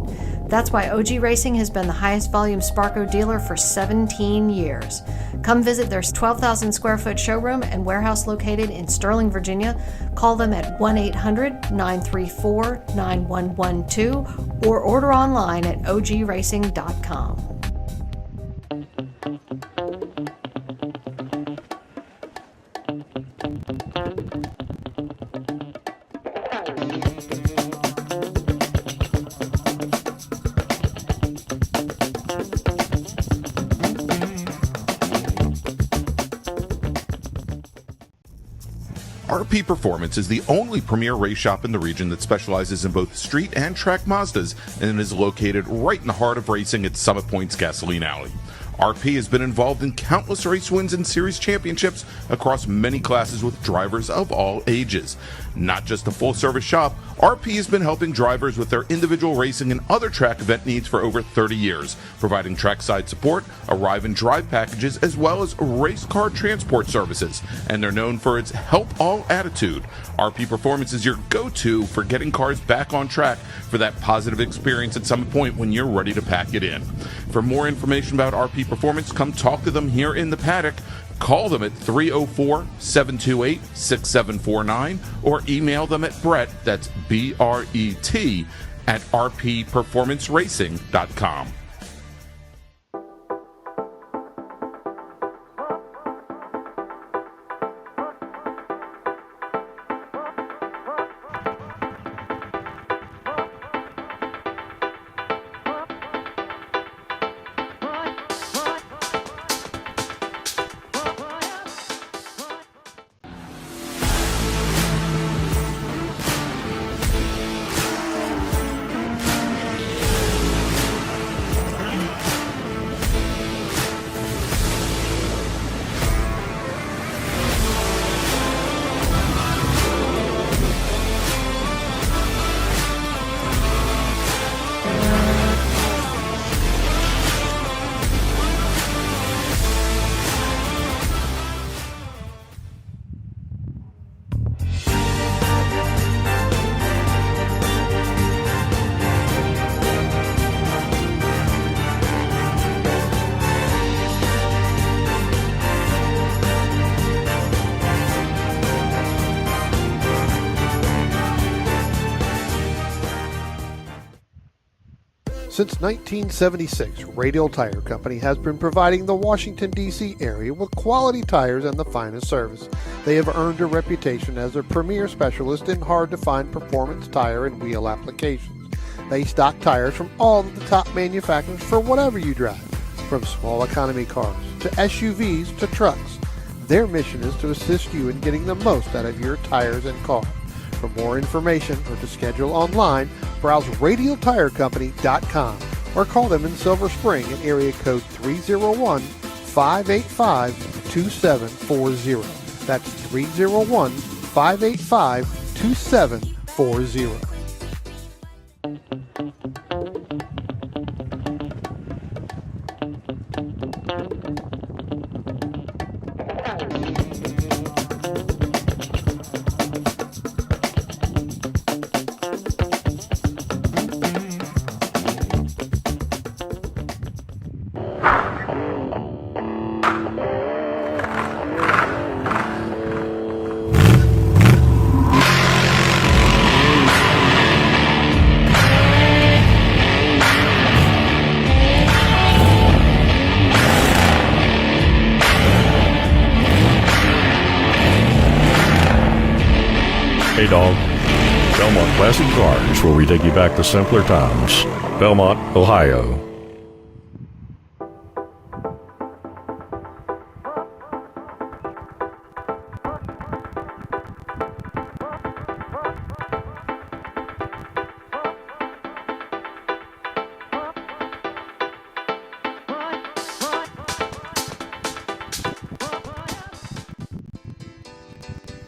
That's why OG Racing has been the highest volume Sparco dealer for 17 years. Come visit their 12,000 square foot showroom and warehouse located in Sterling, Virginia. Call them at 1-800-934-9112 or order online at ogracing.com. RP Performance is the only premier race shop in the region that specializes in both street and track Mazdas and is located right in the heart of racing at Summit Point's Gasoline Alley. RP has been involved in countless race wins and series championships across many classes with drivers of all ages. Not just a full-service shop, RP has been helping drivers with their individual racing and other track event needs for over 30 years, providing trackside support, arrive and drive packages, as well as race car transport services. And they're known for its help all attitude. RP Performance is your go-to for getting cars back on track for that positive experience at some point when you're ready to pack it in. For more information about RP Performance, come talk to them here in the paddock. Call them at 304-728-6749 or email them at Brett, that's B-R-E-T, at rpperformanceracing.com. Since 1976, Radial Tire Company has been providing the Washington, D.C. area with quality tires and the finest service. They have earned a reputation as a premier specialist in hard-to-find performance tire and wheel applications. They stock tires from all of the top manufacturers for whatever you drive, from small economy cars to SUVs to trucks. Their mission is to assist you in getting the most out of your tires and car. For more information or to schedule online, browse radialtirecompany.com or call them in Silver Spring at area code 301-585-2740. That's 301-585-2740. Hey dog. Belmont Classic Cars, where we take you back to simpler times. Belmont, Ohio.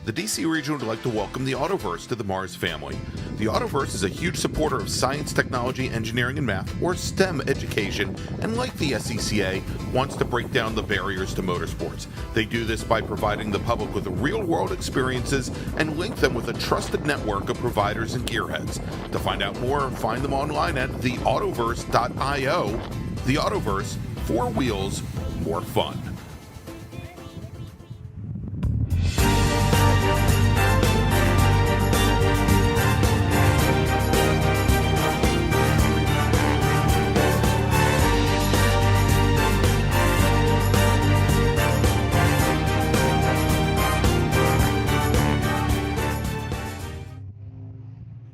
The DC region would like to welcome the Autoverse to the MARRS family. The Autoverse is a huge supporter of science, technology, engineering, and math, or STEM education, and like the SCCA, wants to break down the barriers to motorsports. They do this by providing the public with real-world experiences and link them with a trusted network of providers and gearheads. To find out more, find them online at theautoverse.io. The Autoverse, 4 wheels, more fun.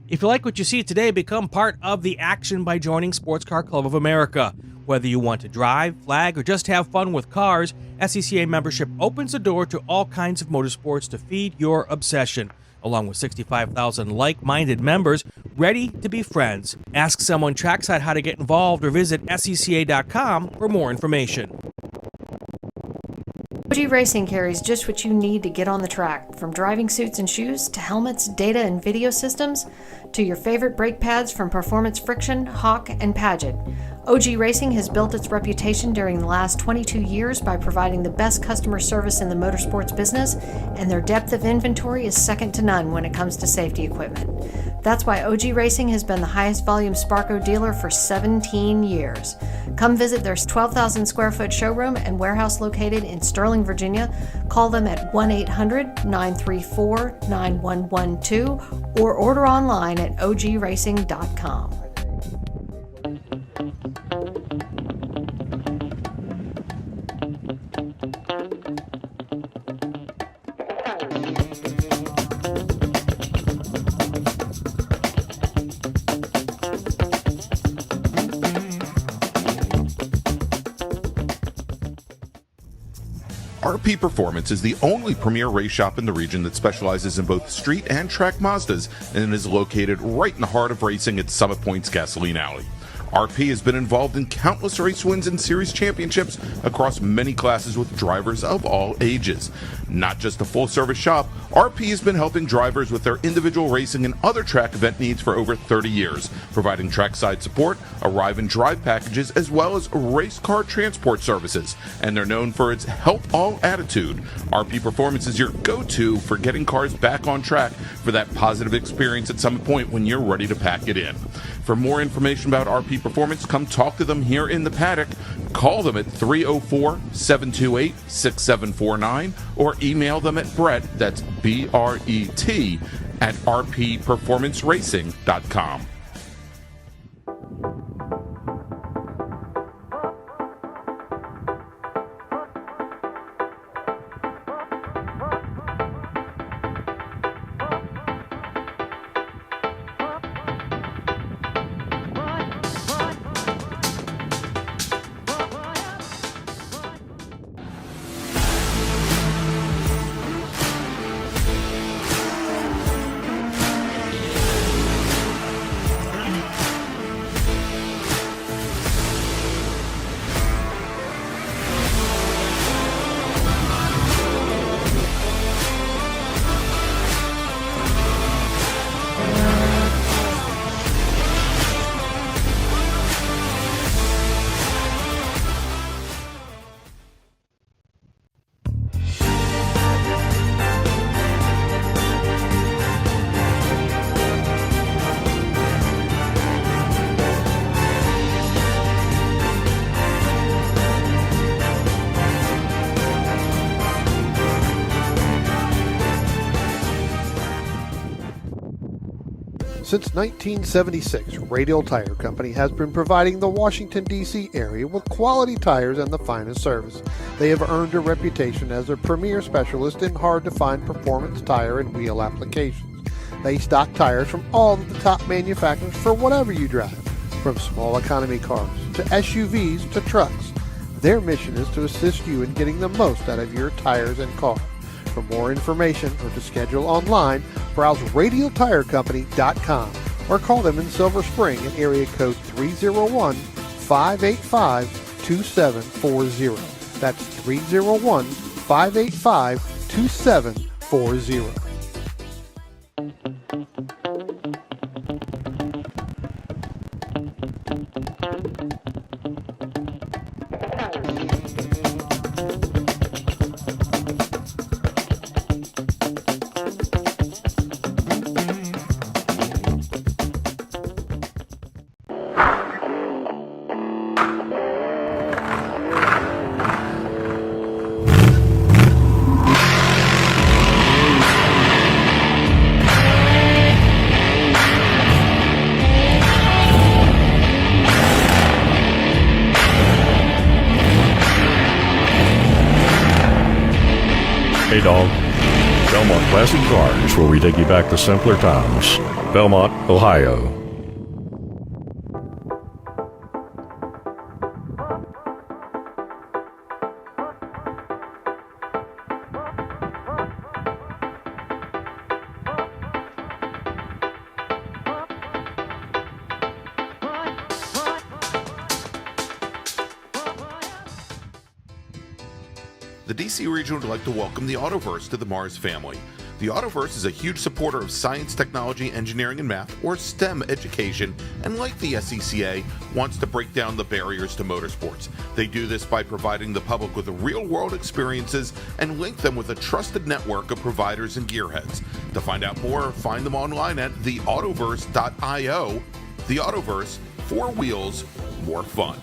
If you like what you see today, become part of the action by joining Sports Car Club of America. Whether you want to drive, flag, or just have fun with cars, SCCA membership opens the door to all kinds of motorsports to feed your obsession. Along with 65,000 like-minded members ready to be friends. Ask someone trackside how to get involved or visit SCCA.com for more information. OG Racing carries just what you need to get on the track, from driving suits and shoes to helmets, data and video systems, to your favorite brake pads from Performance Friction, Hawk, and Paget. OG Racing has built its reputation during the last 22 years by providing the best customer service in the motorsports business, and their depth of inventory is second to none when it comes to safety equipment. That's why OG Racing has been the highest volume Sparco dealer for 17 years. Come visit their 12,000 square foot showroom and warehouse located in Sterling, Virginia. Call them at 1-800-934-9112 or order online at ogracing.com. RP Performance is the only premier race shop in the region that specializes in both street and track Mazdas and is located right in the heart of racing at Summit Point's Gasoline Alley. RP has been involved in countless race wins and series championships across many classes with drivers of all ages. Not just a full-service shop, RP has been helping drivers with their individual racing and other track event needs for over 30 years, providing trackside support, arrive and drive packages, as well as race car transport services. And they're known for its help all attitude. RP Performance is your go-to for getting cars back on track for that positive experience at Summit Point when you're ready to pack it in. For more information about RP Performance, come talk to them here in the paddock. Call them at 304-728-6749 or email them at Brett, that's B-R-E-T, at rpperformanceracing.com. Since 1976, Radial Tire Company has been providing the Washington, D.C. area with quality tires and the finest service. They have earned a reputation as a premier specialist in hard-to-find performance tire and wheel applications. They stock tires from all of the top manufacturers for whatever you drive, from small economy cars to SUVs to trucks. Their mission is to assist you in getting the most out of your tires and car. For more information or to schedule online, browse radialtirecompany.com or call them in Silver Spring at area code 301-585-2740. That's 301-585-2740. Hey dog. Belmont Classic Cars, where we take you back to simpler times. Belmont, Ohio. The DC region would like to welcome the Autoverse to the MARRS family. The Autoverse is a huge supporter of science, technology, engineering, and math, or STEM education, and like the SCCA, wants to break down the barriers to motorsports. They do this by providing the public with real-world experiences and link them with a trusted network of providers and gearheads. To find out more, find them online at theautoverse.io. The Autoverse, 4 wheels, more fun.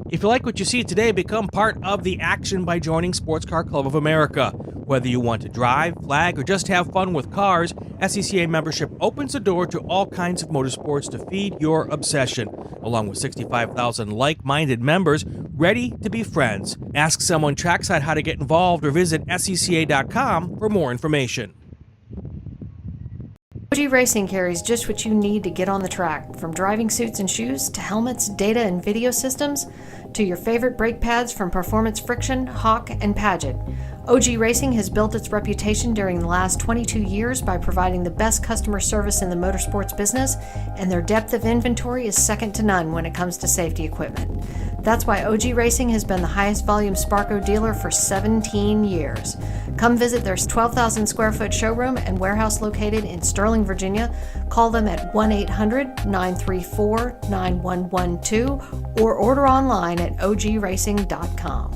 If you like what you see today, become part of the action by joining Sports Car Club of America. Whether you want to drive, flag, or just have fun with cars, SCCA membership opens the door to all kinds of motorsports to feed your obsession, along with 65,000 like-minded members ready to be friends. Ask someone trackside how to get involved or visit SCCA.com for more information. OG Racing carries just what you need to get on the track, from driving suits and shoes to helmets, data and video systems, to your favorite brake pads from Performance, Friction, Hawk, and Paget. OG Racing has built its reputation during the last 22 years by providing the best customer service in the motorsports business, and their depth of inventory is second to none when it comes to safety equipment. That's why OG Racing has been the highest volume Sparco dealer for 17 years. Come visit their 12,000 square foot showroom and warehouse located in Sterling, Virginia. Call them at 1-800-934-9112 or order online at ogracing.com.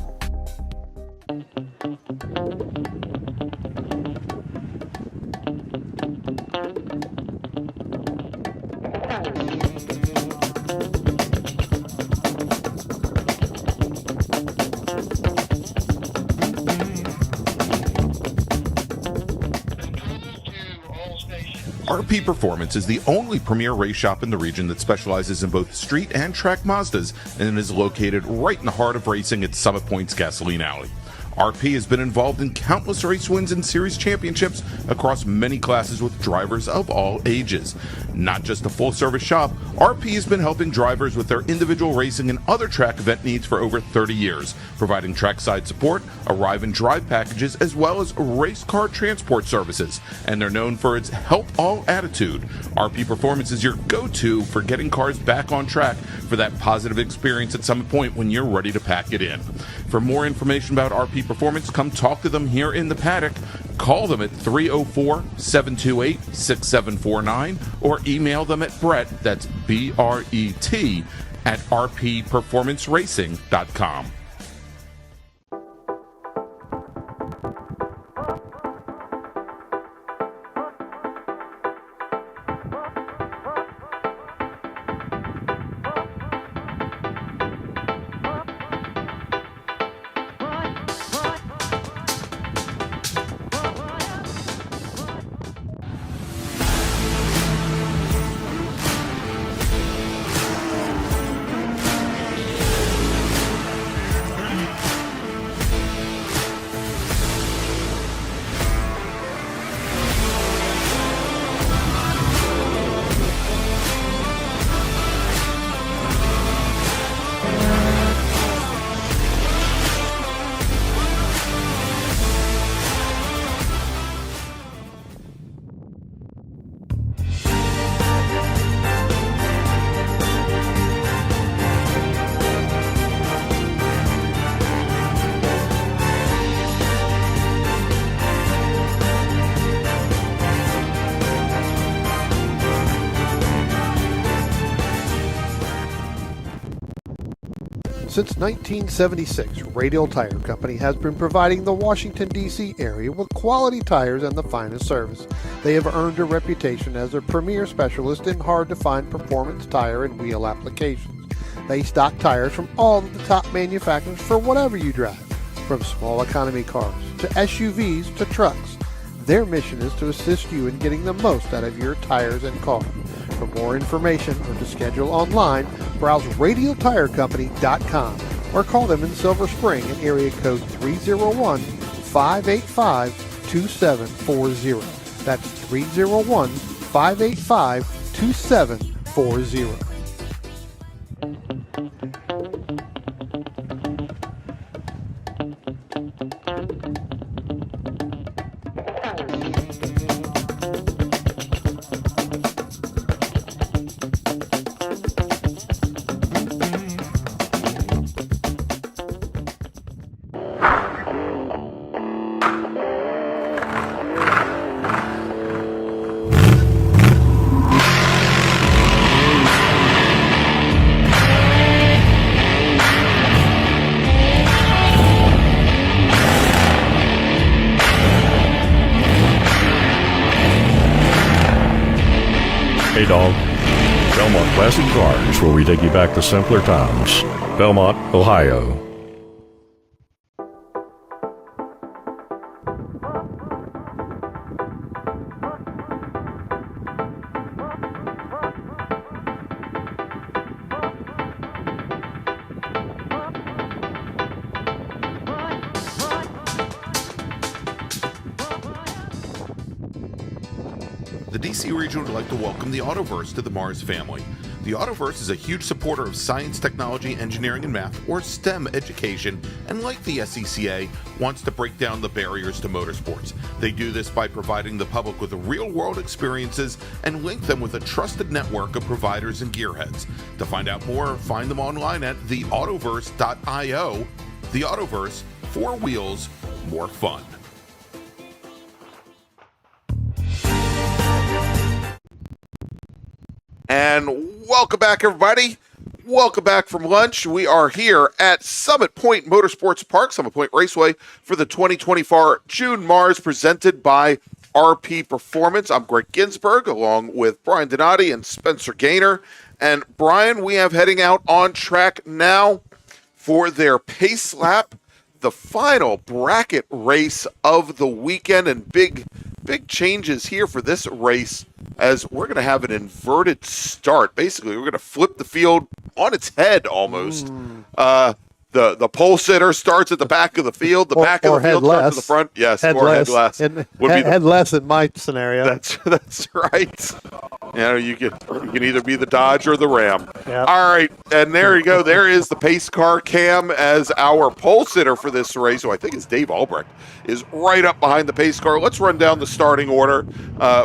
RP Performance is the only premier race shop in the region that specializes in both street and track Mazdas and is located right in the heart of racing at Summit Point's Gasoline Alley. RP has been involved in countless race wins and series championships across many classes with drivers of all ages. Not just a full-service shop, RP has been helping drivers with their individual racing and other track event needs for over 30 years, providing trackside support, arrive and drive packages, as well as race car transport services. And they're known for its help all attitude. RP Performance is your go-to for getting cars back on track for that positive experience at Summit Point when you're ready to pack it in. For more information about RP Performance, come talk to them here in the paddock. Call them at 304-728-6749 or email them at Brett, that's B-R-E-T, at rpperformanceracing.com. Since 1976, Radial Tire Company has been providing the Washington, D.C. area with quality tires and the finest service. They have earned a reputation as a premier specialist in hard-to-find performance tire and wheel applications. They stock tires from all of the top manufacturers for whatever you drive, from small economy cars to SUVs to trucks. Their mission is to assist you in getting the most out of your tires and car. For more information or to schedule online, browse radialtirecompany.com or call them in Silver Spring at area code 301-585-2740. That's 301-585-2740. Hey dog. Belmont Classic Cars, where we take you back to simpler times. Belmont, Ohio. The DC region would like to welcome the Autoverse to the MARRS family. The Autoverse is a huge supporter of science, technology, engineering, and math, or STEM education, and like the SCCA, wants to break down the barriers to motorsports. They do this by providing the public with real-world experiences and link them with a trusted network of providers and gearheads. To find out more, find them online at theautoverse.io. The Autoverse, 4 wheels, more fun. And welcome back, everybody. Welcome back from lunch. We are here at Summit Point Motorsports Park, Summit Point Raceway, for the 2024 June MARRS presented by RP Performance. I'm Greg Ginsberg, along with Brian Donati and Spencer Gaynor. And Brian, we have heading out on track now for their pace lap, the final bracket race of the weekend, and big changes here for this race, as we're going to have an inverted start. Basically, we're going to flip the field on its head almost. The pole sitter starts at the back of the field. The back of the field starts at the front. Yes, or headless. Headless in my scenario. That's right. You know, you can either be the Dodge or the Ram. Yep. All right, and there you go. There is the pace car cam as our pole sitter for this race, who I think is Dave Albrecht, is right up behind the pace car. Let's run down the starting order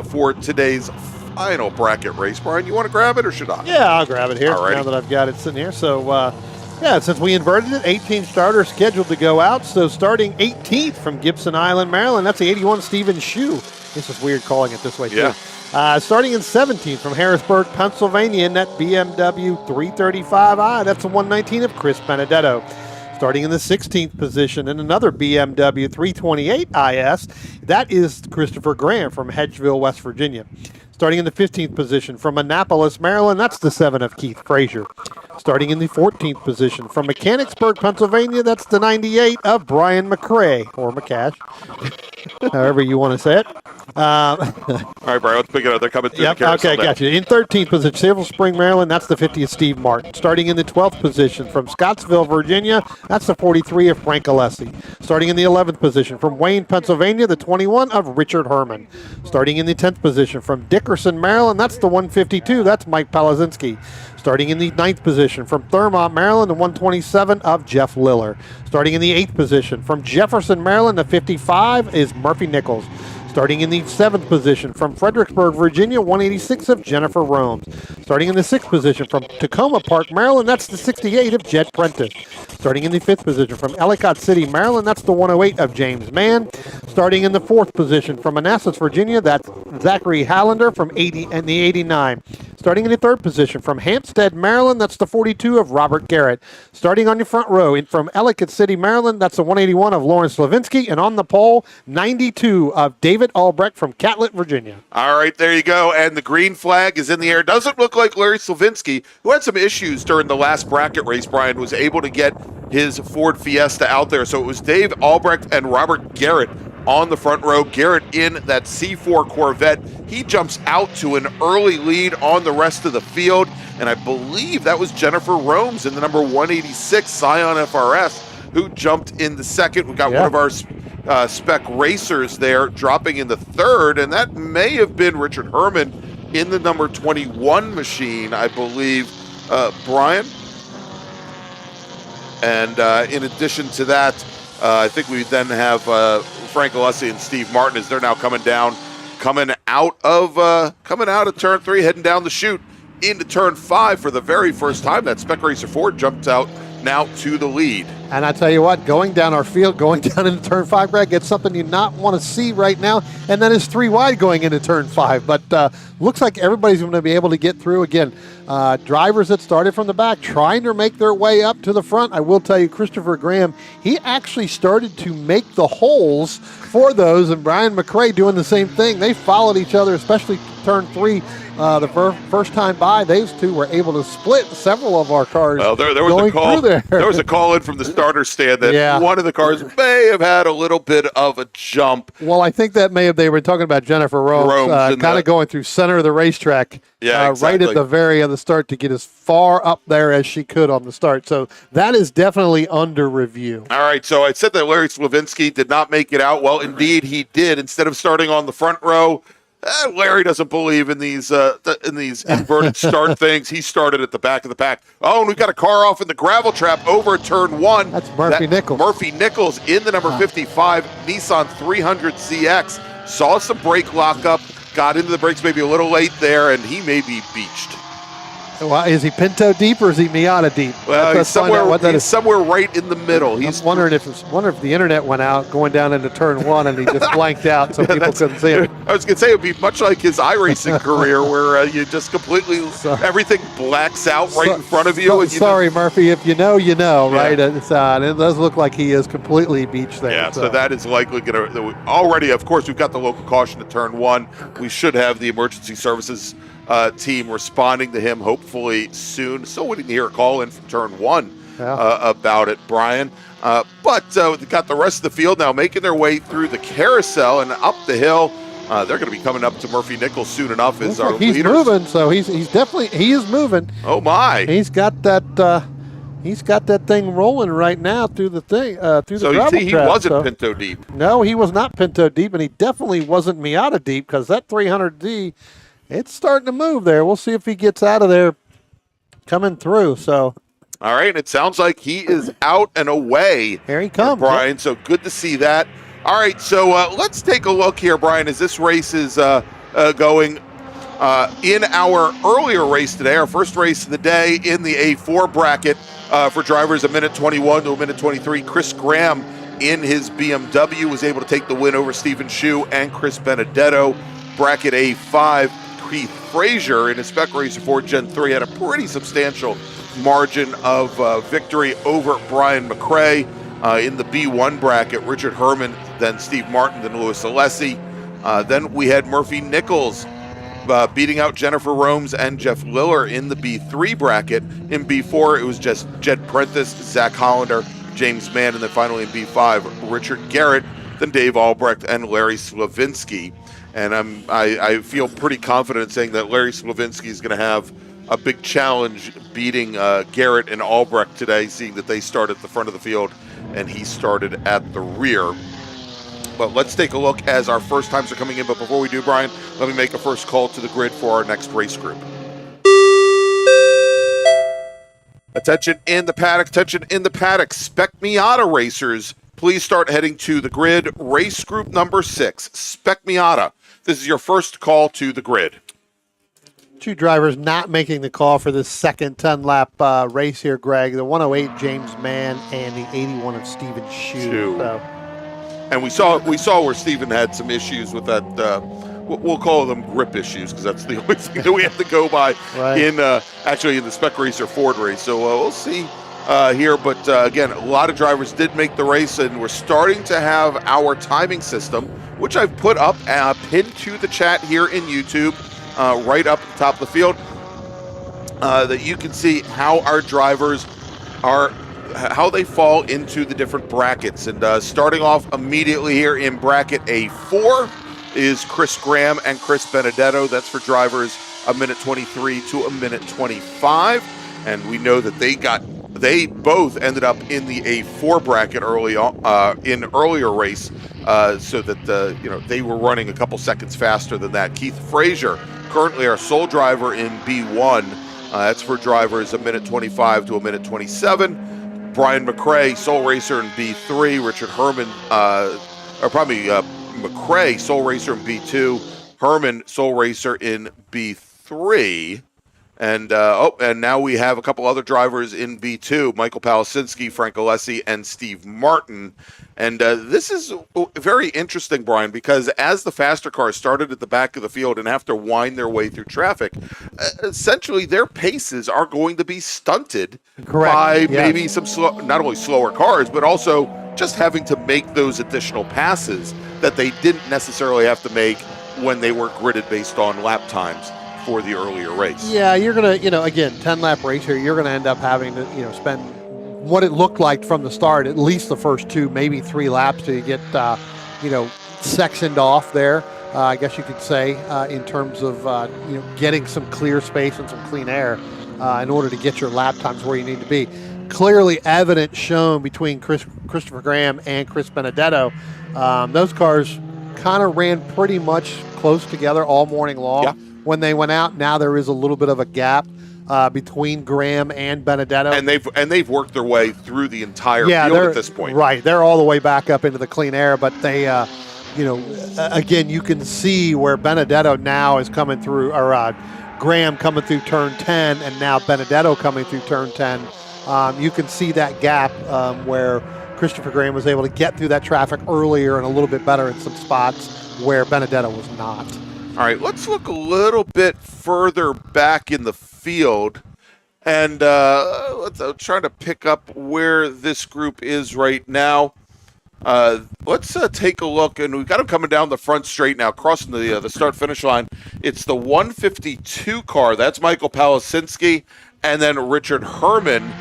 for today's final bracket race. Brian, you want to grab it or should I? Yeah, I'll grab it here Alrighty. now that I've got it sitting here. So, yeah, since we inverted it, 18 starters scheduled to go out. So starting 18th from Gibson Island, Maryland, that's the 81 Stephen Shue. This is weird calling it this way, too. Yeah. Starting in 17th from Harrisburg, Pennsylvania, in that BMW 335i, that's the 119 of Chris Benedetto. Starting in the 16th position in another BMW 328 IS, that is Christopher Graham from Hedgeville, West Virginia. Starting in the 15th position from Annapolis, Maryland, that's the 7 of Keith Frazier. Starting in the 14th position from Mechanicsburg, Pennsylvania, that's the 98 of Brian McCrae, or McCash, however you want to say it. All right, Brian, let's pick it up. They're coming through the carousel. Okay, gotcha. In 13th position, Silver Spring, Maryland, that's the 50 of Steve Martin. Starting in the 12th position from Scottsville, Virginia, that's the 43 of Frank Alessi. Starting in the 11th position from Wayne, Pennsylvania, the 21 of Richard Herman. Starting in the 10th position from Dickerson, Maryland, that's the 152, that's Mike Palazinski. Starting in the 9th position from Thurmont, Maryland, the 127 of Jeff Liller. Starting in the 8th position from Jefferson, Maryland, the 55 is Murphy Nichols. Starting in the 7th position from Fredericksburg, Virginia, 186 of Jennifer Romes. Starting in the 6th position from Tacoma Park, Maryland, that's the 68 of Jed Prentice. Starting in the 5th position from Ellicott City, Maryland, that's the 108 of James Mann. Starting in the 4th position from Manassas, Virginia, that's Zachary Hallander from the 89. Starting in the third position from Hampstead, Maryland, that's the 42 of Robert Garrett. Starting on your front row from Ellicott City, Maryland, that's the 181 of Lawrence Levinsky. And on the pole, 92 of David Albrecht from Catlett, Virginia. All right, there you go. And the green flag is in the air. Doesn't look like Larry Slavinsky, who had some issues during the last bracket race, Brian, was able to get his Ford Fiesta out there. So it was Dave Albrecht and Robert Garrett on the front row. Garrett in that C4 Corvette. He jumps out to an early lead on the rest of the field. And I believe that was Jennifer Romes in the number 186 Scion FRS who jumped in the second. We got one of our spec racers there dropping in the third. And that may have been Richard Herman in the number 21 machine, I believe, Brian. And in addition to that, I think we then have Frank Alessi and Steve Martin as they're now coming out of turn 3, heading down the chute into turn 5 for the very first time. That Spec Racer Ford jumped out now to the lead. And I tell you what, going down our field, going down into turn 5, Greg, it's something you not want to see right now. And that is 3 wide going into turn 5. But looks like everybody's going to be able to get through again. Drivers that started from the back trying to make their way up to the front. I will tell you, Christopher Graham, he actually started to make the holes for those, and Brian McRae doing the same thing. They followed each other, especially turn 3. The first time by, those two were able to split several of our cars. Well, there was a call. There was a call in from the starter stand that one of the cars may have had a little bit of a jump. Well, I think that they were talking about Jennifer Romes kind of going through center of the racetrack, exactly. right at the very end of the start to get as far up there as she could on the start. So that is definitely under review. All right, so I said that Larry Slavinsky did not make it out. Well, indeed he did. Instead of starting on the front row, Larry doesn't believe in these inverted start things. He started at the back of the pack. Oh, and we've got a car off in the gravel trap over turn 1. That's Murphy Nichols. Murphy Nichols in the number 55 Nissan 300ZX. Saw some brake lockup, got into the brakes maybe a little late there, and he may be beached. Well, is he Pinto deep or is he Miata deep? Well, he's somewhere right in the middle. I'm wondering if the internet went out going down into turn 1 and he just blanked out so people couldn't see him. I was going to say it would be much like his iRacing career where you just completely, everything blacks out right in front of you. Sorry, Murphy, if you know, right? And it does look like he is completely beached there. Yeah, so that is likely going to, already, of course, we've got the local caution at turn 1. We should have the emergency services team responding to him hopefully soon. Still waiting to hear a call in from turn 1 about it, Brian. But we've got the rest of the field now making their way through the carousel and up the hill. They're going to be coming up to Murphy Nichols soon enough as our leaders. He's moving, so he is moving. Oh my! He's got that thing rolling right now through the thing through the gravel trap. So he wasn't Pinto deep. No, he was not Pinto deep, and he definitely wasn't Miata deep because that 300D. It's starting to move there. We'll see if he gets out of there coming through. So, all right, and it sounds like he is out and away. Here he comes, Brian. Yep. So good to see that. All right, so let's take a look here, Brian, as this race is going in our earlier race today, our first race of the day in the A4 bracket for drivers a minute 21 to a minute 23. Chris Graham in his BMW was able to take the win over Stephen Shue and Chris Benedetto. Bracket A5. Keith Frazier in his Spec Racer Ford Gen 3 had a pretty substantial margin of victory over Brian McRae. In the B1 bracket, Richard Herman, then Steve Martin, then Louis Alessi. Then we had Murphy Nichols beating out Jennifer Romes and Jeff Liller in the B3 bracket. In B4, it was just Jed Prentice, Zach Hollander, James Mann, and then finally in B5, Richard Garrett, then Dave Albrecht, and Larry Slavinsky. And I feel pretty confident saying that Larry Slavinsky is going to have a big challenge beating Garrett and Albrecht today, seeing that they started at the front of the field and he started at the rear. But let's take a look as our first times are coming in. But before we do, Brian, let me make a first call to the grid for our next race group. Attention in the paddock, Spec Miata racers. Please start heading to the grid. Race group number 6, Spec Miata. This is your first call to the grid. Two drivers not making the call for this second 10-lap race here, Greg. The 108 James Mann and the 81 of Stephen Shue. And we saw where Stephen had some issues with that we'll call them grip issues because that's the only thing that we have to go by in actually in the Spec Racer Ford race. So we'll see here. But again, a lot of drivers did make the race, and we're starting to have our timing system, which I've put up pinned to the chat here in YouTube, right up at the top of the field, that you can see how our drivers are, how they fall into the different brackets. And starting off immediately here in bracket A4 is Chris Graham and Chris Benedetto. That's for drivers a minute 23 to a minute 25. And we know that they both ended up in the A4 bracket early on, in earlier race, so that they were running a couple seconds faster than that. Keith Frazier, currently our sole driver in B1. That's for drivers a minute 25 to a minute 27. Brian McRae, sole racer in B3. Richard Herman, McRae, sole racer in B2. Herman, sole racer in B3. And now we have a couple other drivers in B2, Michael Palasinski, Frank Alessi, and Steve Martin. And this is very interesting, Brian, because as the faster cars started at the back of the field and have to wind their way through traffic, essentially their paces are going to be stunted by maybe some not only slower cars, but also just having to make those additional passes that they didn't necessarily have to make when they were gridded based on lap times for the earlier race. Yeah, you're going to, again, 10-lap race here, you're going to end up having to, spend what it looked like from the start, at least the first 2, maybe 3 laps to get, sectioned off there, I guess you could say, in terms of, getting some clear space and some clean air in order to get your lap times where you need to be. Clearly evident shown between Christopher Graham and Chris Benedetto. Those cars kind of ran pretty much close together all morning long. Yeah. When they went out, now there is a little bit of a gap between Graham and Benedetto, and they've worked their way through the entire field at this point. Right, they're all the way back up into the clean air, but they, again, you can see where Benedetto now is coming through, or Graham coming through turn 10, and now Benedetto coming through turn 10. You can see that gap where Christopher Graham was able to get through that traffic earlier and a little bit better in some spots where Benedetto was not. All right, let's look a little bit further back in the field, and let's try to pick up where this group is right now. Let's take a look, and we've got them coming down the front straight now, crossing the start-finish line. It's the 152 car. That's Michael Palasinski, and then Richard Herman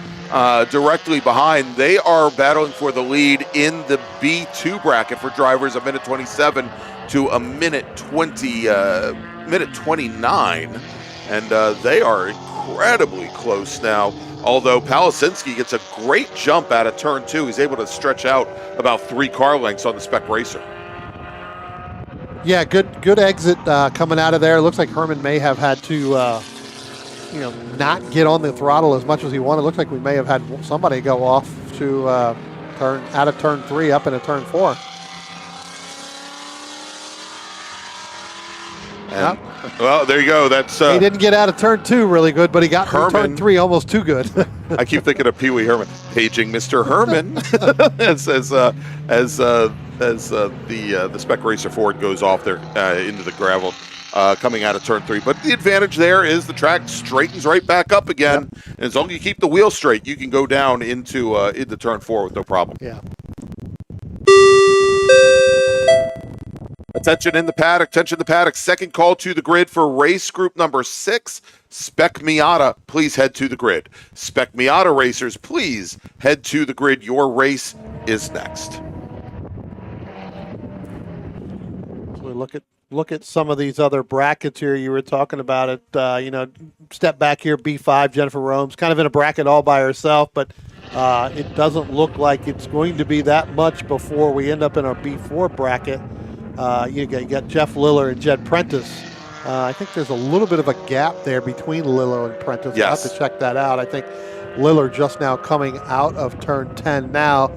directly behind. They are battling for the lead in the B2 bracket for drivers a minute 27 to a minute 29, and they are incredibly close now. Although Palasinski gets a great jump out of turn 2, he's able to stretch out about 3 car lengths on the Spec Racer. Yeah, good exit coming out of there. Looks like Herman may have had to, not get on the throttle as much as he wanted. Looks like we may have had somebody go off to turn out of turn 3 up into turn 4. And, well, there you go. That's he didn't get out of turn 2 really good, but he got through turn 3 almost too good. I keep thinking of Pee Wee Herman paging Mr. Herman as the Spec Racer Ford goes off there into the gravel, coming out of turn 3. But the advantage there is the track straightens right back up again, and as long as you keep the wheel straight, you can go down into turn 4 with no problem. Yeah. Attention in the paddock, attention in the paddock. Second call to the grid for race group number 6, Spec Miata. Please head to the grid. Spec Miata racers, please head to the grid. Your race is next. So we look at some of these other brackets here. You were talking about it. Step back here, B5, Jennifer Romes, kind of in a bracket all by herself, but it doesn't look like it's going to be that much before we end up in our B4 bracket. You got Jeff Liller and Jed Prentice. I think there's a little bit of a gap there between Liller and Prentice. Yes. I'll have to check that out. I think Liller just now coming out of turn 10 now,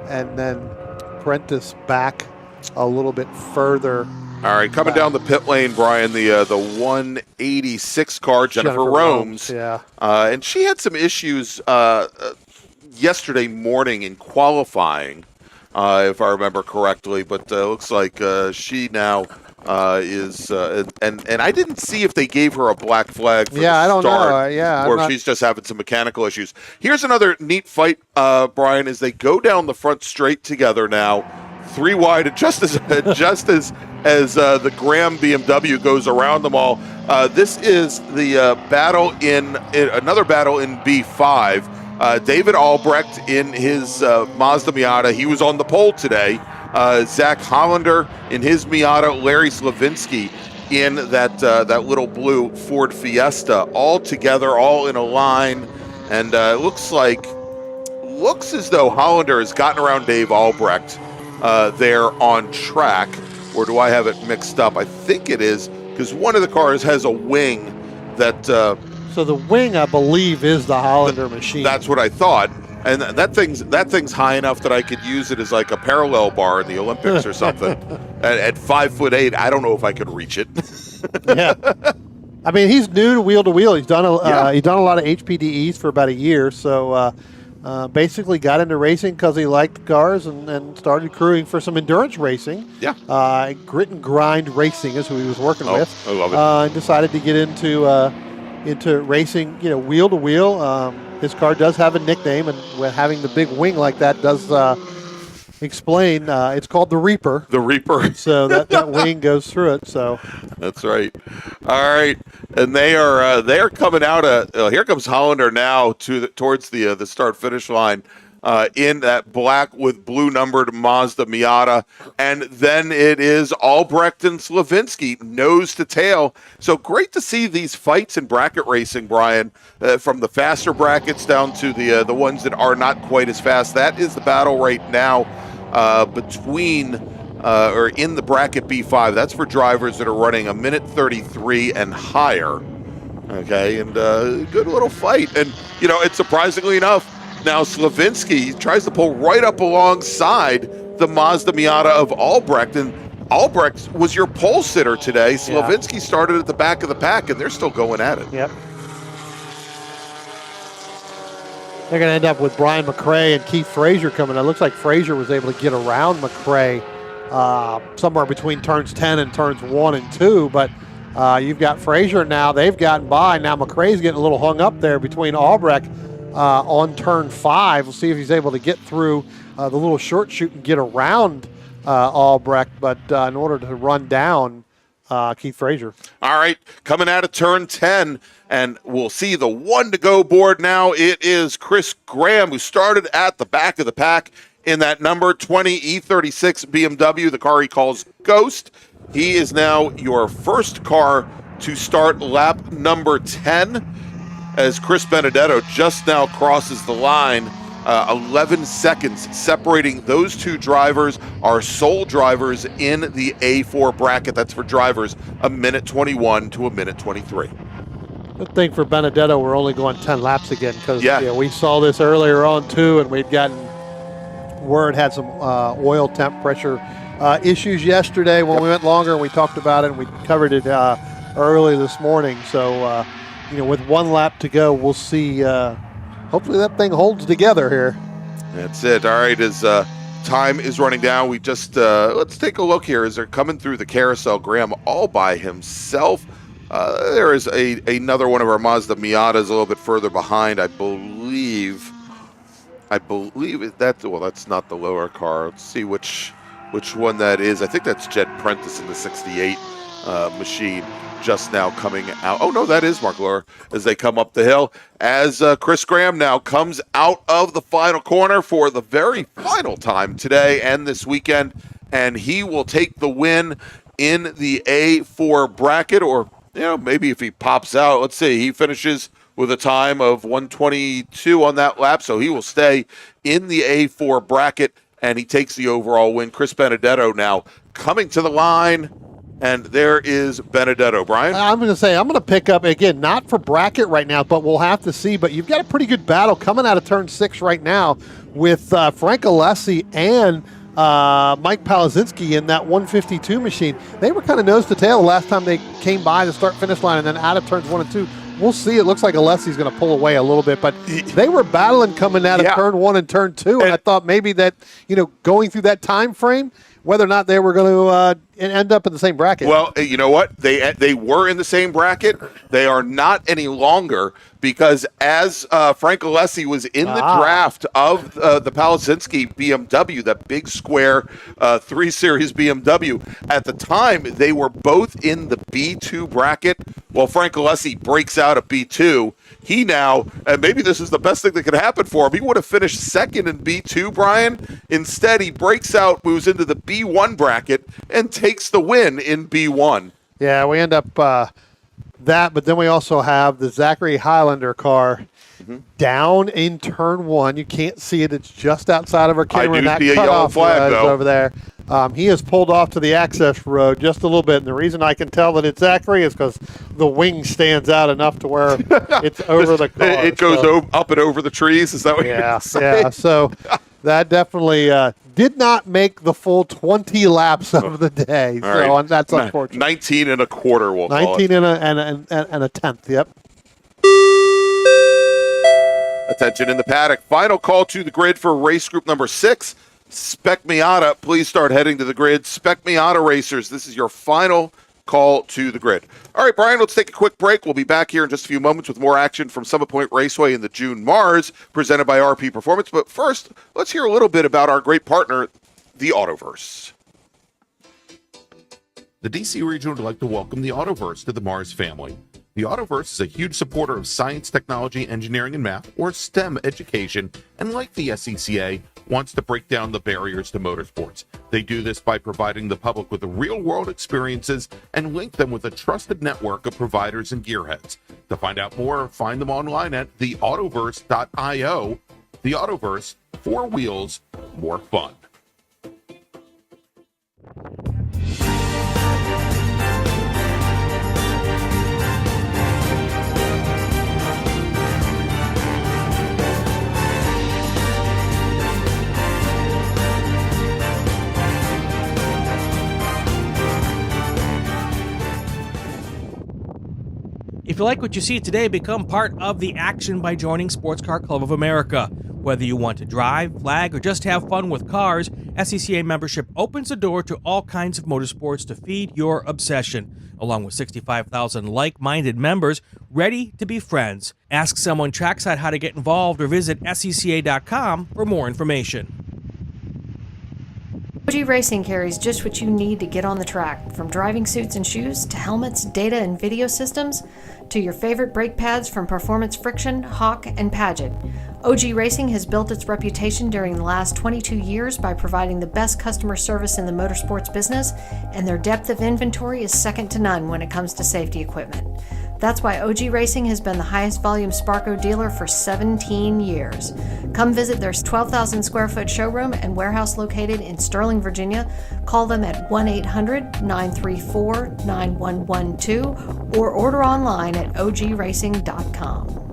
and then Prentice back a little bit further. All right, coming down the pit lane, Brian, the 186 car, Jennifer Romes. Yeah. And she had some issues yesterday morning in qualifying, if I remember correctly, but looks like she now and I didn't see if they gave her a black flag for the I don't start, know. I'm or not- she's just having some mechanical issues. Here's another neat fight, Brian, is they go down the front straight together now, 3 wide, just as the Graham BMW goes around them all. This is the battle in another battle in B5. David Albrecht in his Mazda Miata. He was on the pole today. Zach Hollander in his Miata. Larry Slavinsky in that little blue Ford Fiesta. All together, all in a line, and it looks as though Hollander has gotten around Dave Albrecht there on track. Or do I have it mixed up? I think it is, because one of the cars has a wing that. So the wing, I believe, is the Hollander machine. That's what I thought, and that thing's high enough that I could use it as like a parallel bar in the Olympics or something. At 5'8", I don't know if I could reach it. Yeah, I mean, he's new to wheel. He's done a lot of HPDEs for about a year, so basically got into racing because he liked cars and started crewing for some endurance racing. Yeah, Grit and Grind Racing is who he was working with. I love it. And decided to get into racing, wheel to wheel. His car does have a nickname, and with having the big wing like that does explain. It's called the Reaper. The Reaper. So that wing goes through it. So that's right. All right, and they are coming out. Here comes Hollander now towards the start finish line. In that black with blue numbered Mazda Miata. And then it is Albrecht and Slavinsky, nose to tail. So great to see these fights in bracket racing, Brian, from the faster brackets down to the ones that are not quite as fast. That is the battle right now between or in the bracket B5. That's for drivers that are running a minute 33 and higher. Okay, and good little fight. And, it's surprisingly enough, now Slavinsky tries to pull right up alongside the Mazda Miata of Albrecht, and Albrecht was your pole sitter today. Slavinsky started at the back of the pack, and they're still going at it. Yep. They're going to end up with Brian McRae and Keith Frazier coming. It looks like Frazier was able to get around McRae somewhere between turns 10 and turns 1 and 2, but you've got Frazier now. They've gotten by. Now McRae's getting a little hung up there between Albrecht on turn 5. We'll see if he's able to get through the little short chute and get around Albrecht, but in order to run down Keith Frazier. All right, coming out of turn 10, and we'll see the 1 to go board now. It is Chris Graham, who started at the back of the pack in that number 20 E36 BMW, the car he calls Ghost. He is now your first car to start lap number 10, as Chris Benedetto just now crosses the line. 11 seconds separating those two drivers, are sole drivers in the A4 bracket. That's for drivers a minute 21 to a minute 23. Good thing for Benedetto, we're only going 10 laps again, because we saw this earlier on too, and we'd gotten word had some oil temp pressure issues yesterday when we went longer, and we talked about it and we covered it early this morning. So with 1 lap to go, we'll see. Hopefully that thing holds together here. That's it. All right, as time is running down, we just let's take a look here as they're coming through the carousel. Graham all by himself. There is another one of our Mazda Miatas a little bit further behind, I believe that's not the lower car. Let's see which one that is. I think that's Jed Prentice in the 68 machine. Just now coming out. Oh, no, that is Mark Lohr as they come up the hill. As Chris Graham now comes out of the final corner for the very final time today and this weekend, and he will take the win in the A4 bracket, or maybe if he pops out, let's see, he finishes with a time of 1:22 on that lap, so he will stay in the A4 bracket, and he takes the overall win. Chris Benedetto now coming to the line. And there is Benedetto. Brian? I'm going to pick up, again, not for bracket right now, but we'll have to see. But you've got a pretty good battle coming out of turn 6 right now with Frank Alessi and Mike Palazinski in that 152 machine. They were kind of nose to tail the last time they came by the start-finish line, and then out of turns 1 and 2. We'll see. It looks like Alessi's going to pull away a little bit, but they were battling coming out of turn 1 and turn 2, and I thought maybe that, going through that time frame, whether or not they were going to end up in the same bracket. Well, you know what? They were in the same bracket. They are not any longer because as Frank Alessi was in the draft of the Palasinski BMW, that big square 3 Series BMW, at the time they were both in the B2 bracket. Well, Frank Alessi breaks out of B2. He now, and maybe this is the best thing that could happen for him, he would have finished second in B2, Brian. Instead, he breaks out, moves into the B1 bracket, and takes the win in B1. Yeah, we end up that, but then we also have the Zachary Highlander car down in turn 1. You can't see it. It's just outside of our camera. I do and see a that yellow cutoff flag, though. over there. He has pulled off to the access road just a little bit, and the reason I can tell that it's Zachary is because the wing stands out enough to where it's over the car. It goes up and over the trees. Is that what you're saying? Yeah, so that definitely did not make the full 20 laps of the day. All right. And that's unfortunate. 19 and a quarter, we'll call 19 it. and a tenth, yep. Attention in the paddock. Final call to the grid for race group number 6. Spec Miata, please start heading to the grid. Spec Miata racers, this is your final call to the grid. All right, Brian, let's take a quick break. We'll be back here in just a few moments with more action from Summit Point Raceway in the June MARRS, presented by RP Performance. But first, let's hear a little bit about our great partner, the Autoverse. The DC region would like to welcome the Autoverse to the MARRS family. The Autoverse is a huge supporter of science, technology, engineering, and math, or STEM education, and like the SCCA, wants to break down the barriers to motorsports. They do this by providing the public with real-world experiences and link them with a trusted network of providers and gearheads. To find out more, find them online at theautoverse.io. The Autoverse, 4 wheels, more fun. If you like what you see today, become part of the action by joining Sports Car Club of America. Whether you want to drive, flag, or just have fun with cars, SCCA membership opens the door to all kinds of motorsports to feed your obsession, along with 65,000 like-minded members ready to be friends. Ask someone trackside how to get involved or visit SCCA.com for more information. OG Racing carries just what you need to get on the track, from driving suits and shoes to helmets, data and video systems, to your favorite brake pads from Performance Friction, Hawk, and Paget. OG Racing has built its reputation during the last 22 years by providing the best customer service in the motorsports business, and their depth of inventory is second to none when it comes to safety equipment. That's why OG Racing has been the highest volume Sparco dealer for 17 years. Come visit their 12,000 square foot showroom and warehouse located in Sterling, Virginia. Call them at 1-800-934-9112 or order online at ogracing.com.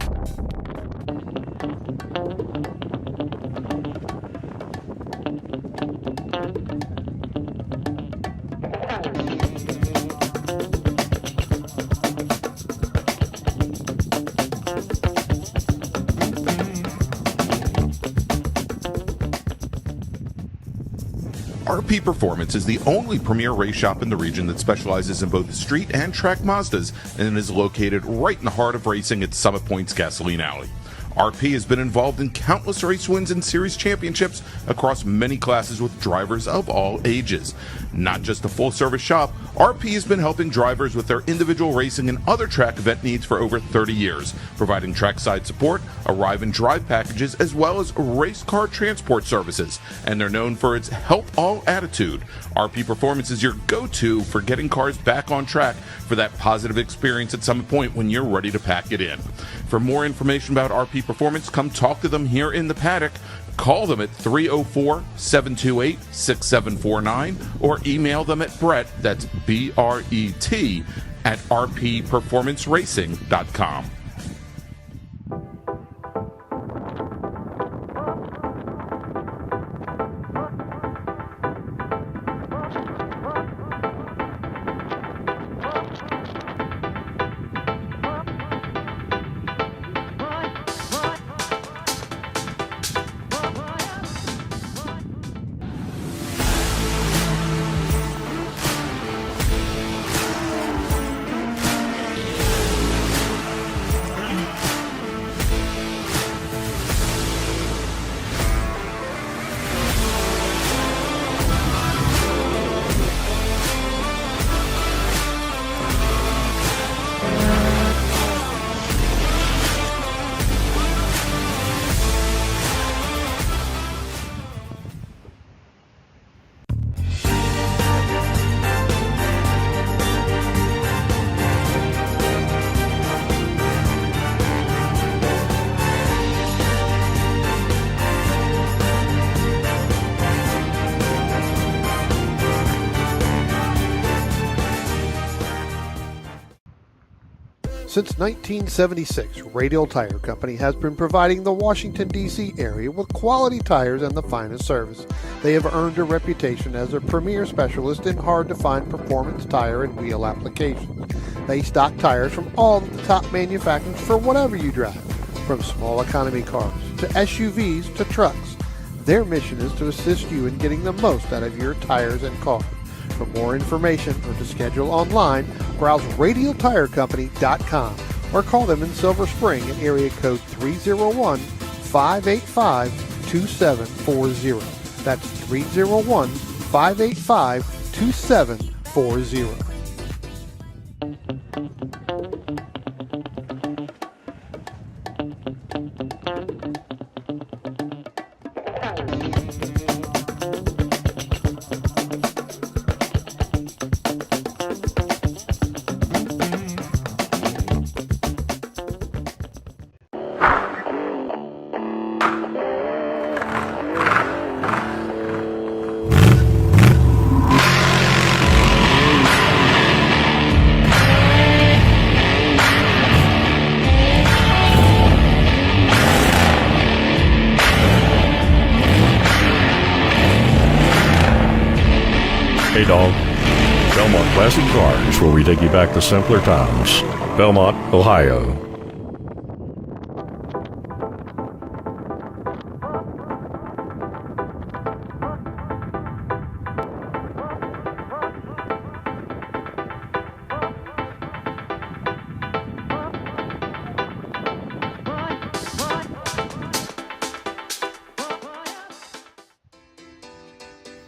RP Performance is the only premier race shop in the region that specializes in both street and track Mazdas and is located right in the heart of racing at Summit Point's Gasoline Alley. RP has been involved in countless race wins and series championships across many classes with drivers of all ages. Not just a full-service shop, RP has been helping drivers with their individual racing and other track event needs for over 30 years, providing trackside support, arrive and drive packages, as well as race car transport services. And they're known for its help all attitude. RP Performance is your go-to for getting cars back on track for that positive experience at Summit Point when you're ready to pack it in. For more information about RP Performance, come talk to them here in the paddock. Call them at 304-728-6749 or email them at Brett, that's B-R-E-T, at rpperformanceracing.com. Since 1976, Radial Tire Company has been providing the Washington, D.C. area with quality tires and the finest service. They have earned a reputation as a premier specialist in hard-to-find performance tire and wheel applications. They stock tires from all of the top manufacturers for whatever you drive, from small economy cars to SUVs to trucks. Their mission is to assist you in getting the most out of your tires and cars. For more information or to schedule online, browse radialtirecompany.com or call them in Silver Spring at area code 301-585-2740. That's 301-585-2740. Hey dog, Belmont Classic Cars, where we take you back to simpler times. Belmont, Ohio.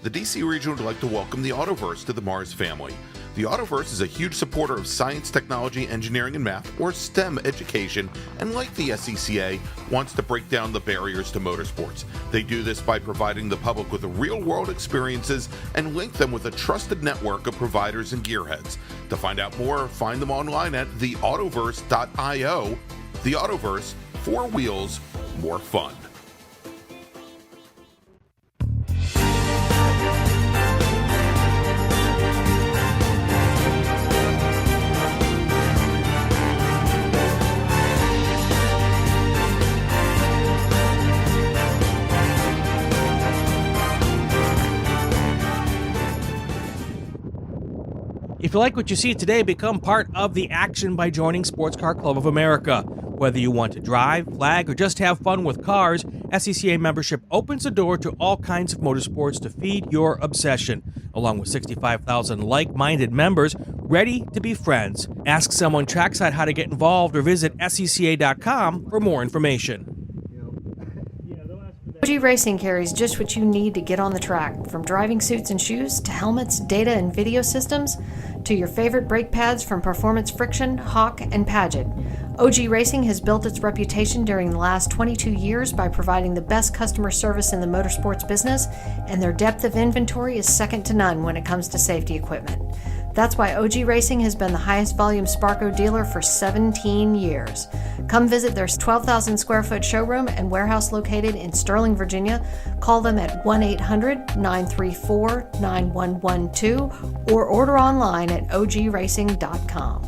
The DC region would like to welcome the Autoverse to the MARRS family. The Autoverse is a huge supporter of science, technology, engineering, and math, or STEM education, and like the SCCA, wants to break down the barriers to motorsports. They do this by providing the public with real-world experiences and link them with a trusted network of providers and gearheads. To find out more, find them online at theautoverse.io. The Autoverse, 4 wheels, more fun. If you like what you see today, become part of the action by joining Sports Car Club of America. Whether you want to drive, flag, or just have fun with cars, SCCA membership opens the door to all kinds of motorsports to feed your obsession, along with 65,000 like-minded members ready to be friends. Ask someone trackside how to get involved or visit SCCA.com for more information. OG Racing carries just what you need to get on the track, from driving suits and shoes to helmets, data and video systems, to your favorite brake pads from Performance, Friction, Hawk, and Paget. OG Racing has built its reputation during the last 22 years by providing the best customer service in the motorsports business, and their depth of inventory is second to none when it comes to safety equipment. That's why OG Racing has been the highest volume Sparco dealer for 17 years. Come visit their 12,000 square foot showroom and warehouse located in Sterling, Virginia. Call them at 1-800-934-9112 or order online at ogracing.com.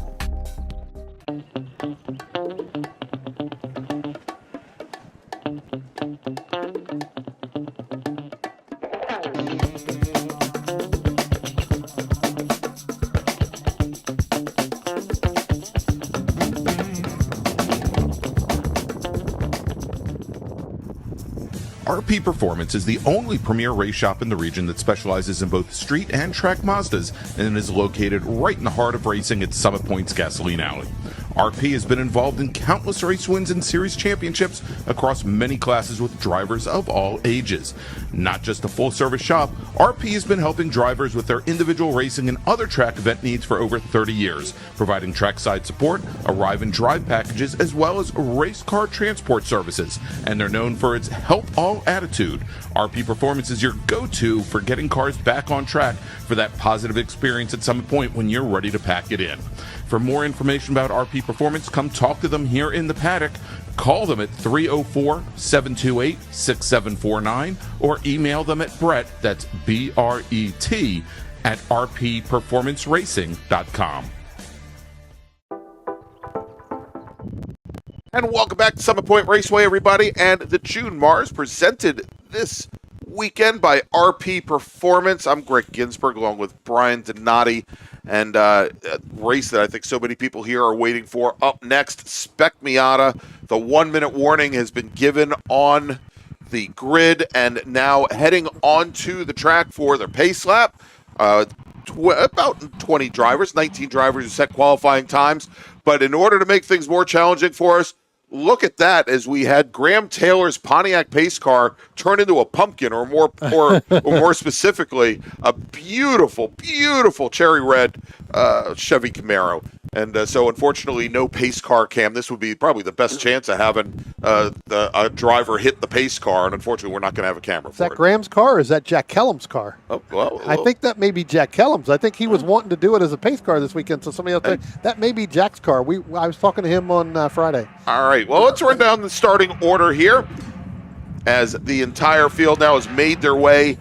RP Performance is the only premier race shop in the region that specializes in both street and track Mazdas and is located right in the heart of racing at Summit Point's Gasoline Alley. RP has been involved in countless race wins and series championships across many classes with drivers of all ages. Not just a full-service shop, RP has been helping drivers with their individual racing and other track event needs for over 30 years, providing trackside support, arrive and drive packages, as well as race car transport services. And they're known for its help all attitude. RP Performance is your go-to for getting cars back on track for that positive experience at Summit Point when you're ready to pack it in. For more information about RP Performance, come talk to them here in the paddock. Call them at 304-728-6749 or email them at Brett, that's B-R-E-T, at rpperformanceracing.com. And welcome back to Summit Point Raceway, everybody. And the June MARRS presented this weekend by RP Performance. I'm Greg Ginsburg along with Brian Donati. And a race that I think so many people here are waiting for. Up next, Spec Miata. The 1 minute warning has been given on the grid and now heading onto the track for their pace lap. About 20 drivers, 19 drivers who set qualifying times. But in order to make things more challenging for us, look at that as we had Graham Taylor's Pontiac pace car turn into a pumpkin, or more specifically, a beautiful, beautiful cherry red Chevy Camaro. And so, unfortunately, no pace car cam. This would be probably the best chance of having a driver hit the pace car, and unfortunately, we're not going to have a camera Is for that it. Graham's car, or is that Jack Kellum's car? Oh, well, I think that may be Jack Kellum's. I think he was wanting to do it as a pace car this weekend, so somebody else that may be Jack's car. I was talking to him on Friday. All right, well, let's run down the starting order here as the entire field now has made their way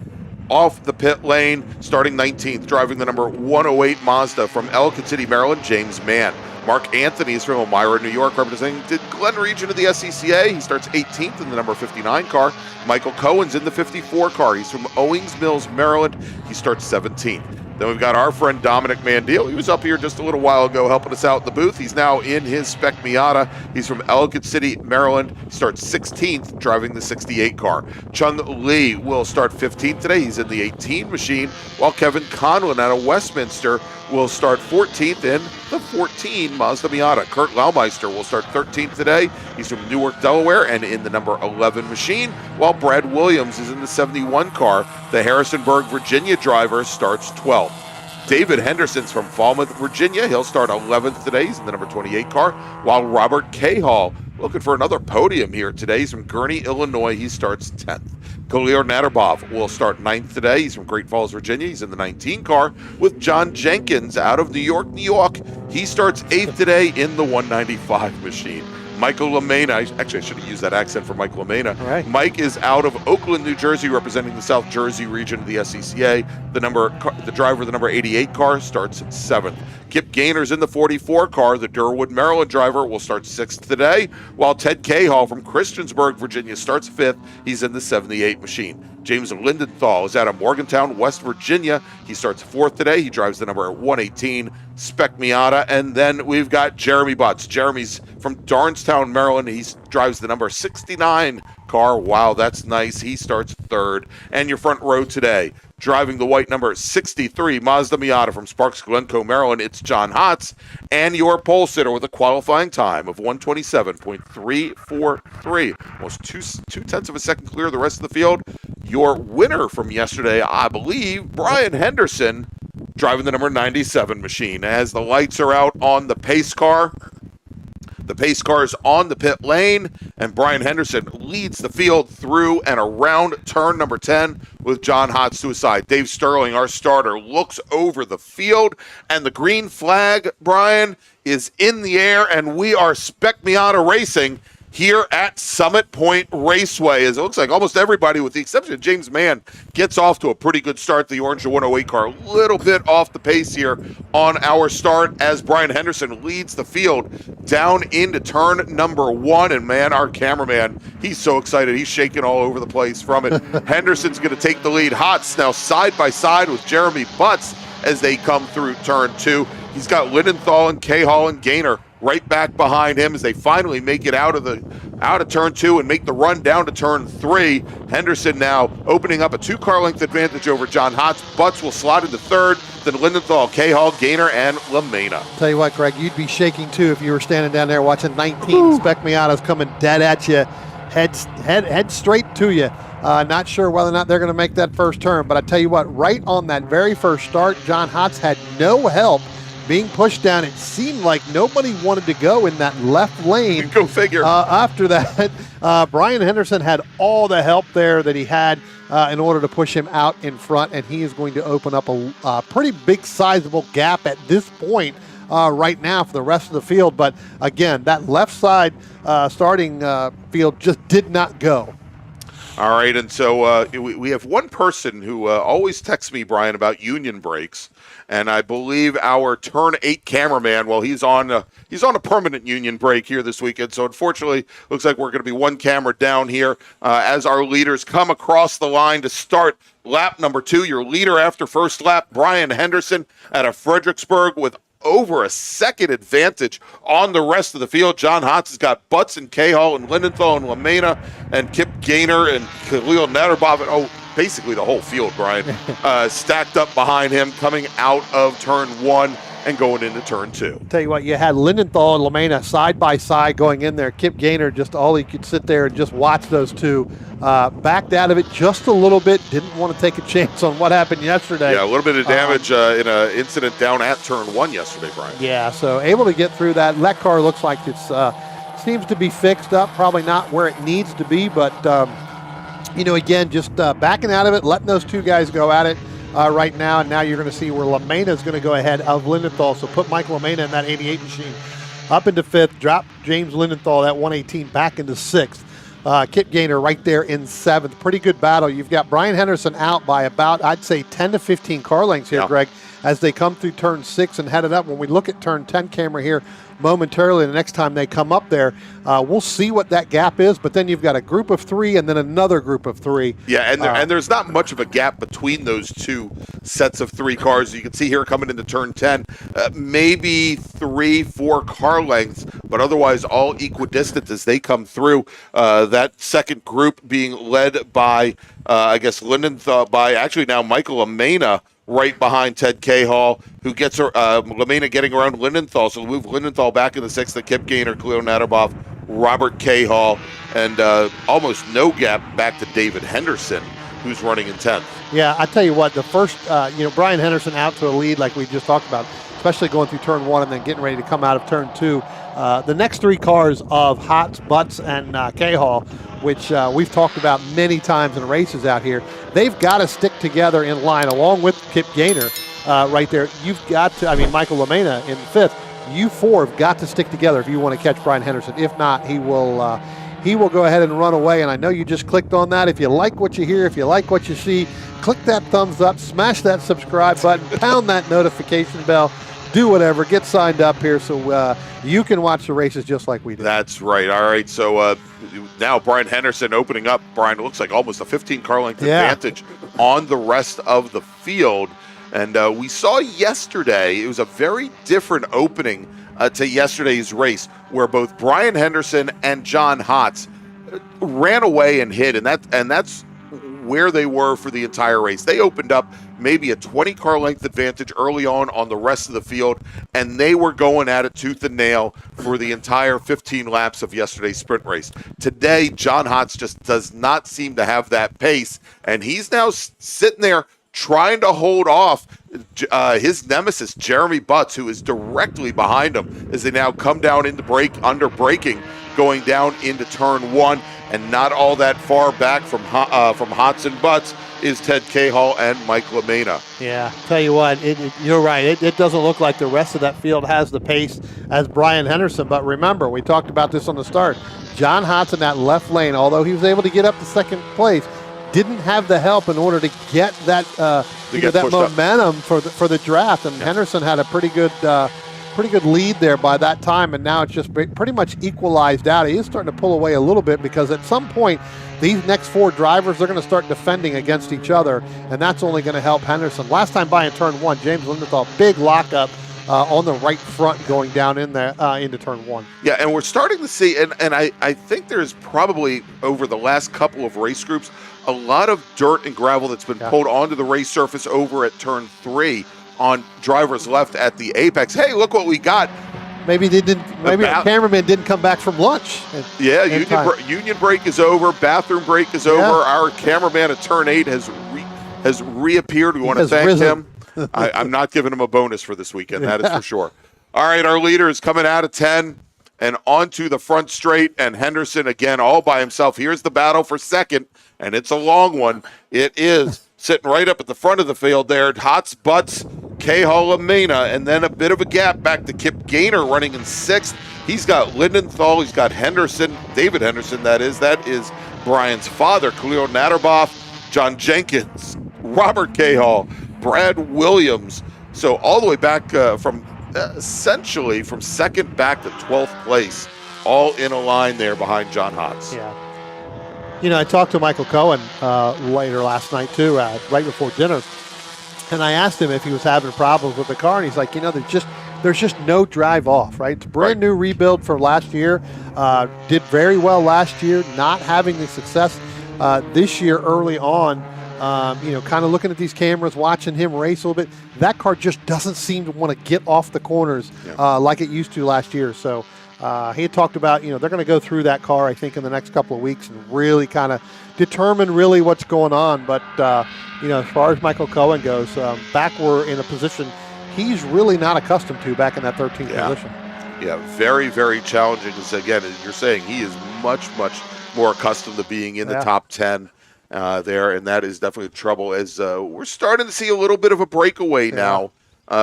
off the pit lane. Starting 19th, driving the number 108 Mazda from Ellicott City, Maryland, James Mann. Mark Anthony is from Elmira, New York, representing the Glen region of the SCCA. He starts 18th in the number 59 car. Michael Cohen's in the 54 car. He's from Owings Mills, Maryland. He starts 17th. Then we've got our friend Dominic Mandil. He was up here just a little while ago helping us out in the booth. He's now in his Spec Miata. He's from Ellicott City, Maryland. He starts 16th driving the 68 car. Chung Lee will start 15th today. He's in the 18 machine, while Kevin Conlon out of Westminster will start 14th in the 14 Mazda Miata. Kurt Laumeister will start 13th today. He's from Newark, Delaware, and in the number 11 machine, while Brad Williams is in the 71 car. The Harrisonburg, Virginia driver starts 12th. David Henderson's from Falmouth, Virginia. He'll start 11th today. He's in the number 28 car, while Robert Cahall, looking for another podium here today. He's from Gurnee, Illinois. He starts 10th. Khalil Naderbov will start 9th today. He's from Great Falls, Virginia. He's in the 19 car, with John Jenkins out of New York, New York. He starts 8th today in the 195 machine. Michael LaMena, I should have used that accent for Mike LaMena. Right. Mike is out of Oakland, New Jersey, representing the South Jersey region of the SCCA. The driver of the number 88 car starts 7th. Kip Gaynor's in the 44 car. The Durwood, Maryland driver will start 6th today, while Ted Cahall from Christiansburg, Virginia starts 5th. He's in the 78 machine. James Lindenthal is out of Morgantown, West Virginia. He starts 4th today. He drives the number 118 Spec Miata. And then we've got Jeremy Butts. Jeremy's from Darnestown, Maryland. He drives the number 69 car. Wow, that's nice. He starts 3rd. And your front row today, driving the white number 63 Mazda Miata from Sparks, Glencoe, Maryland, it's John Hotz. And your pole sitter with a qualifying time of 127.343. Almost two-tenths of a second clear of the rest of the field. Your winner from yesterday, I believe, Brian Henderson, driving the number 97 machine. As the lights are out on the pace car, the pace car is on the pit lane, and Brian Henderson leads the field through and around turn number 10 with John Hotz to his side. Dave Sterling, our starter, looks over the field, and the green flag, Brian, is in the air, and we are Spec Miata racing here at Summit Point Raceway. As it looks like almost everybody, with the exception of James Mann, gets off to a pretty good start. The orange 108 car, a little bit off the pace here on our start as Brian Henderson leads the field down into turn number 1. And man, our cameraman, he's so excited. He's shaking all over the place from it. Henderson's going to take the lead. Hotz now side by side with Jeremy Butts as they come through turn 2. He's got Lindenthal and Cahall and Gaynor right back behind him as they finally make it out of turn 2 and make the run down to turn 3. Henderson now opening up a 2-car length advantage over John Hotz. Butts will slide into 3rd, then Lindenthal, Cahall, Gaynor, and LaMena. Tell you what, Greg, you'd be shaking too if you were standing down there watching 19 Spec Miatas coming dead at you, head straight to you. Not sure whether or not they're going to make that first turn, but I tell you what, right on that very first start, John Hotz had no help being pushed down. It seemed like nobody wanted to go in that left lane. Go figure. After that, Brian Henderson had all the help there that he had in order to push him out in front, and he is going to open up a pretty big sizable gap at this point right now for the rest of the field. But again, that left side starting field just did not go. All right, and so we have one person who always texts me, Brian, about union brakes, and I believe our turn 8 cameraman. Well, he's on a permanent union brake here this weekend. So unfortunately, looks like we're going to be one camera down here as our leaders come across the line to start lap number 2. Your leader after first lap, Brian Henderson out of Fredericksburg with over a second advantage on the rest of the field. John Hotz has got Butts and Cahall and Lindenthal and Lamena and Kip Gaynor and Khalil Natterbov and basically the whole field, Brian, stacked up behind him coming out of turn 1 and going into turn 2. Tell you what, you had Lindenthal and Lamena side by side going in there. Kip Gaynor, just all he could sit there and just watch those two. Backed out of it just a little bit. Didn't want to take a chance on what happened yesterday. Yeah, a little bit of damage in an incident down at turn 1 yesterday, Brian. Yeah, so able to get through that. That car looks like it's seems to be fixed up. Probably not where it needs to be, but again, just backing out of it, letting those two guys go at it. Right now, and now you're going to see where Lamena is going to go ahead of Lindenthal. So put Mike Lamena in that 88 machine up into 5th, drop James Lindenthal, that 118, back into 6th. Kip Gaynor right there in 7th. Pretty good battle. You've got Brian Henderson out by about, I'd say, 10 to 15 car lengths here, Greg, as they come through turn 6 and headed up. When we look at turn 10 camera here momentarily, the next time they come up there, we'll see what that gap is, but then you've got a group of 3 and then another group of 3. Yeah, and there's not much of a gap between those two sets of 3 cars. You can see here coming into turn 10, maybe 3-4 car lengths, but otherwise all equidistant as they come through. That second group being led by, Lindenthal, by actually now Michael Lamena, right behind Ted Cahall, who gets Lamena getting around Lindenthal. So we'll move Lindenthal back in the 6th, Kip Gaynor, Khalil Natterbov, Robert Cahall, and almost no gap back to David Henderson, who's running in 10th. Yeah, I tell you what, the first, Brian Henderson out to a lead like we just talked about, especially going through turn 1 and then getting ready to come out of turn 2. The next 3 cars of Hotz, Butts, and Cahall, which we've talked about many times in races out here, they've got to stick together in line along with Kip Gaynor right there. You've got to, Michael Lamena in 5th. You 4 have got to stick together if you want to catch Brian Henderson. If not, he will go ahead and run away. And I know you just clicked on that. If you like what you hear, if you like what you see, click that thumbs up, smash that subscribe button, pound that notification bell, do whatever, get signed up here so you can watch the races just like we do. That's right. All right, so now Brian Henderson opening up. Brian, it looks like almost a 15 car length advantage on the rest of the field. And we saw yesterday, it was a very different opening to yesterday's race where both Brian Henderson and John Hotz ran away and hit, and that's where they were for the entire race. They opened up maybe a 20 car length advantage early on the rest of the field, and they were going at it tooth and nail for the entire 15 laps of yesterday's sprint race. Today, John Hotz just does not seem to have that pace, and he's now sitting there trying to hold off his nemesis, Jeremy Butts, who is directly behind him as they now come down into under braking, going down into turn 1, and not all that far back from Hotz and Butts is Ted Cahall and Mike Lamena. Yeah, tell you what, you're right. It doesn't look like the rest of that field has the pace as Brian Henderson. But remember, we talked about this on the start. John Hotz in that left lane, although he was able to get up to second place, didn't have the help in order to get that that momentum for the draft. And Henderson had a pretty good lead there by that time, and now it's just pretty much equalized out. He is starting to pull away a little bit because at some point these next 4 drivers, they're going to start defending against each other, and that's only going to help Henderson. Last time by in turn 1, James Lindenthal, big lockup on the right front going down in there into turn 1. Yeah, and we're starting to see, and I think there's probably over the last couple of race groups a lot of dirt and gravel that's been pulled onto the race surface over at turn 3 on drivers left at the apex. Hey, look what we got. Maybe the cameraman didn't come back from lunch. Union break is over. Bathroom break is over. Our cameraman at turn 8 has reappeared. We want to thank him. I'm not giving him a bonus for this weekend, that is for sure. All right, our leader is coming out of 10 and onto the front straight, and Henderson again all by himself. Here's the battle for second, and it's a long one. It is sitting right up at the front of the field there. Hotz, Butts, Cahall, Lamena, and then a bit of a gap back to Kip Gaynor running in 6th. He's got Lindenthal, he's got Henderson, David Henderson, that is Brian's father, Khalil Natterboff, John Jenkins, Robert Cahall, Brad Williams. So all the way back from essentially from second back to 12th place, all in a line there behind John Hotz. Yeah. You know, I talked to Michael Cohen later last night too, right before dinner, and I asked him if he was having problems with the car, and he's like, you know, there's just no drive off, right? It's a brand new rebuild for last year. Did very well last year, not having the success this year early on. You know, kind of looking at these cameras, watching him race a little bit, that car just doesn't seem to want to get off the corners like it used to last year. So he had talked about, you know, they're going to go through that car, I think, in the next couple of weeks and really kind of determine really what's going on. But, you know, as far as Michael Cohen goes, back we're in a position he's really not accustomed to back in that 13th position. Yeah, very, very challenging. Because again, as you're saying, he is much, much more accustomed to being in the top 10 there, and that is definitely trouble. As we're starting to see a little bit of a breakaway now,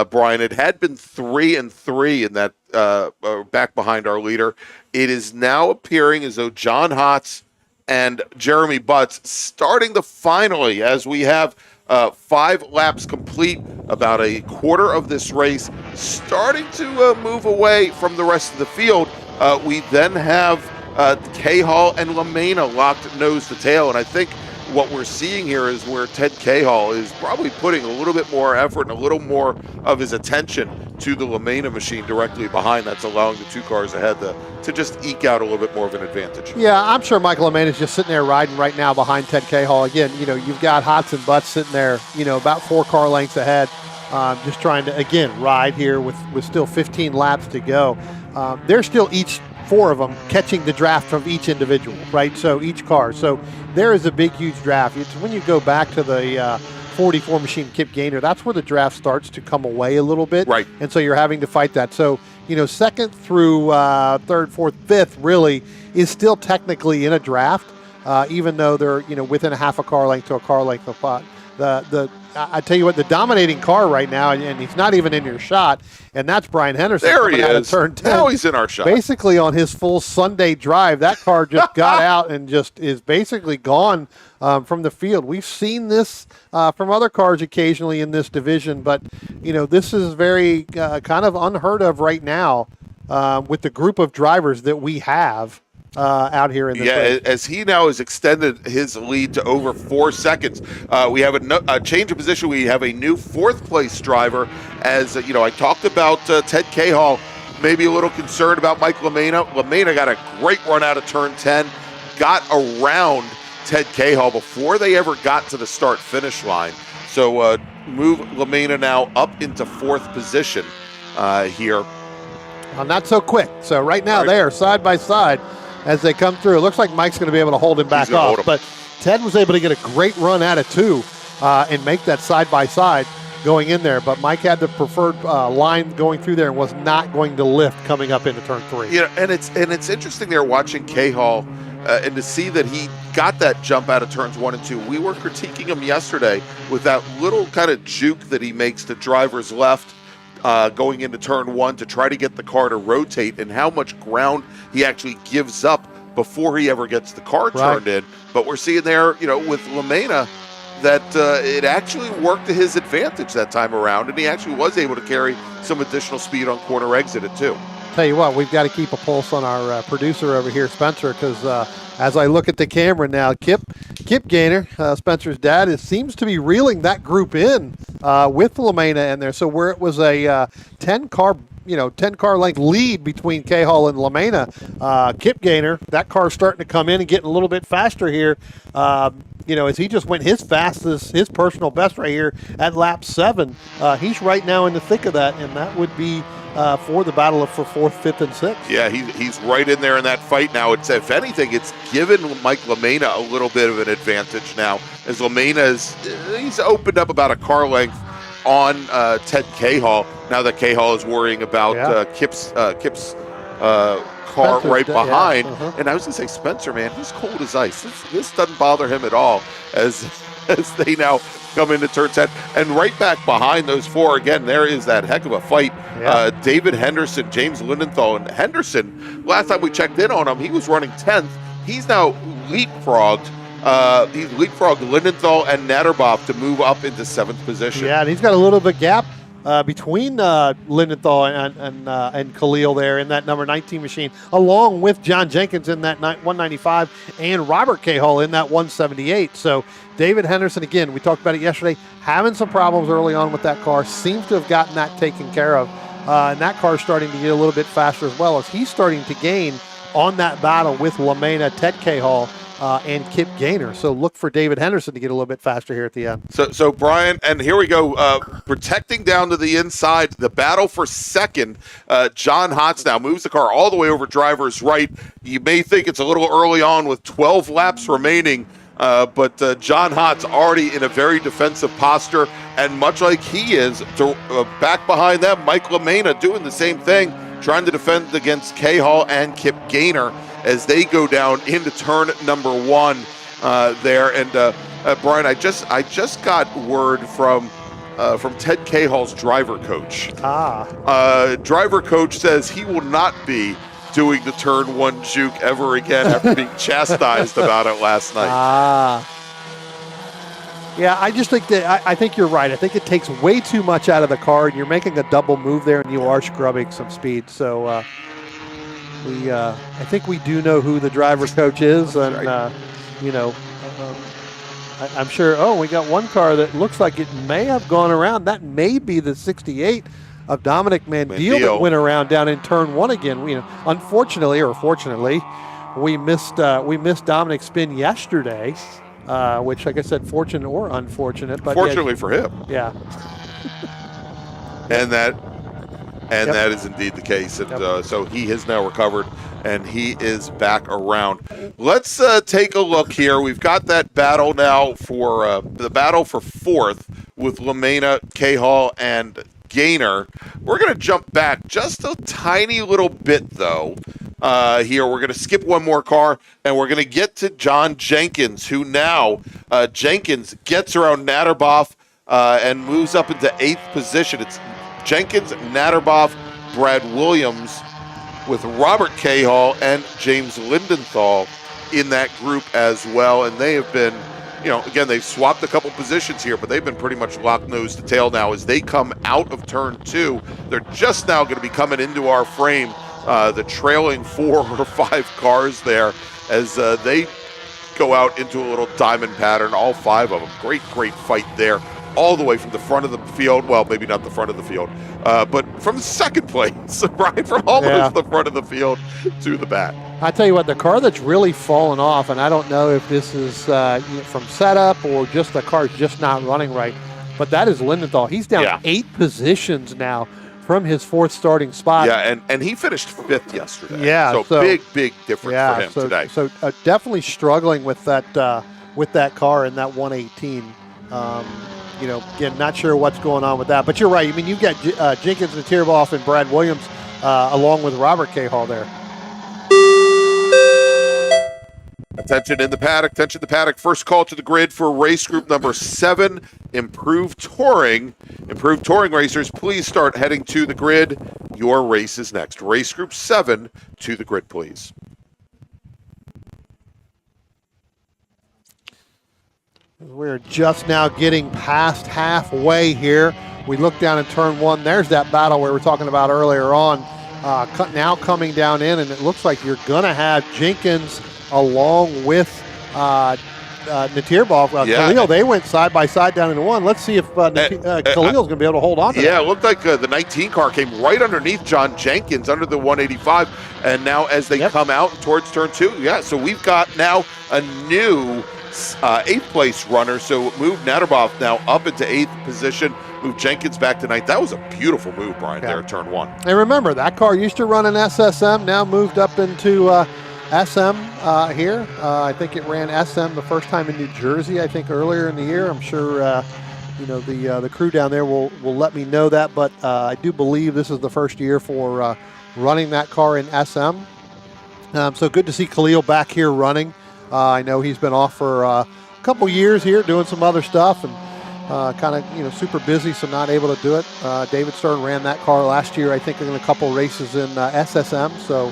Brian. It had been 3-3 in that back behind our leader. It is now appearing as though John Hotz and Jeremy Butts starting to finally, as we have 5 laps complete, about a quarter of this race, starting to move away from the rest of the field. We then have Cahall and LaMena locked nose to tail, and I think what we're seeing here is where Ted Cahall is probably putting a little bit more effort and a little more of his attention to the LaMena machine directly behind. That's allowing the 2 cars ahead to just eke out a little bit more of an advantage. Yeah, I'm sure Michael LaMena is just sitting there riding right now behind Ted Cahall. Again, you know, you've got Hotz and Butts sitting there, you know, about 4 car lengths ahead, just trying to, again, ride here with still 15 laps to go. They're still each 4 of them catching the draft from each individual, right? So each car. So there is a big, huge draft. It's when you go back to the 44 machine Kip Gaynor, that's where the draft starts to come away a little bit. Right. And so you're having to fight that. So, you know, 2nd through 3rd, 4th, 5th really is still technically in a draft, even though they're, you know, within a half a car length to a car length apart. I tell you what, the dominating car right now, and he's not even in your shot, and that's Brian Henderson. There he is. Turn 10. Now he's in our shot. Basically on his full Sunday drive, that car just got out and just is basically gone from the field. We've seen this from other cars occasionally in this division, but, you know, this is very kind of unheard of right now with the group of drivers that we have out here in this race. As he now has extended his lead to over 4 seconds. We have a change of position. We have a new 4th place driver. As you know, I talked about Ted Cahall, maybe a little concerned about Mike LaMena. LaMena got a great run out of turn 10, got around Ted Cahall before they ever got to the start-finish line. So move LaMena now up into 4th position here. Well, not so quick. So right now they are side by side as they come through. It looks like Mike's going to be able to hold him back off. But Ted was able to get a great run out of 2 and make that side-by-side going in there. But Mike had the preferred line going through there and was not going to lift coming up into turn 3. Yeah, and it's interesting there watching Cahall and to see that he got that jump out of turns 1 and 2. We were critiquing him yesterday with that little kind of juke that he makes to driver's left going into turn 1 to try to get the car to rotate, and how much ground he actually gives up before he ever gets the car turned in. But we're seeing there, you know, with LaMena, that it actually worked to his advantage that time around, and he actually was able to carry some additional speed on corner exit at 2. Tell you what, we've got to keep a pulse on our producer over here, Spencer, because as I look at the camera now, Kip Gaynor, Spencer's dad, seems to be reeling that group in with LaMena in there. So where it was a 10-car length lead between Cahall and LaMena, Kip Gaynor, that car's starting to come in and getting a little bit faster here. You know, as he just went his fastest, his personal best right here at lap 7. He's right now in the thick of that, and that would be for the battle for 4th, 5th, and 6th. Yeah, he's right in there in that fight now. It's, if anything, it's given Mike LaMena a little bit of an advantage now, as LaMena he's opened up about a car length on Ted Cahall. Now that Cahall is worrying about Kip's car right behind. And I was going to say, Spencer, man, he's cold as ice. This doesn't bother him at all as they now come into turn 10. And right back behind those 4, again, there is that heck of a fight. David Henderson, James Lindenthal. And Henderson, last time we checked in on him, he was running 10th. He's now leapfrogged Lindenthal and Natterboff to move up into 7th position. Yeah, and he's got a little bit of gap between Lindenthal and Khalil there in that number 19 machine, along with John Jenkins in that 195 and Robert Cahall in that 178. So David Henderson, again, we talked about it yesterday, having some problems early on with that car, seems to have gotten that taken care of. And that car's starting to get a little bit faster as well, as he's starting to gain on that battle with LaMena, Ted Cahall, and Kip Gaynor. So look for David Henderson to get a little bit faster here at the end. So Brian, and here we go, protecting down to the inside, the battle for second. John Hotz now moves the car all the way over driver's right. You may think it's a little early on with 12 laps remaining, but John Hotz already in a very defensive posture, and much like he is, back behind them, Mike LaMena doing the same thing, trying to defend against Cahall and Kip Gaynor as they go down into turn number 1 there. And Brian, I just got word from Ted Cahall's driver coach. Driver coach says he will not be doing the turn 1 juke ever again after being chastised about it last night. Yeah, I just think that I think you're right. I think it takes way too much out of the car, and you're making a double move there, and you are scrubbing some speed. So I think we do know who the driver coach is, and I'm sure. Oh, we got one car that looks like it may have gone around. That may be the 68 of Dominic Mandil that went around down in turn 1 again. Unfortunately, or fortunately, we missed Dominic's spin yesterday. Which, like I said, fortunate or unfortunate. But fortunately for him. Yeah. and that is indeed the case. And so he has now recovered, and he is back around. Let's take a look here. We've got that battle now for the battle for 4th with LaMena, Cahall, and Gaynor. We're going to jump back just a tiny little bit, though. Here, we're going to skip one more car, and we're going to get to John Jenkins, who now, Jenkins gets around Natterboff and moves up into 8th position. It's Jenkins, Natterboff, Brad Williams, with Robert Cahall and James Lindenthal in that group as well. And they have been, again, they've swapped a couple positions here, but they've been pretty much locked nose to tail now as they come out of turn 2. They're just now going to be coming into our frame. The trailing 4 or 5 cars there as they go out into a little diamond pattern, all 5 of them. Great fight there, all the way from the front of the field. Well, maybe not the front of the field, but from second place, right? From almost the front of the field to the back. I tell you what, the car that's really fallen off, and I don't know if this is from setup or just the car's just not running right, but that is Lindenthal. He's down 8 positions now from his 4th starting spot. Yeah, and he finished 5th yesterday. Yeah, so big difference for him today. So definitely struggling with that car in that 118. Again, not sure what's going on with that, but you're right. I mean, you've got Jenkins, Natterboff, and Brad Williams along with Robert Cahall there. Attention in the paddock. First call to the grid for race group number 7, Improved Touring. Improved Touring racers, please start heading to the grid. Your race is next. Race group 7 to the grid, please. We're just now getting past halfway here. We look down in turn 1. There's that battle we were talking about earlier on. Now coming down in, and it looks like you're going to have Jenkins along with Natterboff. Khalil, they went side by side down into 1. Let's see if Khalil's going to be able to hold on to that. It looked like the 19 car came right underneath John Jenkins under the 185. And now as they come out towards turn 2, so we've got now a new 8th place runner. So move Natterboff now up into 8th position. Move Jenkins back to 9th. That was a beautiful move, Brian, there at turn 1. And remember, that car used to run an SSM, now moved up into SM here. I think it ran SM the first time in New Jersey, I think, earlier in the year. I'm sure the crew down there will let me know that, but I do believe this is the first year for running that car in SM. So good to see Khalil back here running. I know he's been off for a couple years here doing some other stuff and kind of super busy, so not able to do it. David Stern ran that car last year, I think, in a couple races in SSM. So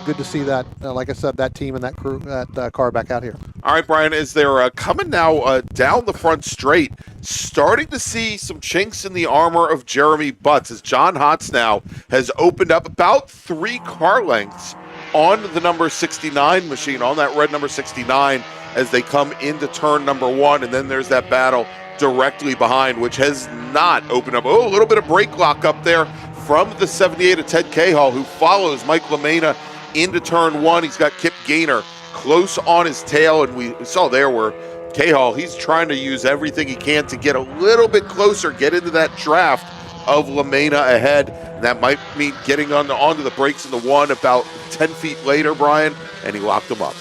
good to see that. Like I said, that team and that crew, that car back out here. All right, Brian, as they're coming now down the front straight, starting to see some chinks in the armor of Jeremy Butts as John Hotz now has opened up about 3 car lengths on the number 69 machine, on that red number 69, as they come into turn number 1, and then there's that battle directly behind, which has not opened up. Oh, a little bit of brake lock up there from the 78 of Ted Cahall, who follows Mike LaMena into turn 1. He's got Kip Gaynor close on his tail, and we saw there where Cahall, he's trying to use everything he can to get a little bit closer, get into that draft of LaMena ahead. And that might mean getting onto the brakes in the 1 about 10 feet later, Brian, and he locked him up.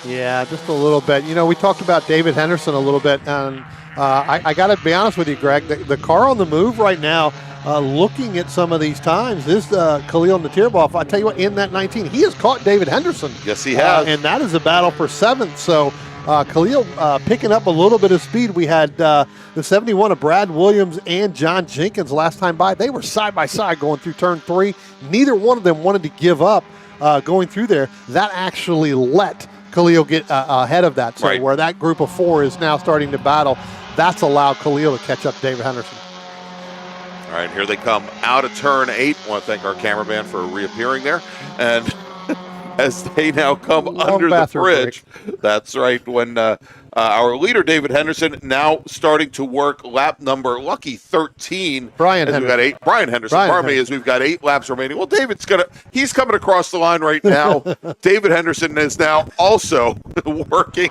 Yeah, just a little bit. We talked about David Henderson a little bit, and I got to be honest with you, Greg. The car on the move right now, looking at some of these times, is Khalil Natirbov. I tell you what, in that 19, he has caught David Henderson. Yes, he has. And that is a battle for 7th. So Khalil picking up a little bit of speed. We had the 71 of Brad Williams and John Jenkins last time by. They were side by side going through turn 3. Neither one of them wanted to give up going through there. That actually let Khalil get ahead of that. So right. Where that group of 4 is now starting to battle, that's allowed Khalil to catch up to David Henderson. All right, here they come out of turn 8. I want to thank our cameraman for reappearing there. And as they now come under the bridge, that's right, when our leader, David Henderson, now starting to work lap number, lucky 13. Brian Henderson, as we've got 8 laps remaining. Well, he's coming across the line right now. David Henderson is now also working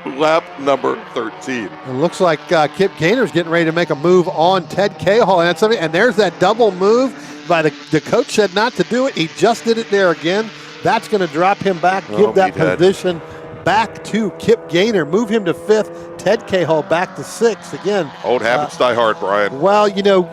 lap number 13. It looks like Kip Gaynor's getting ready to make a move on Ted Cahall. And there's that double move by the coach said not to do it. He just did it there again. That's going to drop him back, give that position back to Kip Gaynor, move him to 5th, Ted Cahall back to 6th. Again, old habits die hard, Brian. Well,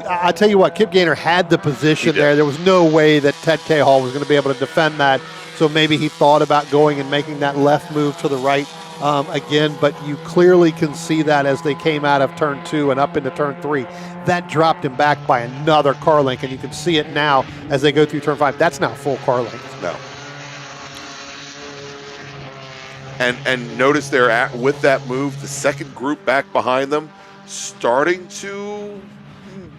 I tell you what, Kip Gaynor had the position there. There was no way that Ted Cahall was going to be able to defend that. So maybe he thought about going and making that left move to the right again, but you clearly can see that as they came out of turn 2 and up into turn 3. That dropped him back by another car length, and you can see it now as they go through turn 5. That's not full car length. No. And notice they're with that move, the second group back behind them, starting to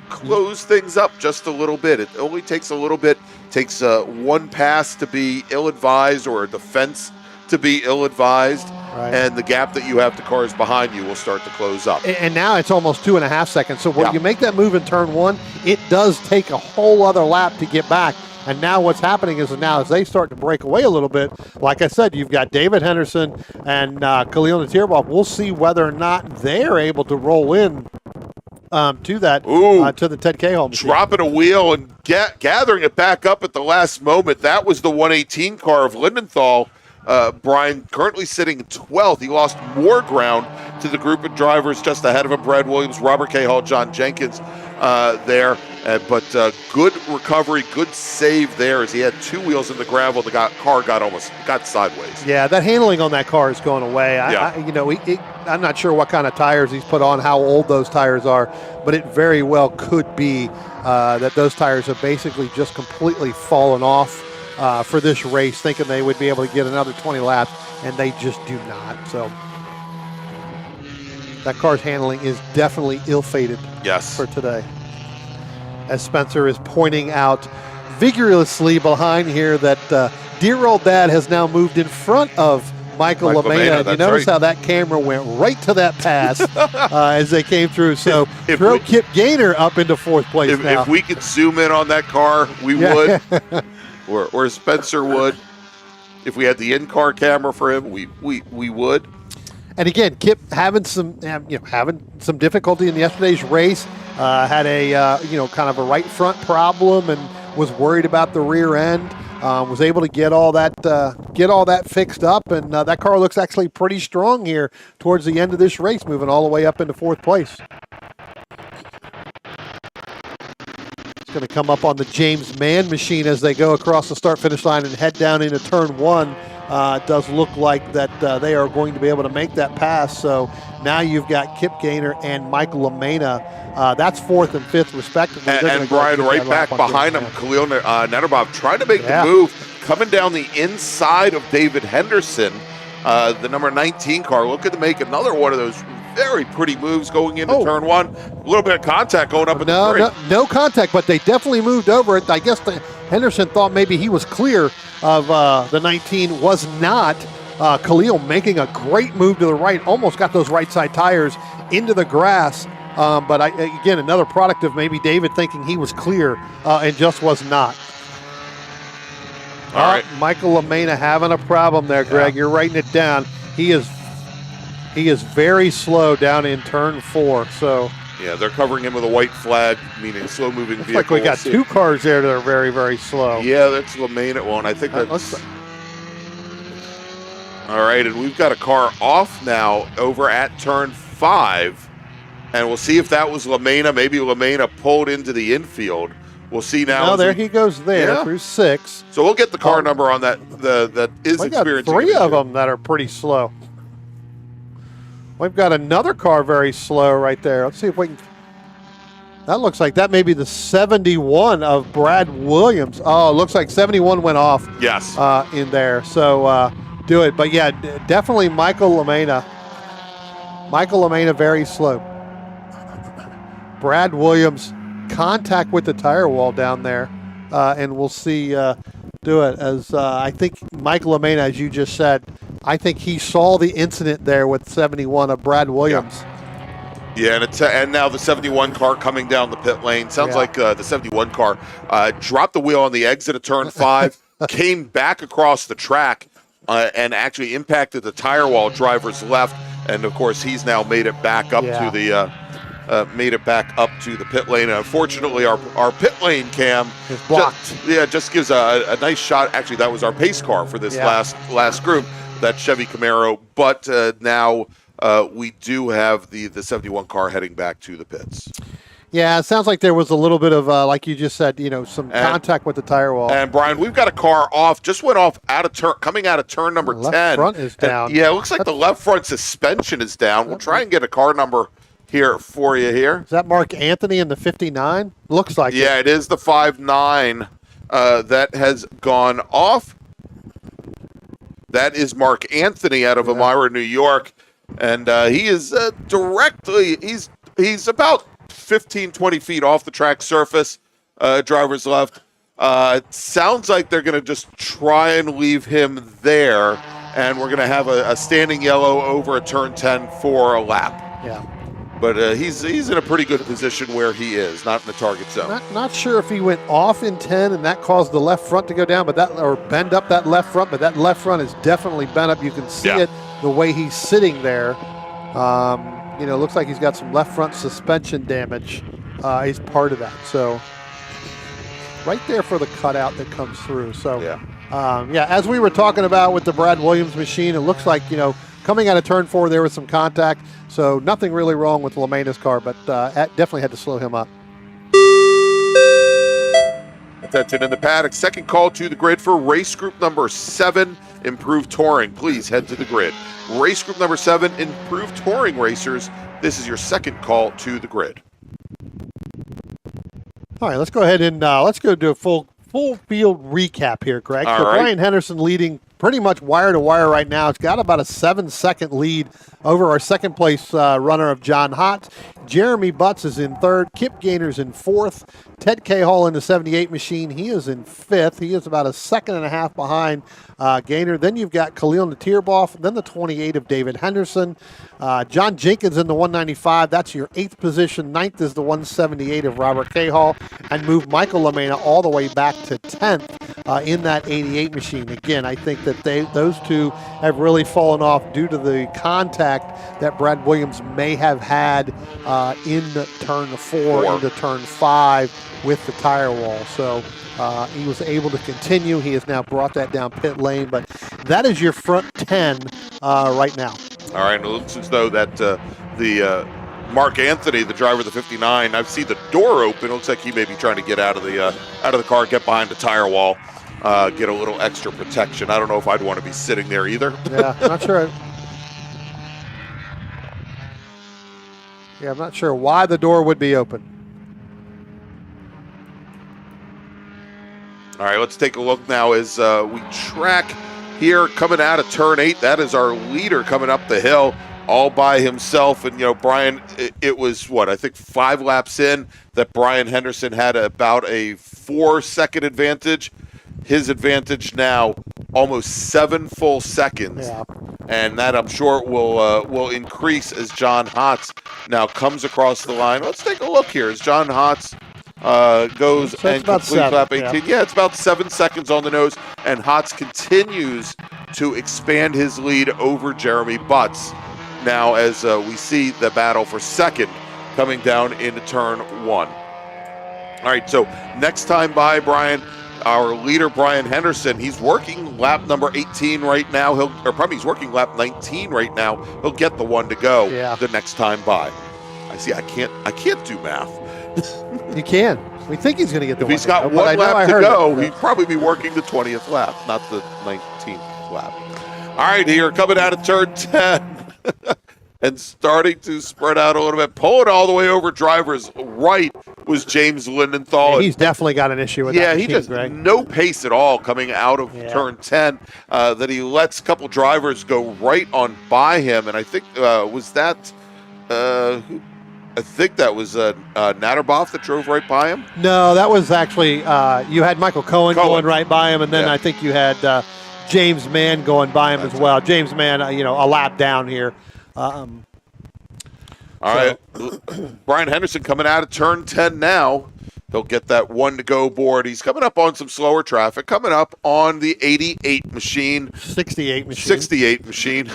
close things up just a little bit. It only takes a little bit. Takes one pass to be ill-advised or a defense to be ill-advised, and the gap that you have to cars behind you will start to close up. And now it's almost 2.5 seconds. So when you make that move in turn 1, it does take a whole other lap to get back. And now what's happening is now as they start to break away a little bit, like I said, you've got David Henderson and Khalil Natirbov. We'll see whether or not they're able to roll in to that, to the Ted Cahall machine. Dropping a wheel and gathering it back up at the last moment. That was the 118 car of Lindenthal. Brian currently sitting 12th. He lost more ground to the group of drivers just ahead of him, Brad Williams, Robert Cahall, John Jenkins there. But good recovery, good save there as he had 2 wheels in the gravel. The car got sideways. Yeah, that handling on that car is going away. I'm not sure what kind of tires he's put on, how old those tires are, but it very well could be that those tires have basically just completely fallen off for this race, thinking they would be able to get another 20 laps, and they just do not. So that car's handling is definitely ill-fated for today. As Spencer is pointing out vigorously behind here that dear old dad has now moved in front of Michael LaMena. And you notice how that camera went right to that pass as they came through. So throw Kip Gaynor up into 4th place now. If we could zoom in on that car, we would. Or Spencer would. If we had the in-car camera for him, we would. And again, Kip having some difficulty in yesterday's race. Had a kind of a right front problem and was worried about the rear end. Was able to get all that fixed up, and that car looks actually pretty strong here towards the end of this race, moving all the way up into 4th place. It's going to come up on the James Mann machine as they go across the start-finish line and head down into turn 1. It does look like that they are going to be able to make that pass. So now you've got Kip Gaynor and Michael Lamena. That's 4th and 5th, respectively. And Brian, right back behind him, Khalil Nederbov trying to make the move, coming down the inside of David Henderson, the number 19 car, looking to make another one of those very pretty moves going into turn 1. A little bit of contact going up in the grid. No contact, but they definitely moved over it. I guess Henderson thought maybe he was clear of the 19, was not. Khalil making a great move to the right, almost got those right side tires into the grass. But again, another product of maybe David thinking he was clear and just was not. All right. Michael Lamena having a problem there, Greg. You're writing it down. He is very slow down in turn 4. So yeah, they're covering him with a white flag, meaning slow-moving vehicle. Looks like we got 2 cars there that are very, very slow. Yeah, that's Lamena one. I think that's. All right, and we've got a car off now over at turn 5. And we'll see if that was Lamena. Maybe Lamena pulled into the infield. We'll see now. No, there he goes there through 6. So we'll get the car number on that. That is experiencing. We got 3 of them that are pretty slow. We've got another car very slow right there. Let's see if we can. That looks like that may be the 71 of Brad Williams. Oh, it looks like 71 went off. Yes. In there. So do it. But yeah, definitely Michael Lamena. Michael Lamena very slow. Brad Williams, contact with the tire wall down there, and we'll see do it. As I think Michael Lamena, as you just said, I think he saw the incident there with 71 of Brad Williams. Yeah, and now the 71 car coming down the pit lane. Sounds like the 71 car dropped the wheel on the exit of turn 5, came back across the track, and actually impacted the tire wall driver's left. And of course, he's now made it back up to the. The pit lane. And unfortunately, our pit lane cam is blocked. Just gives a nice shot. Actually, that was our pace car for this last group, that Chevy Camaro. But now we do have the 71 car heading back to the pits. Yeah, it sounds like there was a little bit of, like you just said, some contact with the tire wall. And Brian, we've got a car off, just went off coming out of turn number 10. Left front is down. And, it looks like the left front suspension is down. We'll try and get a car number here for you here. Is that Mark Anthony in the 59? Looks like it. It is the 59 that has gone off. That is Mark Anthony out of Elmira, New York. And he is he's about 15, 20 feet off the track surface, driver's left. It sounds like they're going to just try and leave him there. And we're going to have a standing yellow over a turn 10 for a lap. Yeah. But he's in a pretty good position where he is, not in the target zone. Not sure if he went off in 10 and that caused the left front to go down, or bend up that left front. But that left front is definitely bent up. You can see it the way he's sitting there. Looks like he's got some left front suspension damage. He's part of that. So right there for the cutout that comes through. So as we were talking about with the Brad Williams machine, it looks like coming out of turn 4 there was some contact. So nothing really wrong with Lamena's car, but definitely had to slow him up. Attention in the paddock. Second call to the grid for race group number 7, Improved Touring. Please head to the grid. Race group number 7, Improved Touring racers. This is your second call to the grid. All right, let's go ahead and let's go do a full field recap here, Greg. All so right. Brian Henderson leading pretty much wire to wire right now. It's got about a 7-second lead over our second place runner of John Hott. Jeremy Butts is in 3rd. Kip Gaynor's in 4th. Ted Cahall in the 78 machine. He is in 5th. He is about a second and a half behind Gaynor. Then you've got Khalil Natirboff. Then the 28 of David Henderson. John Jenkins in the 195. That's your 8th position. 9th is the 178 of Robert Cahall. And move Michael Lamena all the way back to 10th in that 88 machine. Again, I think that those two have really fallen off due to the contact that Brad Williams may have had in turn 4 into turn 5 with the tire wall. So he was able to continue. He has now brought that down pit lane, but that is your front 10 right now. All right, and it looks as though that the Mark Anthony, the driver of the 59, I've seen the door open. It looks like he may be trying to get out of the car, get behind the tire wall. get a little extra protection. I don't know if I'd want to be sitting there either. Yeah, not sure. Yeah, I'm not sure why the door would be open. All right, let's take a look now as we track here coming out of turn 8. That is our leader coming up the hill all by himself. And, Brian, it was, I think 5 laps in that Brian Henderson had about a 4-second advantage. His advantage now almost 7 full seconds. Yeah. And that, I'm sure, will increase as John Hotz now comes across the line. Let's take a look here as John Hotz goes and completes lap 18. Yeah, it's about 7 seconds on the nose, and Hotz continues to expand his lead over Jeremy Butts. Now, as we see the battle for second coming down into turn 1. All right, so next time by, Brian, our leader, Brian Henderson, he's working lap number 18 right now. He's working lap 19 right now. He'll get the one to go the next time by. I see. I can't do math. You can. We think he's going to get the if one. He's got one lap to go. He'd probably be working the 20th lap, not the 19th lap. All right, here coming out of turn 10. And starting to spread out a little bit, pulling all the way over drivers right was James Lindenthal. Yeah, he's definitely got an issue with that. Yeah, he just no pace at all coming out of turn 10. That he lets a couple drivers go right on by him, and I think was that. I think that was Natterboff that drove right by him. No, that was actually you had Michael Cohen going right by him, and then I think you had James Mann going by him as well. James Mann, a lap down here. All right, Brian Henderson coming out of turn 10 now. He'll get that one to go board. He's coming up on some slower traffic, coming up on the 88 machine. 68 machine. 68 machine.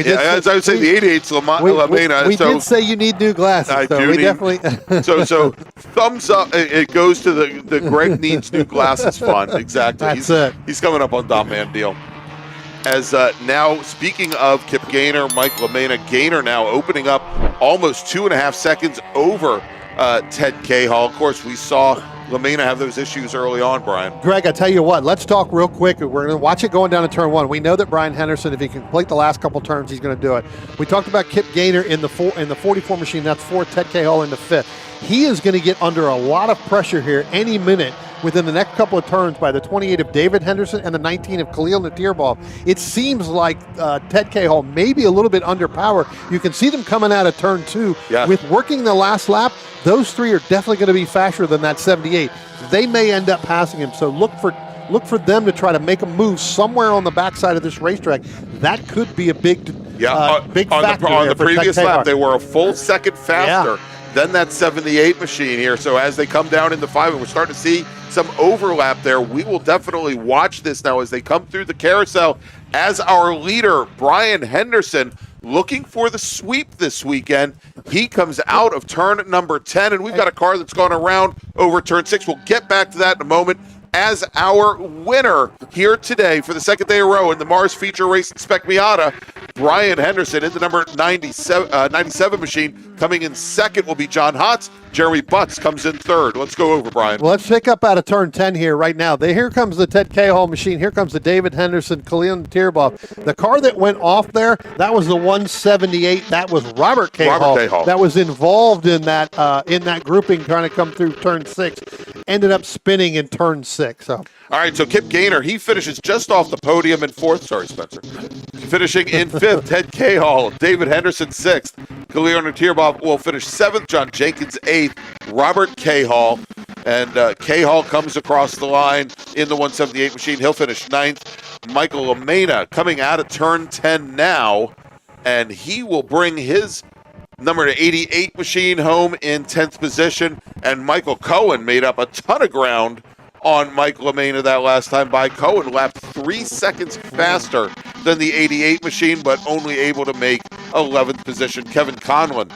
As I would say, the 88's Lamena. We did say you need new glasses. I so do we need, definitely. so thumbs up. It goes to the Greg needs new glasses fund. Exactly. That's it. He's coming up on Dom Man deal. As now, speaking of Kip Gaynor, Mike Lamena, Gaynor now opening up almost 2.5 seconds over Ted Cahall. Of course, we saw Lamena have those issues early on, Brian. Greg, I tell you what, let's talk real quick. We're going to watch it going down to turn 1. We know that Brian Henderson, if he can complete the last couple turns, he's going to do it. We talked about Kip Gaynor in the 44 machine. That's 4th, Ted Cahall in the 5th. He is going to get under a lot of pressure here any minute within the next couple of turns by the 28 of David Henderson and the 19 of Khalil Natirbov. It seems like Ted Cahall may be a little bit under power. You can see them coming out of turn 2. Yeah. With working the last lap, those 3 are definitely going to be faster than that 78. They may end up passing him, so look for them to try to make a move somewhere on the backside of this racetrack. That could be a big factor on the previous lap. They were a full second faster than that 78 machine here. So as they come down into 5, and we're starting to see some overlap there, we will definitely watch this now as they come through the carousel. As our leader, Brian Henderson, looking for the sweep this weekend. He comes out of turn number 10, and we've got a car that's gone around over turn 6. We'll get back to that in a moment. As our winner here today for the second day in a row in the MARRS Feature Racing Spec Miata, Brian Henderson in the number 97 machine. Coming in second will be John Hotz. Jeremy Butts comes in third. Let's go over, Brian. Well, let's pick up out of turn 10 here right now. Here comes the Ted Cahall machine. Here comes the David Henderson, Khalil Natirbov. The car that went off there, that was the 178. That was Robert Cahall. That was involved in that grouping trying to come through turn 6. Ended up spinning in turn 6. So. All right, so Kip Gaynor, he finishes just off the podium in 4th. Sorry, Spencer. Finishing in 5th, Ted Cahall. David Henderson, 6th. Khalil Natirbov will finish 7th. John Jenkins, 8th. Robert Cahall. And Cahall comes across the line in the 178 machine. He'll finish 9th. Michael Lamena coming out of turn 10 now. And he will bring his number 88 machine home in 10th position. And Michael Cohen made up a ton of ground on Mike Lamena that last time by. Cohen lapped 3 seconds faster than the 88 machine, but only able to make 11th position. Kevin Conlon,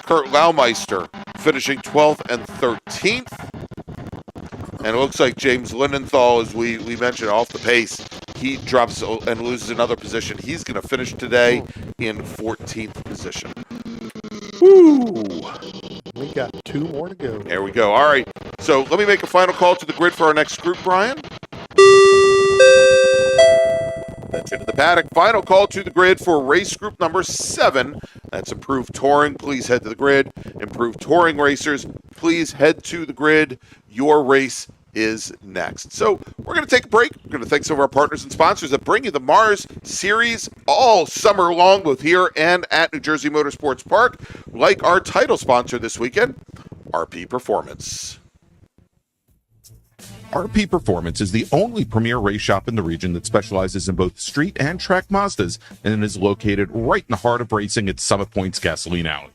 Kurt Laumeister finishing 12th and 13th. And it looks like James Lindenthal, as we mentioned, off the pace. He drops and loses another position. He's going to finish today in 14th position. Woo! We got 2 more to go. There we go. All right. So let me make a final call to the grid for our next group, Brian. That's into the paddock. Final call to the grid for race group number 7. That's Improved Touring. Please head to the grid. Improved Touring racers, please head to the grid. Your race is next. So we're going to take a break. We're going to thank some of our partners and sponsors that bring you the MARRS series all summer long, both here and at New Jersey Motorsports Park, like our title sponsor this weekend, RP Performance. RP Performance is the only premier race shop in the region that specializes in both street and track Mazdas and is located right in the heart of racing at Summit Point's Gasoline Alley.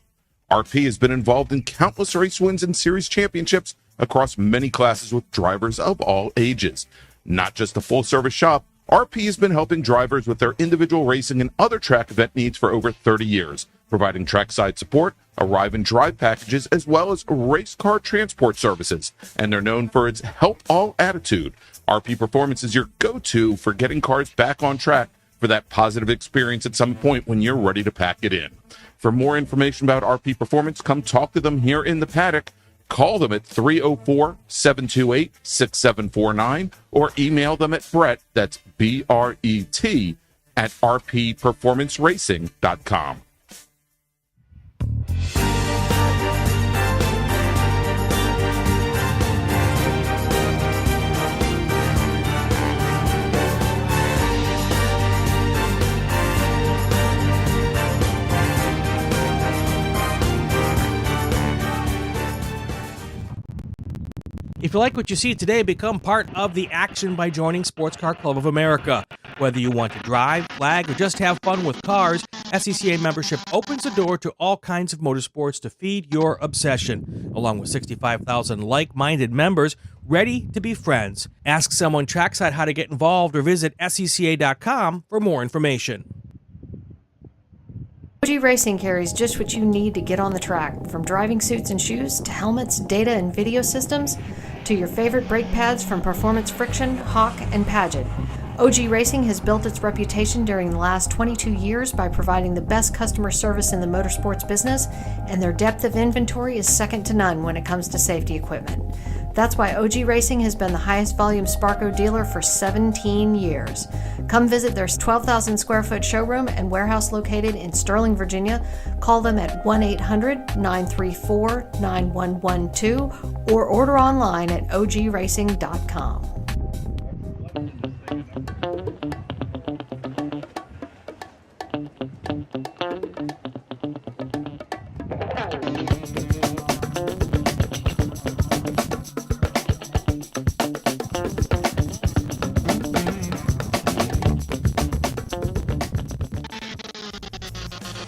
RP has been involved in countless race wins and series championships across many classes with drivers of all ages. Not just a full-service shop, RP has been helping drivers with their individual racing and other track event needs for over 30 years, providing trackside support, arrive and drive packages, as well as race car transport services. And they're known for its help all attitude. RP Performance is your go-to for getting cars back on track for that positive experience at some point when you're ready to pack it in. For more information about RP Performance, come talk to them here in the paddock. Call them at 304-728-6749 or email them at Brett, that's B-R-E-T, at rpperformanceracing.com. If you like what you see today, become part of the action by joining Sports Car Club of America. Whether you want to drive, flag, or just have fun with cars, SCCA membership opens the door to all kinds of motorsports to feed your obsession, along with 65,000 like-minded members ready to be friends. Ask someone trackside how to get involved or visit SCCA.com for more information. OG Racing carries just what you need to get on the track, from driving suits and shoes to helmets, data and video systems, to your favorite brake pads from Performance Friction, Hawk, and Paget. OG Racing has built its reputation during the last 22 years by providing the best customer service in the motorsports business, and their depth of inventory is second to none when it comes to safety equipment. That's why OG Racing has been the highest volume Sparco dealer for 17 years. Come visit their 12,000 square foot showroom and warehouse located in Sterling, Virginia. Call them at 1-800-934-9112 or order online at ogracing.com.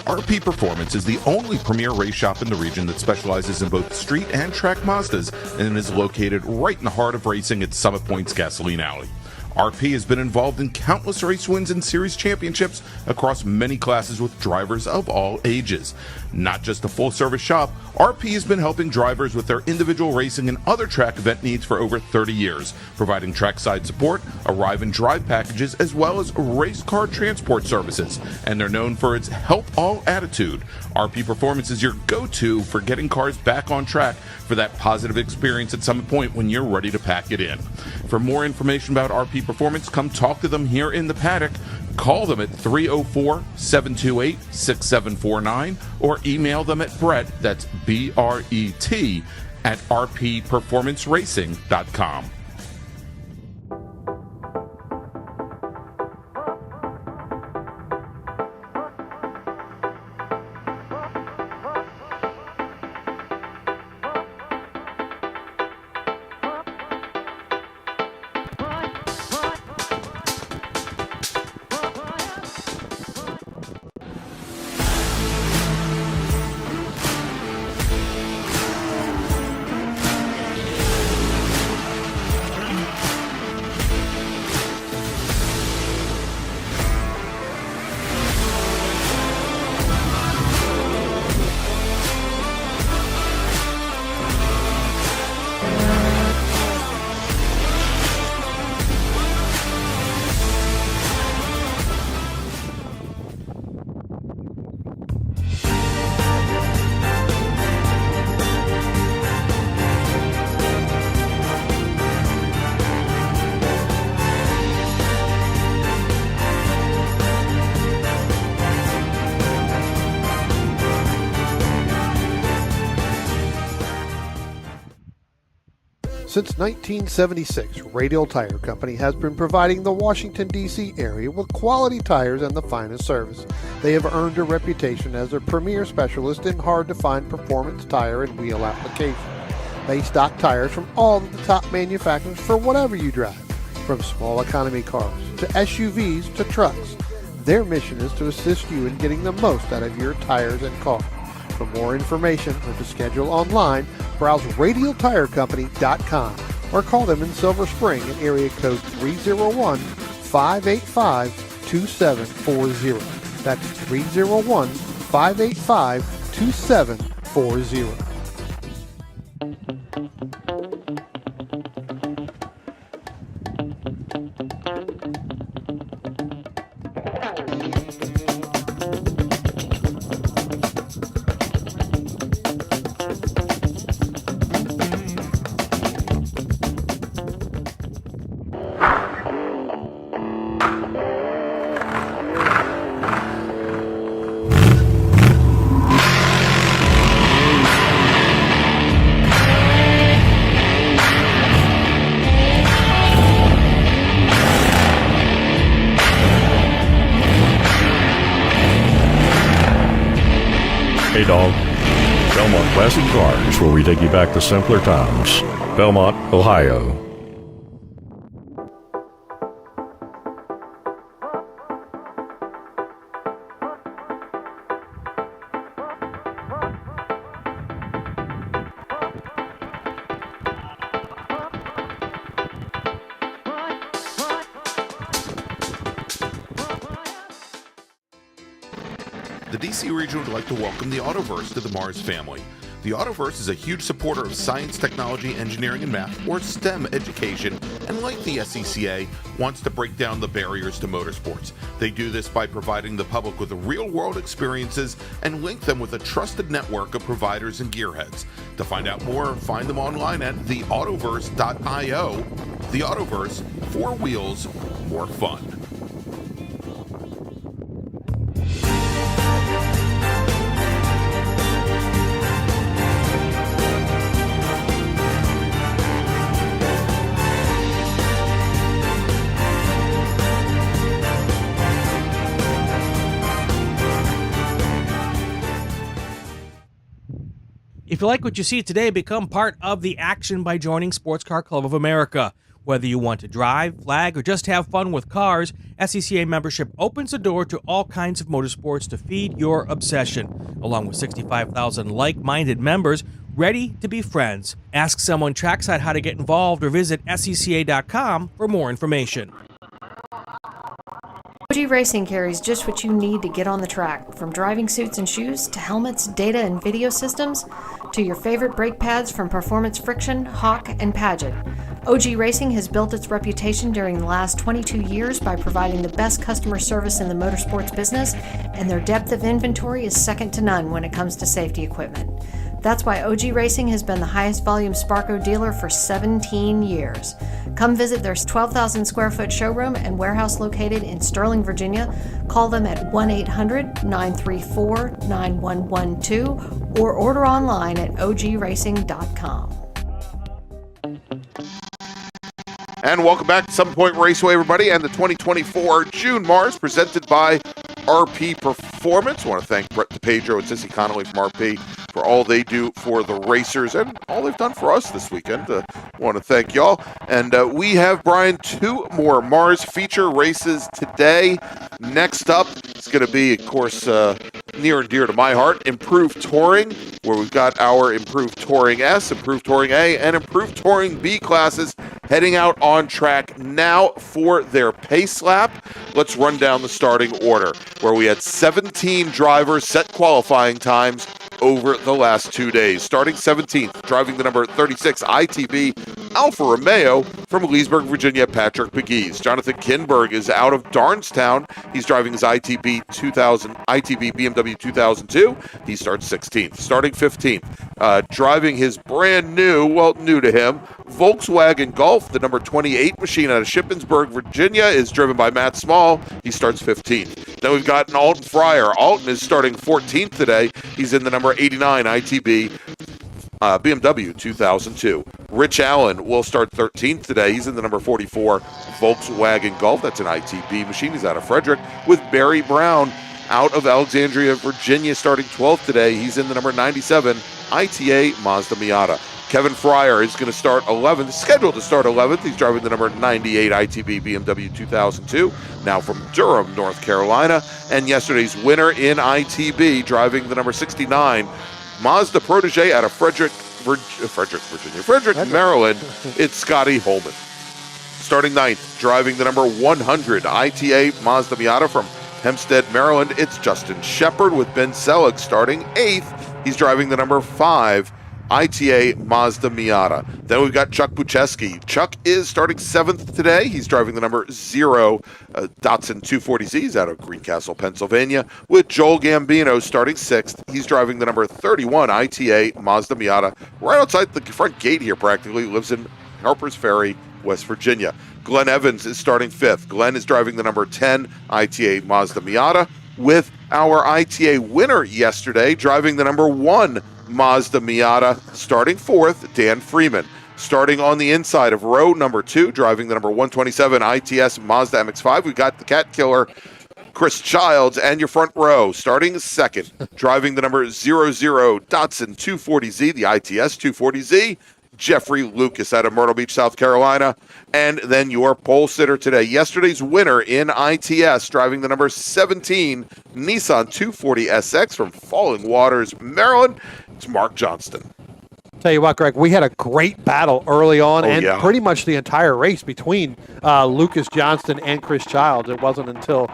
RP Performance is the only premier race shop in the region that specializes in both street and track Mazdas and is located right in the heart of racing at Summit Point's Gasoline Alley. RP has been involved in countless race wins and series championships across many classes with drivers of all ages. Not just a full-service shop, RP has been helping drivers with their individual racing and other track event needs for over 30 years, providing trackside support, arrive and drive packages, as well as race car transport services. And they're known for its help all attitude. RP Performance is your go-to for getting cars back on track for that positive experience at some point when you're ready to pack it in. For more information about RP Performance, come talk to them here in the paddock. Call them at 304-728-6749 or email them at Brett, that's B-R-E-T, at rpperformanceracing.com. Since 1976, Radial Tire Company has been providing the Washington, D.C. area with quality tires and the finest service. They have earned a reputation as a premier specialist in hard-to-find performance tire and wheel applications. They stock tires from all of the top manufacturers for whatever you drive, from small economy cars to SUVs to trucks. Their mission is to assist you in getting the most out of your tires and car. For more information or to schedule online, browse radialtirecompany.com or call them in Silver Spring at area code 301-585-2740. That's 301-585-2740. Hey dog, Belmont Classic Cars, where we take you back to simpler times. Belmont, Ohio. The DC region would like to welcome the Autoverse to the MARRS family. The Autoverse is a huge supporter of science, technology, engineering, and math, or STEM education, and like the SCCA, wants to break down the barriers to motorsports. They do this by providing the public with real-world experiences and link them with a trusted network of providers and gearheads. To find out more, find them online at theautoverse.io. The Autoverse, 4 wheels, more fun. If you like what you see today, become part of the action by joining Sports Car Club of America. Whether you want to drive, flag, or just have fun with cars, SCCA membership opens the door to all kinds of motorsports to feed your obsession, along with 65,000 like-minded members ready to be friends. Ask someone trackside how to get involved or visit SCCA.com for more information. OG Racing carries just what you need to get on the track, from driving suits and shoes to helmets, data and video systems, to your favorite brake pads from Performance, Friction, Hawk, and Paget. OG Racing has built its reputation during the last 22 years by providing the best customer service in the motorsports business, and their depth of inventory is second to none when it comes to safety equipment. That's why OG Racing has been the highest volume Sparco dealer for 17 years. Come visit their 12,000 square foot showroom and warehouse located in Sterling, Virginia. Call them at 1-800-934-9112 or order online at ogracing.com. And welcome back to Summit Point Raceway, everybody, and the 2024 June MARRS presented by RP Performance. I want to thank Brett DePedro and Sissy Connolly from RP for all they do for the racers and all they've done for us this weekend. I want to thank y'all. And we have, Brian, 2 more MARRS feature races today. Next up, it's going to be, of course, near and dear to my heart, Improved Touring, where we've got our Improved Touring S, Improved Touring A, and Improved Touring B classes heading out on track now for their pace lap. Let's run down the starting order, where we had 17 drivers set qualifying times over the last 2 days. Starting 17th, driving the number 36 ITB Alfa Romeo from Leesburg, Virginia, Patrick Pegues. Jonathan Kinberg is out of Darnestown. He's driving his ITB BMW 2002. He starts 16th. Starting 15th, driving his brand new, well, new to him, Volkswagen Golf, the number 28 machine out of Shippensburg, Virginia, is driven by Matt Small. He starts 15th. Then we've got an Alton Fryer. Alton is starting 14th today. He's in the number 89 ITB BMW 2002. Rich Allen will start 13th today. He's in the number 44 Volkswagen Golf. That's an ITB machine. He's out of Frederick. With Barry Brown out of Alexandria, Virginia, starting 12th today. He's in the number 97 ITA Mazda Miata. Kevin Fryer is going to start 11th, scheduled to start 11th. He's driving the number 98 ITB BMW 2002, now from Durham, North Carolina. And yesterday's winner in ITB, driving the number 69 Mazda Protege out of Frederick, Maryland. It's Scotty Holman. Starting 9th, driving the number 100 ITA Mazda Miata from Hempstead, Maryland. It's Justin Shepard with Ben Selig starting 8th. He's driving the number 5 ITA Mazda Miata. Then we've got Chuck Bucheski. Chuck is starting 7th today. He's driving the number 0 Datsun 240Z. He's out of Greencastle, Pennsylvania. With Joel Gambino starting 6th. He's driving the number 31 ITA Mazda Miata. Right outside the front gate here practically. Lives in Harpers Ferry, West Virginia. Glenn Evans is starting 5th. Glenn is driving the number 10 ITA Mazda Miata. With our ITA winner yesterday, driving the number 1 Mazda Miata, starting 4th, Dan Freeman. Starting on the inside of row number 2, driving the number 127 ITS Mazda MX-5, we got the cat killer, Chris Childs, and your front row, starting 2nd, driving the number 00 Datsun 240Z, the ITS 240Z, Jeffrey Lucas out of Myrtle Beach, South Carolina. And then your pole sitter today, yesterday's winner in ITS, driving the number 17 Nissan 240SX from Falling Waters, Maryland. It's Mark Johnston. Tell you what, Greg, we had a great battle early on pretty much the entire race between Lucas Johnston and Chris Childs. It wasn't until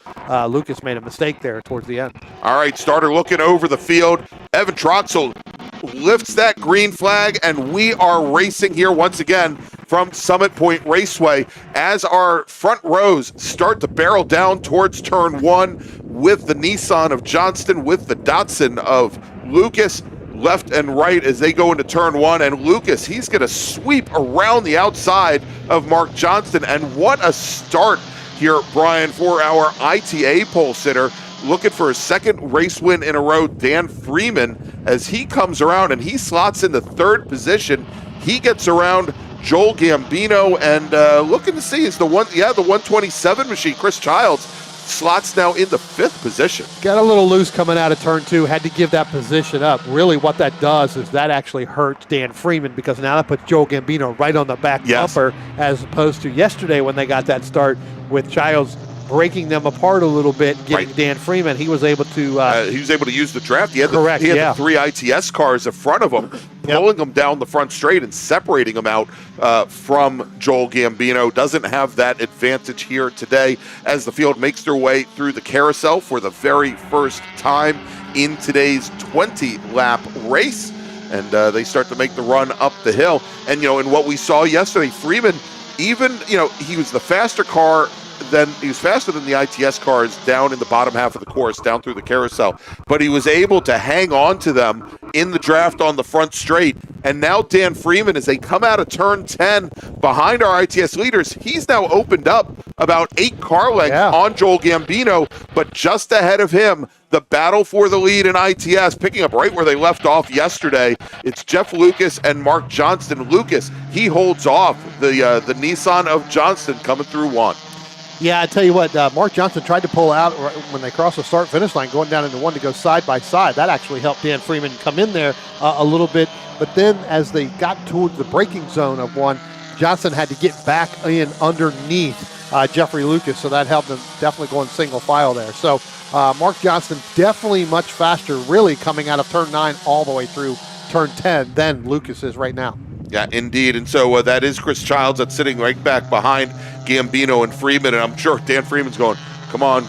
Lucas made a mistake there towards the end. All right, starter looking over the field. Evan Troxel lifts that green flag, and we are racing here once again from Summit Point Raceway as our front rows start to barrel down towards turn 1 with the Nissan of Johnston, with the Datsun of Lucas, left and right as they go into turn 1. And Lucas, he's going to sweep around the outside of Mark Johnston. And what a start here, Brian, for our ITA pole sitter. Looking for a second race win in a row, Dan Freeman, as he comes around and he slots into 3rd position. He gets around Joel Gambino, and looking to see is the 127 machine, Chris Childs, slots now in the 5th position. Got a little loose coming out of turn 2, had to give that position up. Really what that does is that actually hurts Dan Freeman, because now that puts Joel Gambino right on the back bumper, as opposed to yesterday when they got that start with Childs breaking them apart a little bit, getting Dan Freeman. He was able to use the draft. He had correct, the 3 ITS cars in front of him, pulling them down the front straight and separating them out from Joel Gambino. Doesn't have that advantage here today as the field makes their way through the carousel for the very first time in today's 20-lap race. And they start to make the run up the hill. And, in what we saw yesterday, Freeman, even, he was the faster car. He was faster than the ITS cars down in the bottom half of the course, down through the carousel. But he was able to hang on to them in the draft on the front straight. And now Dan Freeman, as they come out of turn 10 behind our ITS leaders, he's now opened up about 8 car lengths on Joel Gambino. But just ahead of him, the battle for the lead in ITS, picking up right where they left off yesterday. It's Jeff Lucas and Mark Johnston. Lucas, he holds off the Nissan of Johnston coming through 1. Yeah, I tell you what, Mark Johnston tried to pull out when they crossed the start-finish line, going down into 1 to go side by side. That actually helped Dan Freeman come in there a little bit. But then as they got towards the braking zone of 1, Johnston had to get back in underneath Jeffrey Lucas, so that helped them definitely going single file there. So Mark Johnston definitely much faster, really coming out of turn 9 all the way through turn 10 than Lucas is right now. Yeah, indeed. And so that is Chris Childs that's sitting right back behind Gambino and Freeman. And I'm sure Dan Freeman's going, come on,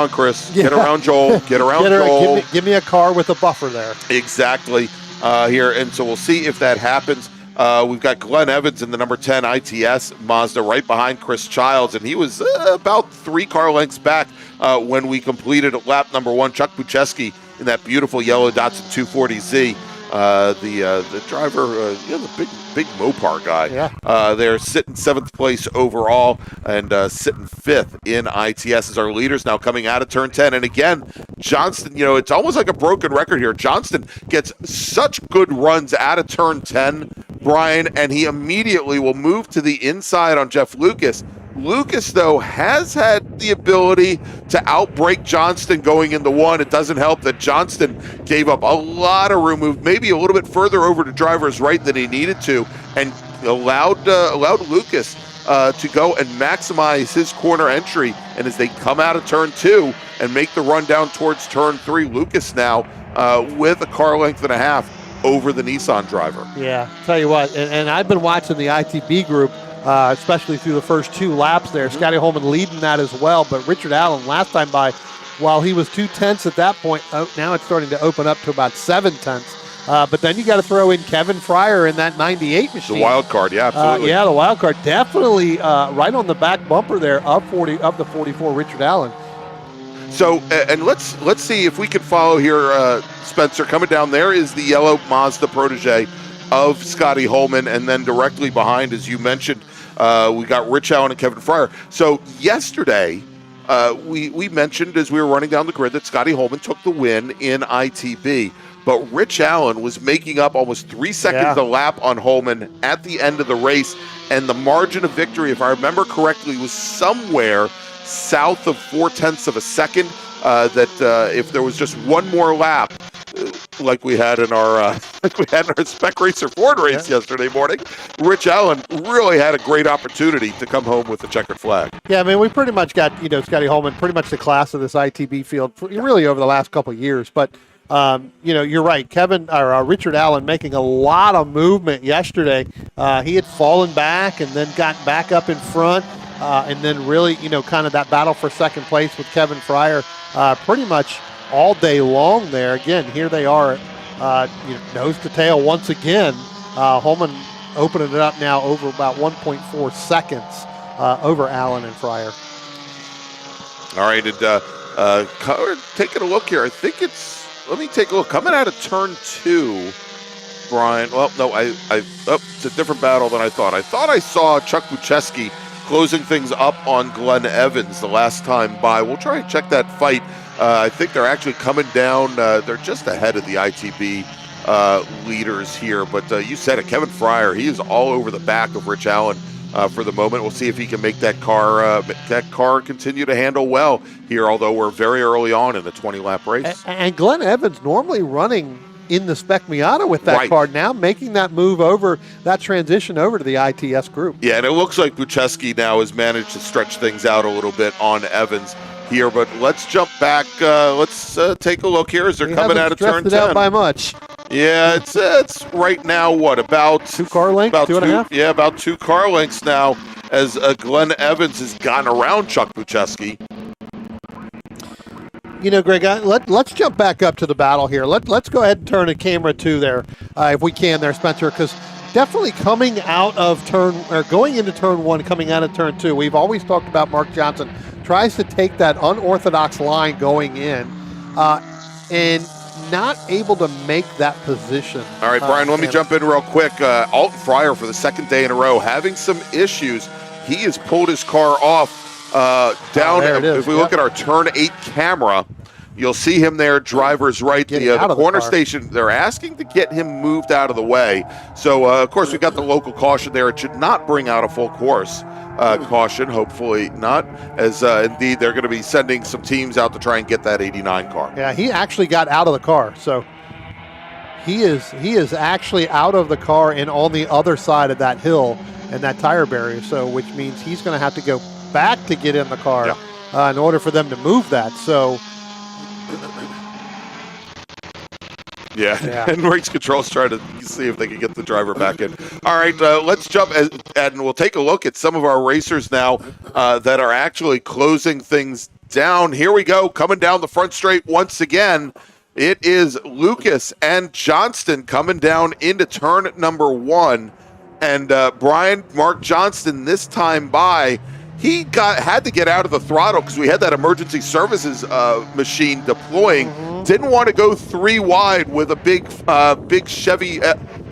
Chris. Get around Joel. Get around Joel. Give me a car with a buffer there. Exactly here. And so we'll see if that happens. We've got Glenn Evans in the number 10 ITS Mazda right behind Chris Childs. And he was about 3 car lengths back when we completed lap number 1. Chuck Bucheski in that beautiful yellow Datsun 240Z. The driver, the big Mopar guy. They're sitting 7th place overall and sitting 5th in ITS as our leaders now coming out of turn 10. And again, Johnston, it's almost like a broken record here. Johnston gets such good runs out of turn 10 Brian, and he immediately will move to the inside on Jeff Lucas. Lucas, though, has had the ability to outbrake Johnston going into one. It doesn't help that Johnston gave up a lot of room, moved maybe a little bit further over to driver's right than he needed to, and allowed Lucas to go and maximize his corner entry. And as they come out of turn 2 and make the run down towards turn 3, Lucas now with a car length and a half over the Nissan driver. Yeah, tell you what, and I've been watching the ITB group, especially through the first 2 laps there. Scotty Holman leading that as well, but Richard Allen last time by, while he was 2/10 at that point, now it's starting to open up to about 7/10. But then you got to throw in Kevin Fryer in that 98 machine. The wild card, yeah, absolutely. Yeah, the wild card. Definitely right on the back bumper there of the 44 Richard Allen. So, and let's see if we can follow here, Spencer. Coming down there is the yellow Mazda protege of Scotty Holman, and then directly behind, as you mentioned, we got Rich Allen and Kevin Fryer. So yesterday, we mentioned as we were running down the grid that Scotty Holman took the win in ITB. But Rich Allen was making up almost 3 seconds a lap on Holman at the end of the race. And the margin of victory, if I remember correctly, was somewhere south of 0.4 of a second. That if there was just one more lap, like we had in our Spec Racer Ford race yesterday morning, Rich Allen really had a great opportunity to come home with the checkered flag. Yeah, I mean, we pretty much got Scotty Holman pretty much the class of this ITB field really over the last couple of years, but. You're right. Richard Allen making a lot of movement yesterday. He had fallen back and then got back up in front, and then really, kind of that battle for second place with Kevin Fryer pretty much all day long there. Again, here they are, nose to tail once again. Holman opening it up now over about 1.4 seconds over Allen and Fryer. All right, and taking a look here, I think let me take a look. Coming out of turn 2, Brian. Well, no, it's a different battle than I thought. I thought I saw Chuck Bucheski closing things up on Glenn Evans the last time by. We'll try and check that fight. I think they're actually coming down. They're just ahead of the ITB leaders here. But you said it, Kevin Fryer. He is all over the back of Rich Allen. For the moment, we'll see if he can make that car continue to handle well here, although we're very early on in the 20-lap race. And Glenn Evans normally running in the Spec Miata with that car, now making that move over, that transition over to the ITS group. Yeah, and it looks like Bucheski now has managed to stretch things out a little bit on Evans here, but let's jump back. Let's take a look here as they're coming out of turn 10. It out by much. Yeah, it's right now, about 2 car lengths, about 2.5? Yeah, about 2 car lengths now as Glenn Evans has gotten around Chuck Bucheski. Greg, let's jump back up to the battle here. Let's go ahead and turn a camera 2 there, if we can there, Spencer, because definitely coming out of going into turn 1, coming out of turn 2, we've always talked about Mark Johnson tries to take that unorthodox line going in and not able to make that position. All right, Brian, let me jump in real quick. Alton Fryer, for the second day in a row, having some issues. He has pulled his car off down. If we look at our turn 8 camera, you'll see him there, driver's right, the corner station. They're asking to get him moved out of the way. So, of course, we got the local caution there. It should not bring out a full course caution, hopefully not, as indeed they're going to be sending some teams out to try and get that 89 car. Yeah, he actually got out of the car, so he is actually out of the car and on the other side of that hill and that tire barrier, so which means he's going to have to go back to get in the car in order for them to move that. So yeah. And race control's trying to see if they can get the driver back in. All right, let's jump and we'll take a look at some of our racers now that are actually closing things down. Here we go, coming down the front straight once again. It is Lucas and Johnston coming down into turn number 1. And Mark Johnston this time by, he had to get out of the throttle because we had that emergency services machine deploying. Didn't want to go 3 wide with a big Chevy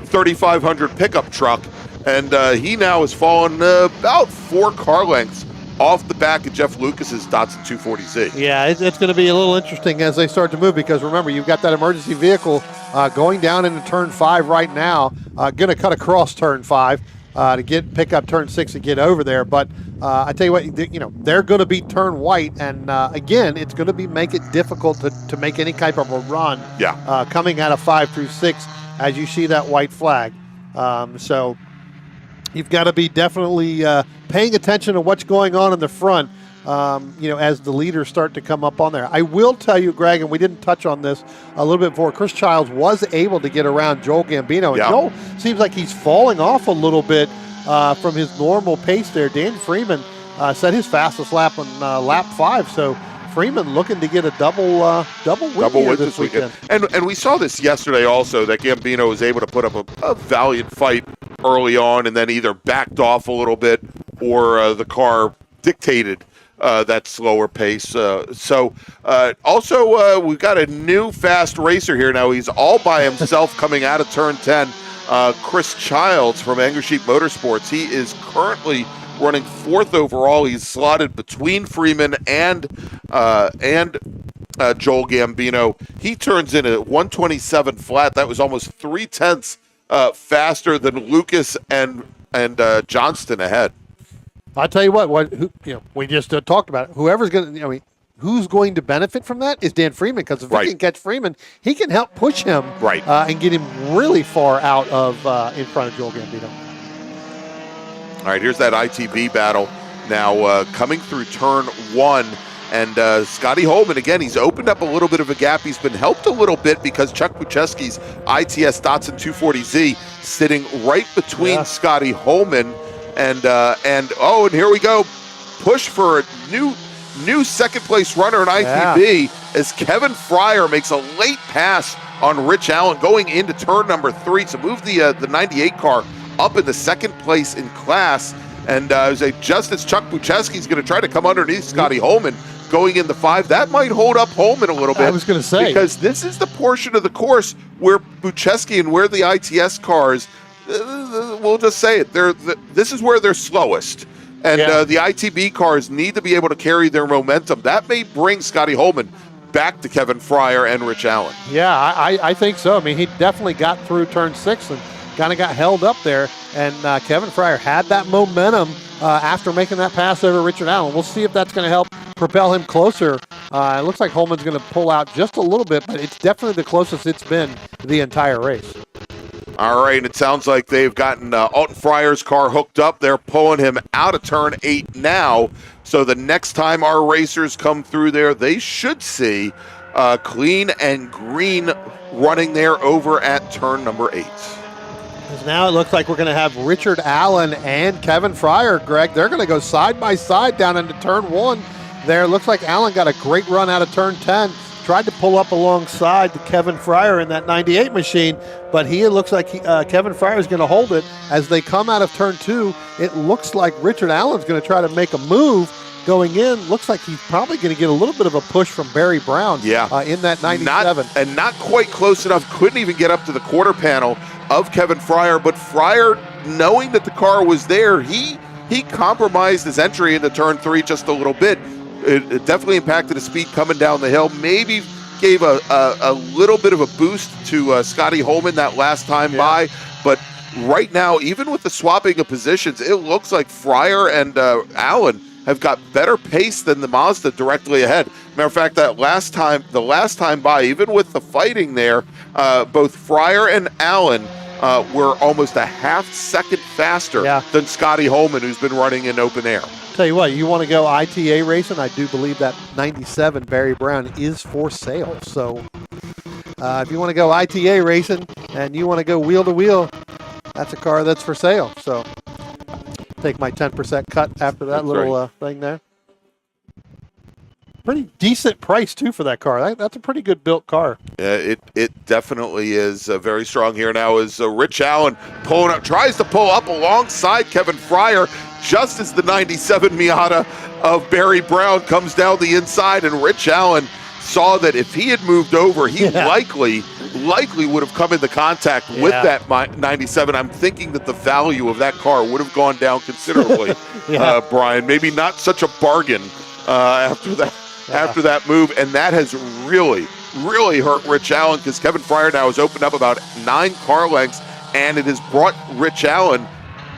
3500 pickup truck. And he now has fallen about 4 car lengths off the back of Jeff Lucas's Datsun 240Z. Yeah, it's going to be a little interesting as they start to move, because remember, you've got that emergency vehicle going down into turn 5 right now, going to cut across turn 5 to pick up turn 6 and get over there. But I tell you what, they're going to be turn white, and again, it's going to make it difficult to make any type of a run. Yeah. Coming out of 5 through 6 as you see that white flag. So you've got to be definitely paying attention to what's going on in the front, as the leaders start to come up on there. I will tell you, Greg, and we didn't touch on this a little bit before, Chris Childs was able to get around Joel Gambino. And Joel seems like he's falling off a little bit from his normal pace there. Dan Freeman set his fastest lap on lap 5, so Freeman looking to get a double win this weekend. And we saw this yesterday also, that Gambino was able to put up a valiant fight early on and then either backed off a little bit or the car dictated that slower pace. Also, we've got a new fast racer here now. He's all by himself coming out of turn 10. Chris Childs from Angry Sheep Motorsports. He is currently running 4th overall. He's slotted between Freeman and Joel Gambino. He turns in at 127 flat. That was almost 0.3 faster than Lucas and Johnston ahead. I'll tell you what we just talked about it. Whoever's going to, who's going to benefit from that is Dan Freeman, because if he can catch Freeman, he can help push him and get him really far out of in front of Joel Gambino. All right, here's that ITB battle now coming through turn 1. And Scotty Holman, again, he's opened up a little bit of a gap. He's been helped a little bit because Chuck Bucheski's ITS Datsun 240Z sitting right between Scotty Holman and here we go. Push for a new second place runner in ITB as Kevin Fryer makes a late pass on Rich Allen going into turn number 3 to move the 98 car up in the second place in class. And just as Chuck Bucheski's going to try to come underneath Scotty Holman going into 5, that might hold up Holman a little bit. I was going to say. Because this is the portion of the course where Bucheski and where the ITS cars, we'll just say it, this is where they're slowest. And the ITB cars need to be able to carry their momentum. That may bring Scotty Holman back to Kevin Fryer and Rich Allen. Yeah, I think so. I mean, he definitely got through turn 6 and kind of got held up there. And Kevin Fryer had that momentum after making that pass over Richard Allen. We'll see if that's going to help propel him closer. It looks like Holman's going to pull out just a little bit, but it's definitely the closest it's been the entire race. All right, it sounds like they've gotten Alton Fryer's car hooked up. They're pulling him out of turn 8 now. So the next time our racers come through there, they should see clean and green running there over at turn number 8. Now it looks like we're going to have Richard Allen and Kevin Fryer, Greg. They're going to go side by side down into turn 1 there. Looks like Allen got a great run out of turn 10. Tried to pull up alongside Kevin Fryer in that 98 machine, but it looks like Kevin Fryer is going to hold it. As they come out of turn 2, it looks like Richard Allen's going to try to make a move going in. Looks like he's probably going to get a little bit of a push from Barry Brown in that 97. Not quite close enough. Couldn't even get up to the quarter panel of Kevin Fryer, but Fryer, knowing that the car was there, he compromised his entry into turn 3 just a little bit. It definitely impacted his speed coming down the hill. Maybe gave a little bit of a boost to Scotty Holman that last time by. But right now, even with the swapping of positions, it looks like Fryer and Allen have got better pace than the Mazda directly ahead. Matter of fact, the last time by, even with the fighting there, both Fryer and Allen were almost a half second faster than Scotty Holman, who's been running in open air. Tell you what, you want to go ITA racing? I do believe that 97 Barry Brown is for sale. So if you want to go ITA racing and you want to go wheel to wheel, that's a car that's for sale. So take my 10% cut after that little thing there. Pretty decent price too for that car. That's a pretty good built car. Yeah, it definitely is very strong here now. As Rich Allen tries to pull up alongside Kevin Fryer, just as the 97 Miata of Barry Brown comes down the inside, and Rich Allen saw that if he had moved over, he likely likely would have come into contact with that 97. I'm thinking that the value of that car would have gone down considerably, Brian. Maybe not such a bargain after that move, and that has really hurt Rich Allen, because Kevin Fryer now has opened up about 9 car lengths, and it has brought Rich Allen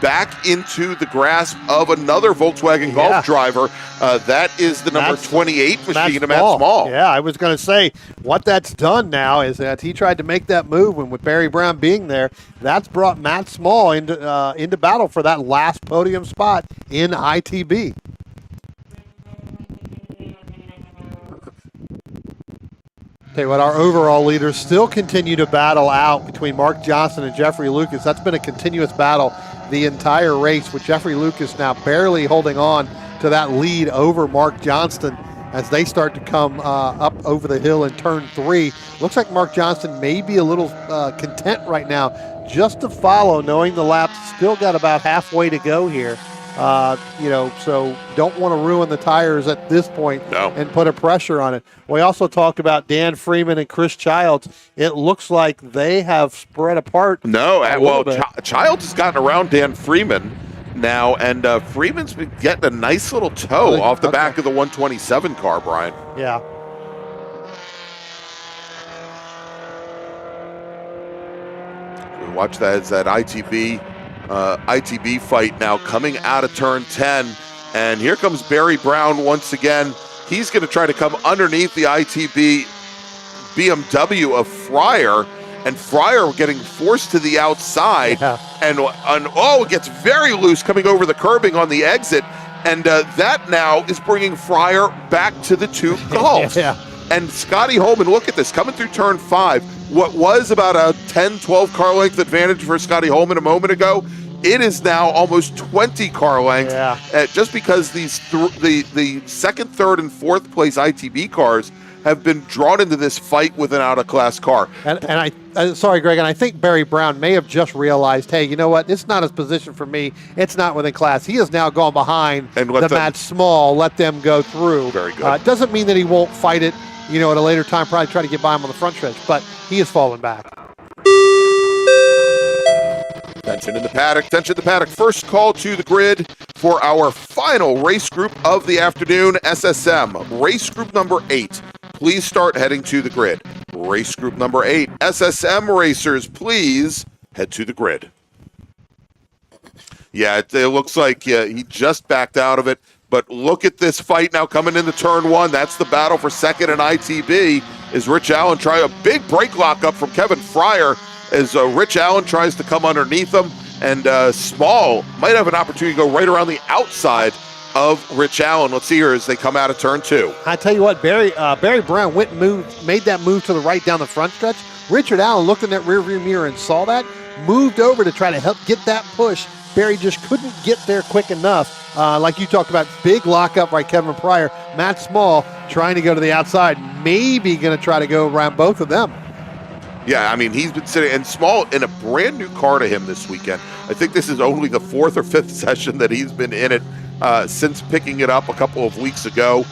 back into the grasp of another Volkswagen Golf driver. That is the number 28 machine, Matt Small. Yeah, I was going to say, what that's done now is that he tried to make that move, and with Barry Brown being there, that's brought Matt Small into battle for that last podium spot in ITB. Tell you what, our overall leaders still continue to battle out between Mark Johnson and Jeffrey Lucas. That's been a continuous battle the entire race, with Jeffrey Lucas now barely holding on to that lead over Mark Johnston as they start to come up over the hill in turn 3. Looks like Mark Johnston may be a little content right now just to follow, knowing the lap's still got about halfway to go here. So don't want to ruin the tires at this point and put a pressure on it. We also talked about Dan Freeman and Chris Childs. It looks like they have spread apart. Childs has gotten around Dan Freeman now, and Freeman's been getting a nice little toe off the back of the 127 car, Brian. Yeah. We watch that as that ITB fight now coming out of turn 10, and here comes Barry Brown once again. He's going to try to come underneath the ITB BMW of Fryer, and Fryer getting forced to the outside, and it gets very loose coming over the curbing on the exit, and that now is bringing Fryer back to the 2 Golfs. And Scotty Holman, look at this, coming through turn 5. What was about a 10, 12 car length advantage for Scotty Holman a moment ago, it is now almost 20 car lengths, just because these the second, third, and fourth place ITB cars have been drawn into this fight with an out-of-class car. And sorry, Greg, and I think Barry Brown may have just realized, hey, you know what? It's not his position for me. It's not within class. He has now gone behind the Matt Small, let them go through. Very good. Doesn't mean that he won't fight it, at a later time, probably try to get by him on the front stretch, but he has fallen back. Tension in the paddock. First call to the grid for our final race group of the afternoon, SSM. Race group number 8. Please start heading to the grid. Race group number 8. SSM racers, please head to the grid. Yeah, it looks like he just backed out of it. But look at this fight now coming into turn 1. That's the battle for second in ITB. As Rich Allen try a big brake lock up from Kevin Fryer as Rich Allen tries to come underneath him. And Small might have an opportunity to go right around the outside of Rich Allen. Let's see here as they come out of turn 2. I tell you what, Barry Brown made that move to the right down the front stretch. Richard Allen looked in that rearview mirror and saw that, moved over to try to help get that push. Barry just couldn't get there quick enough. Like you talked about, big lockup by Kevin Fryer. Matt Small trying to go to the outside, maybe going to try to go around both of them. Yeah, I mean, he's been sitting, and Small in a brand new car to him this weekend. I think this is only the 4th or 5th session that he's been in it since picking it up a couple of weeks ago,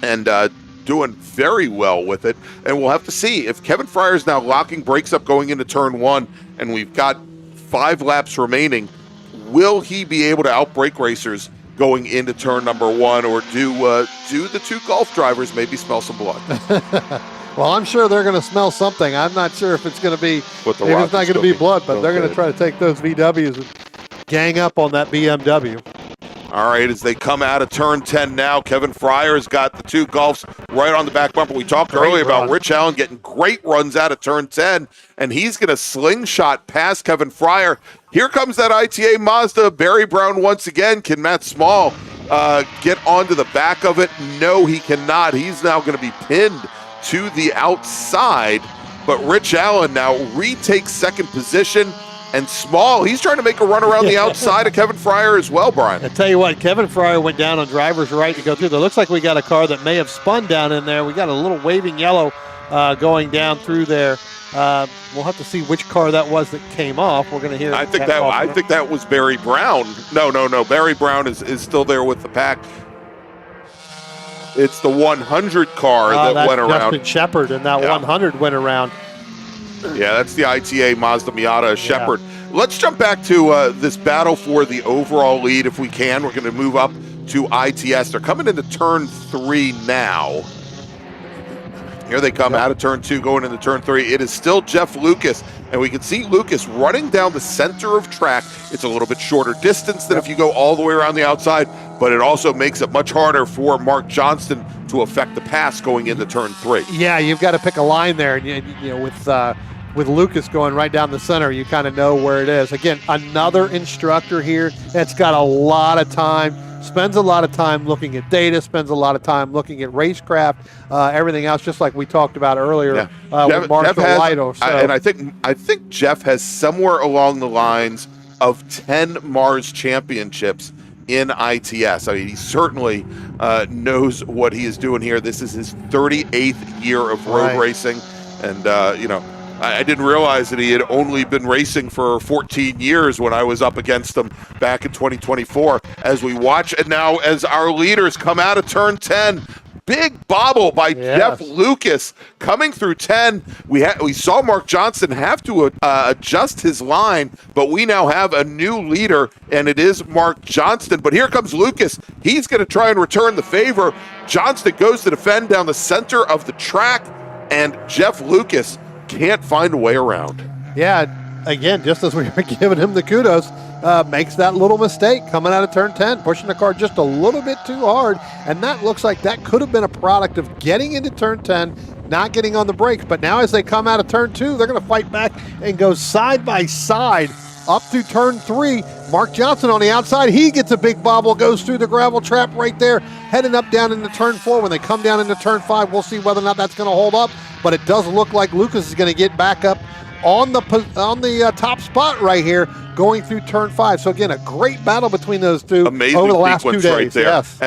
and doing very well with it. And we'll have to see if Kevin Fryer's now locking brakes up going into turn 1, and we've got 5 laps remaining. Will he be able to outbrake racers going into turn number 1, or do the 2 Golf drivers maybe smell some blood? Well, I'm sure they're going to smell something. I'm not sure if it's going to be, it's not going to be blood, but they're going to try to take those VWs and gang up on that BMW. All right, as they come out of turn 10 now, Kevin Fryer has got the 2 Golfs right on the back bumper. We talked earlier about Rich Allen getting great runs out of turn 10, and he's going to slingshot past Kevin Fryer. Here comes that ITA Mazda. Barry Brown once again. Can Matt Small get onto the back of it? No, he cannot. He's now going to be pinned to the outside, but Rich Allen now retakes second position, and Small, he's trying to make a run around the outside of Kevin Fryer as well, Brian. I tell you what, Kevin Fryer went down on driver's right to go through. It looks like we got a car that may have spun down in there. We got a little waving yellow going down through there. We'll have to see which car that was that came off. We're going to hear. I think that was Barry Brown. No. Barry Brown is still there with the pack. It's the 100 car that went around. Justin Shepard, and that 100 went around. Yeah, that's the ITA Mazda Miata Shepherd. Let's jump back to this battle for the overall lead if we can. We're going to move up to ITS. They're coming into turn 3 now. Here they come out of turn 2, going into turn 3. It is still Jeff Lucas, and we can see Lucas running down the center of track. It's a little bit shorter distance than if you go all the way around the outside, but it also makes it much harder for Mark Johnston to affect the pass going into turn 3. Yeah, you've got to pick a line there, and you know, with Lucas going right down the center, you kind of know where it is. Again, another instructor here that's got a lot of time, spends a lot of time looking at data, spends a lot of time looking at racecraft, everything else, just like we talked about earlier with Marshall Lido. So. And I think Jeff has somewhere along the lines of 10 MARRS championships in ITS. I mean, he certainly knows what he is doing here. This is his 38th year of road racing, and you know, I didn't realize that he had only been racing for 14 years when I was up against him back in 2024. As we watch, and now as our leaders come out of turn 10, big bobble by Jeff Lucas coming through 10. We saw Mark Johnston have to adjust his line, but we now have a new leader, and it is Mark Johnston. But here comes Lucas. He's going to try and return the favor. Johnston goes to defend down the center of the track, and Jeff Lucas can't find a way around. Yeah, again, just as we were giving him the kudos, makes that little mistake coming out of turn 10, pushing the car just a little bit too hard, and that looks like that could have been a product of getting into turn 10, not getting on the brakes. But now as they come out of turn 2, they're going to fight back and go side by side up through turn 3. Mark Johnson on the outside, he gets a big bobble, goes through the gravel trap right there, heading up down into turn 4. When they come down into turn 5, we'll see whether or not that's going to hold up, but it does look like Lucas is going to get back up on the top spot right here going through turn 5. So again, a great battle between those two. Amazing over the last 2 days. Right there. Yes.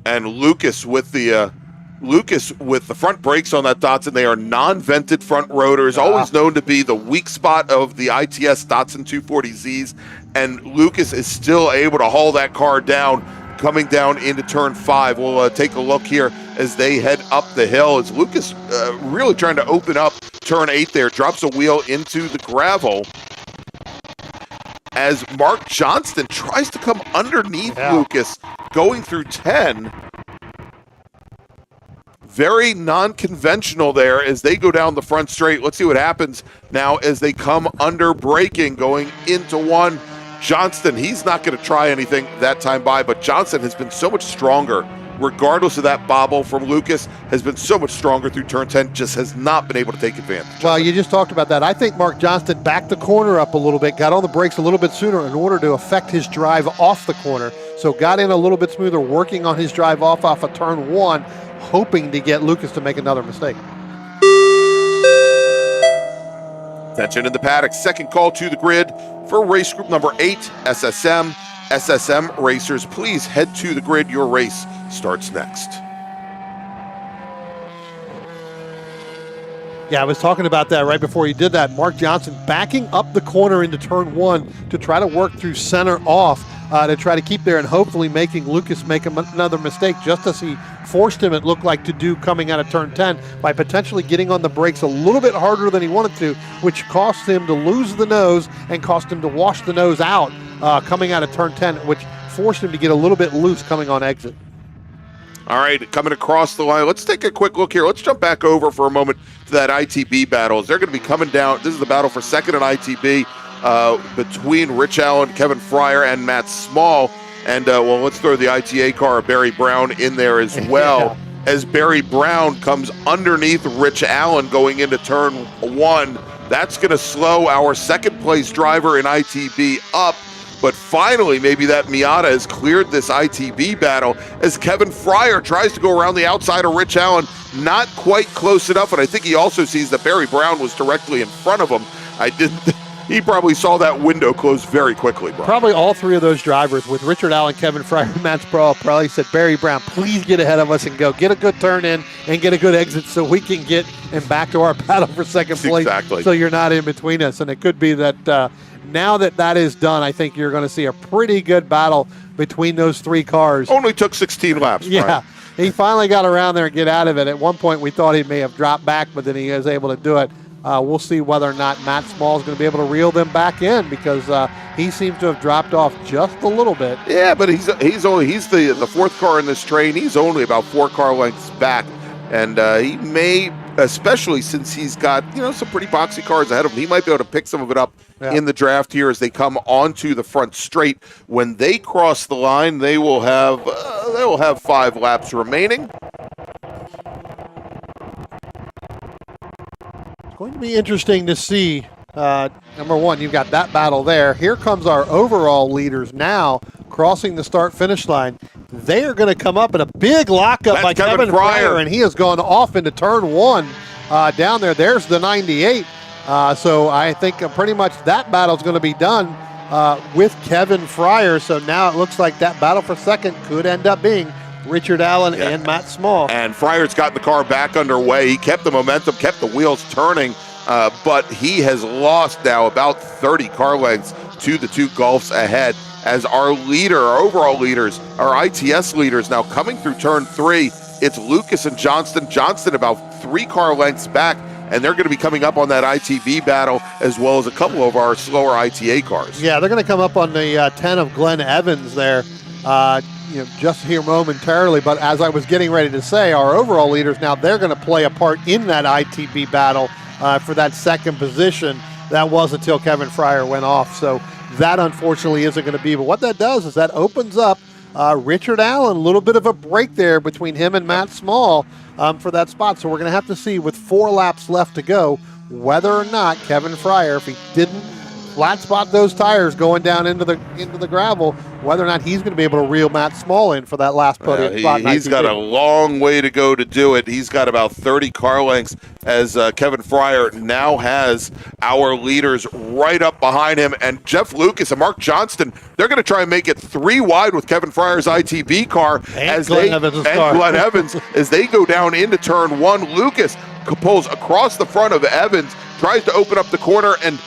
And Lucas with the front brakes on that Datsun. They are non-vented front rotors, always known to be the weak spot of the ITS Datsun 240Zs. And Lucas is still able to haul that car down, coming down into turn 5. We'll take a look here as they head up the hill. As Lucas really trying to open up turn 8 there, drops a wheel into the gravel. As Mark Johnston tries to come underneath Lucas, going through 10. Very non-conventional there as they go down the front straight. Let's see what happens now as they come under braking, going into 1. Johnston, he's not going to try anything that time by, but Johnston has been so much stronger, regardless of that bobble from Lucas, has been so much stronger through turn 10, just has not been able to take advantage. Well, you just talked about that. I think Mark Johnston backed the corner up a little bit, got on the brakes a little bit sooner in order to affect his drive off the corner. So got in a little bit smoother, working on his drive off of turn 1, hoping to get Lucas to make another mistake. Attention in the paddock. Second call to the grid for race group number 8, SSM. SSM racers, please head to the grid. Your race starts next. Yeah, I was talking about that right before you did that. Mark Johnson backing up the corner into turn 1 to try to work through center off to try to keep there, and hopefully making Lucas make another mistake, just as he forced him, it looked like, to do coming out of turn 10 by potentially getting on the brakes a little bit harder than he wanted to, which cost him to lose the nose and cost him to wash the nose out coming out of turn 10, which forced him to get a little bit loose coming on exit. All right, coming across the line. Let's take a quick look here. Let's jump back over for a moment to that ITB battle. They're going to be coming down. This is the battle for second in ITB between Rich Allen, Kevin Fryer, and Matt Small. And, well, let's throw the ITA car of Barry Brown in there as well. As Barry Brown comes underneath Rich Allen going into turn 1. That's going to slow our second-place driver in ITB up. But finally, maybe that Miata has cleared this ITB battle as Kevin Fryer tries to go around the outside of Rich Allen. Not quite close enough, and I think he also sees that Barry Brown was directly in front of him. He probably saw that window close very quickly, Brian. Probably all three of those drivers, with Richard Allen, Kevin Fryer, and Matt Sproul, probably said, Barry Brown, please get ahead of us and go. Get a good turn in and get a good exit so we can get back to our battle for second place. Exactly. So you're not in between us. And it could be that now that is done, I think you're going to see a pretty good battle between those three cars. Only took 16 laps, Brian. Yeah. He finally got around there and get out of it. At one point, we thought he may have dropped back, but then he was able to do it. We'll see whether or not Matt Small is going to be able to reel them back in because he seems to have dropped off just a little bit. Yeah, but he's the fourth car in this train. He's only about 4 car lengths back, and he may, especially since he's got some pretty boxy cars ahead of him, he might be able to pick some of it up in the draft here as they come onto the front straight. When they cross the line, they will have 5 laps remaining. Going to be interesting to see. Number one, you've got that battle there. Here comes our overall leaders now crossing the start-finish line. They are going to come up in a big lockup by Kevin Fryer, and he has gone off into turn 1 down there. There's the 98. So I think pretty much that battle is going to be done with Kevin Fryer. So now it looks like that battle for second could end up being Richard Allen and Matt Small. And Fryer's gotten the car back underway. He kept the momentum, kept the wheels turning, but he has lost now about 30 car lengths to the 2 Gulfs ahead as our overall leaders, our ITS leaders now coming through turn 3. It's Lucas and Johnston. Johnston about 3 car lengths back, and they're going to be coming up on that ITB battle as well as a couple of our slower ITA cars. Yeah, they're going to come up on the 10 of Glenn Evans there. Just here momentarily, but as I was getting ready to say, our overall leaders now, they're going to play a part in that ITB battle for that second position. That was until Kevin Fryer went off, so that unfortunately isn't going to be. But what that does is that opens up Richard Allen, a little bit of a break there between him and Matt Small for that spot. So we're going to have to see with 4 laps left to go whether or not Kevin Fryer, if he didn't flat spot those tires going down into the gravel, whether or not he's going to be able to reel Matt Small in for that last podium spot. He's got a long way to go to do it. He's got about 30 car lengths as Kevin Fryer now has our leaders right up behind him. And Jeff Lucas and Mark Johnston, they're going to try and make it 3 wide with Kevin Fryer's ITB car and Glenn Evans as they go down into turn 1. Lucas pulls across the front of Evans, tries to open up the corner, and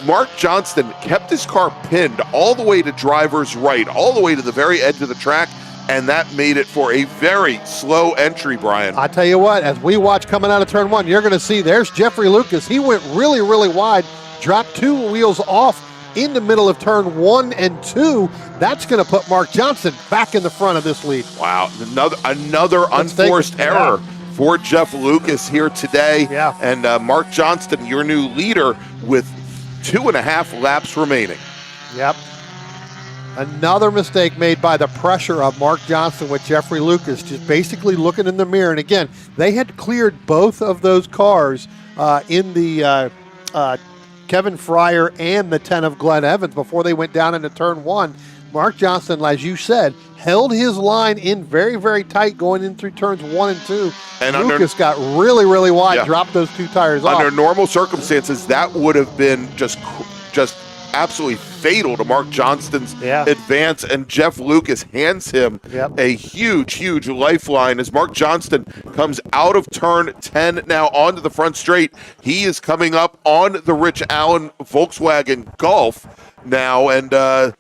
Mark Johnston kept his car pinned all the way to driver's right, all the way to the very edge of the track, and that made it for a very slow entry, Brian. I tell you what, as we watch coming out of turn 1, you're going to see there's Jeffrey Lucas. He went really, really wide, dropped 2 wheels off in the middle of turn 1 and 2. That's going to put Mark Johnston back in the front of this lead. Wow, another unforced error for Jeff Lucas here today. Yeah. And Mark Johnston, your new leader, with 2.5 laps remaining. Yep. Another mistake made by the pressure of Mark Johnston with Jeffrey Lucas, just basically looking in the mirror. And again, they had cleared both of those cars in the Kevin Fryer and the 10 of Glenn Evans before they went down into turn 1. Mark Johnston, as you said, held his line in very, very tight going in through turns 1 and 2. And Lucas got really, really wide, dropped those 2 tires off. Under normal circumstances, that would have been just absolutely fatal to Mark Johnston's advance, and Jeff Lucas hands him a huge, huge lifeline as Mark Johnston comes out of turn 10 now onto the front straight. He is coming up on the Rich Allen Volkswagen Golf now, and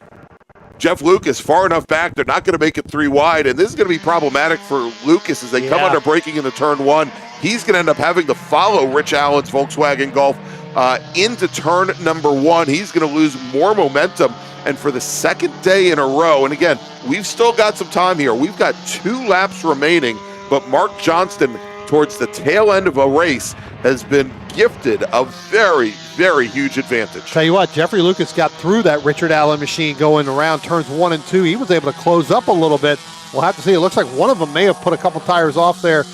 Jeff Lucas far enough back, they're not going to make it 3 wide, and this is going to be problematic for Lucas as they come under braking into turn 1. He's going to end up having to follow Rich Allen's Volkswagen Golf into turn number 1. He's going to lose more momentum, and for the second day in a row, and again, we've still got some time here. We've got 2 laps remaining, but Mark Johnston, towards the tail end of a race, has been gifted a very, very huge advantage. Tell you what, Jeffrey Lucas got through that Richard Allen machine going around turns 1 and 2. He was able to close up a little bit. We'll have to see. It looks like one of them may have put a couple tires off there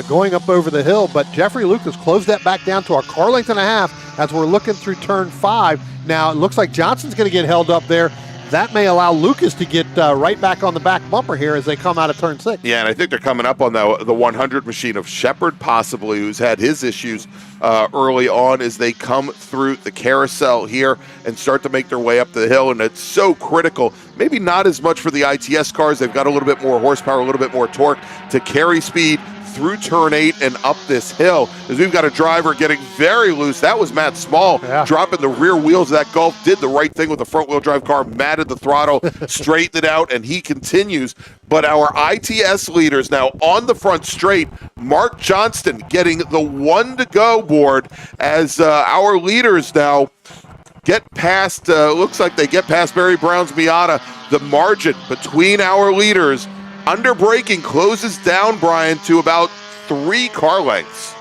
going up over the hill, but Jeffrey Lucas closed that back down to a car length and a half as we're looking through turn 5. Now, it looks like Johnson's going to get held up there. That may allow Lucas to get right back on the back bumper here as they come out of turn 6. Yeah, and I think they're coming up on the 100 machine of Shepard, possibly, who's had his issues early on as they come through the carousel here and start to make their way up the hill, and it's so critical. Maybe not as much for the ITS cars. They've got a little bit more horsepower, a little bit more torque to carry speed through turn 8 and up this hill, as we've got a driver getting very loose. That was Matt Small, dropping the rear wheels of that Golf, did the right thing with the front wheel drive car, matted the throttle, straightened it out, and he continues. But our ITS leaders now on the front straight, Mark Johnston getting the 1 to go board, as our leaders now get past, looks like they get past Barry Brown's Miata. The margin between our leaders under braking closes down, Brian, to about 3 car lengths.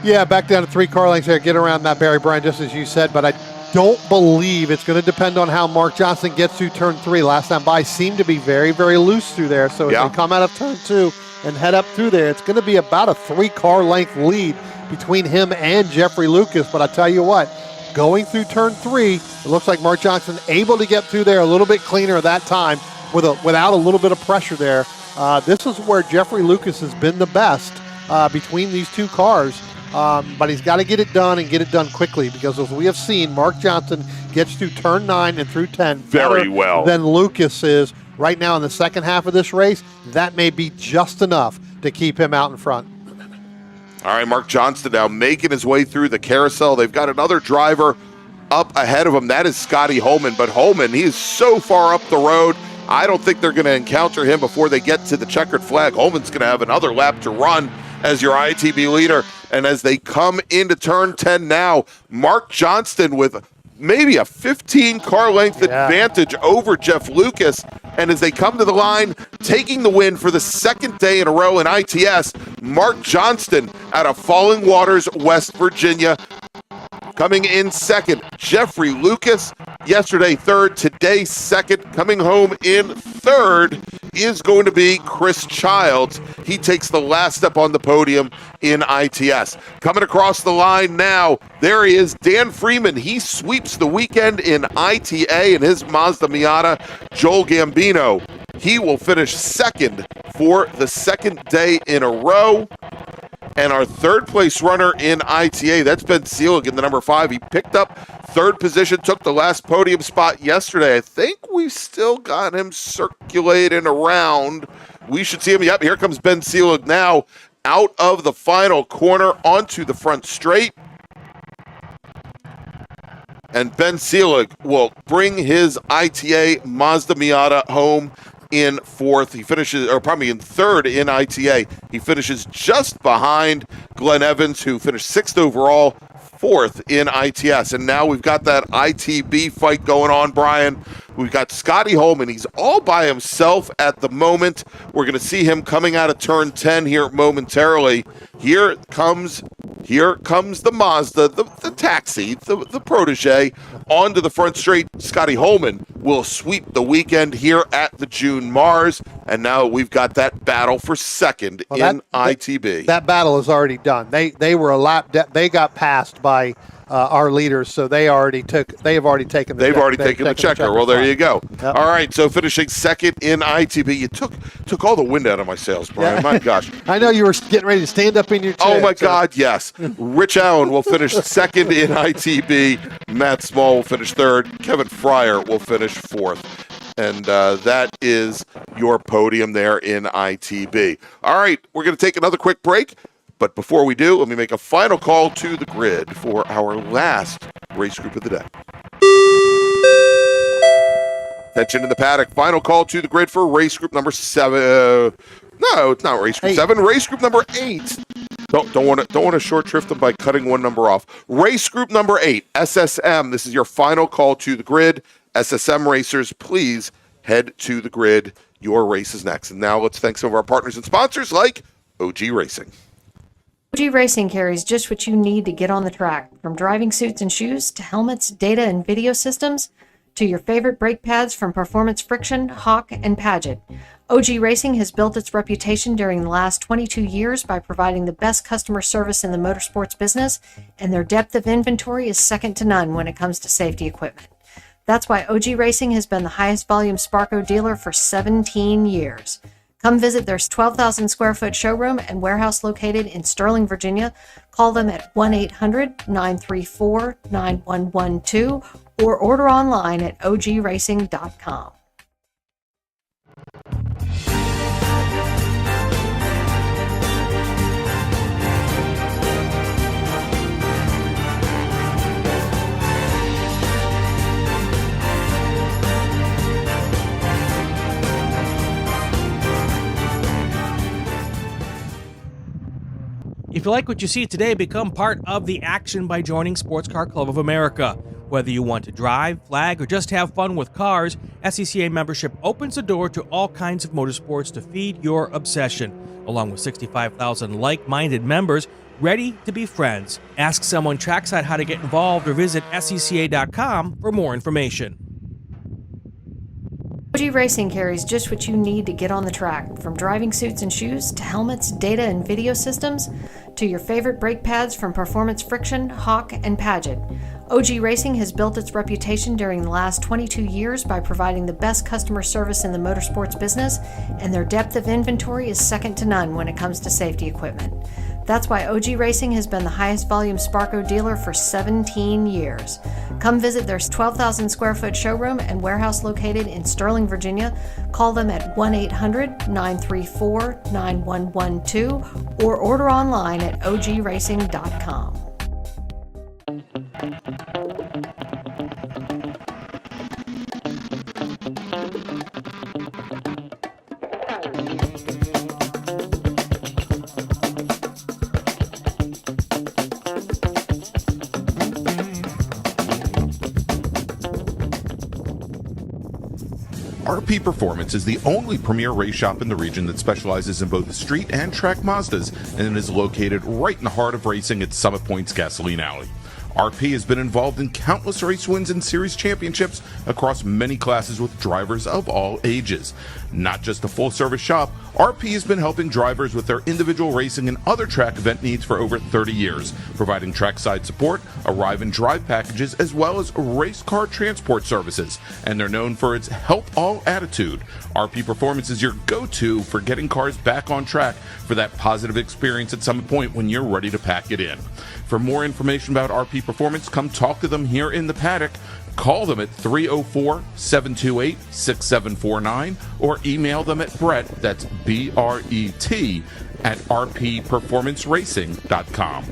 Yeah, back down to 3 car lengths there. Get around that Barry Bryan, just as you said, but I don't believe it's going to depend on how Mark Johnson gets through turn 3. Last time by seemed to be very, very loose through there. So as they come out of turn 2 and head up through there, it's going to be about a 3 car length lead between him and Jeffrey Lucas. But I tell you what, going through turn 3, it looks like Mark Johnson able to get through there a little bit cleaner that time without a little bit of pressure there. This is where Jeffrey Lucas has been the best between these 2 cars. But he's got to get it done and get it done quickly, because as we have seen, Mark Johnson gets through turn 9 and through 10 very well than Lucas is right now in the second half of this race. That may be just enough to keep him out in front. All right, Mark Johnston now making his way through the carousel. They've got another driver up ahead of him. That is Scotty Holman. But Holman, he is so far up the road, I don't think they're going to encounter him before they get to the checkered flag. Holman's going to have another lap to run as your ITB leader. And as they come into turn 10 now, Mark Johnston with maybe a 15 car length advantage over Jeff Lucas. And as they come to the line, taking the win for the second day in a row in ITS, Mark Johnston out of Falling Waters, West Virginia. Coming in second, Jeffrey Lucas. Yesterday third, today second. Coming home in third is going to be Chris Childs. He takes the last step on the podium in ITS. Coming across the line now, there he is, Dan Freeman. He sweeps the weekend in ITA in his Mazda Miata. Joel Gambino, he will finish second for the second day in a row. And our third place runner in ITA, that's Ben Seelig in the number 5. He picked up third position, took the last podium spot yesterday. I think we've still got him circulating around. We should see him. Yep, here comes Ben Seelig now out of the final corner onto the front straight. And Ben Seelig will bring his ITA Mazda Miata home in fourth. He finishes, or probably in third in ITA. He finishes just behind Glenn Evans, who finished 6th overall, 4th in ITS. And now we've got that ITB fight going on, Brian. We've got Scotty Holman. He's all by himself at the moment. We're going to see him coming out of turn 10 here momentarily. Here comes the Mazda, the taxi, the protege, onto the front straight. Scotty Holman will sweep the weekend here at the June MARRS, and now we've got that battle for second in ITB. That battle is already done. They were a lap. They got passed by our leaders, so they have already taken the checker. Well, there you go. Yep. All right, so finishing second in ITB. You took all the wind out of my sails, Brian. Yeah. My gosh. I know you were getting ready to stand up in your chair. Oh, my God, yes. Rich Allen will finish second in ITB. Matt Small will finish third. Kevin Fryer will finish fourth. And that is your podium there in ITB. All right, we're going to take another quick break. But before we do, let me make a final call to the grid for our last race group of the day. Attention in the paddock. Final call to the grid for race group number 7. No, it's not race group 7. Race group number 8. Don't want to short shrift them by cutting one number off. Race group number 8, SSM. This is your final call to the grid. SSM racers, please head to the grid. Your race is next. And now let's thank some of our partners and sponsors like OG Racing. OG Racing carries just what you need to get on the track, from driving suits and shoes to helmets, data and video systems, to your favorite brake pads from Performance Friction, Hawk, and Paget. OG Racing has built its reputation during the last 22 years by providing the best customer service in the motorsports business, and their depth of inventory is second to none when it comes to safety equipment. That's why OG Racing has been the highest volume Sparco dealer for 17 years. Come visit their 12,000 square foot showroom and warehouse located in Sterling, Virginia. Call them at 1-800-934-9112 or order online at ogracing.com. you like what you see today, become part of the action by joining Sports Car Club of America. Whether you want to drive, flag, or just have fun with cars, SCCA membership opens the door to all kinds of motorsports to feed your obsession, along with 65,000 like-minded members ready to be friends. Ask someone trackside how to get involved or visit SCCA.com for more information. OG Racing carries just what you need to get on the track, from driving suits and shoes to helmets, data and video systems, to your favorite brake pads from Performance, Friction, Hawk, and Paget. OG Racing has built its reputation during the last 22 years by providing the best customer service in the motorsports business, and their depth of inventory is second to none when it comes to safety equipment. That's why OG Racing has been the highest volume Sparco dealer for 17 years. Come visit their 12,000 square foot showroom and warehouse located in Sterling, Virginia. Call them at 1-800-934-9112 or order online at ogracing.com. RP Performance is the only premier race shop in the region that specializes in both street and track Mazdas, and is located right in the heart of racing at Summit Point's Gasoline Alley. RP has been involved in countless race wins and series championships across many classes with drivers of all ages. Not just a full-service shop, RP has been helping drivers with their individual racing and other track event needs for over 30 years, providing trackside support, arrive and drive packages, as well as race car transport services. And they're known for its help all attitude. RP Performance is your go-to for getting cars back on track for that positive experience at Summit Point when you're ready to pack it in. For more information about RP Performance, come talk to them here in the paddock. Call them at 304-728-6749 or email them at Brett, that's B-R-E-T, at rpperformanceracing.com.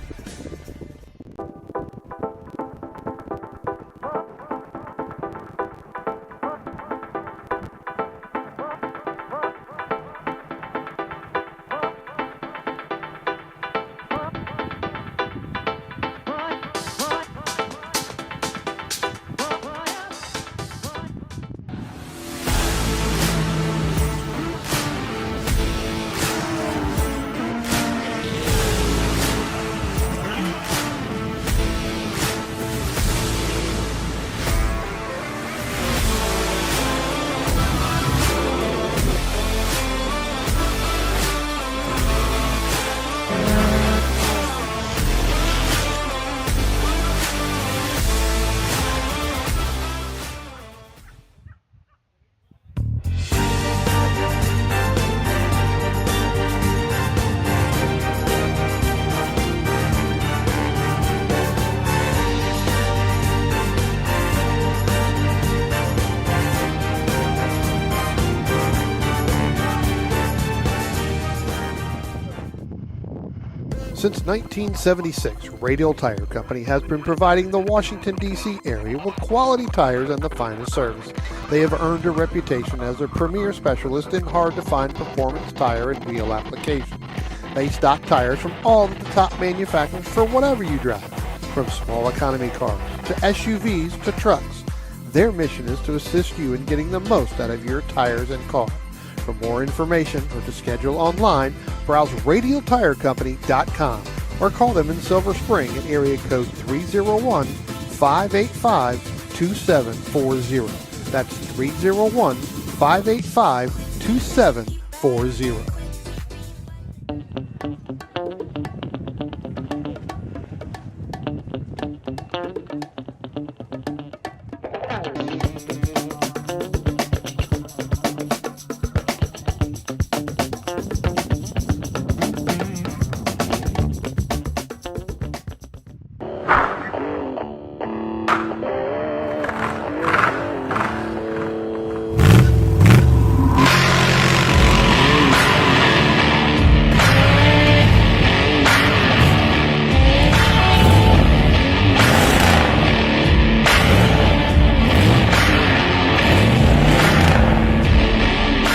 Since 1976, Radial Tire Company has been providing the Washington, D.C. area with quality tires and the finest service. They have earned a reputation as a premier specialist in hard-to-find performance tire and wheel applications. They stock tires from all of the top manufacturers for whatever you drive, from small economy cars to SUVs to trucks. Their mission is to assist you in getting the most out of your tires and car. For more information or to schedule online, browse radialtirecompany.com or call them in Silver Spring at area code 301-585-2740. That's 301-585-2740.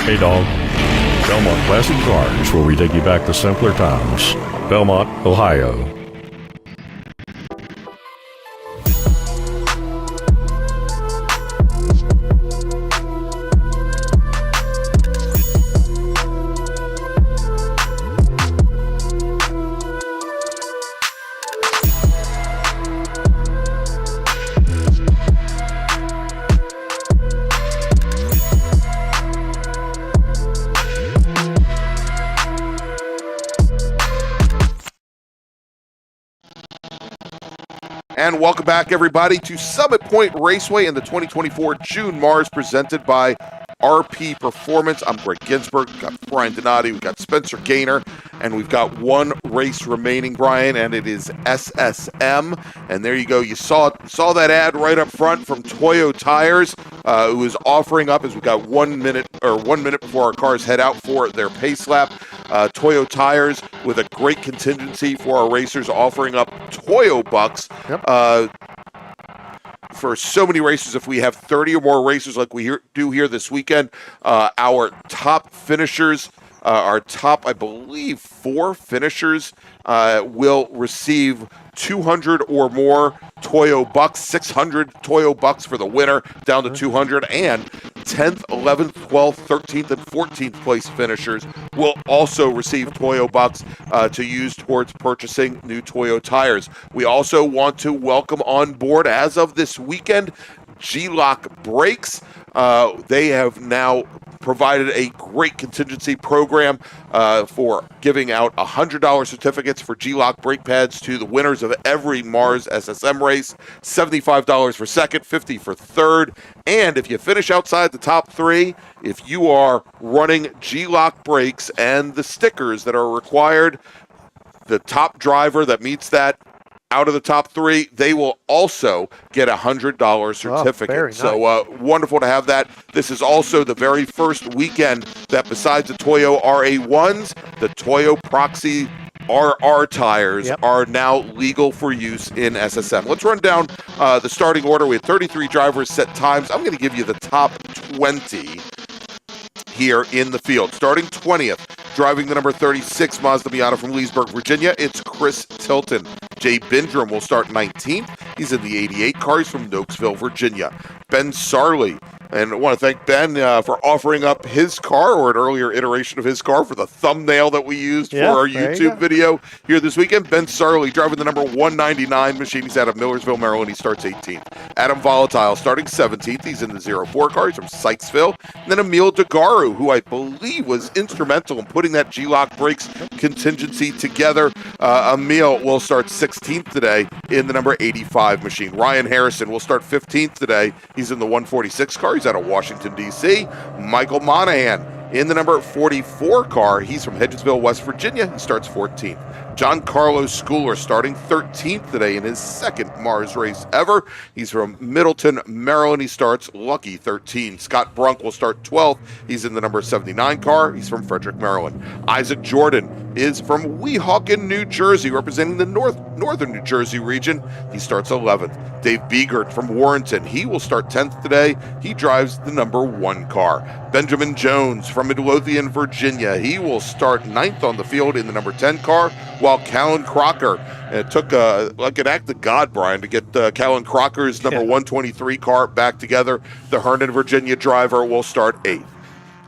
Hey dog, Belmont Classic Cars, where we take you back to simpler times. Belmont, Ohio. And welcome back, everybody, to Summit Point Raceway in the 2024 June MARRS presented by RP Performance. I'm Greg Ginsburg. We've got Brian Donati. We've got Spencer Gaynor. And we've got one race remaining, Brian, and it is SSM. And there you go. You saw that ad right up front from Toyo Tires, who is offering up, as we've got 1 minute before our cars head out for their pace lap. Toyo Tires with a great contingency for our racers, offering up Toyo bucks. Yep. For so many races. If we have 30 or more racers like we do here this weekend, our top finishers, our top, I believe, 4 finishers will receive 200 or more Toyo bucks, 600 Toyo bucks for the winner, down to 200, and 10th, 11th, 12th, 13th, and 14th place finishers will also receive Toyo bucks to use towards purchasing new Toyo tires. We also want to welcome on board, as of this weekend, G-Lock Brakes. They have now provided a great contingency program for giving out $100 certificates for G-Lock brake pads to the winners of every MARRS SSM race, $75 for second, $50 for third, and if you finish outside the top 3, if you are running G-Lock brakes and the stickers that are required, the top driver that meets that out of the top 3, they will also get a $100 certificate. Very nice. So wonderful to have that. This is also the very first weekend that, besides the Toyo RA1s, the Toyo Proxy RR tires are now legal for use in SSM. Let's run down the starting order. We had 33 drivers set times. I'm going to give you the top 20 here in the field. Starting 20th, driving the number 36 Mazda Miata from Leesburg, Virginia, it's Chris Tilton. Jay Bindrum will start 19th. He's in the 88 car. He's from Noakesville, Virginia. Ben Sarley. And I want to thank Ben for offering up his car, or an earlier iteration of his car, for the thumbnail that we used for our YouTube video here this weekend. Ben Sarley driving the number 199 machine. He's out of Millersville, Maryland. He starts 18th. Adam Volatile starting 17th. He's in the 04 car. He's from Sykesville. And then Emil DeGaru, who I believe was instrumental in putting that G-Lock brakes contingency together. Emil will start 16th today in the number 85 machine. Ryan Harrison will start 15th today. He's in the 146 car. He's out of Washington, D.C. Michael Monahan in the number 44 car. He's from Hedgesville, West Virginia. He starts 14th. John Carlos Schooler starting 13th today in his second MARRS race ever. He's from Middleton, Maryland. He starts lucky 13. Scott Brunk will start 12th. He's in the number 79 car. He's from Frederick, Maryland. Isaac Jordan is from Weehawken, New Jersey, representing the northern New Jersey region. He starts 11th. Dave Biegert from Warrenton. He will start 10th today. He drives the number 1 car. Benjamin Jones from Midlothian, Virginia. He will start 9th on the field in the number 10 car, while Callan Crocker, it took like an act of God, Brian, to get Callan Crocker's number 123 car back together. The Herndon, Virginia driver will start 8th.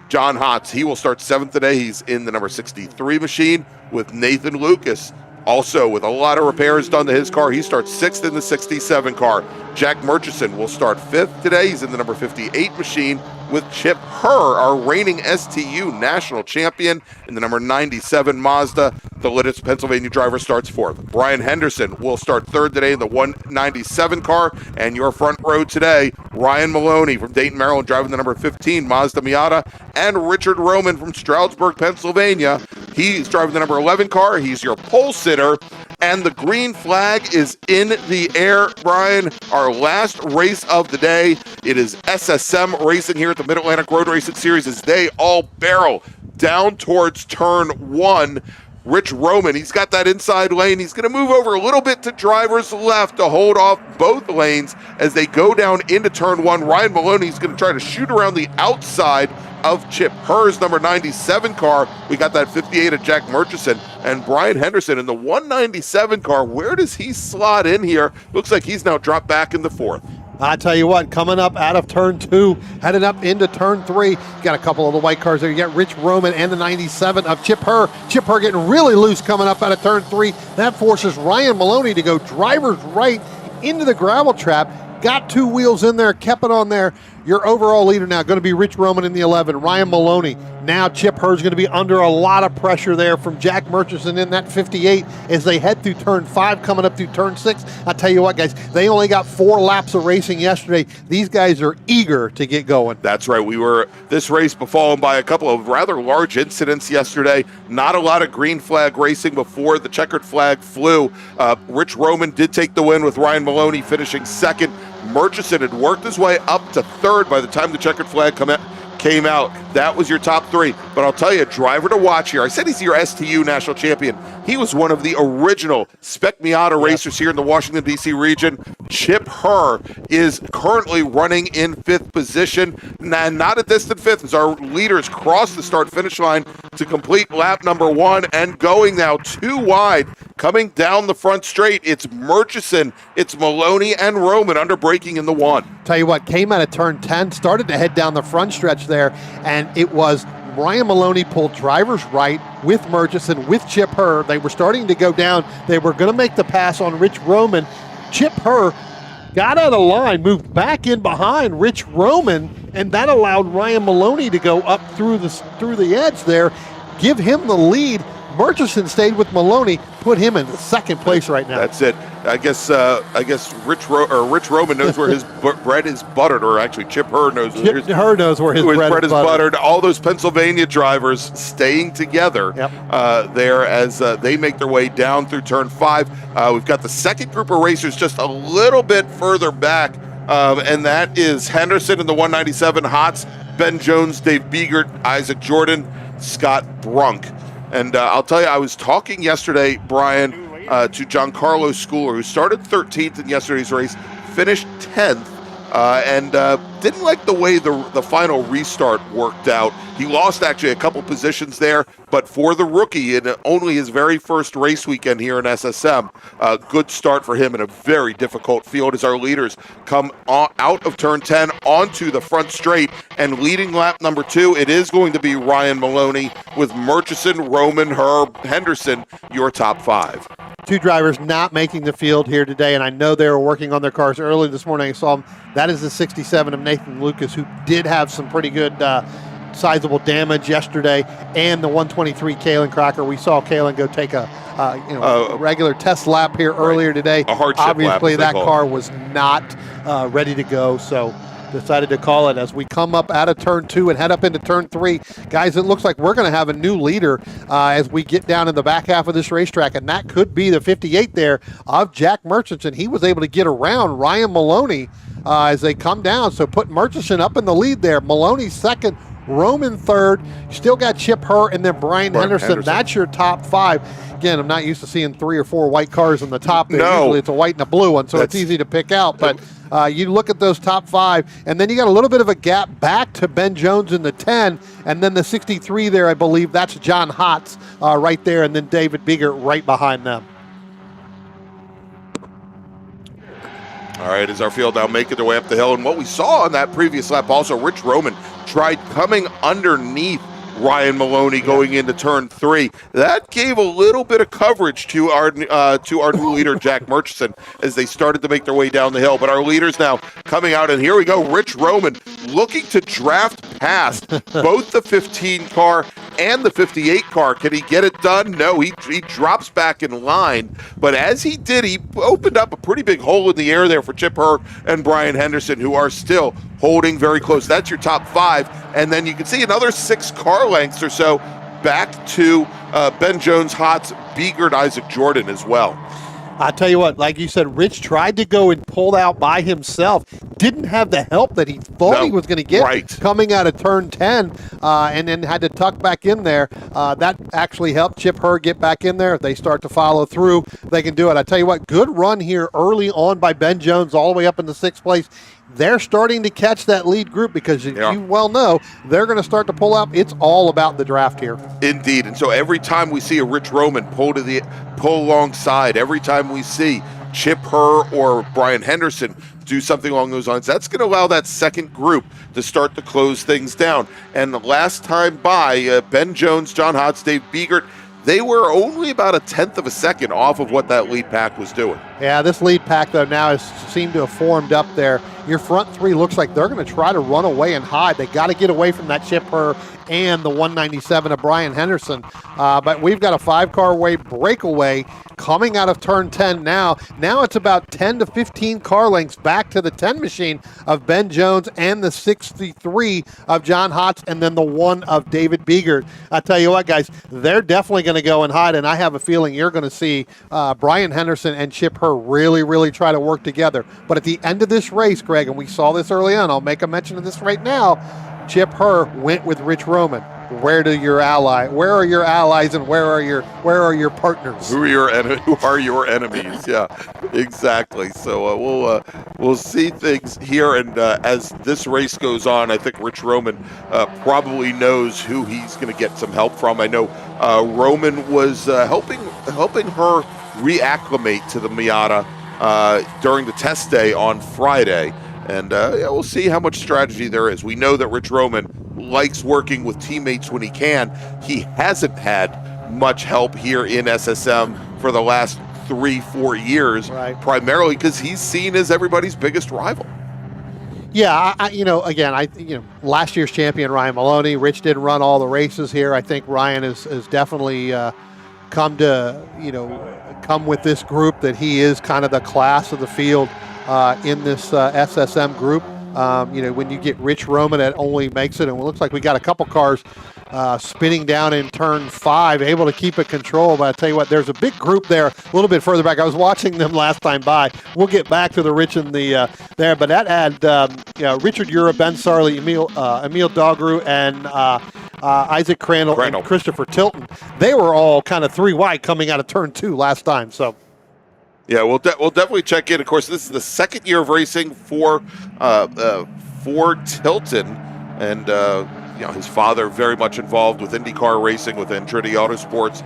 John Hotz, he will start 7th today. He's in the number 63 machine with Nathan Lucas. Also, with a lot of repairs done to his car, he starts 6th in the 67 car. Jack Murchison will start 5th today. He's in the number 58 machine with Chip Herr, our reigning STU national champion, in the number 97 Mazda. The Lidditz, Pennsylvania driver starts 4th. Brian Henderson will start 3rd today in the 197 car. And your front row today, Ryan Maloney from Dayton, Maryland, driving the number 15 Mazda Miata. And Richard Roman from Stroudsburg, Pennsylvania. He's driving the number 11 car. He's your pole sitter. And the green flag is in the air, Brian. Our last race of the day. It is SSM racing here at the Mid-Atlantic Road Racing Series as they all barrel down towards turn 1. Rich Roman, he's got that inside lane. He's going to move over a little bit to driver's left to hold off both lanes as they go down into turn 1. Ryan Maloney is going to try to shoot around the outside of Chip Herr's number 97 car. We got that 58 of Jack Murchison and Brian Henderson in the 197 car. Where does he slot in here? Looks like he's now dropped back in the 4th. I tell you what, coming up out of turn 2, heading up into turn 3, you got a couple of the white cars there. You got Rich Roman and the 97 of Chip Herr. Chip Herr getting really loose coming up out of turn 3. That forces Ryan Maloney to go driver's right into the gravel trap. Got 2 wheels in there, kept it on there. Your overall leader now going to be Rich Roman in the 11, Ryan Maloney. Now Chip Herr's going to be under a lot of pressure there from Jack Murchison in that 58 as they head through turn 5, coming up through turn 6. I'll tell you what, guys, they only got 4 laps of racing yesterday. These guys are eager to get going. That's right. This race befallen by a couple of rather large incidents yesterday. Not a lot of green flag racing before the checkered flag flew. Rich Roman did take the win with Ryan Maloney finishing 2nd. Murchison had worked his way up to 3rd by the time the checkered flag came out. That was your top 3. But I'll tell you, driver to watch here. I said he's your STU national champion. He was one of the original Spec Miata racers here in the Washington, D.C. region. Chip Herr is currently running in 5th position, and not a distant 5th as our leaders cross the start-finish line to complete lap number 1 and going now 2 wide. Coming down the front straight, it's Murchison, it's Maloney, and Roman under braking in the 1. Tell you what, came out of turn 10, started to head down the front stretch there, and it was Ryan Maloney pulled driver's right with Murchison, with Chip Herr. They were starting to go down. They were going to make the pass on Rich Roman. Chip Herr got out of line, moved back in behind Rich Roman, and that allowed Ryan Maloney to go up through the edge there, give him the lead. Murchison stayed with Maloney, put him in 2nd place right now. That's it. I guess Rich Roman knows where his bread is buttered, or actually Chip Herr knows where his bread is buttered. All those Pennsylvania drivers staying together there as they make their way down through turn 5. We've got the 2nd group of racers just a little bit further back, and that is Henderson in the 197 Hots, Ben Jones, Dave Biegert, Isaac Jordan, Scott Brunk. And I'll tell you, I was talking yesterday, Brian, to Giancarlo Schooler, who started 13th in yesterday's race, finished 10th, and didn't like the way the final restart worked out. He lost actually a couple positions there, but for the rookie in only his very first race weekend here in SSM, a good start for him in a very difficult field as our leaders come out of turn 10 onto the front straight, and leading lap number 2, it is going to be Ryan Maloney with Murchison, Roman, Herb, Henderson, your top 5. 2 drivers not making the field here today, and I know they were working on their cars early this morning. I saw them. That is the 67 of Nathan Lucas, who did have some pretty good sizable damage yesterday, and the 123 Kalen Crocker. We saw Kalen go take a regular test lap here earlier today. A hardship Obviously, lap, that car was not ready to go, so decided to call it as we come up out of turn 2 and head up into turn 3. Guys, it looks like we're going to have a new leader as we get down in the back half of this racetrack, and that could be the 58 there of Jack Murchison. He was able to get around Ryan Maloney as they come down, so put Murchison up in the lead there. Maloney 2nd, Roman 3rd. You still got Chip Herr and then Brian Henderson. That's your top 5. Again, I'm not used to seeing 3 or 4 white cars on the top there. No. Usually it's a white and a blue one, so it's easy to pick out. But you look at those top 5, and then you got a little bit of a gap back to Ben Jones in the 10, and then the 63 there, I believe, that's John Hotz right there, and then David Biegert right behind them. All right, as our field now making their way up the hill, and what we saw on that previous lap also, Rich Roman tried coming underneath Ryan Maloney going into turn 3. That gave a little bit of coverage to our new leader, Jack Murchison, as they started to make their way down the hill. But our leaders now coming out, and here we go, Rich Roman looking to draft past both the 15 car and the 58 car. Can he get it done? No, he drops back in line. But as he did, he opened up a pretty big hole in the air there for Chip Herr and Brian Henderson, who are still holding very close. That's your top 5. And then you can see another 6 car lengths or so back to Ben Jones, Hotz, Biegert, Isaac Jordan as well. I tell you what, like you said, Rich tried to go and pulled out by himself. didn't have the help that he thought he was going to get coming out of turn 10, and then had to tuck back in there. That actually helped Chip Herr get back in there. If they start to follow through, they can do it. I tell you what, good run here early on by Ben Jones all the way up in the 6th place. They're starting to catch that lead group because you well know they're going to start to pull up. It's all about the draft here. Indeed. And so every time we see a Rich Roman pull alongside, every time we see Chip Herr or Brian Henderson do something along those lines, that's going to allow that second group to start to close things down. And the last time by, Ben Jones, John Hotz, Dave Biegert, they were only about 1/10 of a second off of what that lead pack was doing. Yeah, this lead pack, though, now has seemed to have formed up there. Your front three looks like they're going to try to run away and hide. They got to get away from that Chip Herr and the 197 of Brian Henderson. But we've got a 5-car way breakaway coming out of turn 10 now. Now it's about 10 to 15 car lengths back to the 10 machine of Ben Jones and the 63 of John Hotz, and then the 1 of David Biegert. I tell you what, guys, they're definitely going to go and hide, and I have a feeling you're going to see Brian Henderson and Chip Herr really try to work together. But at the end of this race, Greg, and we saw this early on, I'll make a mention of this right now, Chip Herr went with Rich Roman. Where are your allies and where are your partners? Who are your enemies? Yeah, exactly. So we'll see things here, and as this race goes on, I think Rich Roman probably knows who he's going to get some help from. I know Roman was helping her reacclimate to the Miata during the test day on Friday. And we'll see how much strategy there is. We know that Rich Roman likes working with teammates when he can. He hasn't had much help here in SSM for the last 3-4 years, primarily because he's seen as everybody's biggest rival. Yeah, last year's champion Ryan Maloney. Rich didn't run all the races here. I think Ryan has definitely come with this group that he is kind of the class of the field in this SSM group. When you get Rich Roman that only makes it, and it looks like we got a couple cars spinning down in turn 5, able to keep it controlled. But I tell you what, there's a big group there a little bit further back. I was watching them last time by. We'll get back to the Rich and the there, but that had Richard Ura, Ben Sarley, Emil Dogru, and Isaac Crandall and Christopher Tilton. They were all kind of 3 wide coming out of turn 2 last time. So. Yeah, we'll definitely check in. Of course, this is the second year of racing for Tilton, and his father very much involved with IndyCar racing with Andretti Autosports.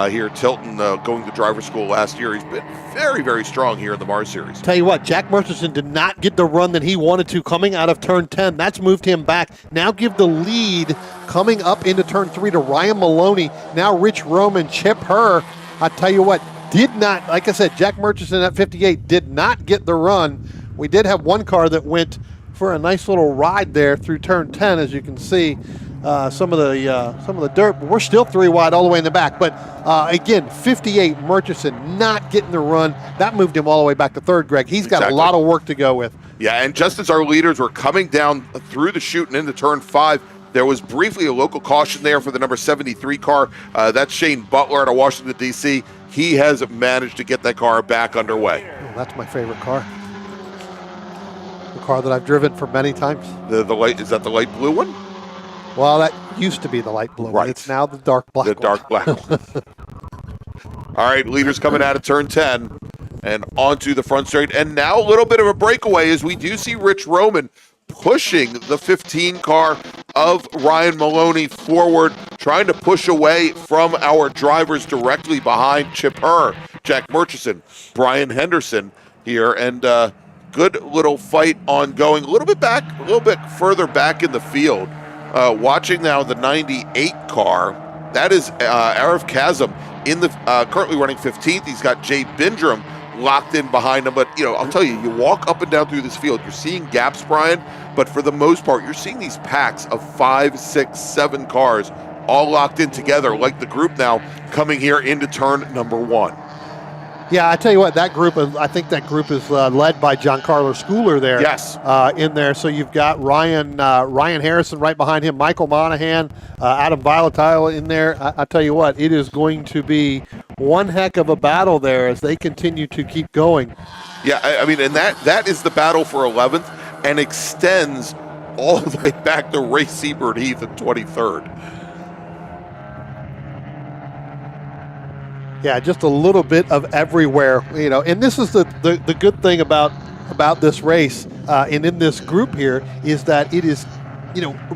Here, Tilton going to driver school last year. He's been very strong here in the MARRS series. Tell you what, Jack Murchison did not get the run that he wanted to coming out of turn 10. That's moved him back. Now give the lead coming up into turn 3 to Ryan Maloney. Now Rich Roman, Chip Herr. I tell you what, did not, like I said, Jack Murchison at 58 did not get the run. We did have one car that went for a nice little ride there through turn 10, as you can see some of the dirt. But we're still 3 wide all the way in the back. But again, 58 Murchison not getting the run. That moved him all the way back to 3rd, Greg. He's got a lot of work to go with. Yeah, and just as our leaders were coming down through the chute and into turn 5, there was briefly a local caution there for the number 73 car. That's Shane Butler out of Washington, D.C. He has managed to get that car back underway. Oh, that's my favorite car. The car that I've driven for many times. The light, is that the light blue one? Well, that used to be the light blue one. It's now the dark black one. The dark black one. All right, leaders coming out of turn 10 and onto the front straight. And now a little bit of a breakaway as we do see Rich Roman pushing the 15 car of Ryan Maloney forward, trying to push away from our drivers directly behind Chip Herr, Jack Murchison, Brian Henderson here, and good little fight ongoing. A little bit further back in the field. Watching now the 98 car, that is Arif Kazem in the currently running 15th. He's got Jay Bindrum locked in behind him, but I'll tell you walk up and down through this field, you're seeing gaps, Brian, but for the most part you're seeing these packs of 5, 6, 7 cars all locked in together like the group now coming here into turn number 1. Yeah, I tell you what, I think that group is led by Giancarlo Schooler there. Yes. In there. So you've got Ryan Harrison right behind him, Michael Monahan, Adam Volatile in there. I tell you what, it is going to be one heck of a battle there as they continue to keep going. Yeah, I mean, and that is the battle for 11th. and extends all the way back to Ray Seabird Heath in 23rd. Yeah, just a little bit of everywhere, and this is the good thing about this race and in this group here is that it is,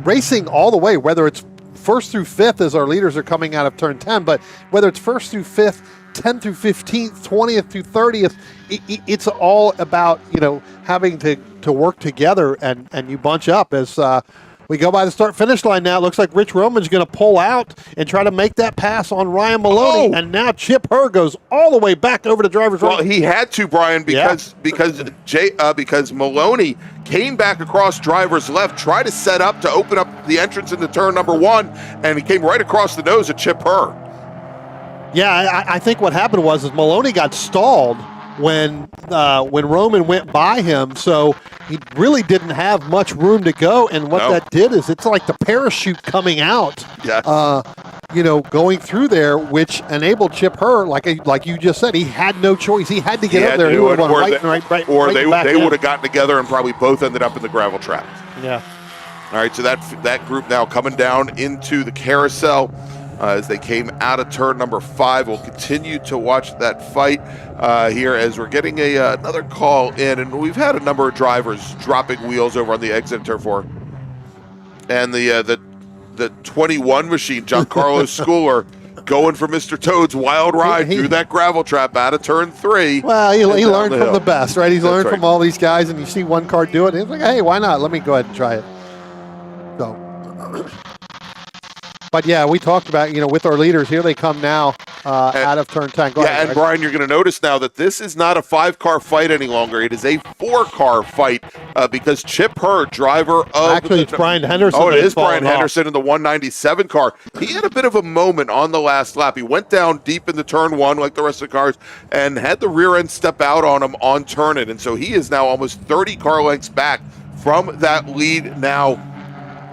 racing all the way, whether it's first through fifth as our leaders are coming out of turn 10, but whether it's first through fifth, 10th through 15th, 20th through 30th, it's all about, having to work together and you bunch up as we go by the start-finish line now. It looks like Rich Roman's going to pull out and try to make that pass on Ryan Maloney. And now Chip Herr goes all the way back over to driver's right. Well, he had to, Brian, because Maloney came back across driver's left, tried to set up to open up the entrance into turn number 1, and he came right across the nose of Chip Herr. Yeah, I think what happened was Maloney got stalled when Roman went by him, so he really didn't have much room to go. And what that did is it's like the parachute coming out, going through there, which enabled Chip Herr, like you just said, he had no choice. He had to get up there. He would have gone right. Or they would have gotten together and probably both ended up in the gravel trap. Yeah. All right, so that group now coming down into the carousel. As they came out of turn number 5. We'll continue to watch that fight here as we're getting another call in, and we've had a number of drivers dropping wheels over on the exit of turn 4. And the 21 machine, Giancarlo Schooler, going for Mr. Toad's wild ride through that gravel trap out of turn 3. Well, he learned from the best, right? He's learned from all these guys, and you see one car do it, and he's like, hey, why not? Let me go ahead and try it. So... But yeah, we talked about, with our leaders, here they come now out of turn 10. Go ahead, and Brian, you're going to notice now that this is not a 5-car fight any longer. It is a 4-car fight because Chip Herr, driver of... Actually, it's Brian Henderson. Oh, it is Brian Henderson in the 197 car. He had a bit of a moment on the last lap. He went down deep into turn 1 like the rest of the cars and had the rear end step out on him on turn it. And so he is now almost 30 car lengths back from that lead now.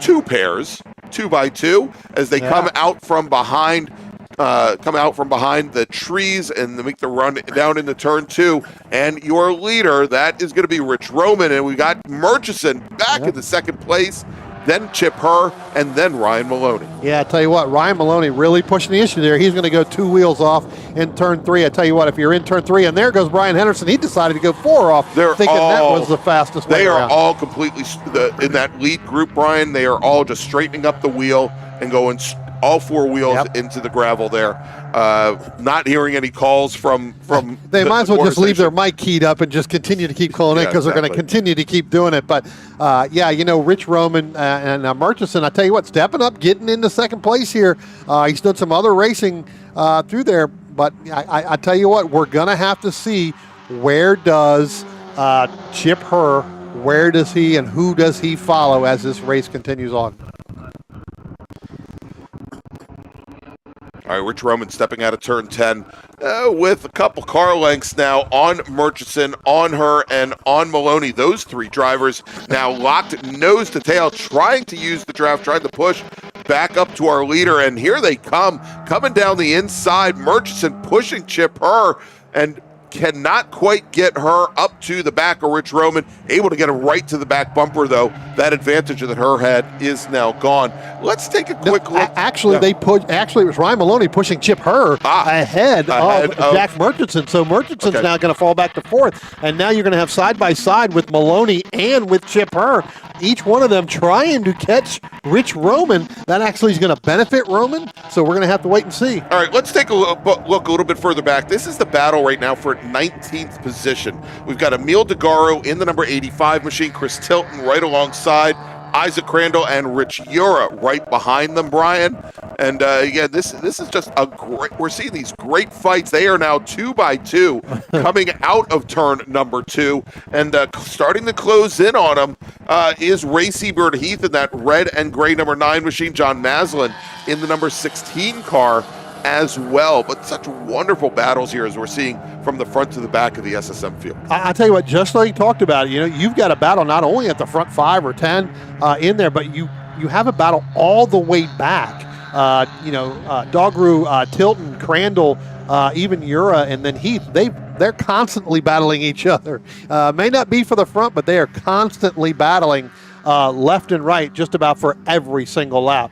2 pairs. 2x2 as they come out from behind the trees and they make the run down into turn 2. And your leader, that is going to be Rich Roman, and we got Murchison back in the second place, then Chip Herr, and then Ryan Maloney. Yeah, I tell you what, Ryan Maloney really pushing the issue there. He's going to go 2 wheels off in turn 3. I tell you what, if you're in turn 3, and there goes Brian Henderson, he decided to go 4 off, thinking that was the fastest way around. They are all completely, in that lead group, Brian, they are all just straightening up the wheel and going all 4 wheels into the gravel there. Not hearing any calls from they might as well just leave their mic keyed up and just continue to keep calling in because they're going to continue to keep doing it. But Rich Roman and Murchison, I tell you what, stepping up, getting into second place here. He's done some other racing through there, but I tell you what, we're going to have to see where does Chip Herr, where does he and who does he follow as this race continues on. All right, Rich Roman stepping out of turn 10 with a couple car lengths now on Murchison, on Herr, and on Maloney. Those 3 drivers now locked nose to tail, trying to use the draft, trying to push back up to our leader. And here they come, coming down the inside. Murchison pushing Chip Herr and cannot quite get her up to the back of Rich Roman. Able to get him right to the back bumper, though. That advantage that her had is now gone. Let's take a quick look. Actually, it was Ryan Maloney pushing Chip Herr ahead of Jack Murchison. So Murchison's now going to fall back to 4th. And now you're going to have side-by-side with Maloney and with Chip Herr. Each one of them trying to catch Rich Roman. That actually is going to benefit Roman, so we're going to have to wait and see. All right, let's take a look a little bit further back. This is the battle right now for 19th position. We've got Emil DeGaro in the number 85 machine, Chris Tilton right alongside, Isaac Crandall and Rich Ura right behind them, Brian. And this is just a great, we're seeing these great fights. They are now 2x2 coming out of turn number 2. And starting to close in on them is Ray Seabird Heath in that red and gray number 9 machine, John Maslin in the number 16 car as well. But such wonderful battles here as we're seeing from the front to the back of the SSM field. I tell you what, just like you talked about, you've got a battle not only at the front 5 or 10 in there, but you have a battle all the way back Dogru, Tilton, Crandall, even Ura, and then Heath. They're constantly battling each other. May not be for the front, but they are constantly battling left and right just about for every single lap.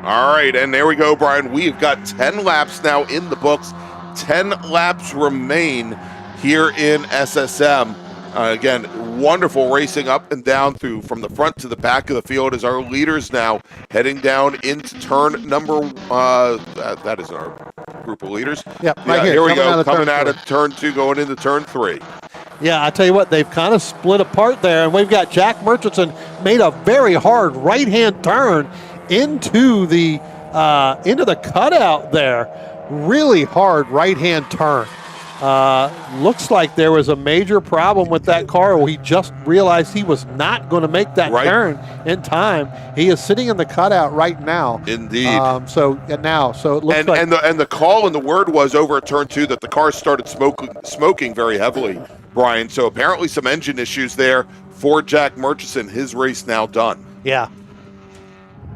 All right, and there we go, Brian. We've got 10 laps now in the books. 10 laps remain here in SSM. Again, wonderful racing up and down from the front to the back of the field as our leaders now heading down into turn number, that is our group of leaders. Yep, right here. Here we go, coming coming out of turn 2, going into turn 3. Yeah, I tell you what, they've kind of split apart there, and we've got Jack Murchison made a very hard right-hand turn into the cutout there. Really hard right-hand turn. Looks like there was a major problem with that car. He just realized he was not going to make that turn in time. He is sitting in the cutout right now. Indeed. So it looks like and the call and the word was over at turn 2 that the car started smoking very heavily, Brian. So apparently some engine issues there for Jack Murchison. His race now done. Yeah.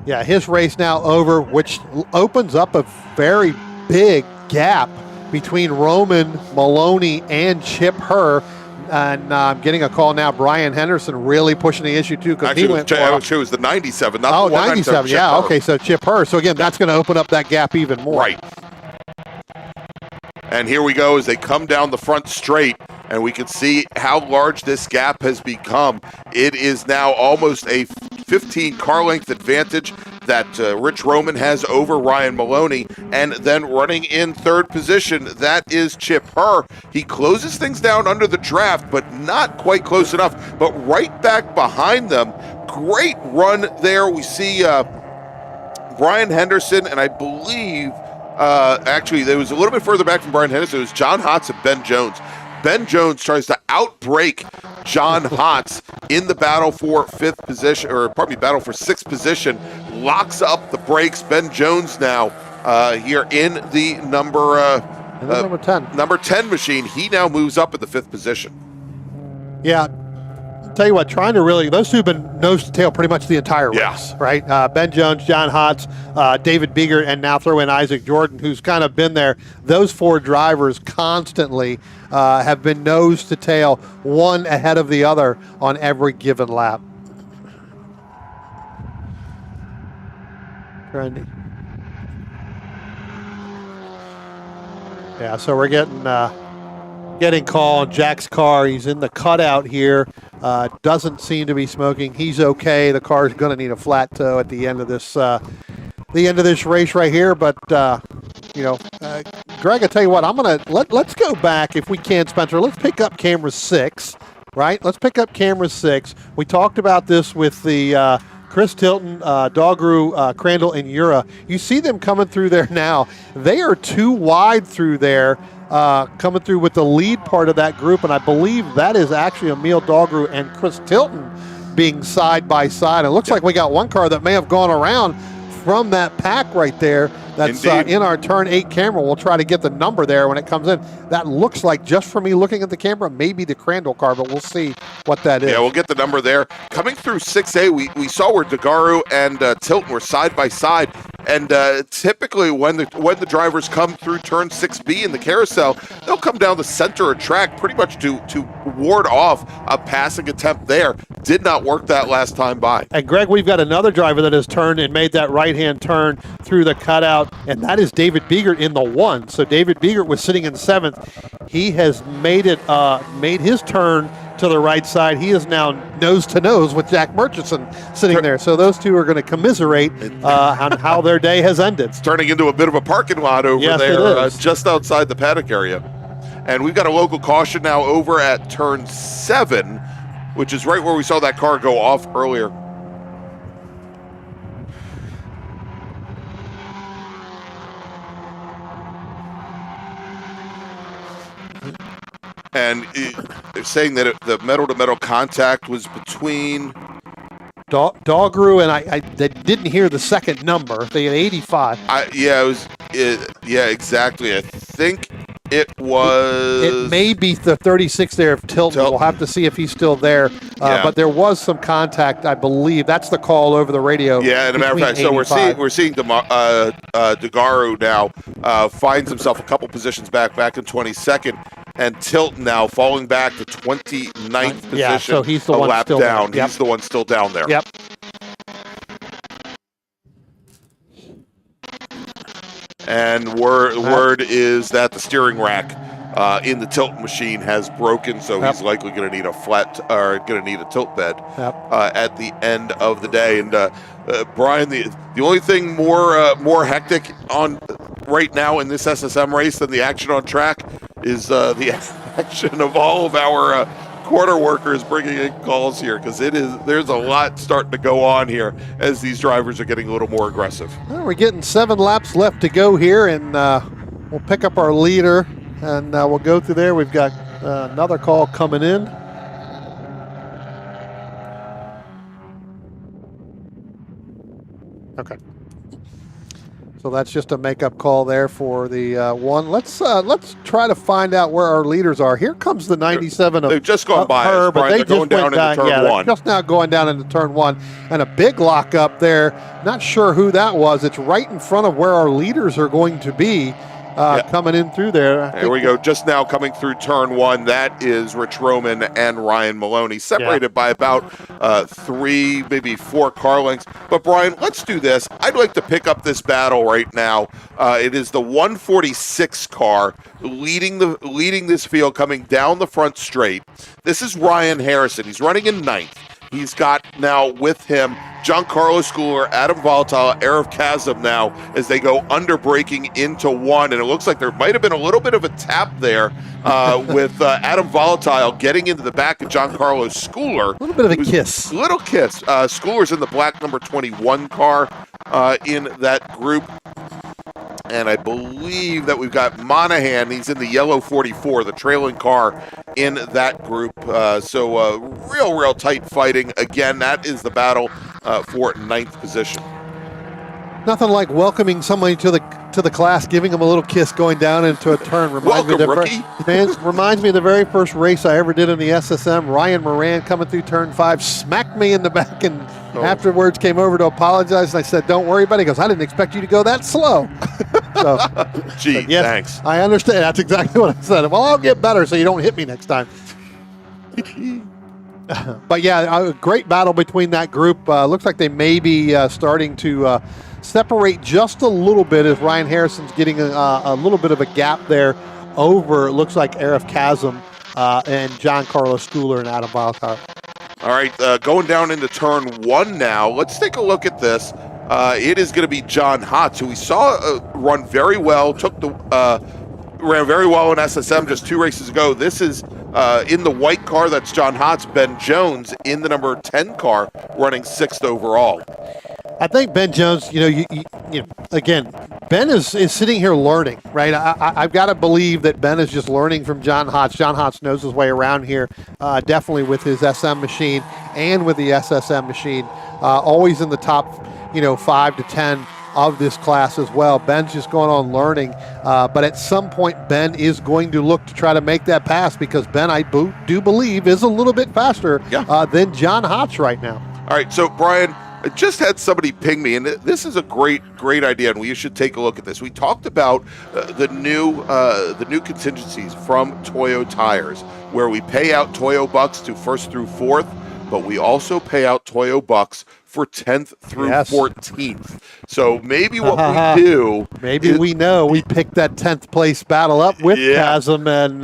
Yeah, his race now over, which opens up a very big gap between Roman Maloney and Chip Herr. And I'm getting a call now. Brian Henderson really pushing the issue, too, because he went for it was the 97, not the 97, Chip yeah. Herr. Okay, so Chip Herr. So, again, that's going to open up that gap even more. Right. And here we go as they come down the front straight, and we can see how large this gap has become. It is now almost a 15 car length advantage that Rich Roman has over Ryan Maloney. And then running in third position, that is Chip Herr. He closes things down under the draft, but not quite close enough. But right back behind them, great run there. We see Brian Henderson, and I believe, actually, there was a little bit further back from Brian Henderson. It was John Hotz and Ben Jones. Ben Jones tries to outbrake John Hotz in the battle for battle for sixth position, locks up the brakes. Ben Jones now here in the number 10. Number 10 machine. He now moves up at the 5th position. Yeah. Tell you what, those two have been nose to tail pretty much the entire race, right? Ben Jones, John Hotz, David Biegert, and now throw in Isaac Jordan, who's kind of been there. Those 4 drivers constantly have been nose to tail, one ahead of the other on every given lap. Trendy. Yeah, so we're getting called. Jack's car, he's in the cutout here. Doesn't seem to be smoking. He's okay. The car's going to need a flat toe at the end of this race right here. But Greg, I tell you what, let's go back if we can, Spencer. Let's pick up camera 6, right? Let's pick up camera 6. We talked about this with the Chris Tilton, Dogru, Crandall, and Ura. You see them coming through there now. They are too wide through there. Coming through with the lead part of that group, and I believe that is actually Emil Dogru and Chris Tilton being side by side. It looks like we got one car that may have gone around from that pack right there. That's in our turn 8 camera. We'll try to get the number there when it comes in. That looks like, just for me looking at the camera, maybe the Crandall car, but we'll see what that is. Yeah, we'll get the number there. Coming through 6A, we saw where Dagaru and Tilton were side by side. And typically when the drivers come through turn 6B in the carousel, they'll come down the center of track pretty much to ward off a passing attempt there. Did not work that last time by. And Greg, we've got another driver that has turned and made that right-hand turn through the cutout, and that is David Biegert in the 1. So David Biegert was sitting in 7th. He has made his turn to the right side. He is now nose to nose with Jack Murchison sitting there. So those two are going to commiserate on how their day has ended. It's turning into a bit of a parking lot over there, just outside the paddock area. And we've got a local caution now over at turn 7, which is right where we saw that car go off earlier. And they're saying that the metal-to-metal contact was between Dogru and I didn't hear the second number. They had 85. Yeah, exactly. I think It was. It may be the 36 there of Tilton. We'll have to see if he's still there. Yeah. But there was some contact, I believe. That's the call over the radio. Yeah, and a matter of fact, so we're seeing DeGaro now finds himself a couple positions back in 22nd, and Tilton now falling back to 29th position. Yeah, so he's the a one lap still down. down. Yep. He's the one still down there. Yep. And word is that the steering rack in the tilt machine has broken, so he's likely going to need a tilt bed at the end of the day. And Brian, the only thing more hectic on right now in this SSM race than the action on track is the action of all of our quarter workers bringing in calls here, because there's a lot starting to go on here as these drivers are getting a little more aggressive. Well, we're getting 7 laps left to go here, and we'll pick up our leader, and we'll go through there. We've got another call coming in. Okay. So that's just a makeup call there for the one. Let's try to find out where our leaders are. Here comes the 97 of They've just gone by her, us, but Brian. they They're just going down went into turn one. Just now going down into turn one, and a big lock up there. Not sure who that was. It's right in front of where our leaders are going to be. Coming in through there. There we go. Just now coming through turn one. That is Rich Roman and Ryan Maloney, separated by about 3, maybe 4 car lengths. But Brian, let's do this. I'd like to pick up this battle right now. It is the 146 car leading this field, coming down the front straight. This is Ryan Harrison. He's running in 9th. He's got now with him Giancarlo Schooler, Adam Volatile, Arif Kazem now as they go under braking into 1. And it looks like there might have been a little bit of a tap there with Adam Volatile getting into the back of Giancarlo Schooler. A little bit of a kiss. Little kiss. Schooler's in the black number 21 car in that group. And I believe that we've got Monahan. He's in the yellow 44, the trailing car in that group. So real tight fighting. Again, that is the battle for 9th position. Nothing like welcoming somebody to the class, giving them a little kiss going down into a turn. Reminds me of the very first race I ever did in the SSM. Ryan Moran coming through turn 5, smacked me in the back, and afterwards came over to apologize. And I said, "Don't worry about it." He goes, "I didn't expect you to go that slow." So, gee, yes, thanks. I understand. That's exactly what I said. Well, I'll get better so you don't hit me next time. But yeah, a great battle between that group. Looks like they may be starting to separate just a little bit as Ryan Harrison's getting a little bit of a gap there over, it looks like, Arif Kazem and Giancarlo Schooler and Adam Volatile. All right, going down into turn 1 now. Let's take a look at this. It is going to be John Hotz, who we saw run very well, ran very well in SSM just 2 races ago. This is in the white car. That's John Hotz. Ben Jones in the number 10 car, running 6th overall. I think Ben Jones, again, Ben is sitting here learning, right? I've got to believe that Ben is just learning from John Hotz. John Hotz knows his way around here, definitely with his SM machine and with the SSM machine, always in the top, 5 to 10 of this class as well. Ben's just going on learning, but at some point Ben is going to look to try to make that pass, because Ben, I do believe, is a little bit faster than John Hotz right now. All right, so Brian, I just had somebody ping me, and this is a great idea, and we should take a look at this. We talked about the new contingencies from Toyo Tires, where we pay out Toyo bucks to 1st through 4th, but we also pay out Toyo bucks for 10th through 14th. So maybe what we do... Maybe we picked that 10th place battle up with Chasm and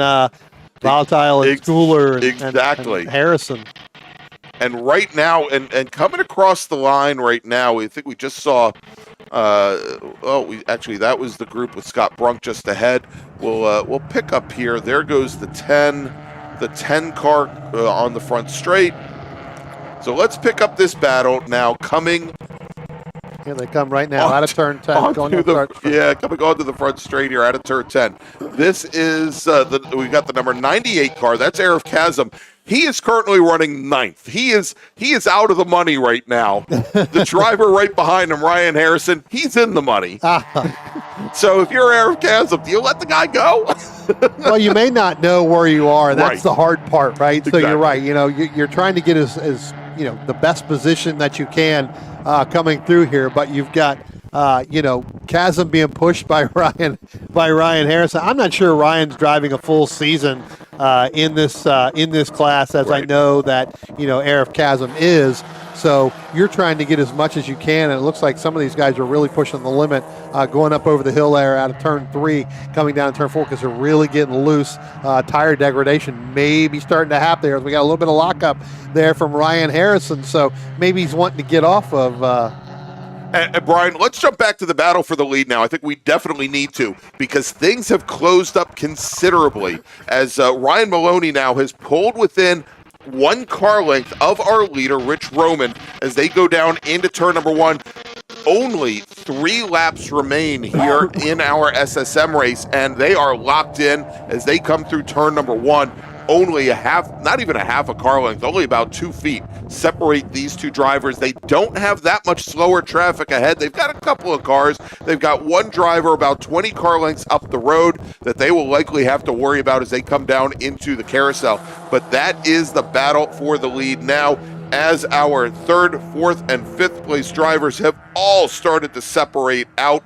Volatile and Schooler and Harrison. And right now, and coming across the line right now, we think we just saw, that was the group with Scott Brunk just ahead. We'll pick up here. There goes the 10 car on the front straight. So let's pick up this battle now. Coming. Here they come right now, out of turn 10. Coming on to the front straight here, out of turn 10. This is, we've got the number 98 car. That's Arif Kazem. He is currently running 9th. He is out of the money right now. The driver right behind him, Ryan Harrison, he's in the money. So if you're Air Chasm, do you let the guy go? Well, you may not know where you are. That's Right. the hard part, right? So Exactly. you're right. You're trying to get as the best position that you can coming through here, but you've got Chasm being pushed by Ryan Harrison. I'm not sure Ryan's driving a full season in this class, as I know that Arif Chasm is. So you're trying to get as much as you can, and it looks like some of these guys are really pushing the limit, going up over the hill there out of turn 3, coming down to turn 4 because they're really getting loose. Tire degradation may be starting to happen there. We got a little bit of lockup there from Ryan Harrison, so maybe he's wanting to get off of. And Brian, let's jump back to the battle for the lead now. I think we definitely need to, because things have closed up considerably as Ryan Maloney now has pulled within 1 car length of our leader, Rich Roman, as they go down into turn number 1. Only 3 laps remain here in our SSM race, and they are locked in as they come through turn number 1. Only not even a half a car length, only about 2 feet separate these two drivers. They don't have that much slower traffic ahead. They've got a couple of cars. They've got one driver about 20 car lengths up the road that they will likely have to worry about as they come down into the carousel. But that is the battle for the lead now, as our 3rd, 4th, and 5th place drivers have all started to separate out.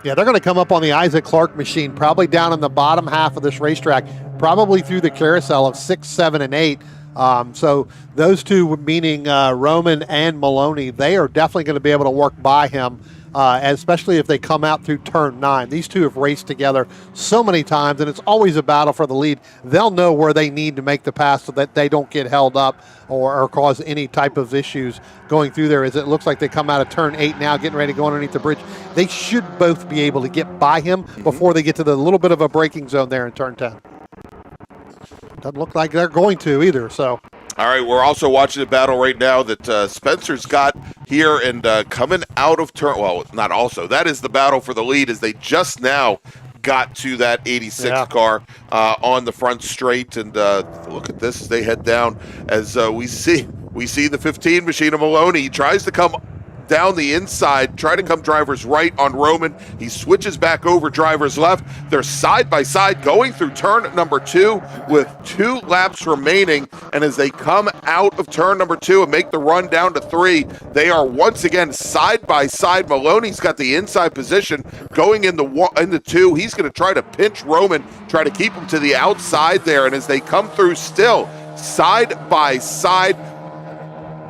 Yeah, they're going to come up on the Isaac Clark machine, probably down in the bottom half of this racetrack, probably through the carousel of 6, 7, and 8. So those two, meaning Roman and Maloney, they are definitely going to be able to work by him, especially if they come out through turn 9. These two have raced together so many times, and it's always a battle for the lead. They'll know where they need to make the pass so that they don't get held up or cause any type of issues going through there. As it looks like they come out of turn 8 now, getting ready to go underneath the bridge. They should both be able to get by him before they get to the little bit of a braking zone there in turn 10. Doesn't look like they're going to either, so. All right, we're also watching a battle right now that Spencer's got here, and coming out of turn, well, not also, that is the battle for the lead as they just now got to that 86 car on the front straight, and look at this as they head down as we see the 15 machine of Maloney. He tries to come down the inside, try to come drivers right on Roman. He switches back over drivers left. They're side by side going through turn number 2 with 2 laps remaining. And as they come out of turn number 2 and make the run down to 3, they are once again side by side. Maloney's got the inside position going into 2. He's going to try to pinch Roman, try to keep him to the outside there. And as they come through still side by side,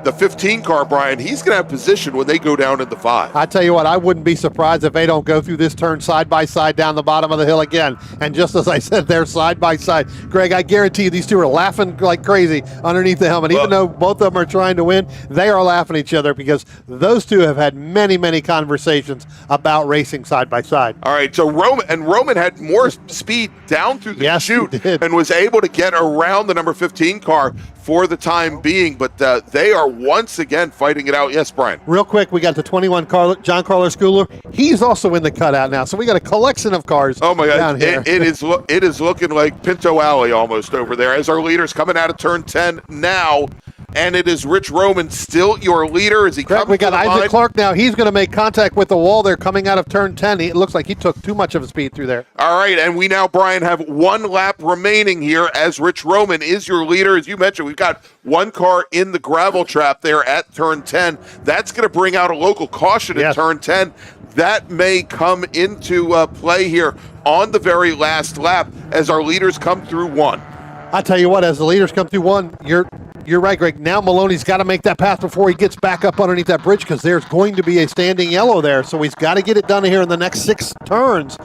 the 15 car, Brian, he's going to have position when they go down into 5. I tell you what, I wouldn't be surprised if they don't go through this turn side by side down the bottom of the hill again. And just as I said, they're side by side. Greg, I guarantee you these two are laughing like crazy underneath the helmet. Even though both of them are trying to win, they are laughing at each other because those two have had many, many conversations about racing side by side. All right, so Roman had more speed down through the chute and was able to get around the number 15 car for the time being, but they are once again fighting it out. Yes, Brian. Real quick, we got the 21 John Carlos Schooler. He's also in the cutout now, so we got a collection of cars. Oh my God! Down here. It is looking like Pinto Alley almost over there as our leader's coming out of turn 10 now. And it is Rich Roman still your leader as he comes. We got Isaac Clark now. He's going to make contact with the wall there coming out of turn 10. It looks like he took too much of a speed through there. All right, and we now, Brian, have 1 lap remaining here as Rich Roman is your leader. As you mentioned, we've got 1 car in the gravel trap there at turn 10. That's going to bring out a local caution at turn 10. That may come into play here on the very last lap as our leaders come through 1. I tell you what, as the leaders come through 1, you're right, Greg. Now Maloney's got to make that pass before he gets back up underneath that bridge because there's going to be a standing yellow there. So he's got to get it done here in the next 6 turns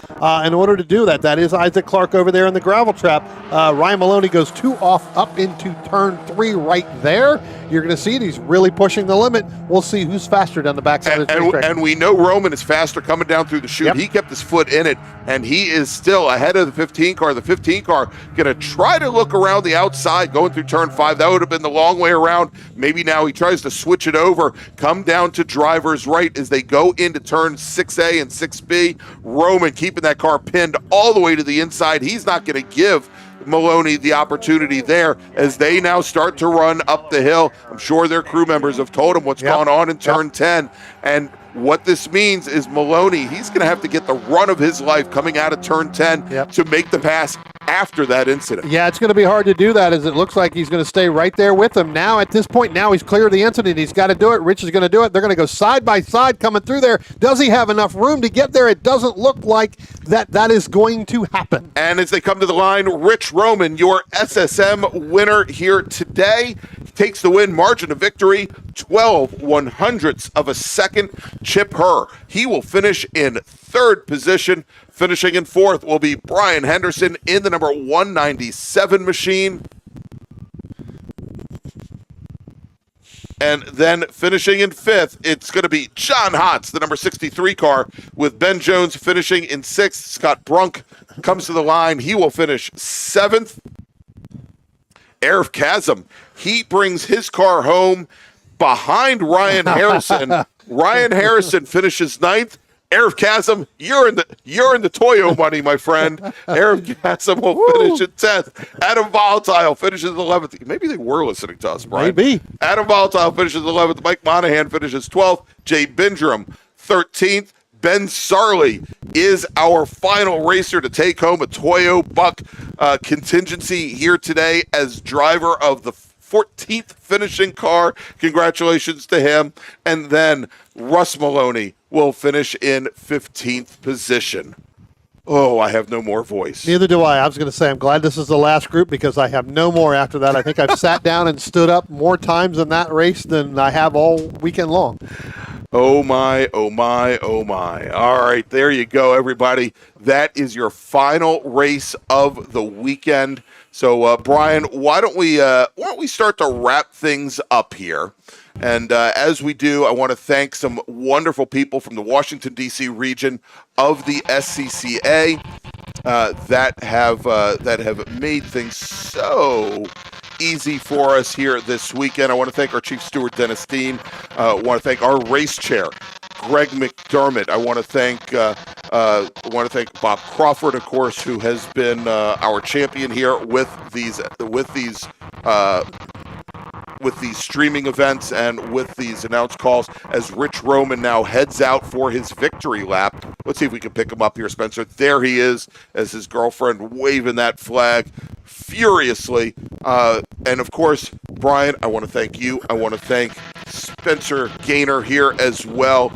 in order to do that. That is Isaac Clark over there in the gravel trap. Ryan Maloney goes 2 off up into turn 3 right there. You're going to see it. He's really pushing the limit. We'll see who's faster down the backside of the racetrack. And we know Roman is faster coming down through the chute. He kept his foot in it, and he is still ahead of the 15 car. The 15 car going to try to look around the outside going through turn 5. That would have been the long way around. Maybe now he tries to switch it over, come down to driver's right as they go into turn 6A and 6B. Roman keeping that car pinned all the way to the inside. He's not going to give Maloney the opportunity there as they now start to run up the hill. I'm sure their crew members have told him what's gone on in turn 10. And what this means is Maloney, he's going to have to get the run of his life coming out of turn 10 to make the pass after that incident. Yeah, it's going to be hard to do that as it looks like he's going to stay right there with him. Now, at this point, now he's clear of the incident. He's got to do it. Rich is going to do it. They're going to go side by side coming through there. Does he have enough room to get there? It doesn't look like that is going to happen. And as they come to the line, Rich Roman, your SSM winner here today, takes the win, margin of victory, 12/100ths of a second. Chip Herr, he will finish in third position. Finishing in fourth will be Brian Henderson in the number 197 machine. And then finishing in fifth, it's going to be John Hotz, the number 63 car, with Ben Jones finishing in sixth. Scott Brunk comes to the line. He will finish seventh. Arif Kazim, he brings his car home behind Ryan Harrison. Ryan Harrison finishes ninth. Arif Kazim, you're in the Toyo money, my friend. Arif Kazim will finish at 10th. Adam Volatile finishes 11th. Maybe they were listening to us, Brian. Maybe. Adam Volatile finishes 11th. Mike Monahan finishes 12th. Jay Bindrum, 13th. Ben Sarley is our final racer to take home a Toyo Buck contingency here today as driver of the 14th finishing car. Congratulations to him. And then Russ Maloney will finish in 15th position. Oh, I have no more voice. Neither do I. I was going to say I'm glad this is the last group because I have no more after that. I think I've sat down and stood up more times in that race than I have all weekend long. Oh my, oh my, oh my. All right, there you go, everybody. That is your final race of the weekend. So, Brian, why don't we start to wrap things up here? And as we do, I want to thank some wonderful people from the Washington, D.C. region of the SCCA that have made things so easy for us here this weekend. I want to thank our Chief Steward, Dennis Dean. I want to thank our race chair, Greg McDermott. I want to thank Bob Crawford, of course, who has been our champion here with these streaming events and with these announced calls as Rich Roman now heads out for his victory lap. Let's see if we can pick him up here, Spencer. There he is as his girlfriend waving that flag furiously. And of course, Brian, I want to thank you. I want to thank Spencer Gaynor here as well.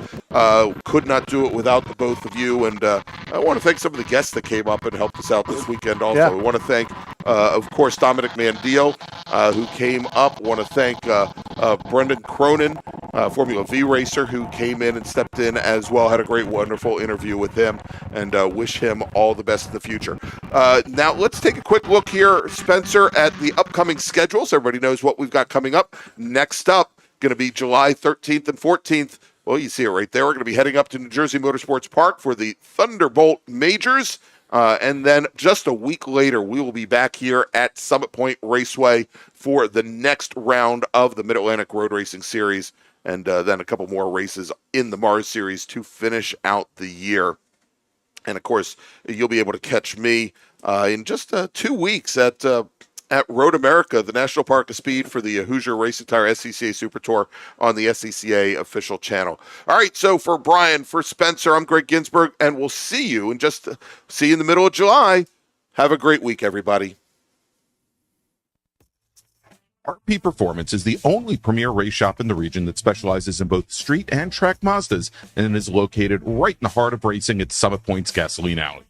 Could not do it without the both of you. And I want to thank some of the guests that came up and helped us out this weekend also. I want to thank, of course, Dominic Mandil, who came up. I want to thank Brendan Cronin, Formula V racer, who came in and stepped in as well. Had a great, wonderful interview with him, and wish him all the best in the future. Now, let's take a quick look here, Spencer, at the upcoming schedule so everybody knows what we've got coming up. Next up, going to be July 13th and 14th. Well, you see it right there. We're going to be heading up to New Jersey Motorsports Park for the Thunderbolt Majors. And then just a week later, we will be back here at Summit Point Raceway for the next round of the Mid-Atlantic Road Racing Series. And then a couple more races in the MARRS Series to finish out the year. And, of course, you'll be able to catch me in just 2 weeks at Road America, the National Park of Speed for the Hoosier Racing Tire SCCA Super Tour on the SCCA official channel. All right, so for Brian, for Spencer, I'm Greg Ginsburg, and we'll see you in the middle of July. Have a great week, everybody. RP Performance is the only premier race shop in the region that specializes in both street and track Mazdas and is located right in the heart of racing at Summit Point's Gasoline Alley.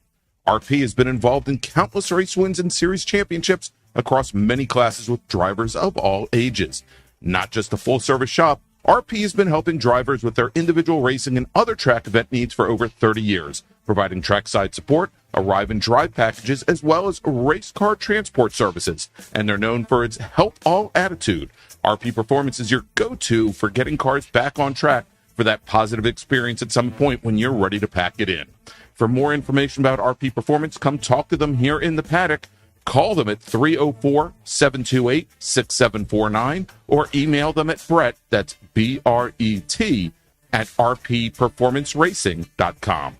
RP has been involved in countless race wins and series championships across many classes with drivers of all ages. Not just a full-service shop, RP has been helping drivers with their individual racing and other track event needs for over 30 years, providing trackside support, arrive and drive packages, as well as race car transport services. And they're known for its help all attitude. RP Performance is your go-to for getting cars back on track for that positive experience at some point when you're ready to pack it in. For more information about RP Performance, come talk to them here in the paddock. Call them at 304-728-6749 or email them at Brett, that's B-R-E-T, at rpperformanceracing.com.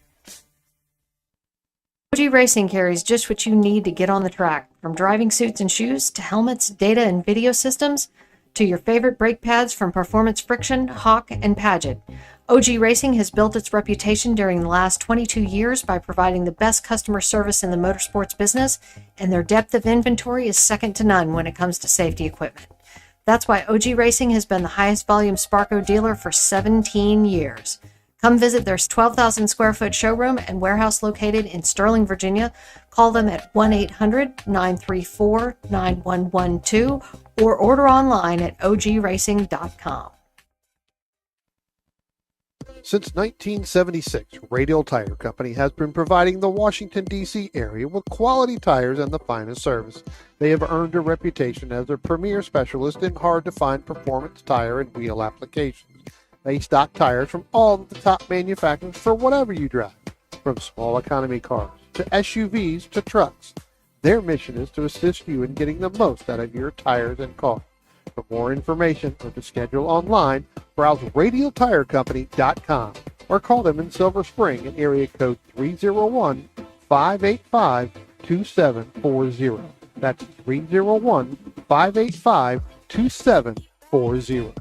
OG Racing carries just what you need to get on the track, from driving suits and shoes to helmets, data and video systems, to your favorite brake pads from Performance Friction, Hawk, and Paget. OG Racing has built its reputation during the last 22 years by providing the best customer service in the motorsports business, and their depth of inventory is second to none when it comes to safety equipment. That's why OG Racing has been the highest volume Sparco dealer for 17 years. Come visit their 12,000 square foot showroom and warehouse located in Sterling, Virginia. Call them at 1-800-934-9112 or order online at ogracing.com. Since 1976, Radial Tire Company has been providing the Washington, D.C. area with quality tires and the finest service. They have earned a reputation as a premier specialist in hard-to-find performance tire and wheel applications. They stock tires from all of the top manufacturers for whatever you drive, from small economy cars to SUVs to trucks. Their mission is to assist you in getting the most out of your tires and cars. For more information or to schedule online, browse radialtirecompany.com or call them in Silver Spring at area code 301-585-2740. That's 301-585-2740.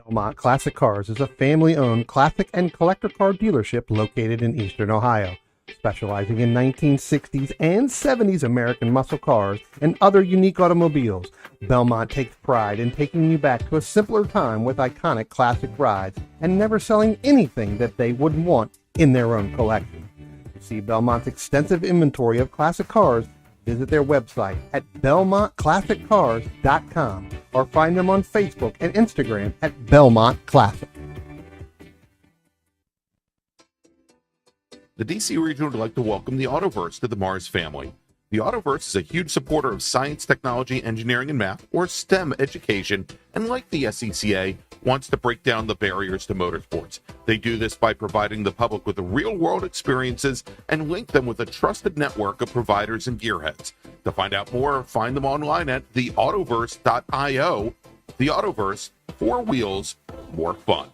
Belmont Classic Cars is a family-owned classic and collector car dealership located in Eastern Ohio, specializing in 1960s and 70s American muscle cars and other unique automobiles. Belmont takes pride in taking you back to a simpler time with iconic classic rides and never selling anything that they wouldn't want in their own collection. To see Belmont's extensive inventory of classic cars, visit their website at belmontclassiccars.com or find them on Facebook and Instagram at Belmont Classic. The DC region would like to welcome the Autoverse to the MARRS family. The Autoverse is a huge supporter of science, technology, engineering, and math, or STEM education, and like the SCCA, wants to break down the barriers to motorsports. They do this by providing the public with real-world experiences and link them with a trusted network of providers and gearheads. To find out more, find them online at theautoverse.io. The Autoverse, 4 wheels, more fun.